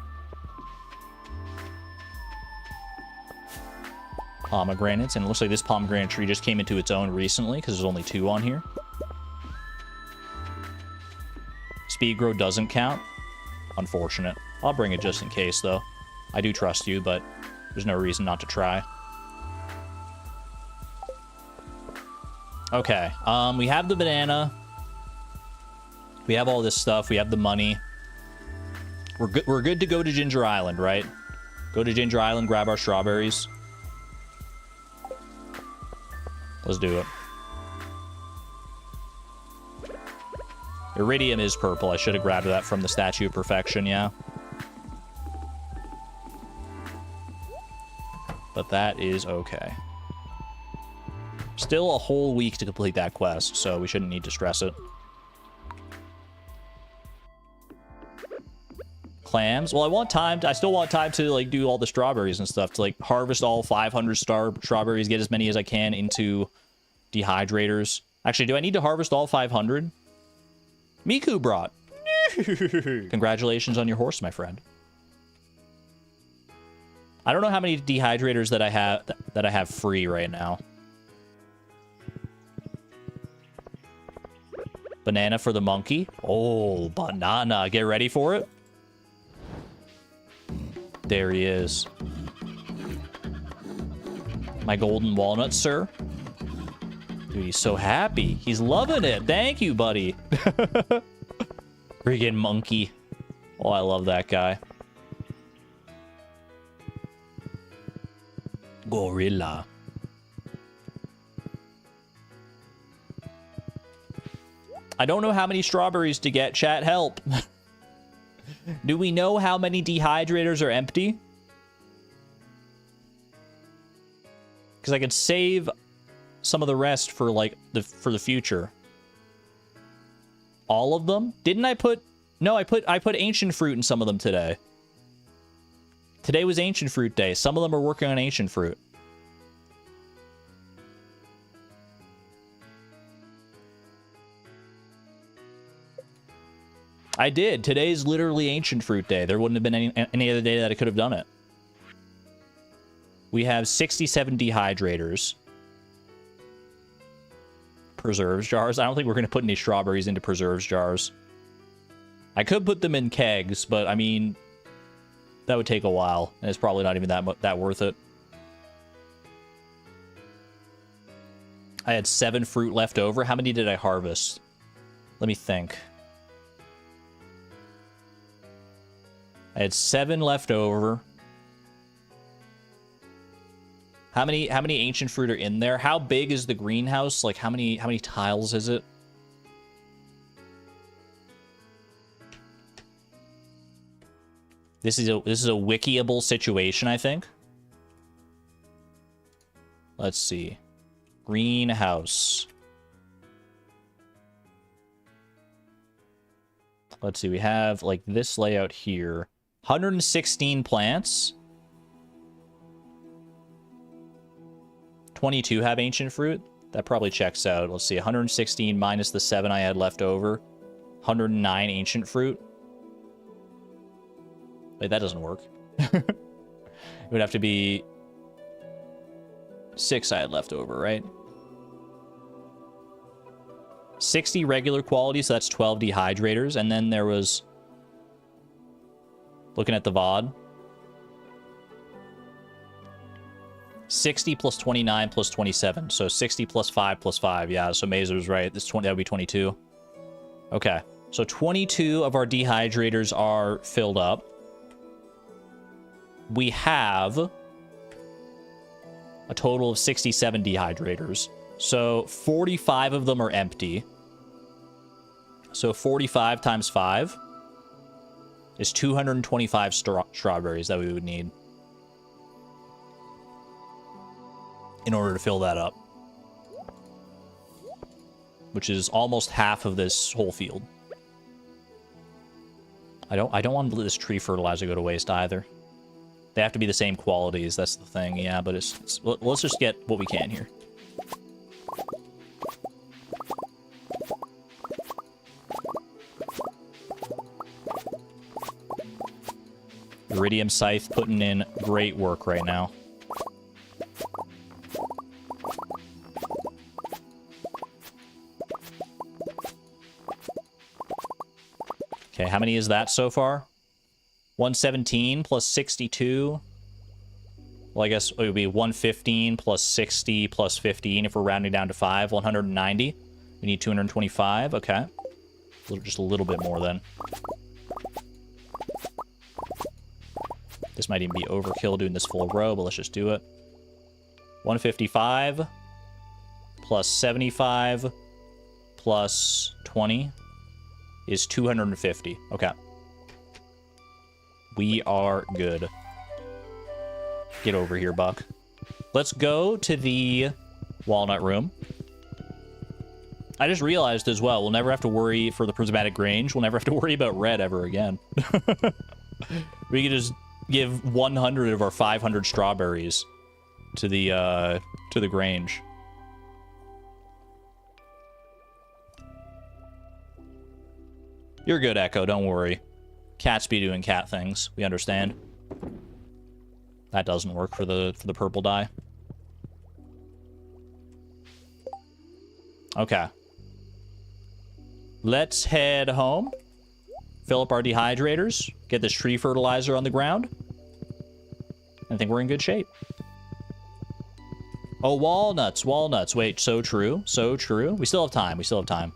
Pomegranates, and it looks like this pomegranate tree just came into its own recently because there's only 2 on here. Speed grow doesn't count. Unfortunate. I'll bring it just in case, though. I do trust you, but there's no reason not to try. Okay. We have the banana. We have all this stuff. We have the money. We're good to go to Ginger Island, right? Go to Ginger Island, grab our strawberries. Let's do it. Iridium is purple. I should have grabbed that from the Statue of Perfection, yeah. But that is okay. Still a whole week to complete that quest, so we shouldn't need to stress it. Clams. Well, I still want time to, like, do all the strawberries and stuff, to, like, harvest all 500 strawberries, get as many as I can into dehydrators. Actually, do I need to harvest all 500? Miku brought. Congratulations on your horse, my friend. I don't know how many dehydrators that I have free right now. Banana for the monkey. Oh, banana. Get ready for it. There he is. My golden walnut, sir. Dude, he's so happy. He's loving it. Thank you, buddy. Friggin' monkey. Oh, I love that guy. Gorilla. I don't know how many strawberries to get. Chat, help. Do we know how many dehydrators are empty? Because I could save some of the rest for, like, for the future. All of them? Didn't I put... No, I put ancient fruit in some of them today. Today was ancient fruit day. Some of them are working on ancient fruit. I did. Today's literally ancient fruit day. There wouldn't have been any other day that I could have done it. We have 67 dehydrators. Preserves jars. I don't think we're going to put any strawberries into preserves jars. I could put them in kegs, but I mean, that would take a while, and it's probably not even that worth it. I had 7 fruit left over. How many did I harvest? Let me think. I had 7 left over. How many ancient fruit are in there? How big is the greenhouse? Like how many tiles is it? This is a wikiable situation, I think. Let's see. Greenhouse. Let's see. We have like this layout here. 116 plants. 22 have ancient fruit. That probably checks out. Let's see. 116 minus the 7 I had left over. 109 ancient fruit. Wait, that doesn't work. It would have to be 6 I had left over, right? 60 regular quality, so that's 12 dehydrators. And then there was... Looking at the VOD. 60 plus 29 plus 27. So 60 plus 5 plus 5. Yeah, so Mazer was right. That would be 22. Okay. So 22 of our dehydrators are filled up. We have a total of 67 dehydrators. So 45 of them are empty. So 45 times 5 is 225 strawberries that we would need in order to fill that up, which is almost half of this whole field. I don't want to let this tree fertilizer go to waste either. They have to be the same qualities, that's the thing. Yeah, but let's just get what we can here. Iridium Scythe putting in great work right now. Okay, how many is that so far? 117 plus 62. Well, I guess it would be 115 plus 60 plus 15 if we're rounding down to 5. 190. We need 225. Okay. Just a little bit more then. This might even be overkill doing this full row, but let's just do it. 155 plus 75 plus 20 is 250. Okay. We are good. Get over here, Buck. Let's go to the walnut room. I just realized as well, we'll never have to worry for the prismatic grange. We'll never have to worry about red ever again. We can just give 100 of our 500 strawberries to the grange. You're good, Echo. Don't worry. Cats be doing cat things. We understand. That doesn't work for the purple dye. Okay. Let's head home. Fill up our dehydrators. Get this tree fertilizer on the ground. I think we're in good shape. Oh, walnuts. Walnuts. Wait, so true. So true. We still have time. We still have time.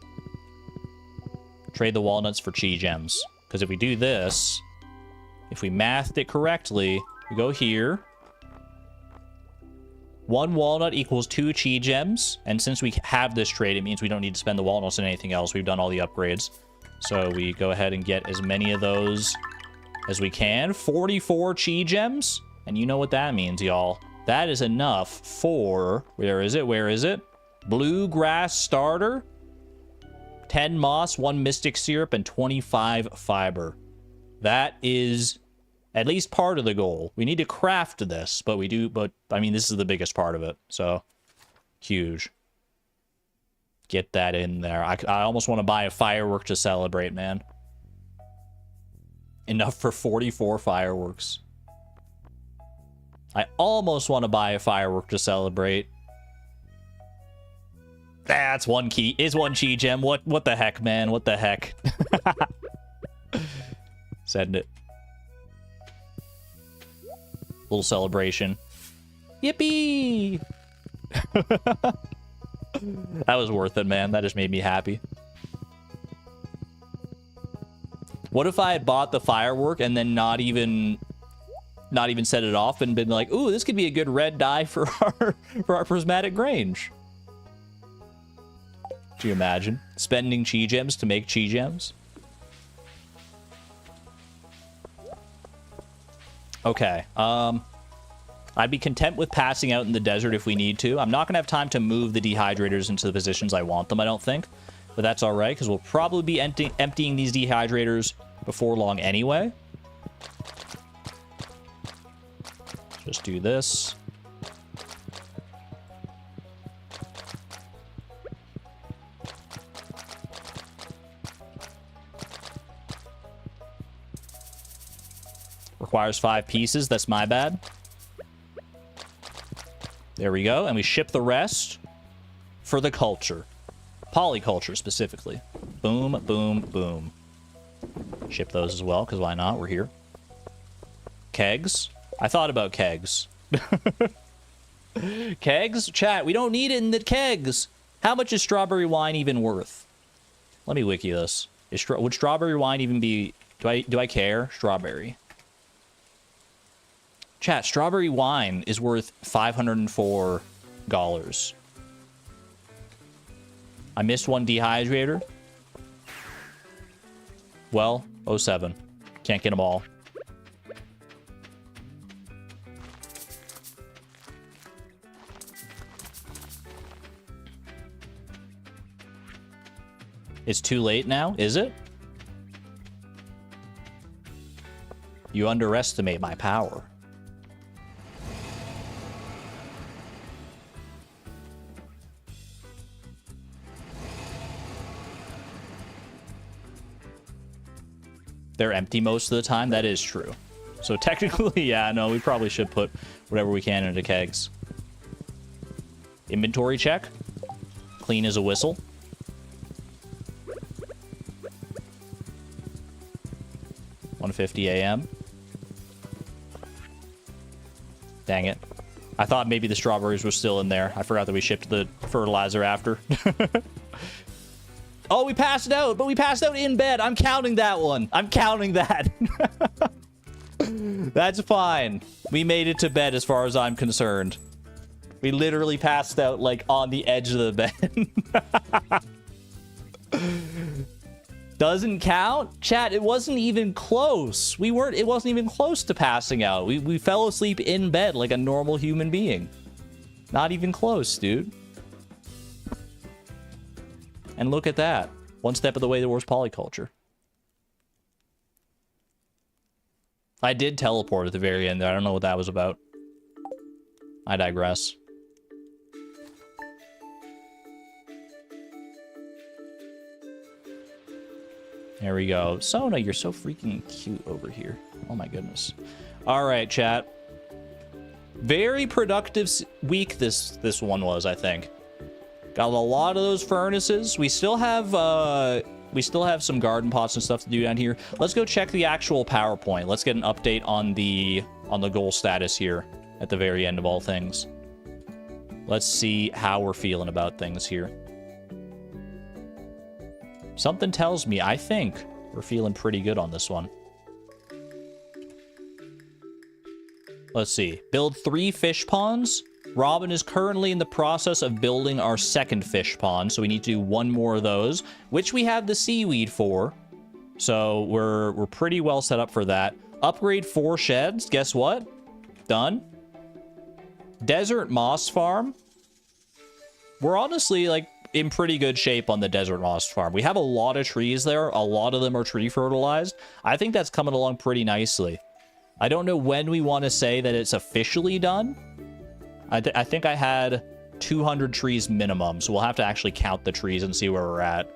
Trade the walnuts for chi gems. Because if we do this, if we mathed it correctly, we go here. 1 walnut equals 2 chi gems. And since we have this trade, it means we don't need to spend the walnuts on anything else. We've done all the upgrades. So we go ahead and get as many of those as we can. 44 chi gems. And you know what that means, y'all. That is enough for... Where is it? Where is it? Bluegrass starter. 10 moss, 1 mystic syrup, and 25 fiber. That is at least part of the goal. We need to craft this, but we do... But, I mean, this is the biggest part of it. So, huge. Get that in there. I almost want to buy a firework to celebrate, man. Enough for 44 fireworks. I almost want to buy a firework to celebrate. That's one key. Is one chi gem. What the heck, man? What the heck? Send it. Little celebration. Yippee! That was worth it, man. That just made me happy. What if I had bought the firework and then not even set it off and been like, ooh, this could be a good red dye for our prismatic Grange? Do you imagine spending chi gems to make chi gems? Okay. I'd be content with passing out in the desert if we need to. I'm not gonna have time to move the dehydrators into the positions I want them, I don't think. But that's all right, because we'll probably be emptying these dehydrators before long anyway. Just do this. Requires 5 pieces. That's my bad. There we go. And we ship the rest for the culture. Polyculture, specifically. Boom, boom, boom. Ship those as well, because why not? We're here. Kegs. I thought about kegs. Kegs? Chat, we don't need it in the kegs. How much is strawberry wine even worth? Let me wiki this. Would strawberry wine even be... Do I care? Strawberry. Chat, strawberry wine is worth $504. I missed one dehydrator. Well, 07. Can't get them all. It's too late now, is it? You underestimate my power. They're empty most of the time. That is true. So technically, yeah, no, we probably should put whatever we can into kegs. Inventory check. Clean as a whistle. $1:50 a.m. Dang it. I thought maybe the strawberries were still in there. I forgot that we shipped the fertilizer after. Oh, we passed out, but we passed out in bed. I'm counting that one. I'm counting that. That's fine. We made it to bed as far as I'm concerned. We literally passed out, like, on the edge of the bed. Doesn't count? Chat, it wasn't even close. It wasn't even close to passing out. We fell asleep in bed like a normal human being. Not even close, dude. And look at that. One step of the way towards polyculture. I did teleport at the very end there. I don't know what that was about. I digress. There we go. Sona, you're so freaking cute over here. Oh my goodness. All right, chat. Very productive week this one was, I think. Got a lot of those furnaces. We still have some garden pots and stuff to do down here. Let's go check the actual PowerPoint. Let's get an update on the goal status here at the very end of all things. Let's see how we're feeling about things here. Something tells me, I think we're feeling pretty good on this one. Let's see. Build 3 fish ponds. Robin is currently in the process of building our second fish pond, so we need to do 1 more of those, which we have the seaweed for. So we're pretty well set up for that. Upgrade 4 sheds. Guess what? Done. Desert moss farm. We're honestly, like, in pretty good shape on the desert moss farm. We have a lot of trees there. A lot of them are tree fertilized. I think that's coming along pretty nicely. I don't know when we want to say that it's officially done. I think I had 200 trees minimum, so we'll have to actually count the trees and see where we're at.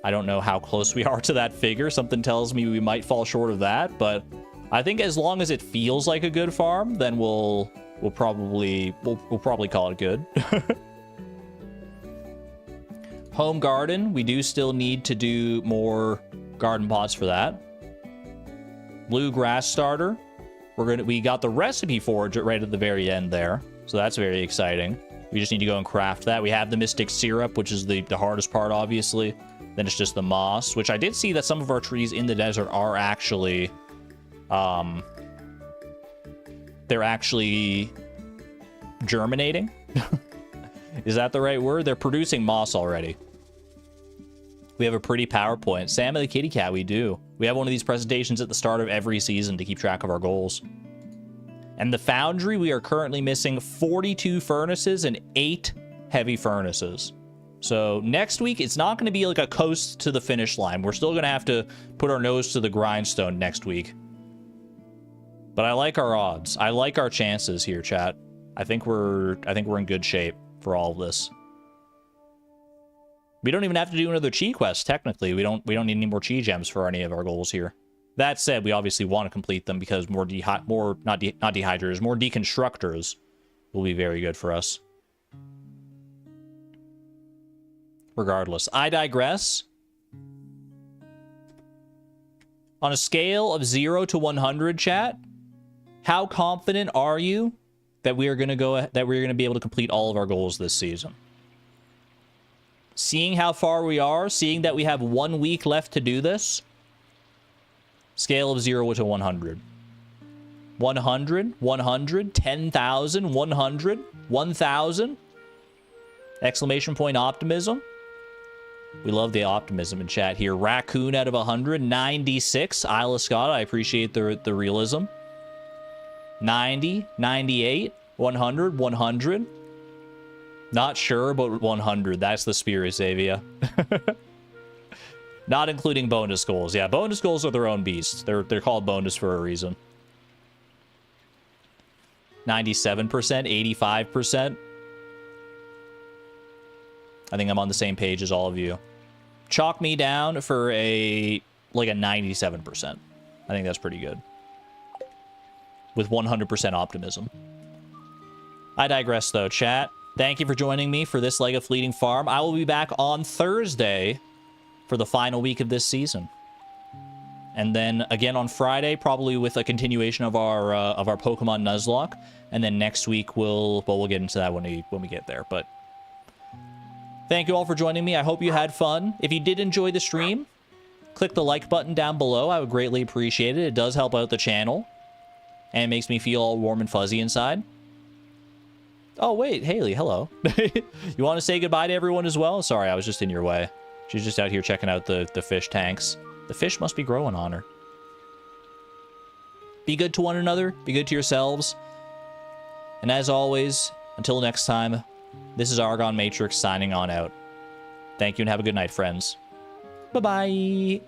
I don't know how close we are to that figure. Something tells me we might fall short of that, but I think as long as it feels like a good farm, then we'll we'll probably call it good. Home garden, we do still need to do more garden pots for that. Blue grass starter, we got the recipe for it right at the very end there, so that's very exciting. We just need to go and craft that. We have the mystic syrup, which is the hardest part, obviously. Then it's just the moss, which I did see that some of our trees in the desert are actually they're actually germinating. Is that the right word? They're producing moss already. We have a pretty PowerPoint. Sam and the kitty cat, we do. We have one of these presentations at the start of every season to keep track of our goals. And the foundry, we are currently missing 42 furnaces and 8 heavy furnaces. So next week, it's not going to be like a coast to the finish line. We're still going to have to put our nose to the grindstone next week. But I like our odds. I like our chances here, chat. I think we're in good shape for all of this. We don't even have to do another chi quest, technically. We don't need any more chi gems for any of our goals here. That said, we obviously want to complete them because more dehydrators, more deconstructors will be very good for us. Regardless, I digress. On a scale of 0 to 100, chat, how confident are you that we're going to be able to complete all of our goals this season? Seeing how far we are, seeing that we have 1 week left to do this, scale of 0 to 100. 100, 100, 10,000, 100, 1,000. Exclamation point optimism. We love the optimism in chat here. Raccoon out of 100, 96. Isla Scott, I appreciate the realism. 90, 98, 100, 100. Not sure, but 100. That's the spirit, Xavier. Not including bonus goals. Yeah, bonus goals are their own beasts. They're called bonus for a reason. 97%, 85%. I think I'm on the same page as all of you. Chalk me down for a 97%. I think that's pretty good. With 100% optimism. I digress, though, chat. Thank you for joining me for this leg of Fleeting Farm. I will be back on Thursday for the final week of this season. And then again on Friday, probably with a continuation of our Pokemon Nuzlocke. And then next week, we'll get into that when we get there. But thank you all for joining me. I hope you had fun. If you did enjoy the stream, click the like button down below. I would greatly appreciate it. It does help out the channel. And it makes me feel all warm and fuzzy inside. Oh, wait, Haley, hello. You want to say goodbye to everyone as well? Sorry, I was just in your way. She's just out here checking out the fish tanks. The fish must be growing on her. Be good to one another. Be good to yourselves. And as always, until next time, this is Argon Matrix signing on out. Thank you and have a good night, friends. Bye-bye.